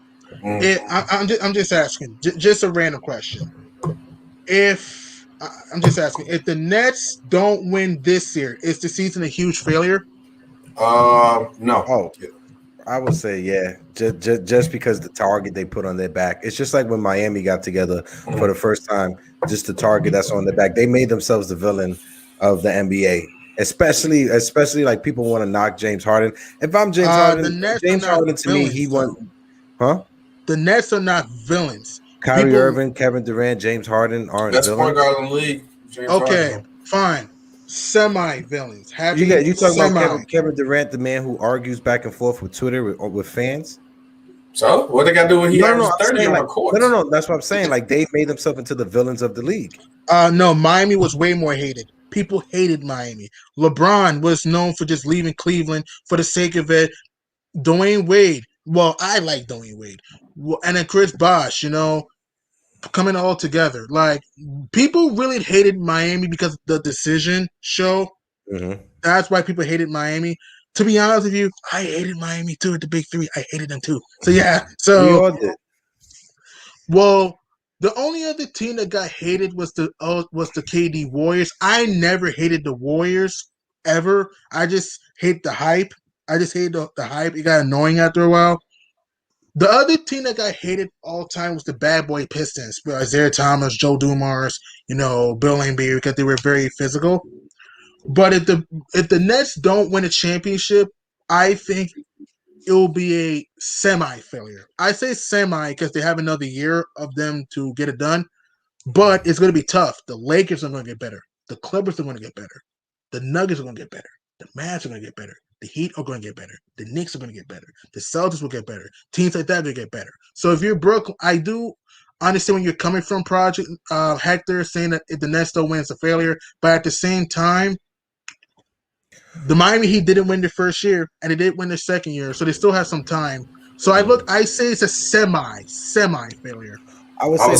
Speaker 3: I'm just asking, just a random question. I'm just asking, if the Nets don't win this year, is the season a huge failure?
Speaker 6: No.
Speaker 2: Oh, I would say yeah. Just because the target they put on their back. It's just like when Miami got together for the first time. Just the target that's on their back. They made themselves the villain of the NBA. Especially like people want to knock James Harden. If I'm James Harden, James Harden to me, he won. Huh?
Speaker 3: The Nets are not villains.
Speaker 2: Kyrie Irving, Kevin Durant, James Harden aren't
Speaker 6: Best point
Speaker 2: villains.
Speaker 6: guard in the league. James
Speaker 3: Okay,
Speaker 6: Harden.
Speaker 3: fine. Semi-villains.
Speaker 2: You talking
Speaker 3: Semi.
Speaker 2: about Kevin Durant, the man who argues back and forth with Twitter with fans?
Speaker 6: So what they got to do when he averages 30 on the court?
Speaker 2: No. That's what I'm saying. Like they've made themselves into the villains of the league.
Speaker 3: No, Miami was way more hated. People hated Miami. LeBron was known for just leaving Cleveland for the sake of it. Dwayne Wade. Well, I like Dwayne Wade. And then Chris Bosh, coming all together. Like, people really hated Miami because of the decision show.
Speaker 2: Mm-hmm.
Speaker 3: That's why people hated Miami. To be honest with you, I hated Miami too at the Big Three. I hated them too. So, yeah. So,
Speaker 2: we all did.
Speaker 3: Well, the only other team that got hated was the KD Warriors. I never hated the Warriors ever. I just hate the hype. The hype. It got annoying after a while. The other team that got hated all time was the bad boy Pistons. Isaiah Thomas, Joe Dumars, Bill Laimbeer, because they were very physical. But if the Nets don't win a championship, I think it will be a semi-failure. I say semi because they have another year of them to get it done, but it's going to be tough. The Lakers are going to get better. The Clippers are going to get better. The Nuggets are going to get better. The Mavs are going to get better. The Heat are going to get better. The Knicks are going to get better. The Celtics will get better. Teams like that are going to get better. So if you're Brooklyn, I do understand where you're coming from, Project Hector, saying that if the Nets don't win, it's a failure. But at the same time, the Miami Heat didn't win their first year, and they didn't win their second year, so they still have some time. So I say it's a semi failure.
Speaker 2: I would say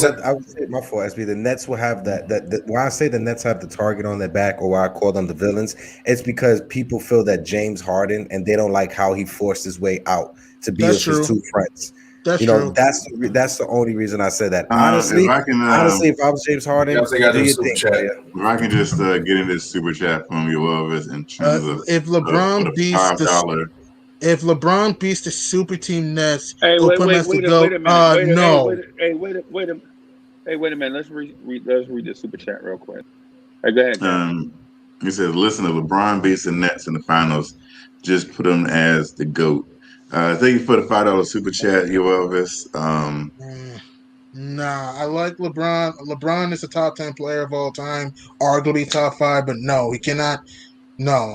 Speaker 2: my fault, SB. The Nets will have that. Why I say the Nets have the target on their back, or why I call them the villains, it's because people feel that James Harden and they don't like how he forced his way out to be with his two friends.
Speaker 3: That's true.
Speaker 2: That's the only reason I said that. Honestly, if I was James Harden,
Speaker 7: if I can just get in this super chat from your Elvis in terms of
Speaker 3: if LeBron beats the super team Nets,
Speaker 1: wait a minute. Let's read the super chat real quick. Go ahead.
Speaker 7: He says, "Listen, if LeBron beats the Nets in the finals, just put him as the GOAT." Thank you for the $5 super chat, yo Elvis.
Speaker 3: Nah, I like LeBron. LeBron is a top 10 player of all time, arguably top 5, but no, he cannot. No,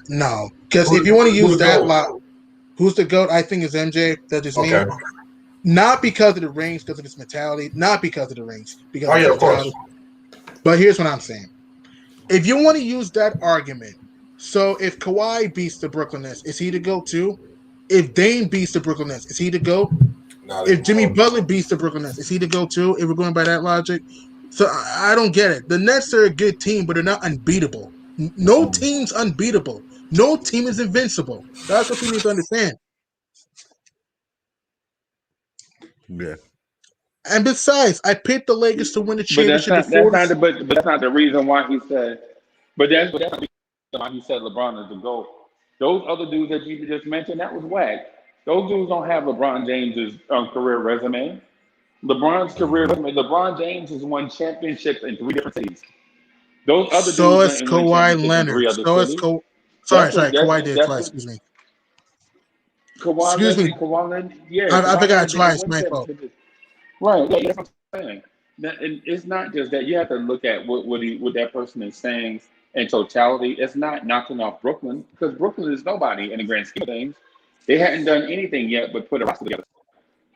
Speaker 3: no. Because if you want to use that lot, who's the GOAT? I think it's MJ. That's just me. Not because of the rings, because of his mentality. Not because of the rings. Because of his mentality. But here's what I'm saying. If you want to use that argument, so if Kawhi beats the Brooklyn Nets, is he the GOAT too? If Dame beats the Brooklyn Nets, is he the GOAT? If Jimmy Butler beats the Brooklyn Nets, is he the GOAT too? If we're going by that logic. So I don't get it. The Nets are a good team, but they're not unbeatable. No team's unbeatable. No team is invincible. That's what you need to understand.
Speaker 2: Yeah.
Speaker 3: And besides, I picked the Lakers to win the championship.
Speaker 1: But that's not the reason why he said. But that's not the reason why he said LeBron is the GOAT. Those other dudes that you just mentioned, that was whack. Those dudes don't have LeBron James's career resume. LeBron's career resume. LeBron James has won championships in 3 different cities. Those other
Speaker 3: so
Speaker 1: dudes.
Speaker 3: So is Kawhi Leonard. Kawhi did twice. Excuse me.
Speaker 1: Kawhi Leonard. Yeah,
Speaker 3: I forgot twice. My fault.
Speaker 1: Right. Yeah, that's what I'm saying. And it's not just that. You have to look at what that person is saying in totality. It's not knocking off Brooklyn, because Brooklyn is nobody in the grand scheme of things. They hadn't done anything yet but put a roster together.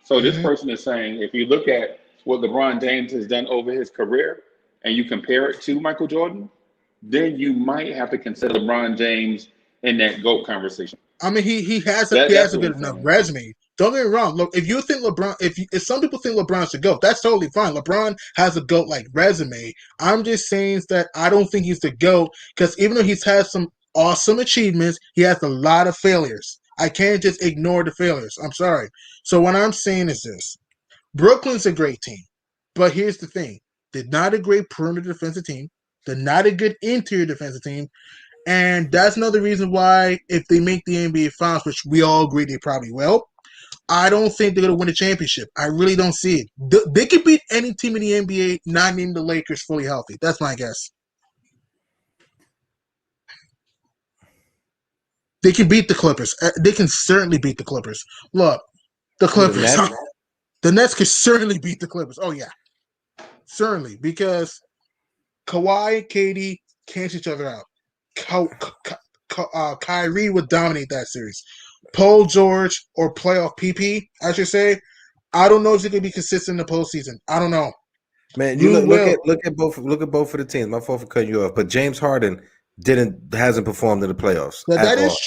Speaker 1: So this person is saying, if you look at what LeBron James has done over his career and you compare it to Michael Jordan, then you might have to consider LeBron James in that GOAT conversation.
Speaker 3: I mean, he has a good enough resume. Don't get me wrong. Look, if you think LeBron, if some people think LeBron's the GOAT, that's totally fine. LeBron has a GOAT-like resume. I'm just saying that I don't think he's the GOAT, because even though he's had some awesome achievements, he has a lot of failures. I can't just ignore the failures. I'm sorry. So what I'm saying is this. Brooklyn's a great team. But here's the thing. They're not a great perimeter defensive team. They're not a good interior defensive team. And that's another reason why, if they make the NBA Finals, which we all agree they probably will, I don't think they're going to win a championship. I really don't see it. They could beat any team in the NBA, not named the Lakers, fully healthy. That's my guess. They can beat the Clippers. They can certainly beat the Clippers. Look, the Clippers. The Nets could certainly beat the Clippers. Oh yeah, certainly, because Kawhi, KD cancel each other out. Kyrie would dominate that series. Paul George or playoff PP, I should say. I don't know if he can be consistent in the postseason. I don't know.
Speaker 2: Man, you look at both of the teams. My fault for cutting you off, but James Harden hasn't performed in the playoffs.
Speaker 3: That is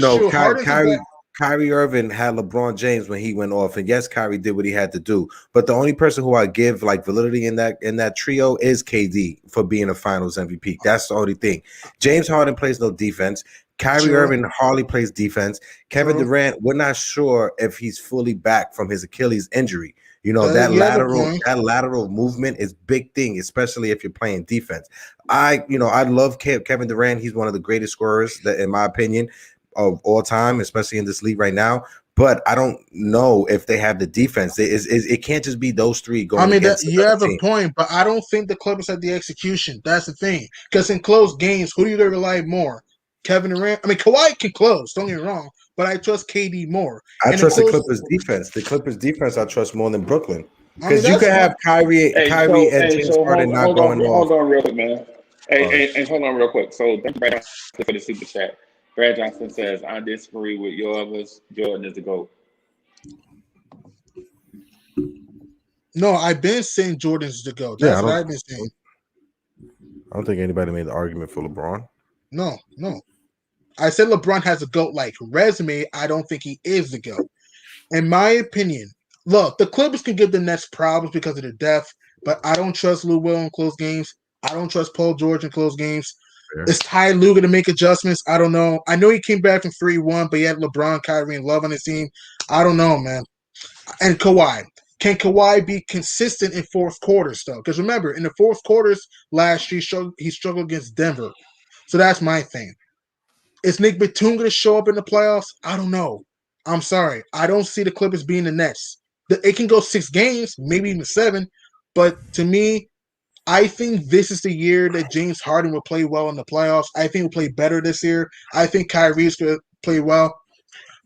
Speaker 3: true.
Speaker 2: Kyrie Irving had LeBron James when he went off, and yes, Kyrie did what he had to do. But the only person who I give like validity in that trio is KD for being a Finals MVP. That's the only thing. James Harden plays no defense. Kyrie Irving hardly plays defense. Kevin Durant, we're not sure if he's fully back from his Achilles injury. You know, that lateral movement is big thing, especially if you're playing defense. I love Kevin Durant. He's one of the greatest scorers that, in my opinion, of all time, especially in this league right now. But I don't know if they have the defense. It can't just be those three going.
Speaker 3: I mean, you have a point, but I don't think the Clippers have the execution. That's the thing. Because in close games, who do you going to rely more? Kevin Durant? I mean, Kawhi can close. Don't get me wrong. But I trust KD more.
Speaker 2: I trust the Clippers defense. The Clippers defense I trust more than Brooklyn. Because you can have Kyrie and James Harden not going off.
Speaker 1: Hold on real quick, man. Hey, hold on real quick. So thank you, Brad Johnson, for the super chat. Brad Johnson says, I disagree with your of us. Jordan is the GOAT.
Speaker 3: No, I've been saying Jordan's the GOAT. That's what I've been saying.
Speaker 2: I don't think anybody made the argument for LeBron.
Speaker 3: No. I said LeBron has a GOAT-like resume. I don't think he is the GOAT. In my opinion, look, the Clippers can give the Nets problems because of their depth, but I don't trust Lou Will in close games. I don't trust Paul George in close games. Fair. Is Ty Lue going to make adjustments? I don't know. I know he came back from 3-1, but he had LeBron, Kyrie, and Love on his team. I don't know, man. And Kawhi. Can Kawhi be consistent in fourth quarters, though? Because remember, in the fourth quarters last year, he struggled against Denver. So that's my thing. Is Nick Batum going to show up in the playoffs? I don't know. I'm sorry. I don't see the Clippers being the Nets. It can go 6 games, maybe even 7. But to me, I think this is the year that James Harden will play well in the playoffs. I think he'll play better this year. I think Kyrie's going to play well.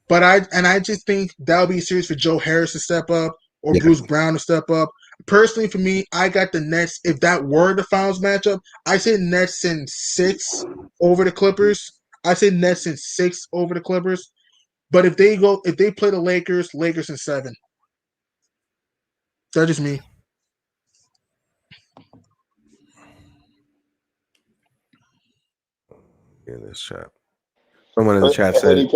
Speaker 3: But I just think that'll be a series for Joe Harris to step up or Bruce Brown to step up. Personally, for me, I got the Nets. If that were the finals matchup, I say Nets in 6 over the Clippers. I say Nets in 6 over the Clippers. But if they play the Lakers in 7. That's just me.
Speaker 2: In this chat, someone in the chat said,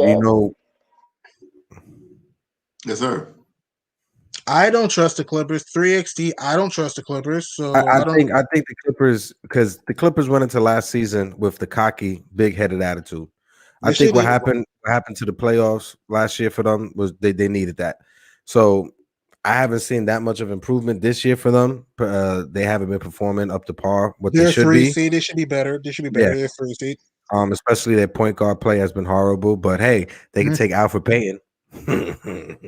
Speaker 7: yes, sir.
Speaker 3: I don't trust the Clippers. 3XD, I don't trust the Clippers. So
Speaker 2: I think the Clippers, because the Clippers went into last season with the cocky, big-headed attitude. I think what happened to the playoffs last year for them was they needed that. So I haven't seen that much of improvement this year for them. They haven't been performing up to par what they should be.
Speaker 3: They should be better. They should be better. They're 3 seed.
Speaker 2: Especially their point guard play has been horrible. But hey, they can take Alfred Payton.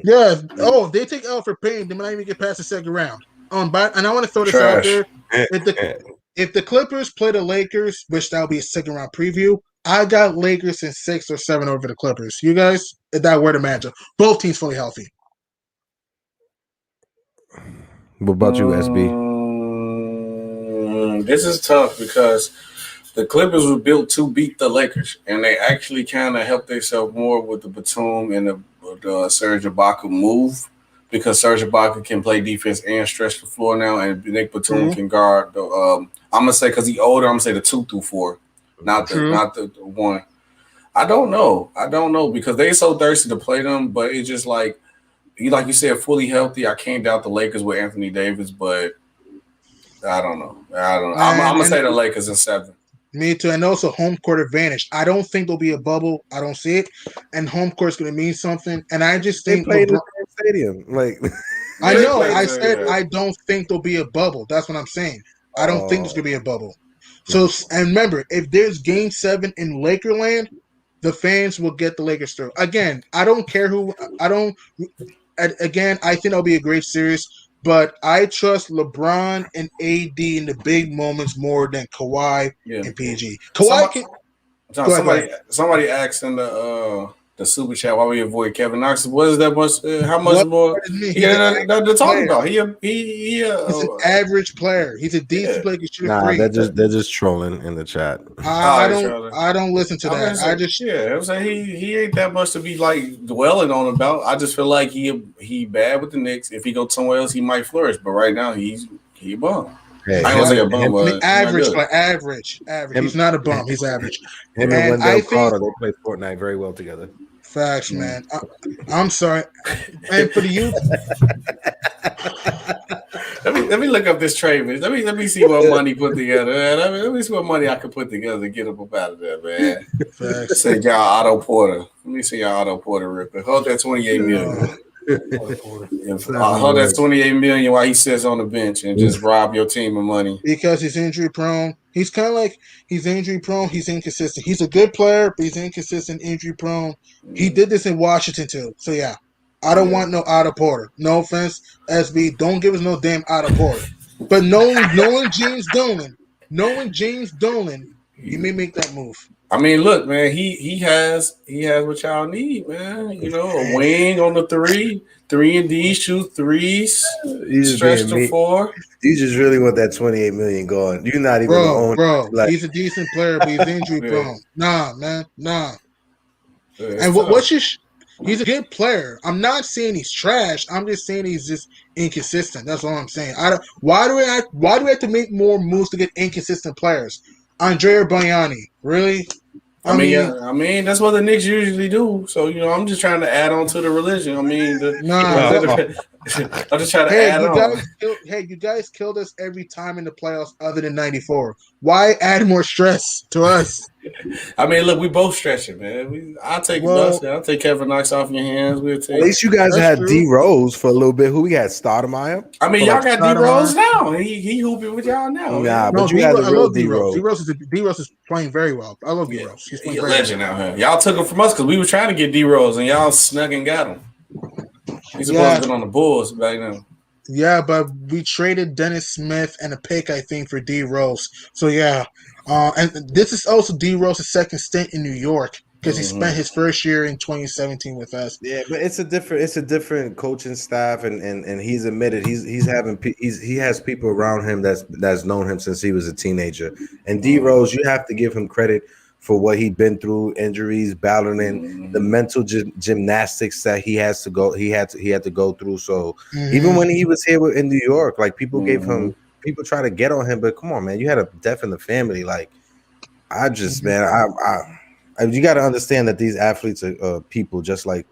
Speaker 3: Yeah. Oh, they take Alfred Payton. They might not even get past the second round. And I want to throw this out there. If the Clippers play the Lakers, which that'll be a second round preview, I got Lakers in 6 or 7 over the Clippers. You guys, if that were the matchup, both teams fully healthy.
Speaker 2: What about you, SB?
Speaker 6: This is tough because the Clippers were built to beat the Lakers, and they actually kind of helped themselves more with the Batum and the Serge Ibaka move, because Serge Ibaka can play defense and stretch the floor now, and Nick Batum can guard the. I'm gonna say because he's older, I'm gonna say the 2 through 4, not the 1. I don't know because they so thirsty to play them, but it's just like you said, fully healthy. I can't doubt the Lakers with Anthony Davis, but I don't know. I'm gonna say the Lakers in 7.
Speaker 3: Me too, and also home court advantage. I don't think there'll be a bubble. I don't see it, and home court's going to mean something. And I just think
Speaker 2: they played in the stadium. Like
Speaker 3: I know, I said I don't think there'll be a bubble. That's what I'm saying. I don't think there's going to be a bubble. So, and remember, if there's Game 7 in Lakerland, the fans will get the Lakers through. Again, I don't care who. Again, I think it'll be a great series. But I trust LeBron and AD in the big moments more than Kawhi and PG. Somebody
Speaker 6: asked in the the super chat while we avoid Kevin Knox. What is that much? How much
Speaker 3: What
Speaker 6: more?
Speaker 3: he's
Speaker 6: Yeah, they're talking about.
Speaker 3: He's an average player. He's a decent player. He shoot a free.
Speaker 2: They're just trolling in the chat.
Speaker 3: I don't listen to that.
Speaker 6: I'm saying he ain't that much to be like dwelling on about. I just feel like he bad with the Knicks. If he go somewhere else, he might flourish. But right now, he a bum.
Speaker 2: Hey,
Speaker 6: I ain't gonna say a bum, but
Speaker 3: average. He's not a bum. He's average.
Speaker 2: Him and Wendell Carter, they play Fortnite very well together.
Speaker 3: Facts, man. I'm sorry, and for the youth.
Speaker 6: Let me look up this trade, man. Let me see what money put together. Man. Let me see what money I can put together to get him up out of there, man.
Speaker 3: Facts.
Speaker 6: Say y'all Otto Porter. Let me see y'all Otto Porter real quick. Hold that $28 million. Hold that $28 million while he sits on the bench and just rob your team of money.
Speaker 3: Because he's injury prone. He's kind of like he's injury prone. He's inconsistent. He's a good player, but he's inconsistent, injury prone. He did this in Washington too. So yeah, I don't want no Otto Porter. No offense, SB. Don't give us no damn Otto Porter. But knowing James Dolan, you may make that move.
Speaker 6: I mean, look, man, he has what y'all need, man. You know, a wing on the 3 and D, shoot threes, stretch to 4.
Speaker 2: You just really want that $28 million going. You're not even own.
Speaker 3: Bro, he's a decent player, but he's injury prone. Nah, man, nah. And what's your? He's a good player. I'm not saying he's trash. I'm just saying he's just inconsistent. That's all I'm saying. Why do we have to make more moves to get inconsistent players? Andrea Bogliani, really?
Speaker 6: I mean, that's what the Knicks usually do. So, I'm just trying to add on to the religion. I mean, I'm just trying to add on.
Speaker 3: You guys killed us every time in the playoffs other than 94. Why add more stress to us?
Speaker 6: I mean, look, we both stretching, man. I'll take Bus. I'll take Kevin Knox off your hands. At
Speaker 2: least you guys had D Rose for a little bit. Who we had? Stoudemire?
Speaker 6: I mean, y'all got D Rose now. He hooping with y'all now.
Speaker 2: Nah, but you had the real D Rose.
Speaker 3: D Rose is playing very well. I love D Rose. He's playing
Speaker 6: very legend out here. Y'all took him from us because we were trying to get D Rose, and y'all snuck and got him. He's supposed to be on the Bulls back then.
Speaker 3: Yeah, but we traded Dennis Smith and a pick, I think, for D Rose. So yeah, and this is also D Rose's second stint in New York because he spent his first year in 2017 with us.
Speaker 2: Yeah, but it's a different coaching staff, and he's admitted he has people around him that's known him since he was a teenager. And D Rose, you have to give him credit for what he'd been through, injuries, battling, the mental gymnastics that he had to go through. So even when he was here in New York, like people try to get on him, but come on, man, you had a death in the family. Like you got to understand that these athletes are people just like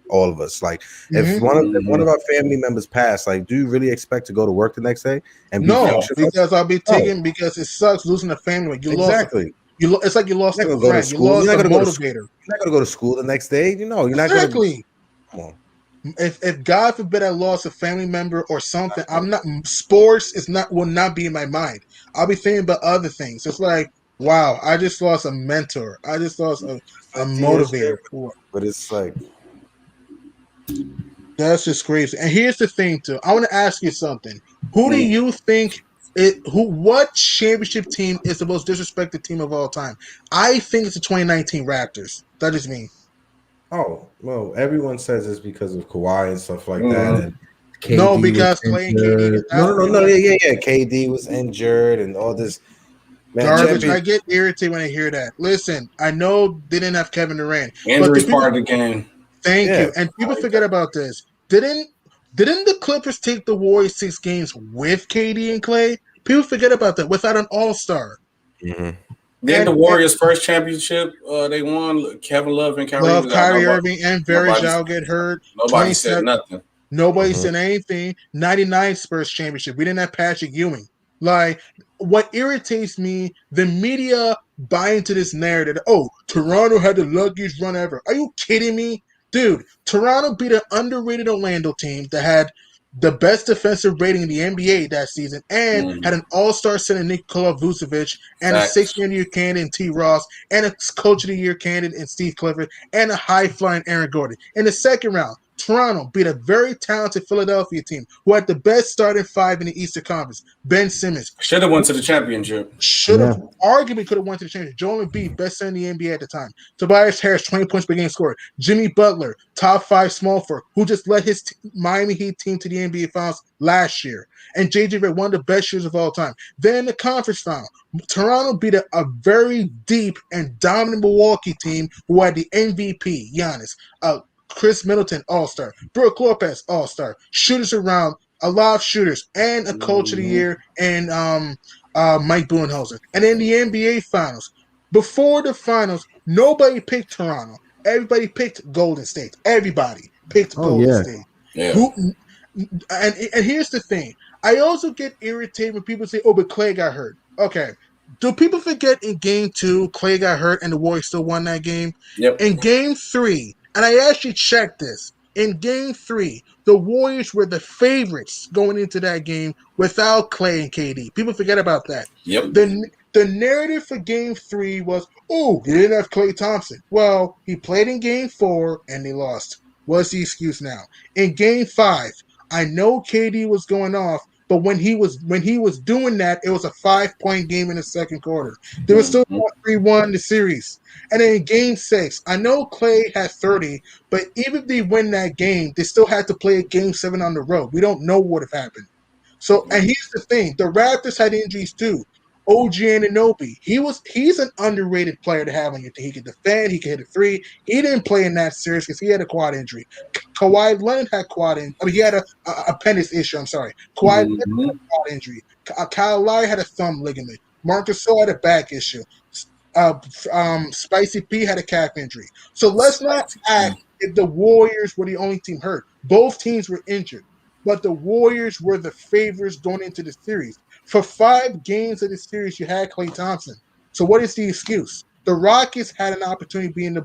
Speaker 2: all of us. Like if one of our family members passed, like, do you really expect to go to work the next day? And
Speaker 3: because I'll be taking because it sucks losing a family.
Speaker 2: Exactly.
Speaker 3: It's like you lost a friend. You lost a motivator.
Speaker 2: You're not gonna go to school the next day. You're not
Speaker 3: exactly.
Speaker 2: Come on.
Speaker 3: If God forbid I lost a family member or something, I'm not. Sports will not be in my mind. I'll be thinking about other things. It's like, wow, I just lost a mentor. I just lost a motivator.
Speaker 2: But it's like
Speaker 3: that's just crazy. And here's the thing, too. I want to ask you something. Who do you think? What championship team is the most disrespected team of all time? I think it's the 2019 Raptors. That is me.
Speaker 2: Oh, well, everyone says it's because of Kawhi and stuff like that. And
Speaker 3: KD because Clay and KD.
Speaker 2: No. Yeah. KD was injured and all this.
Speaker 3: Man, garbage. I get irritated when I hear that. Listen, I know they didn't have Kevin Durant.
Speaker 6: Injury's part of the game.
Speaker 3: Thank you. And people forget about this. Didn't the Clippers take the Warriors 6 games with KD and Clay? People forget about that without an all-star.
Speaker 6: Then the Warriors' first championship, they won. Kevin Love and
Speaker 3: Kyrie Irving and Barry Zhao get hurt.
Speaker 6: Nobody said nothing.
Speaker 3: Nobody said anything. 99 Spurs championship. We didn't have Patrick Ewing. Like, what irritates me, the media buy into this narrative. Oh, Toronto had the luckiest run ever. Are you kidding me? Dude, Toronto beat an underrated Orlando team that had the best defensive rating in the NBA that season and had an all-star center Nikola Vucevic and a 6-year candidate in T. Ross and a coach of the year candidate in Steve Clifford and a high-flying Aaron Gordon. In the second round, Toronto beat a very talented Philadelphia team who had the best starting five in the Eastern Conference. Ben Simmons
Speaker 6: should have went to the championship.
Speaker 3: Should have arguably could have went to the championship. Joel Embiid, best center in the NBA at the time. Tobias Harris, 20 points per game scorer. Jimmy Butler, top 5 small forward, who just led his Miami Heat team to the NBA Finals last year. And JJ Redick, one of the best shooters of all time. Then the conference final, Toronto beat a very deep and dominant Milwaukee team who had the MVP, Giannis, Chris Middleton, All-Star, Brook Lopez, All-Star, shooters around, a lot of shooters, and a coach of the year, and Mike Budenholzer. And in the NBA Finals, before the finals, nobody picked Toronto. Everybody picked Golden State. Everybody picked Golden State.
Speaker 6: Yeah.
Speaker 3: And here's the thing. I also get irritated when people say, oh, but Clay got hurt. Okay. Do people forget in Game 2, Clay got hurt and the Warriors still won that game?
Speaker 6: Yep.
Speaker 3: In Game 3, and I actually checked this, in Game 3, the Warriors were the favorites going into that game without Clay and KD. People forget about that.
Speaker 6: Yep.
Speaker 3: The narrative for Game 3 was, oh, he didn't have Klay Thompson. Well, he played in Game 4 and they lost. What's the excuse now? In Game 5, I know KD was going off, but when he was doing that, it was a 5-point game in the second quarter. They were still 3-1 in the series. And then in Game 6, I know Clay had 30, but even if they win that game, they still had to play a Game 7 on the road. We don't know what would have happened. So, and here's the thing: the Raptors had injuries too. OG Anunoby, he's an underrated player to have on your team. He could defend, he could hit a three. He didn't play in that series because he had a quad injury. Kawhi Leonard had he had a appendix issue. I'm sorry. Kawhi Leonard had a quad injury. Kyle Lowry had a thumb ligament. Marcus Gasol had a back issue. Spicy P had a calf injury. So let's not act if the Warriors were the only team hurt. Both teams were injured, but the Warriors were the favorites going into the series. For 5 games of the series, you had Klay Thompson. So what is the excuse? The Rockets had an opportunity beating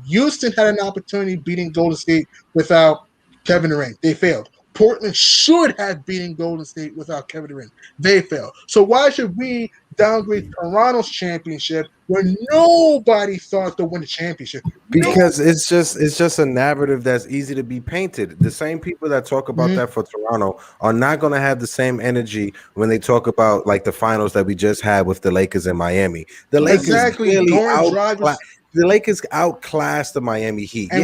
Speaker 3: Houston had an opportunity beating Golden State without Kevin Durant. They failed. Portland should have beaten Golden State without Kevin Durant. They failed. So why should we downgrade Toronto's championship when nobody thought they'd win the championship?
Speaker 2: Because it's just a narrative that's easy to be painted. The same people that talk about that for Toronto are not going to have the same energy when they talk about like the finals that we just had with the Lakers in Miami. The Lakers The Lakers outclassed the Miami Heat.
Speaker 3: And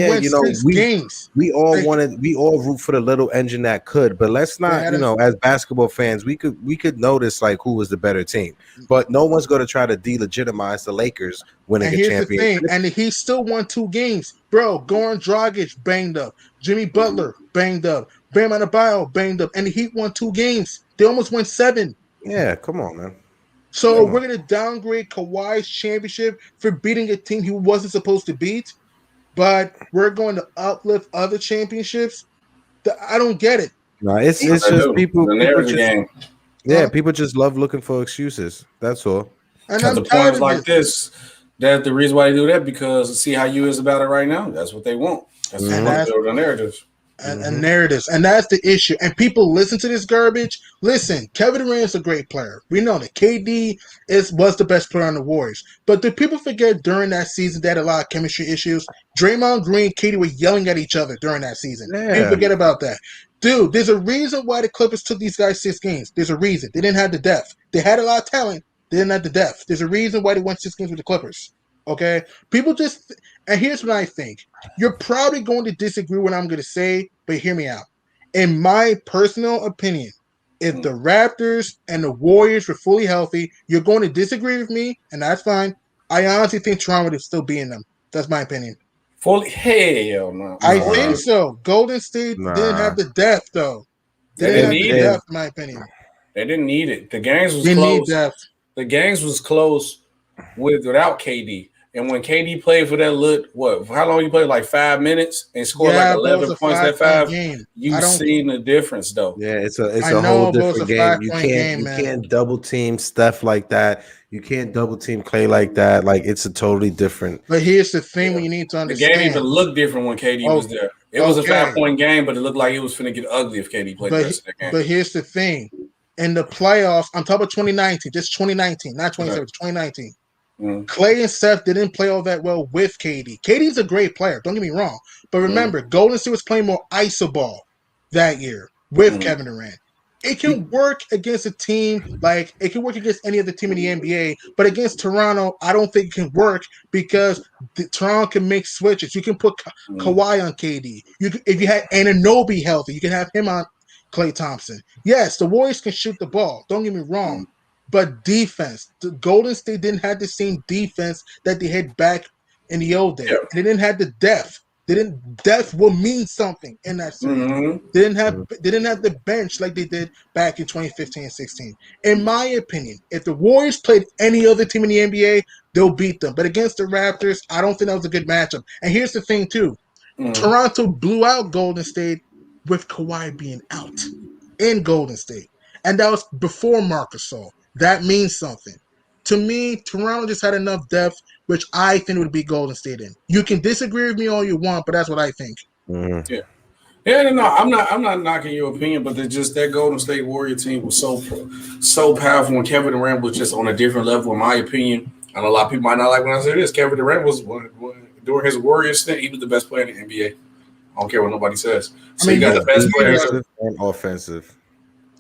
Speaker 2: we all root for the little engine that could, but let's not, as basketball fans, we could notice like who was the better team. But no one's going to try to delegitimize the Lakers winning a championship.
Speaker 3: And he still won 2 games. Bro, Goran Dragic banged up. Jimmy Butler banged up. Bam Adebayo banged up. And the Heat won 2 games. They almost won 7.
Speaker 2: Yeah, come on, man.
Speaker 3: So we're going to downgrade Kawhi's championship for beating a team he wasn't supposed to beat, but we're going to uplift other championships? I don't get it.
Speaker 2: No, it's just people just love looking for excuses. That's all.
Speaker 6: And the points like this, that's the reason why they do that, because see how you is about it right now. That's what they want. That's what they want to build a narrative.
Speaker 3: And narratives, and that's the issue. And people listen to this garbage. Listen, Kevin Durant is a great player. We know that KD was the best player on the Warriors. But do people forget during that season they had a lot of chemistry issues? Draymond Green and KD were yelling at each other during that season. People forget about that. Dude, there's a reason why the Clippers took these guys 6 games. There's a reason. They didn't have the depth. They had a lot of talent. They didn't have the depth. There's a reason why they won 6 games with the Clippers. Okay? People just – and here's what I think. You're probably going to disagree with what I'm going to say, but hear me out. In my personal opinion, if the Raptors and the Warriors were fully healthy, you're going to disagree with me, and that's fine. I honestly think Toronto would still be in them. That's my opinion.
Speaker 6: Fully? Hell no.
Speaker 3: I think so. Golden State didn't have the depth, though. They didn't have the depth, in my opinion.
Speaker 6: They didn't need it. The games was close. The games was close without KD. And when KD played for that how long he played? Like 5 minutes and scored like 11 points that 5. You've seen the difference though.
Speaker 2: Yeah, it's a whole different game. You can't double team Steph like that. You can't double team Clay like that. Like it's a totally different.
Speaker 3: But here's the thing: when you need to understand,
Speaker 6: the game even looked different when KD was there. It was a 5-point game, but it looked like it was finna get ugly if KD played the rest of the game.
Speaker 3: But here's the thing: in the playoffs, I'm talking about 2019, just 2019, not 2017, 2019. Clay and Steph didn't play all that well with KD. KD's a great player, don't get me wrong. But remember, Golden State was playing more iso ball that year with Kevin Durant. It can work against a team like it can work against any other team in the NBA, but against Toronto, I don't think it can work because Toronto can make switches. You can put Kawhi on KD. If you had Anunoby healthy, you can have him on Klay Thompson. Yes, the Warriors can shoot the ball. Don't get me wrong. But defense, the Golden State didn't have the same defense that they had back in the old days. They didn't have the depth. Depth will mean something in that series. They didn't have the bench like they did back in 2015 and 16. In my opinion, if the Warriors played any other team in the NBA, they'll beat them. But against the Raptors, I don't think that was a good matchup. And here's the thing too. Toronto blew out Golden State with Kawhi being out in Golden State. And that was before Marc Gasol. That means something. To me, Toronto just had enough depth, which I think would be Golden State in. You can disagree with me all you want, but that's what I think.
Speaker 6: Yeah, no, I'm not knocking your opinion, but just that Golden State Warrior team was so powerful when Kevin Durant was just on a different level, in my opinion. And a lot of people might not like when I say this. Kevin Durant was during his Warriors stint, he was the best player in the NBA. I don't care what nobody says. So you got the best players
Speaker 2: and offensive.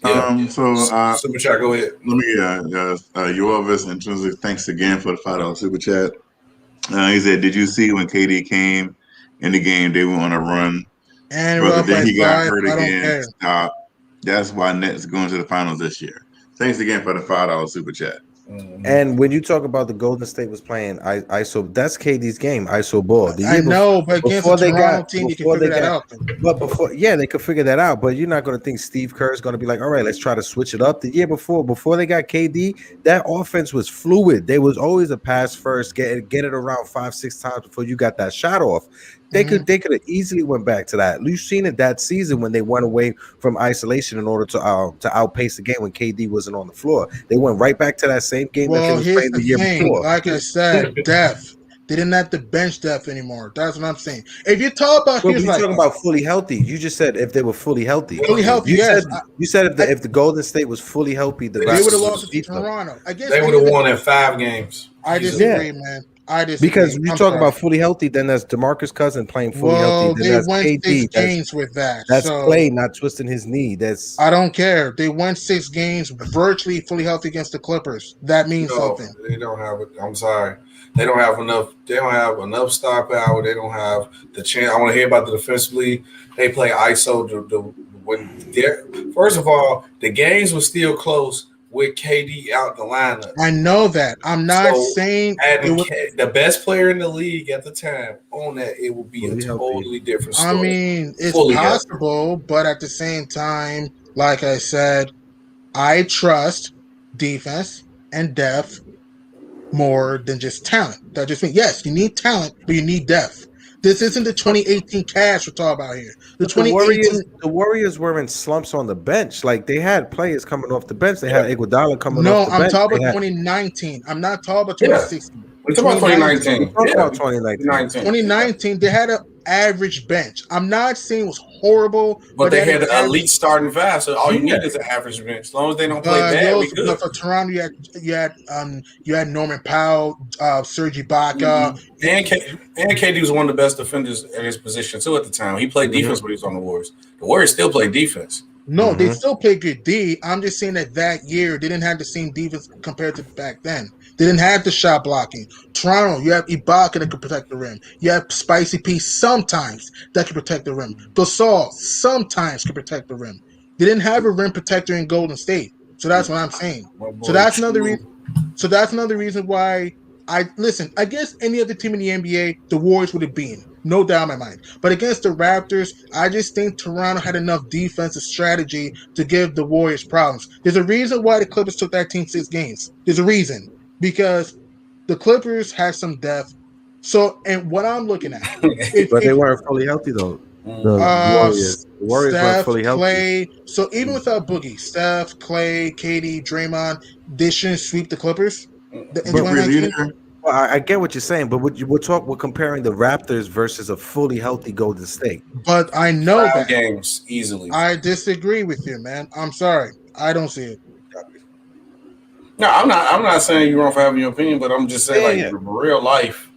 Speaker 6: Super chat, go ahead.
Speaker 7: Let me, Yoelvis Intrinsic, thanks again for the $5 super chat. He said, "Did you see when KD came in the game? They were on a run, but then he got hurt again. Stop. That's why Nets going to the finals this year." Thanks again for the $5 super chat.
Speaker 2: And when you talk about the Golden State was playing ISO, that's KD's game, ISO ball.
Speaker 3: I know, but against the Toronto team, you can figure that out.
Speaker 2: But they could figure that out. But you're not going to think Steve Kerr is going to be like, all right, let's try to switch it up. The year before they got KD, that offense was fluid. There was always a pass first, get it around 5-6 times before you got that shot off. They could have easily went back to that. You've seen it that season when they went away from isolation in order to outpace the game when KD wasn't on the floor. They went right back to that same game that they was playing the year before.
Speaker 3: Like I said, depth. They didn't have the bench depth anymore. That's what I'm saying. If you talk about,
Speaker 2: you're talking about fully healthy. You just said if they were fully healthy.
Speaker 3: Fully healthy, yes.
Speaker 2: You said if the Golden State was fully healthy, they
Speaker 3: would have lost to Toronto.
Speaker 6: They would have won in 5 games.
Speaker 3: I disagree, man.
Speaker 2: Because you talk about fully healthy, then that's DeMarcus Cousins playing fully healthy. Then
Speaker 3: they
Speaker 2: that's
Speaker 3: went
Speaker 2: KD.
Speaker 3: 6 games with that.
Speaker 2: That's Clay not twisting his knee.
Speaker 3: I don't care. They went 6 games virtually fully healthy against the Clippers. That means something.
Speaker 6: They don't have it. I'm sorry. They don't have enough. They don't have enough star power. They don't have the chance. I want to hear about the defensively. They play ISO. First of all, the games were still close with KD out the lineup.
Speaker 3: I know that. I'm not saying
Speaker 6: the best player in the league at the time on that, it would be a totally different story.
Speaker 3: I mean, it's possible, but at the same time, like I said, I trust defense and depth more than just talent. That just means, yes, you need talent, but you need depth. This isn't the 2018 Cavs we're talking about here.
Speaker 2: The Warriors were in slumps on the bench. Like they had players coming off the bench. They had Iguodala coming off the bench.
Speaker 3: No, I'm talking about 2019. I'm not talking about 2016.
Speaker 6: We're talking about 2019.
Speaker 2: We're talking about 2019.
Speaker 3: 2019, they had an average bench. I'm not saying it was horrible,
Speaker 6: but they had an elite starting five. So all you need is an average bench. As long as they don't play bad, we good.
Speaker 3: For Toronto, you had Norman Powell, Serge Ibaka,
Speaker 6: and KD was one of the best defenders at his position too at the time. He played defense when he was on the Warriors. The Warriors still play defense.
Speaker 3: No, they still play good D. I'm just saying that year they didn't have the same defense compared to back then. They didn't have the shot blocking. Toronto, you have Ibaka that can protect the rim. You have Spicy P sometimes that can protect the rim. Gasol sometimes can protect the rim. They didn't have a rim protector in Golden State. So that's what I'm saying. So that's another reason. So that's another reason why against any other team in the NBA, the Warriors would have been. No doubt in my mind. But against the Raptors, I just think Toronto had enough defensive strategy to give the Warriors problems. There's a reason why the Clippers took that team 6 games. There's a reason. Because the Clippers have some depth. So, and what I'm looking at.
Speaker 2: But they weren't fully healthy, though. The Warriors weren't fully healthy.
Speaker 3: Clay. So, even without Boogie, Steph, Clay, KD, Draymond, they shouldn't sweep the Clippers.
Speaker 2: Well, I get what you're saying, but we're comparing the Raptors versus a fully healthy Golden State.
Speaker 3: But I know
Speaker 6: 5
Speaker 3: that
Speaker 6: games easily.
Speaker 3: I disagree with you, man. I'm sorry. I don't see it.
Speaker 6: No, I'm not. I'm not saying you're wrong for having your opinion, but I'm just saying, in real life,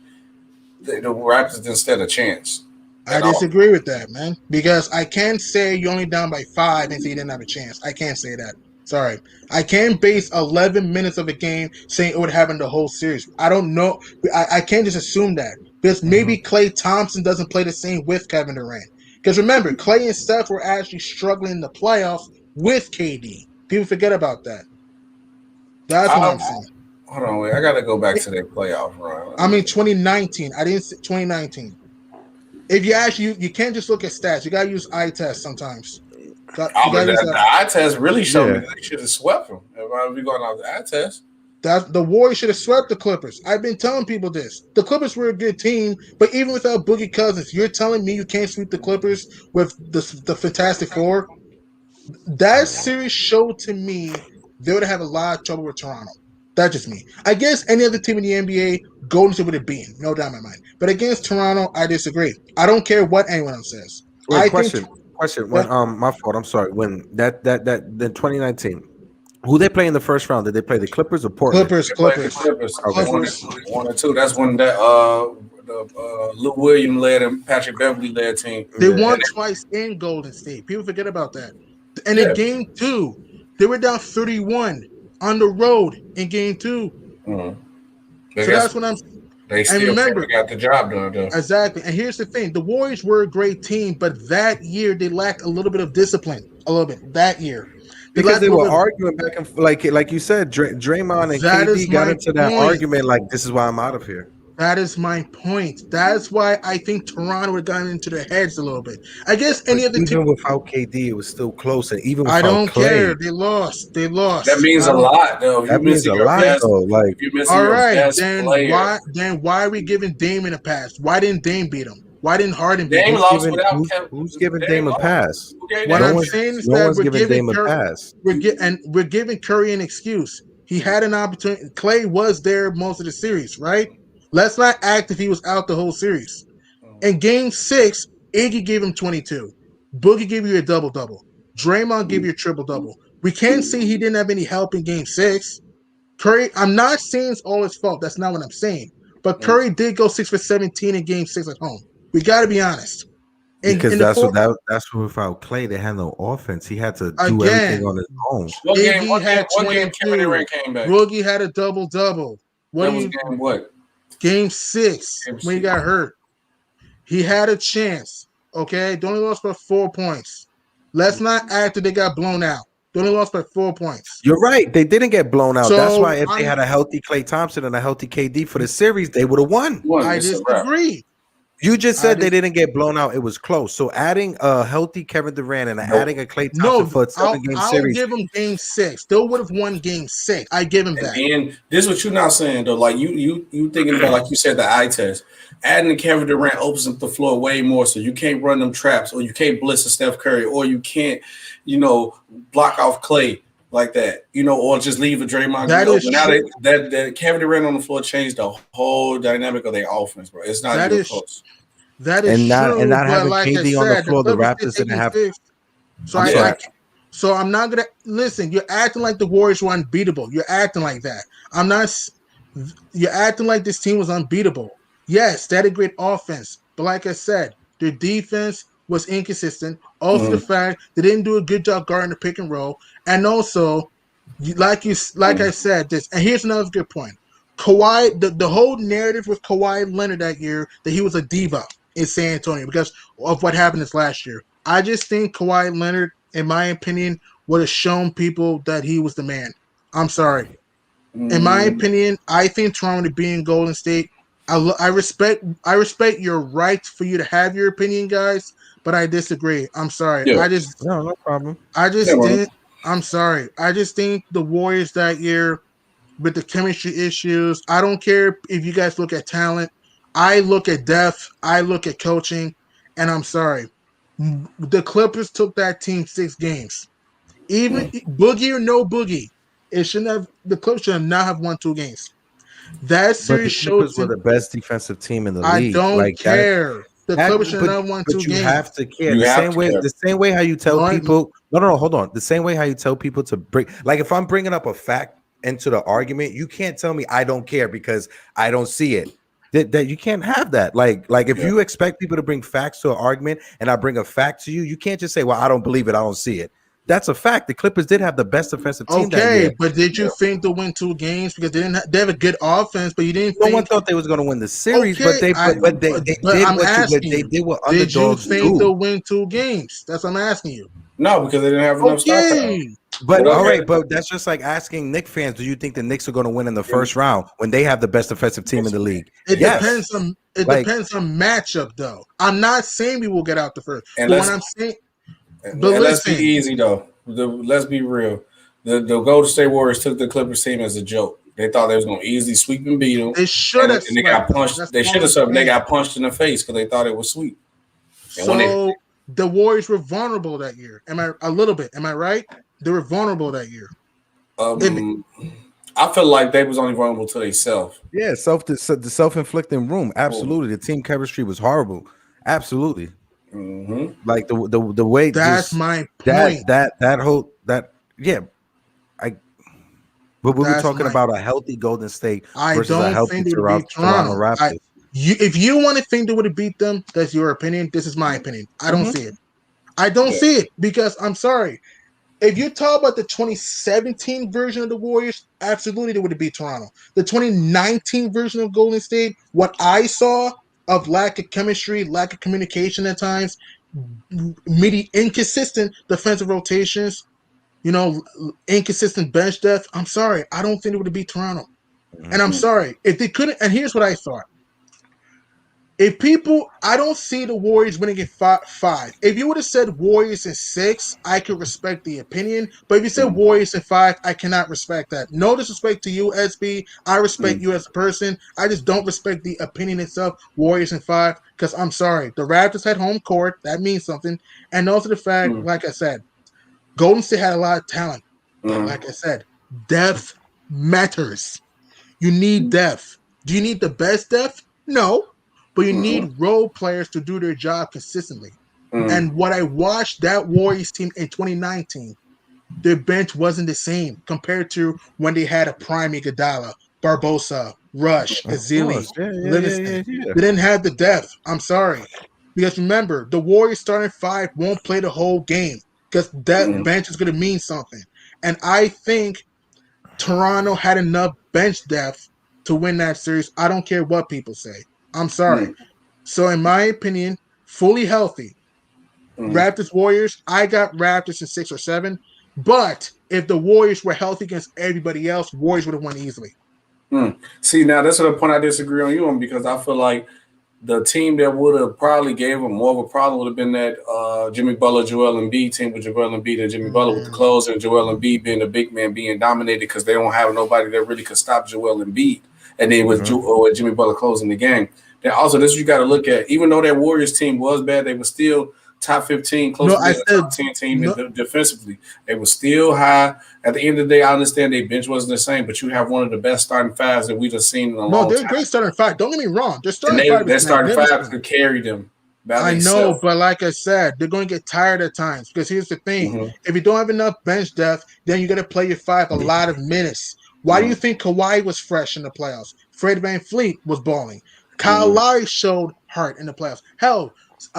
Speaker 6: the Raptors didn't stand a chance.
Speaker 3: I disagree with that, man. Because I can't say you're only down by 5 and say you didn't have a chance. I can't say that. Sorry. I can't base 11 minutes of a game saying it would happen the whole series. I don't know. I can't just assume that. Because maybe Klay Thompson doesn't play the same with Kevin Durant. Because remember, Klay and Steph were actually struggling in the playoffs with KD. People forget about that. That's what I'm saying.
Speaker 6: Hold on, wait. I got to go back to that playoff run.
Speaker 3: I mean, 2019. I didn't say 2019. If you actually, you can't just look at stats. You gotta use eye test sometimes.
Speaker 6: The eye test really showed me that they should have swept them. If we going off the eye test,
Speaker 3: that the Warriors should have swept the Clippers. I've been telling people this. The Clippers were a good team, but even without Boogie Cousins, you're telling me you can't sweep the Clippers with the Fantastic Four? That series showed to me they would have a lot of trouble with Toronto. That's just me. I guess any other team in the NBA, Golden State would have beaten, no doubt in my mind. But against Toronto, I disagree. I don't care what anyone else says.
Speaker 2: Wait, question. When my fault. I'm sorry. When that 2019, who they play in the first round? Did they play the Clippers or Portland?
Speaker 3: Clippers.
Speaker 6: One or two. That's when that Lou Williams led and Patrick Beverly led team.
Speaker 3: They won twice in Golden State. People forget about that. And in game 2, they were down 31 on the road in game 2. So that's what I'm.
Speaker 6: They still got the job done, though.
Speaker 3: Exactly. And here's the thing: the Warriors were a great team, but that year they lacked a little bit of discipline. A little bit that year.
Speaker 2: Because they were arguing back and like you said, Draymond and KD got into that argument. Like, this is why I'm out of here.
Speaker 3: That is my point. That's why I think Toronto would have gotten into their heads a little bit. I guess any other team
Speaker 2: without KD, it was still close, and even without
Speaker 3: I don't
Speaker 2: Clay,
Speaker 3: care. They lost.
Speaker 6: That means a lot, though.
Speaker 2: That means a lot, though. Like,
Speaker 3: all right, then why are we giving Dame a pass? Why didn't Dame beat him? Why didn't Harden beat him?
Speaker 2: Who's giving Dame a pass?
Speaker 3: What I'm saying is that we're giving
Speaker 2: Dame a pass.
Speaker 3: We're giving Curry an excuse. He had an opportunity. Clay was there most of the series, right? Let's not act if he was out the whole series. In game 6, Iggy gave him 22. Boogie gave you a double-double. Draymond gave you a triple-double. We can't say he didn't have any help in game 6. Curry, I'm not saying it's all his fault. That's not what I'm saying. But Curry did go 6 for 17 in game 6 at home. We got to be honest.
Speaker 2: Because that's what without Clay, they had no offense. He had to do everything on his own.
Speaker 3: Iggy had 22. Boogie had a double-double. Game 6, when he got hurt. He had a chance. Okay? They only lost by 4 points. Let's not act that they got blown out. They only lost by 4 points.
Speaker 2: You're right. They didn't get blown out. So that's why if they had a healthy Klay Thompson and a healthy KD for the series, they would have won.
Speaker 3: I disagree.
Speaker 2: You just said they didn't get blown out. It was close. So adding a healthy Kevin Durant and adding a Klay Thompson for a 7-game series.
Speaker 3: I'll give them game 6. They would have won game 6. I give him that.
Speaker 6: And this is what you're not saying, though. Like you thinking about, like you said, the eye test. Adding Kevin Durant opens up the floor way more, so you can't run them traps, or you can't blitz a Steph Curry, or you can't, block off Klay like that, or just leave a Draymond. That Kevin Durant on the floor changed the whole dynamic of their offense, bro. It's not even close.
Speaker 3: That is true.
Speaker 2: And not having KD on the floor, the Raptors didn't have.
Speaker 3: So I'm not gonna listen. You're acting like the Warriors were unbeatable. You're acting like that. I'm not. You're acting like this team was unbeatable. Yes, they had a great offense, but like I said, their defense was inconsistent. Also, the fact they didn't do a good job guarding the pick and roll, and also, like I said, this. And here's another good point. Kawhi, the whole narrative with Kawhi Leonard that year that he was a diva in San Antonio because of what happened this last year. I just think Kawhi Leonard, in my opinion, would have shown people that he was the man. I'm sorry. In my opinion, I think Toronto to be in Golden State. I respect your right for you to have your opinion, guys, but I disagree. I'm sorry.
Speaker 2: Yeah. No problem.
Speaker 3: I'm sorry. I just think the Warriors that year with the chemistry issues, I don't care if you guys look at talent. I look at depth. I look at coaching, and I'm sorry. The Clippers took that team 6 games. Even Boogie or no Boogie, the Clippers should not have won 2 games. That series showed
Speaker 2: were the best defensive team in the league.
Speaker 3: I don't care. The Clippers should not have won 2 games.
Speaker 2: But you have to care. The same way how you tell people. No, hold on. The same way how you tell people to break. Like if I'm bringing up a fact into the argument, you can't tell me I don't care because I don't see it. That you can't have that. Like if you expect people to bring facts to an argument and I bring a fact to you, you can't just say, well, I don't believe it, I don't see it. That's a fact. The Clippers did have the best defensive team that year.
Speaker 3: But did you think they'll win 2 games because they have a good offense, but you didn't
Speaker 2: No
Speaker 3: think
Speaker 2: one thought they was going to win the series,
Speaker 3: Okay,
Speaker 2: but they did what underdogs
Speaker 3: did you think
Speaker 2: do.
Speaker 3: they'll win 2 games? That's what I'm asking you.
Speaker 6: No, because they didn't have enough star power.
Speaker 2: But all right, but that's just like asking Knicks fans, do you think the Knicks are going to win in the first round when they have the best defensive team in the league?
Speaker 3: It depends on matchup, though. I'm not saying we will get out the first. But what I'm saying,
Speaker 6: let's be easy though. Let's be real. The Golden State Warriors took the Clippers team as a joke. They thought they was going to easily sweep and beat them.
Speaker 3: They should have.
Speaker 6: And they got punched. They should have swept. They got punched in the face because they thought it was sweet.
Speaker 3: So the Warriors were vulnerable that year. Am I right? They were vulnerable that year.
Speaker 6: I feel like they was only vulnerable to themselves.
Speaker 2: Yeah, the self-inflicting room. Absolutely, the team chemistry was horrible. Absolutely.
Speaker 6: Mm-hmm.
Speaker 2: Like the way
Speaker 3: that's my point.
Speaker 2: But we were talking about a healthy Golden State versus a healthy Toronto Raptors.
Speaker 3: If you want to think they would have beat them, that's your opinion. This is my opinion. I don't see it. I don't see it because I'm sorry. If you talk about the 2017 version of the Warriors, absolutely they would have beat Toronto. The 2019 version of Golden State, what I saw of lack of chemistry, lack of communication at times, inconsistent defensive rotations, inconsistent bench depth. I'm sorry. I don't think it would have beat Toronto. Mm-hmm. And I'm sorry. If they couldn't, and here's what I thought. I don't see the Warriors winning in 5. If you would have said Warriors in 6, I could respect the opinion. But if you said Warriors in 5, I cannot respect that. No disrespect to you, SB. I respect you as a person. I just don't respect the opinion itself, Warriors in 5, because I'm sorry. The Raptors had home court. That means something. And also the fact, like I said, Golden State had a lot of talent. But like I said, depth matters. You need depth. Do you need the best depth? No. But you need role players to do their job consistently. And what I watched that Warriors team in 2019, their bench wasn't the same compared to when they had a prime Iguodala, Barbosa, Rush, Azili, Livingston. They didn't have the depth. I'm sorry. Because remember, the Warriors starting 5 won't play the whole game because that bench is going to mean something. And I think Toronto had enough bench depth to win that series. I don't care what people say. I'm sorry. So in my opinion, fully healthy. Raptors, Warriors, I got Raptors in 6 or 7. But if the Warriors were healthy against everybody else, Warriors would have won easily.
Speaker 6: See, now that's the point I disagree on you on because I feel like the team that would have probably gave them more of a problem would have been that Jimmy Butler, Joel Embiid team with Joel Embiid and Jimmy Butler with the close and Joel Embiid being the big man being dominated because they don't have nobody that really could stop Joel Embiid. And then with Jimmy Butler closing the game. Then also, this you got to look at. Even though that Warriors team was bad, they were still top 15, close to the top 10 team defensively. They were still high. At the end of the day, I understand their bench wasn't the same, but you have one of the best starting 5s that we've just seen in a long time.
Speaker 3: No, they're great starting 5. Don't get me wrong. Their starting 5
Speaker 6: their starting 5 could carry them.
Speaker 3: I know, but like I said, they're going to get tired at times because here's the thing. If you don't have enough bench depth, then you got to play your 5 a lot of minutes. Why do you think Kawhi was fresh in the playoffs? Fred VanVleet was balling. Kyle Lowry showed heart in the playoffs. Hell,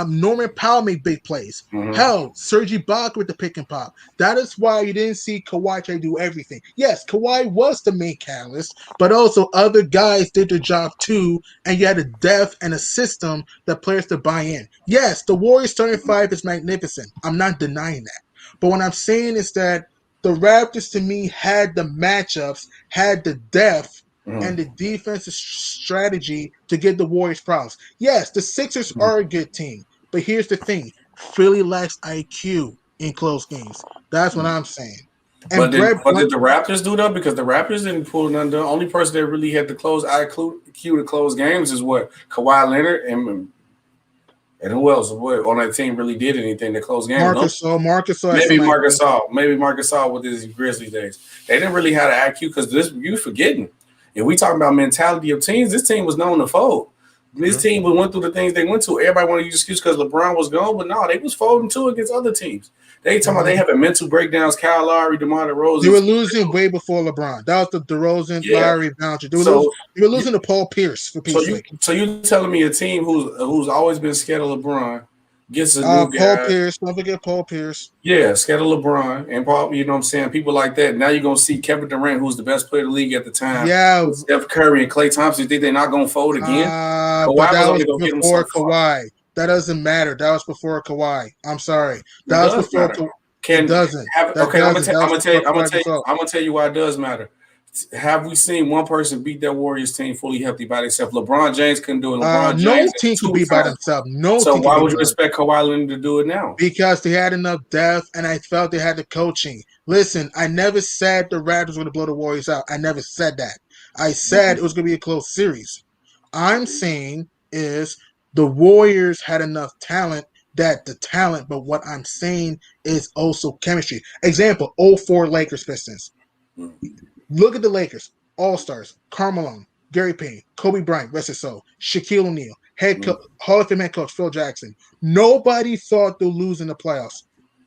Speaker 3: Norman Powell made big plays. Hell, Serge Ibaka with the pick and pop. That is why you didn't see Kawhi try to do everything. Yes, Kawhi was the main catalyst, but also other guys did their job too, and you had a depth and a system that players to buy in. Yes, the Warriors starting 5 is magnificent. I'm not denying that. But what I'm saying is that the Raptors, to me, had the matchups, had the depth, and the defensive strategy to give the Warriors problems. Yes, the Sixers are a good team, but here's the thing. Philly lacks IQ in close games. That's what I'm saying. And
Speaker 6: but did the Raptors do that? Because the Raptors didn't pull none. The only person that really had the close IQ to close games is what? Kawhi Leonard and who else on that team really did anything to close games?
Speaker 3: Marcus Gasol.
Speaker 6: Maybe Marcus Gasol with his Grizzlies days. They didn't really have an IQ because you forgetting. If we talk about mentality of teams, this team was known to fold. This team went through the things they went to. Everybody wanted to use excuse because LeBron was gone, but no, they was folding too against other teams. They talking about they having mental breakdowns. Kyle Lowry, DeMar DeRozan.
Speaker 3: They were losing way before LeBron. That was the DeRozan, Lowry boundary. They were losing to Paul Pierce for Pete's sake.
Speaker 6: So you telling me a team who's always been scared of LeBron gets a new guy.
Speaker 3: Paul Pierce, don't forget Paul Pierce.
Speaker 6: Yeah, scared of LeBron and Paul. You know what I'm saying? People like that. Now you're gonna see Kevin Durant, who's the best player in the league at the time.
Speaker 3: Yeah,
Speaker 6: Steph Curry and Klay Thompson. You think they're not gonna fold again?
Speaker 3: But that was before Kawhi. That doesn't matter. That was before Kawhi. I'm sorry. That was before Kawhi. It doesn't. I'm gonna tell you why it does matter. Have we seen one person beat that Warriors team fully healthy by themselves? LeBron James couldn't do it. No team could be by themselves.
Speaker 6: So why would you expect Kawhi Leonard to do it now?
Speaker 3: Because they had enough depth, and I felt they had the coaching. Listen, I never said the Raptors were going to blow the Warriors out. I never said that. I said it was going to be a close series. I'm saying is the Warriors had enough talent. But what I'm saying is also chemistry. Example, 04 Lakers Pistons. Look at the Lakers, All-Stars, Carmelo, Gary Payne, Kobe Bryant, rest his soul, Shaquille O'Neal, Hall of Fame head coach Phil Jackson. Nobody thought they'll lose in the playoffs.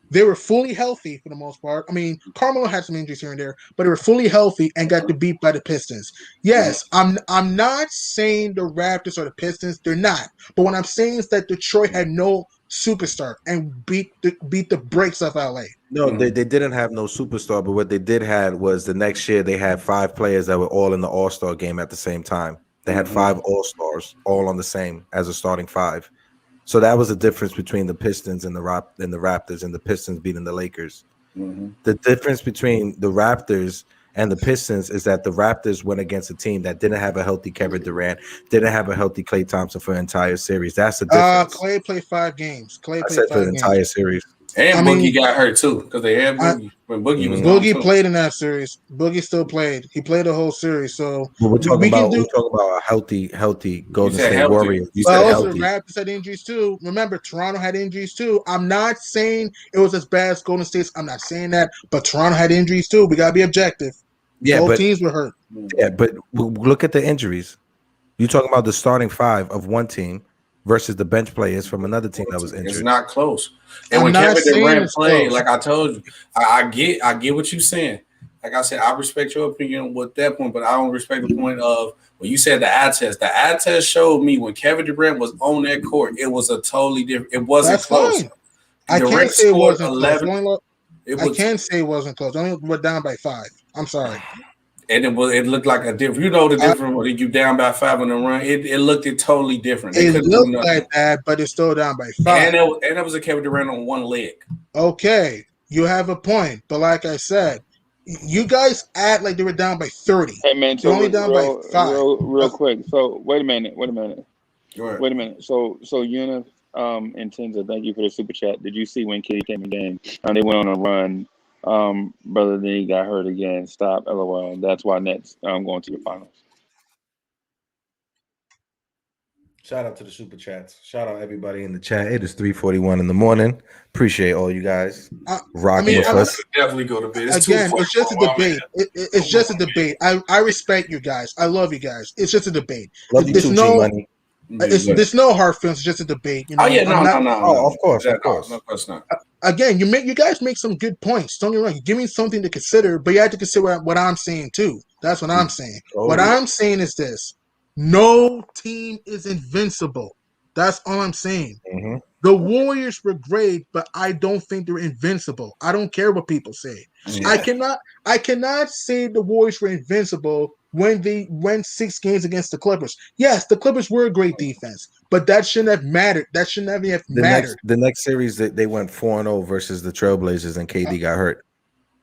Speaker 3: They were fully healthy for the most part. I mean, Carmelo had some injuries here and there, but they were fully healthy and got beat by the Pistons. Yes, I'm not saying the Raptors or the Pistons. They're not. But what I'm saying is that Detroit had no superstar and beat the brakes off LA.
Speaker 2: No, they didn't have no superstar, but what they did had was the next year they had 5 players that were all in the All-Star game at the same time. They had 5 All-Stars all on the same as a starting 5. So that was the difference between the Pistons and the Raptors, and the Pistons beating the Lakers. The difference between the Raptors and the Pistons is that the Raptors went against a team that didn't have a healthy Kevin Durant, didn't have a healthy Klay Thompson for an entire series. That's the difference.
Speaker 3: Klay played 5 games.
Speaker 2: I said for the entire series.
Speaker 6: And Boogie got hurt too because they had Boogie. When Boogie was
Speaker 3: Boogie played in that series. Boogie still played. He played the whole series. So
Speaker 2: we're talking about a healthy Golden State Warriors.
Speaker 3: But also the Raptors had injuries too. Remember, Toronto had injuries too. I'm not saying it was as bad as Golden State. I'm not saying that, but Toronto had injuries too. We gotta be objective.
Speaker 2: Yeah,
Speaker 3: both teams were hurt.
Speaker 2: Yeah, but look at the injuries. You're talking about the starting 5 of one team versus the bench players from another team that was injured.
Speaker 6: It's not close. And when Kevin Durant played, like I told you, I get what you're saying. Like I said, I respect your opinion with that point, but I don't respect the point of when you said the eye test. The eye test showed me when Kevin Durant was on that court, it was a totally different. It wasn't close.
Speaker 3: Fine. I can't say it wasn't 11. Close. I can't say it wasn't close. Only we're down by 5. I'm sorry.
Speaker 6: And it looked like a different. You know the difference when you down by 5 on the run. It looked totally different.
Speaker 3: It looked like that, but it's still down by 5.
Speaker 6: And it was a Kevin Durant on one leg.
Speaker 3: Okay, you have a point, but like I said, you guys act like they were down by 30.
Speaker 1: Hey man,
Speaker 3: so only down by 5.
Speaker 1: Real quick. So wait a minute. So Eunice and Tenza, thank you for the super chat. Did you see when Kitty came in game? They went on a run. Brother, then he got hurt again. Stop, LOL. That's why Nets going to the finals.
Speaker 2: Shout out to the super chats. Shout out everybody in the chat. It is 3:41 in the morning. Appreciate all you guys rocking with us.
Speaker 6: Definitely go to bed.
Speaker 3: It's just a debate. It's just a debate. I respect you guys. I love you guys. It's just a debate.
Speaker 2: There's
Speaker 3: no hard feelings. It's just a debate. You know?
Speaker 6: Oh yeah, no.
Speaker 2: Oh, of course.
Speaker 6: No, of course not.
Speaker 3: Again, you guys make some good points. Don't get me wrong. Give me something to consider, but you have to consider what I'm saying too. That's what I'm saying. What I'm saying is this: no team is invincible. That's all I'm saying.
Speaker 2: Mm-hmm.
Speaker 3: The Warriors were great, but I don't think they're invincible. I don't care what people say. Yeah. I cannot say the Warriors were invincible when they went 6 games against the Clippers. Yes, the Clippers were a great defense, but that shouldn't have mattered. That shouldn't have mattered.
Speaker 2: The next series that they went 4-0 versus the Trailblazers, and KD got hurt.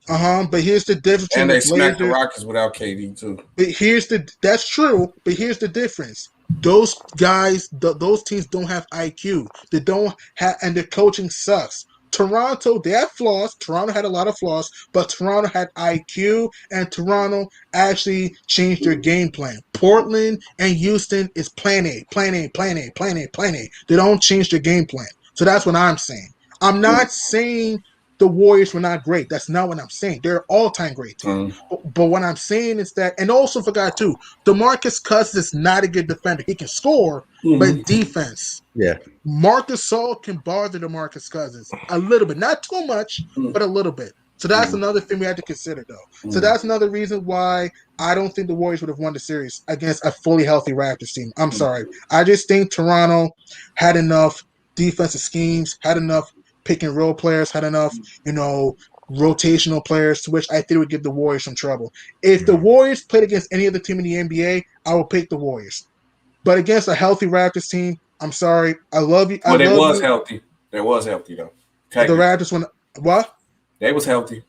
Speaker 3: But here's the difference.
Speaker 6: And they smacked the Rockets without KD too.
Speaker 3: But that's true. But here's the difference. Those guys, those teams don't have IQ. They don't have, and their coaching sucks. Toronto, they have flaws. Toronto had a lot of flaws, but Toronto had IQ, and Toronto actually changed their game plan. Portland and Houston is plan A. They don't change their game plan. So that's what I'm saying. I'm not saying the Warriors were not great. That's not what I'm saying. They're an all-time great team. But what I'm saying is that, and also forgot too, DeMarcus Cousins is not a good defender. He can score, but defense.
Speaker 2: Yeah.
Speaker 3: Marcus Gasol can bother DeMarcus Cousins a little bit, not too much, but a little bit. So that's another thing we have to consider, though. So that's another reason why I don't think the Warriors would have won the series against a fully healthy Raptors team. I'm sorry. I just think Toronto had enough defensive schemes, had enough pick and roll players, had enough, rotational players, to which I think would give the Warriors some trouble. If the Warriors played against any other team in the NBA, I would pick the Warriors. But against a healthy Raptors team, I'm sorry. I love you.
Speaker 6: But it was healthy. They was healthy, though.
Speaker 3: The Raptors won. What?
Speaker 6: They was healthy.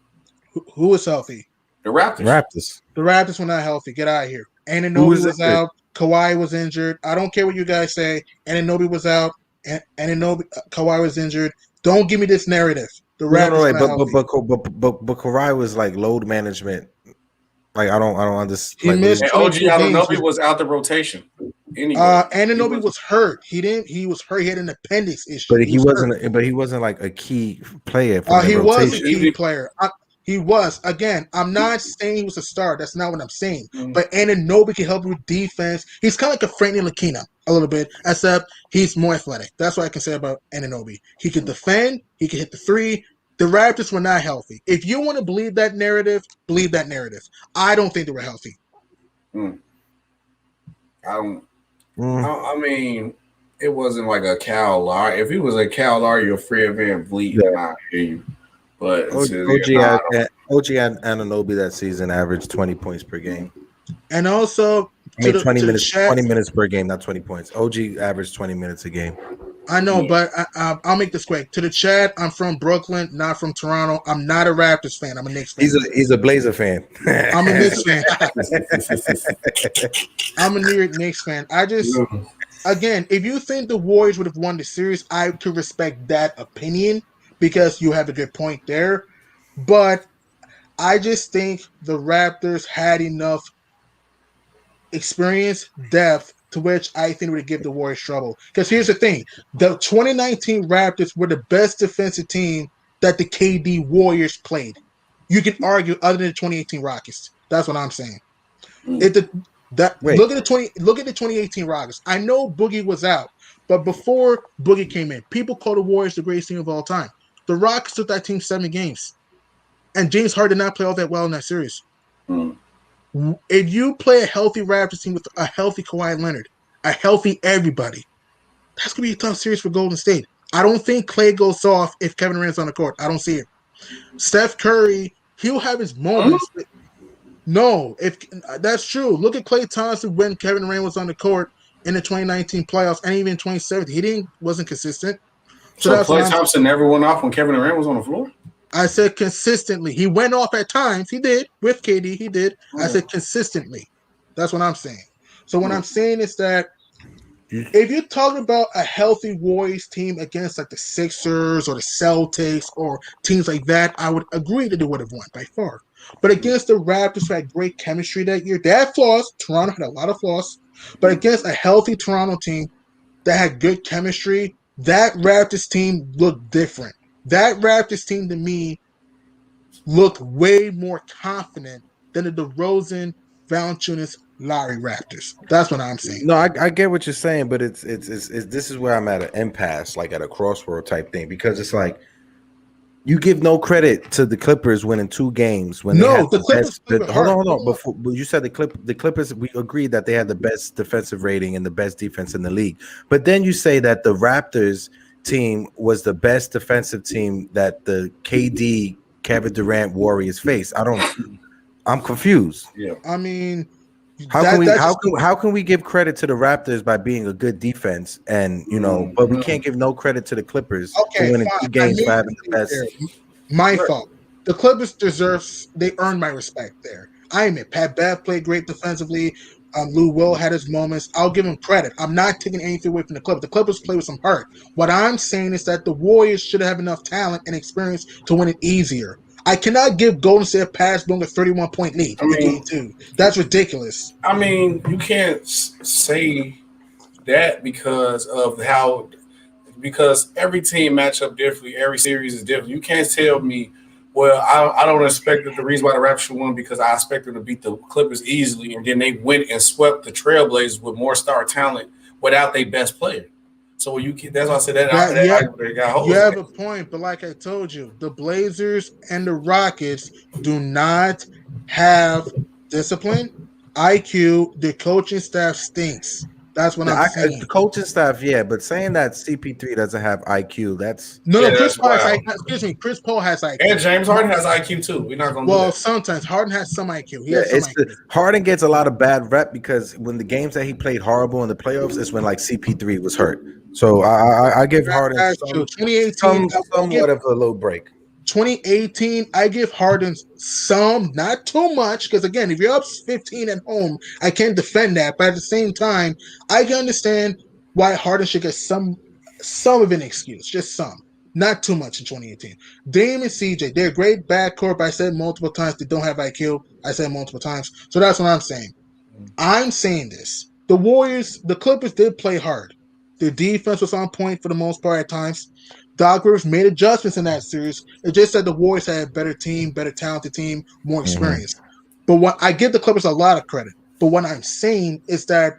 Speaker 3: Who was healthy?
Speaker 6: The Raptors.
Speaker 3: The Raptors were not healthy. Get out of here. Anunoby was out. Kawhi was injured. I don't care what you guys say. Anunoby was out. Kawhi was injured. Don't give me this narrative. The Raptors
Speaker 2: but Kawhi was like load management. Like I don't understand.
Speaker 3: He missed.
Speaker 6: OG Anunoby was out the rotation. Anyway,
Speaker 3: Anunoby was hurt. He was hurt. He had an appendix issue.
Speaker 2: But he wasn't like a key player.
Speaker 3: He was a key player. He was. Again, I'm not saying he was a star. That's not what I'm saying. But Anunoby can help with defense. He's kind of like a Frank Ntilikina a little bit, except he's more athletic. That's what I can say about Anunoby. He can defend. He can hit the three. The Raptors were not healthy. If you want to believe that narrative, believe that narrative. I don't think they were healthy.
Speaker 6: I mean, it wasn't like a Cal Lowry. If he was a Cal Lowry or Fred VanVleet, then I hear you. But
Speaker 2: OG Anunoby that season averaged 20 points per game.
Speaker 3: And also,
Speaker 2: 20 minutes per game, not 20 points. OG averaged 20 minutes a game.
Speaker 3: I know, but I'll make this quick. To the chat, I'm from Brooklyn, not from Toronto. I'm not a Raptors fan. I'm a Knicks fan.
Speaker 2: He's a Blazer fan.
Speaker 3: I'm a Knicks fan. I'm a New York Knicks fan. Again, if you think the Warriors would have won the series, I could respect that opinion because you have a good point there. But I just think the Raptors had enough experience, depth, to which I think would give the Warriors trouble. Because here's the thing. The 2019 Raptors were the best defensive team that the KD Warriors played. You can argue other than the 2018 Rockets. That's what I'm saying. Look at the 2018 Rockets. I know Boogie was out, but before Boogie came in, people call the Warriors the greatest team of all time. The Rockets took that team 7 games. And James Harden did not play all that well in that series. If you play a healthy Raptors team with a healthy Kawhi Leonard, a healthy everybody, that's going to be a tough series for Golden State. I don't think Clay goes off if Kevin Durant's on the court. I don't see it. Steph Curry, he'll have his moments. No, if that's true. Look at Klay Thompson when Kevin Durant was on the court in the 2019 playoffs and even 2017. He wasn't consistent.
Speaker 6: So Klay Thompson never went off when Kevin Durant was on the floor?
Speaker 3: I said consistently. He went off at times. He did. With KD, he did. I said consistently. That's what I'm saying. So what I'm saying is that if you're talking about a healthy Warriors team against like the Sixers or the Celtics or teams like that, I would agree that they would have won by far. But against the Raptors who had great chemistry that year, they had flaws. Toronto had a lot of flaws. But against a healthy Toronto team that had good chemistry, that Raptors team looked different. That Raptors team, to me, looked way more confident than the DeRozan, Valanciunas, Lowry Raptors. That's what I'm saying.
Speaker 2: No, I get what you're saying, but it's this is where I'm at an impasse, like at a crossroad type thing, because it's like you give no credit to the Clippers winning 2 games when
Speaker 3: the Clippers.
Speaker 2: Hold on. Before you said the Clippers, we agreed that they had the best defensive rating and the best defense in the league, but then you say that the Raptors team was the best defensive team that the KD Kevin Durant Warriors face. I'm confused.
Speaker 6: Yeah.
Speaker 3: I mean,
Speaker 2: how can we give credit to the Raptors by being a good defense and but we can't give no credit to the Clippers for winning 2 games for having the best.
Speaker 3: My fault. The Clippers they earned my respect there. I admit Pat Bev played great defensively. Lou Will had his moments. I'll give him credit. I'm not taking anything away from the Clippers. The Clippers play with some heart. What I'm saying is that the Warriors should have enough talent and experience to win it easier. I cannot give Golden State a pass blowing a 31-point lead in game 2. That's ridiculous.
Speaker 6: I mean, you can't say that because of how because every team match up differently. Every series is different. You can't tell me, well, I don't expect that the reason why the Raptors won because I expect them to beat the Clippers easily, and then they went and swept the Trailblazers with more star talent without their best player. So that's why I said
Speaker 3: you have a point, but like I told you, the Blazers and the Rockets do not have discipline, IQ. The coaching staff stinks. That's what I'm saying.
Speaker 2: The coaching staff, yeah, but saying that CP3 doesn't have IQ, that's
Speaker 3: no. Chris Paul has IQ. Excuse me, Chris Paul has IQ,
Speaker 6: and James Harden has IQ too. We're not going to. Well,
Speaker 3: sometimes Harden has some IQ.
Speaker 2: Harden gets a lot of bad rep because when the games that he played horrible in the playoffs is when like CP3 was hurt. So I give Harden somewhat of a little break.
Speaker 3: 2018, I give Harden some, not too much, because again, if you're up 15 at home, I can't defend that. But at the same time, I can understand why Harden should get some of an excuse, just some, not too much in 2018. Dame and CJ, they're a great backcourt. But I said multiple times they don't have IQ. I said multiple times, so that's what I'm saying. I'm saying this: the Clippers did play hard. Their defense was on point for the most part at times. Doc Rivers made adjustments in that series. It just said the Warriors had a better team, better talented team, more experience. But what I give the Clippers a lot of credit. But what I'm saying is that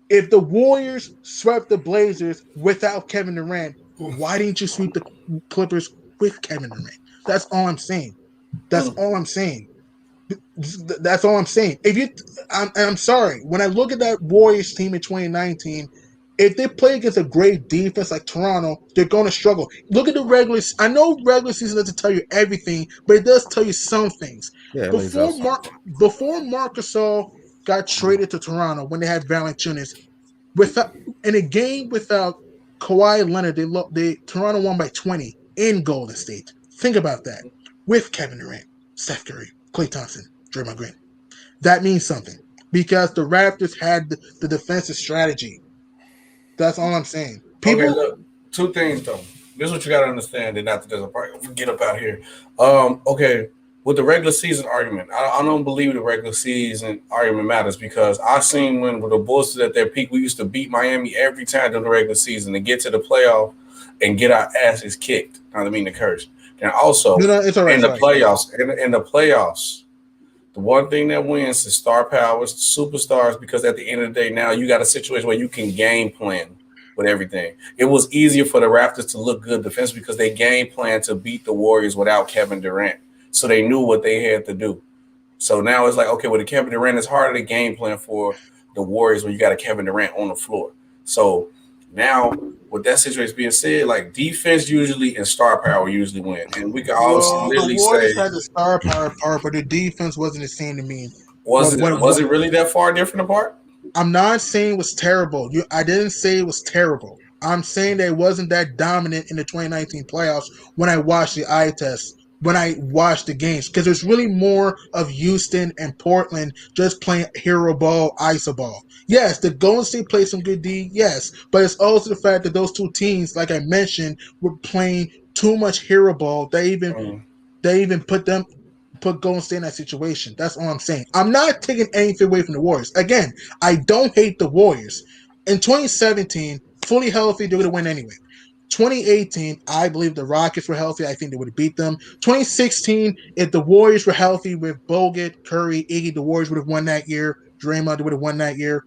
Speaker 3: if the Warriors swept the Blazers without Kevin Durant, why didn't you sweep the Clippers with Kevin Durant? That's all I'm saying. That's all I'm saying. That's all I'm saying. I'm sorry. When I look at that Warriors team in 2019, if they play against a great defense like Toronto, they're going to struggle. Look at the regular. I know regular season doesn't tell you everything, but it does tell you some things.
Speaker 2: Yeah,
Speaker 3: before Marc Gasol got traded to Toronto when they had Valanciunas, in a game without Kawhi Leonard, Toronto won by 20 in Golden State. Think about that. With Kevin Durant, Steph Curry, Klay Thompson, Draymond Green. That means something because the Raptors had the defensive strategy. That's all I'm saying.
Speaker 6: Okay, look, two things though. This is what you got to understand. And not to get up out here. Okay, with the regular season argument, I don't believe the regular season argument matters because I seen when the Bulls at their peak, we used to beat Miami every time during the regular season and get to the playoff and get our asses kicked. I don't mean to curse. And also
Speaker 3: it's all right,
Speaker 6: in the playoffs, in the playoffs, the one thing that wins is star powers, superstars, because at the end of the day, now you got a situation where you can game plan with everything. It was easier for the Raptors to look good defensively because they game plan to beat the Warriors without Kevin Durant. So they knew what they had to do. So now it's like, okay, with the Kevin Durant, it's harder to game plan for the Warriors when you got a Kevin Durant on the floor. So now with that situation being said, like defense usually and star power usually win. And we can all literally
Speaker 3: the Warriors
Speaker 6: say
Speaker 3: had the star power part, but the defense wasn't the same to me.
Speaker 6: Was it really that far different apart?
Speaker 3: I'm not saying it was terrible. I didn't say it was terrible. I'm saying that it wasn't that dominant in the 2019 playoffs when I watched the eye test, when I watched the games, because there's really more of Houston and Portland just playing hero ball, iso ball. Yes, the Golden State played some good D, yes, but it's also the fact that those two teams, like I mentioned, were playing too much hero ball. They even put Golden State in that situation. That's all I'm saying. I'm not taking anything away from the Warriors. Again, I don't hate the Warriors. In 2017, fully healthy, they would have won anyway. 2018, I believe the Rockets were healthy. I think they would have beat them. 2016, if the Warriors were healthy with Bogut, Curry, Iggy, the Warriors would have won that year. Draymond would have won that year.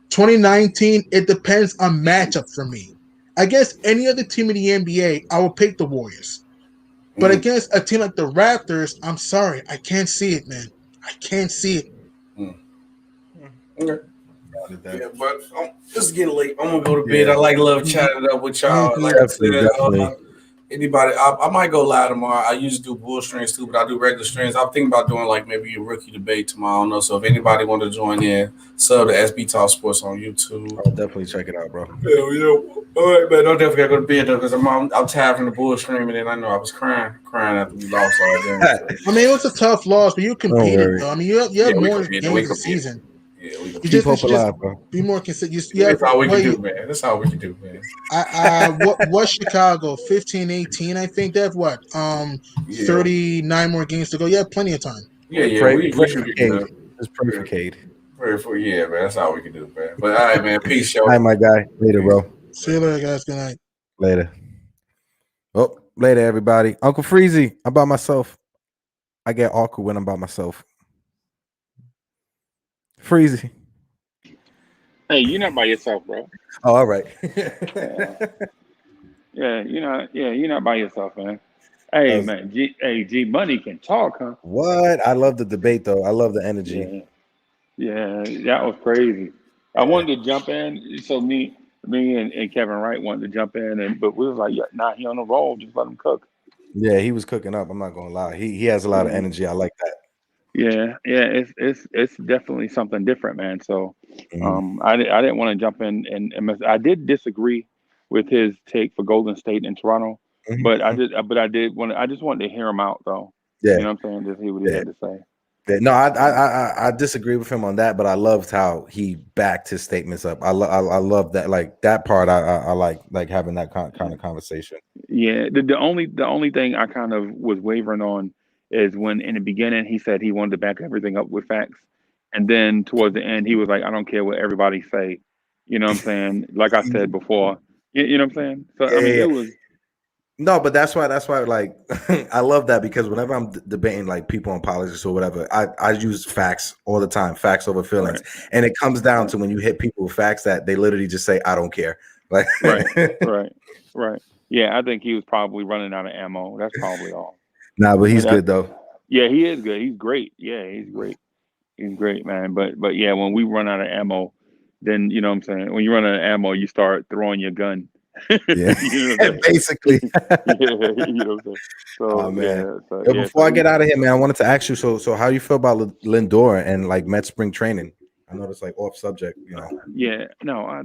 Speaker 3: 2019, it depends on matchup for me. Against any other team in the NBA, I will pick the Warriors. But against a team like the Raptors, I'm sorry. I can't see it, man. I can't see it.
Speaker 6: Okay. Yeah, but it's getting late. I'm going to go to bed. I love chatting up with y'all. Like I said, anybody, I might go live tomorrow. I usually do bull streams too, but I do regular streams. I'm thinking about doing like maybe a rookie debate tomorrow. I don't know. So if anybody want to join in, sub to SB Talk Sports on YouTube.
Speaker 2: I'll definitely check it out, bro.
Speaker 6: Yeah. All right, man. Don't definitely gotta go to bed though, because I'm tired from the bull stream, and then I know I was crying after we lost all that.
Speaker 3: I mean, it was a tough loss, but you competed though. I mean, you have more games this season.
Speaker 6: Yeah, we
Speaker 3: you just alive, bro. Be more consistent.
Speaker 6: That's all we can do, man. That's all we can do, man.
Speaker 3: What Chicago? 15-18, I think. They have what? 39 more games to go. You have plenty of time.
Speaker 6: Yeah.
Speaker 2: We should be good. Just pray for Cade.
Speaker 6: Pray for man. That's all we can do, man. But all right, man. Peace, y'all.
Speaker 2: Hi, my guy. Later, bro.
Speaker 3: See you later, guys. Good night.
Speaker 2: Later. Oh, later, everybody. Uncle Freezy, I'm by myself. I get awkward when I'm by myself. Freezy.
Speaker 1: Hey, you're not by yourself, bro.
Speaker 2: Oh, all right.
Speaker 1: Yeah, you're not by yourself, man. Hey, man, G Money can talk, huh?
Speaker 2: What? I love the debate, though. I love the energy.
Speaker 1: Yeah, that was crazy. I wanted to jump in, so me and Kevin Wright wanted to jump in, but we was like, yeah, nah, he on the roll, just let him cook.
Speaker 2: Yeah, he was cooking up. I'm not gonna lie. He has a lot of energy. I like that.
Speaker 1: Yeah, it's definitely something different, man. So, I didn't want to jump in and I did disagree with his take for Golden State and Toronto, but I just wanted to hear him out though.
Speaker 2: Yeah,
Speaker 1: you know what I'm saying, just hear what he had to say.
Speaker 2: No, I disagree with him on that, but I loved how he backed his statements up. I love that, like that part. I like having that kind of conversation.
Speaker 1: Yeah, the only thing I kind of was wavering on is when in the beginning he said he wanted to back everything up with facts, and then towards the end he was like, I don't care what everybody say. You know what I'm saying? Like I said before, you know what I'm saying? So I mean,
Speaker 2: Yeah.
Speaker 1: it was.
Speaker 2: No, but that's why like I love that, because whenever I'm debating like people on politics or whatever, I use facts all the time, facts over feelings, and it comes down to when you hit people with facts that they literally just say I don't care. Like
Speaker 1: right. Yeah, I think he was probably running out of ammo. That's probably all.
Speaker 2: Nah, but he's good though.
Speaker 1: Yeah, he is good. He's great. Yeah, he's great. He's great, man. But yeah, when we run out of ammo, then you know what I'm saying. When you run out of ammo, you start throwing your gun.
Speaker 2: Yeah,
Speaker 1: you know
Speaker 2: basically.
Speaker 1: Yeah, you know what I'm saying. So,
Speaker 2: oh man.
Speaker 1: Yeah, so,
Speaker 2: Yo, before I get out of here, man, I wanted to ask you. So how you feel about Lindor and like Met spring training? I know it's like off subject, you know.
Speaker 1: Yeah, no,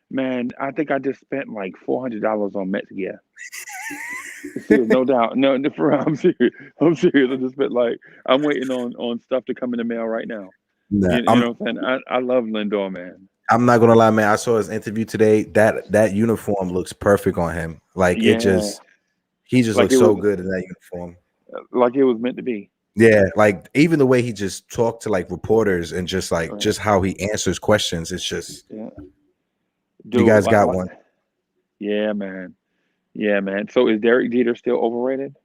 Speaker 1: man, I think I just spent like $400 on Mets gear. No doubt. No, for real, I'm serious. I just spent I'm waiting on stuff to come in the mail right now.
Speaker 2: Nah,
Speaker 1: you know what I'm saying? I love Lindor, man.
Speaker 2: I'm not gonna lie, man. I saw his interview today. That uniform looks perfect on him. Like he just looks so good in that uniform.
Speaker 1: Like it was meant to be.
Speaker 2: Yeah, like even the way he just talked to like reporters and just how he answers questions. It's just
Speaker 1: Dude,
Speaker 2: you guys got one.
Speaker 1: Yeah, man. Yeah, man. So is Derek Jeter still overrated?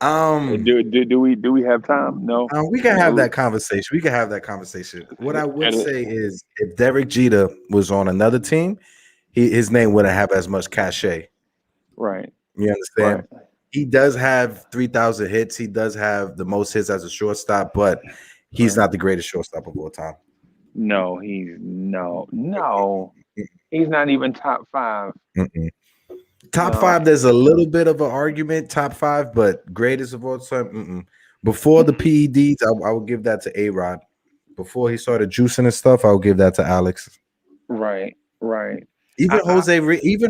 Speaker 1: Do we have time? No.
Speaker 2: We can have that conversation. What I would say is, if Derek Jeter was on another team, his name wouldn't have as much cachet.
Speaker 1: Right.
Speaker 2: You understand? Right. He does have 3,000 hits. He does have the most hits as a shortstop, but he's not the greatest shortstop of all time.
Speaker 1: No, he's he's not even top 5.
Speaker 2: Top 5, there's a little bit of an argument. Top 5, but greatest of all time. Before the PEDs, I would give that to A-Rod. Before he started juicing and stuff, I would give that to Alex.
Speaker 1: Right.
Speaker 2: Even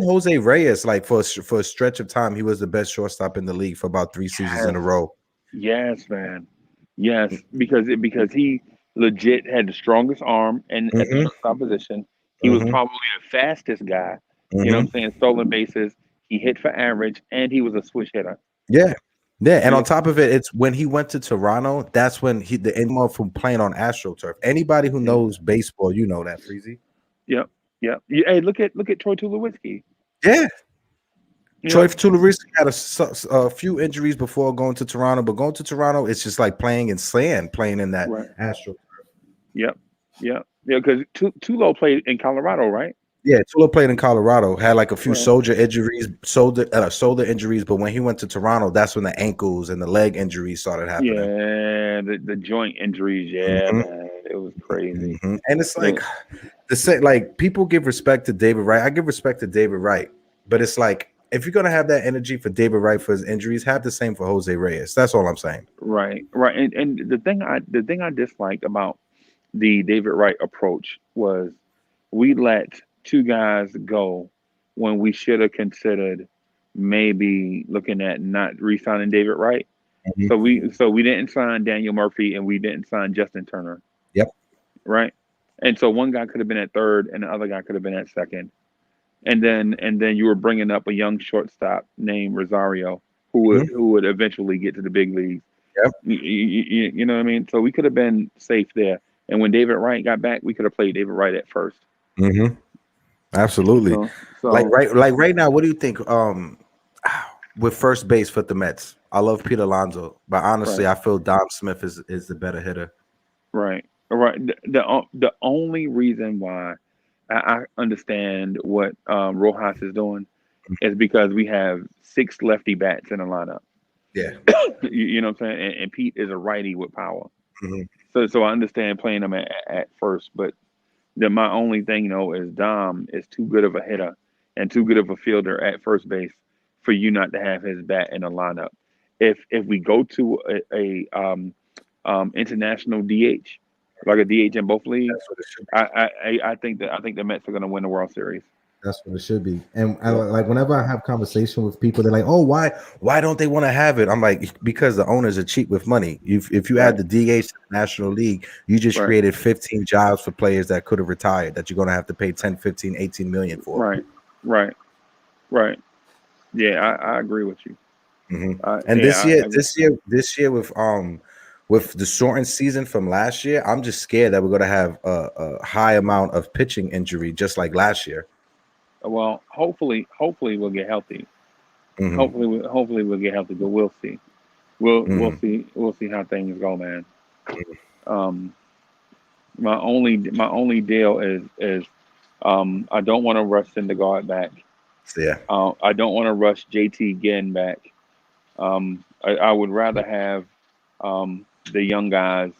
Speaker 2: Jose Reyes, like for a stretch of time, he was the best shortstop in the league for about 3 seasons in a row.
Speaker 1: Yes, man. Yes, because he legit had the strongest arm and at the shortstop position. He was probably the fastest guy. You know what I'm saying? Stolen bases. He hit for average, and he was a switch hitter.
Speaker 2: Yeah. And on top of it, it's when he went to Toronto. That's when the end of from playing on AstroTurf. Anybody who knows baseball, you know that, Freezy.
Speaker 1: Yep. Hey, look at Troy Tulowitzki.
Speaker 2: Yeah. Troy Tulowitzki had a few injuries before going to Toronto, but going to Toronto, it's just like playing in sand, playing in that AstroTurf. Yep.
Speaker 1: Yeah, because Tulo played in Colorado, right?
Speaker 2: Yeah, Tulo played in Colorado, had like a few shoulder injuries, shoulder injuries, but when he went to Toronto, that's when the ankles and the leg injuries started happening.
Speaker 1: Yeah, the joint injuries, man, it was crazy.
Speaker 2: And it's like like people give respect to David Wright. I give respect to David Wright, but it's like if you're gonna have that energy for David Wright for his injuries, have the same for Jose Reyes. That's all I'm saying.
Speaker 1: Right. And the thing I disliked about the David Wright approach was we let 2 guys go when we should have considered maybe looking at not re-signing David Wright. So we didn't sign Daniel Murphy and we didn't sign Justin Turner.
Speaker 2: Yep.
Speaker 1: Right. And so one guy could have been at third and the other guy could have been at second. And then you were bringing up a young shortstop named Rosario who would eventually get to the big leagues.
Speaker 2: Yep.
Speaker 1: You know what I mean? So we could have been safe there. And when David Wright got back, we could have played David Wright at first.
Speaker 2: Absolutely.
Speaker 1: So
Speaker 2: Like right now, what do you think? With first base for the Mets, I love Pete Alonso, but honestly,
Speaker 1: right,
Speaker 2: I feel Dom Smith is the better hitter.
Speaker 1: right, right. The only reason why I understand what Rojas is doing is because we have 6 lefty bats in the lineup.
Speaker 2: Yeah.
Speaker 1: You know what I'm saying? And Pete is a righty with power.
Speaker 2: Mhm.
Speaker 1: So I understand playing him at first, but then my only thing is Dom is too good of a hitter and too good of a fielder at first base for you not to have his bat in the lineup. If we go to a international DH, like a DH in both leagues,
Speaker 2: That's what it should be.
Speaker 1: I think the Mets are going to win the World Series.
Speaker 2: That's what it should be. And I,
Speaker 1: Yeah,
Speaker 2: like whenever I have conversation with people, they're like, "Oh, why don't they want to have it?" I'm like, because the owners are cheap with money. If you add
Speaker 1: right,
Speaker 2: the DH to the National League, you just
Speaker 1: right,
Speaker 2: created 15 jobs for players that could have retired that you're going to have to pay 10, 15, 18 million for.
Speaker 1: right, right, right. Yeah, I agree with you.
Speaker 2: Mhm.
Speaker 1: Uh,
Speaker 2: And
Speaker 1: yeah,
Speaker 2: this year,
Speaker 1: I,
Speaker 2: this year with the shortened season from last year, I'm just scared that we're going to have a high amount of pitching injury, just like last year.
Speaker 1: well, hopefully we'll get healthy.
Speaker 2: Hmm.
Speaker 1: Hopefully we'll get healthy, but we'll see.
Speaker 2: Hmm.
Speaker 1: We'll see how things go, man. Um, my only deal is I don't want to rush Syndergaard back.
Speaker 2: So yeah.
Speaker 1: I don't want to rush JT Ginn back. I would rather have the young guys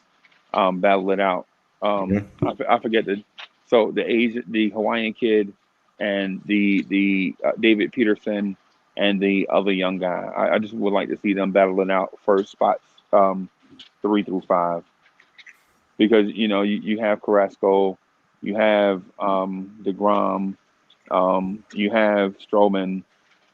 Speaker 1: battle it out.
Speaker 2: Mhm.
Speaker 1: I forget the Hawaiian kid and the David Peterson and the other young guy. I just would like to see them battling out first spots 3 through 5 because you have Carrasco, you have Degrom, you have Stroman,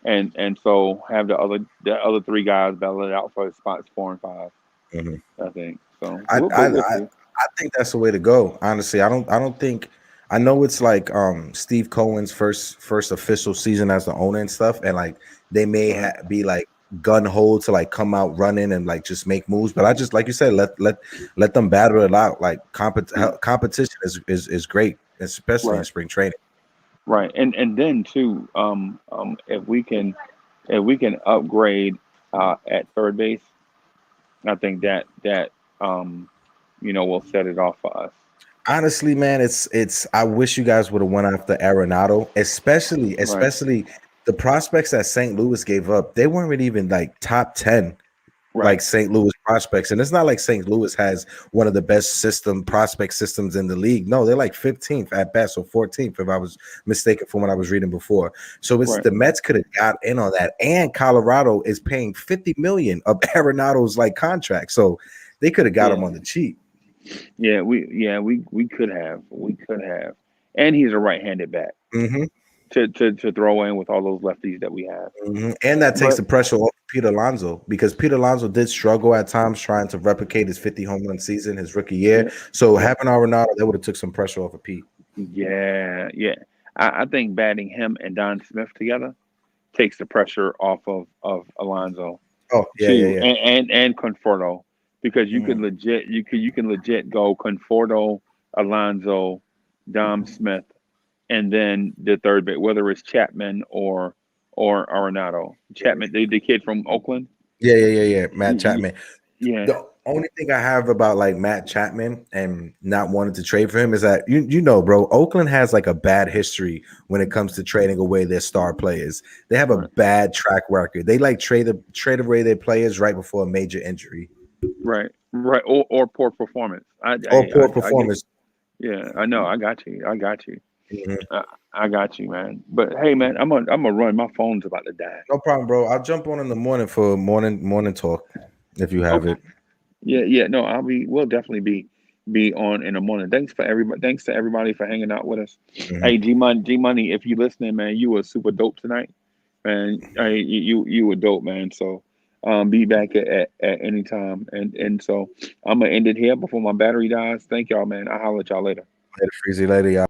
Speaker 1: and so have the other 3 guys battle it out for spots 4 and 5.
Speaker 2: Mhm.
Speaker 1: I think so.
Speaker 2: I,
Speaker 1: We'll,
Speaker 2: I
Speaker 1: but we'll
Speaker 2: I
Speaker 1: see.
Speaker 2: I think that's the way to go. Honestly, I don't think I know it's like Steve Cohen's first official season as the owner and stuff, and like they may
Speaker 1: Right.
Speaker 2: be like gun ho to like come out running and like just make moves. But I just like you said, let them battle it out. Like
Speaker 1: Yeah.
Speaker 2: competition is great, especially in
Speaker 1: Right.
Speaker 2: spring training.
Speaker 1: Right. And then too, if we can upgrade at third base, I think that will set it off for us.
Speaker 2: Honestly, man, it's. I wish you guys would have went after Arenado, especially
Speaker 1: Right.
Speaker 2: especially the prospects that St. Louis gave up. They weren't even like top 10, like
Speaker 1: Right.
Speaker 2: St. Louis prospects, and it's not like St. Louis has one of the best prospect systems in the league. No, they're like 15th at best or 14th, if I was mistaken from what I was reading before. So it's
Speaker 1: Right.
Speaker 2: the Mets could have got in on that, and Colorado is paying 50 million of Arenado's like contract, so they could have got him
Speaker 1: Yeah.
Speaker 2: on the cheap.
Speaker 1: We could have, and he's a right-handed bat
Speaker 2: Hmm.
Speaker 1: to throw in with all those lefties that we have.
Speaker 2: And that takes
Speaker 1: But
Speaker 2: the pressure off Pete Alonso because Pete Alonso did struggle at times trying to replicate his 50 home run season his rookie year.
Speaker 1: yeah,
Speaker 2: So
Speaker 1: yeah,
Speaker 2: having Arenado, that would have took some pressure off of Pete.
Speaker 1: yeah. I think batting him and Don Smith together takes the pressure off of Alonso
Speaker 2: Oh yeah, yeah,
Speaker 1: too,
Speaker 2: yeah.
Speaker 1: and Conforto because
Speaker 2: Mhm.
Speaker 1: you can legit go Conforto, Alonso, Dom Smith, and then the third bit, whether it's Chapman or Arenado. Chapman, the kid from Oakland.
Speaker 2: Yeah, yeah, yeah, yeah. Matt
Speaker 1: Y- y-
Speaker 2: Chapman.
Speaker 1: Yeah,
Speaker 2: The only thing I have about like Matt Chapman and not wanting to trade for him is that you know, bro, Oakland has like a bad history when it comes to trading away their star players. They have a
Speaker 1: right,
Speaker 2: bad track record. They like trade away their players right before a major injury
Speaker 1: right, or poor performance.
Speaker 2: or poor
Speaker 1: I get,
Speaker 2: performance.
Speaker 1: yeah, I know, I got you,
Speaker 2: Mhm.
Speaker 1: I got you, man. But hey, man, I'm gonna run. My phone's about to die.
Speaker 2: No problem, bro. I'll jump on in the morning for morning talk if you have
Speaker 1: Okay,
Speaker 2: it.
Speaker 1: yeah, no, we'll definitely be on in the morning. Thanks to everybody for hanging out with us.
Speaker 2: Mhm.
Speaker 1: Hey, G Money, if you listening, man, you were super dope tonight. Man, you were dope, man. So be back at any time. And so I'm gonna end it here before my battery dies. Thank y'all, man. I'll holler at y'all later.
Speaker 2: Later, Freezy. Later, y'all.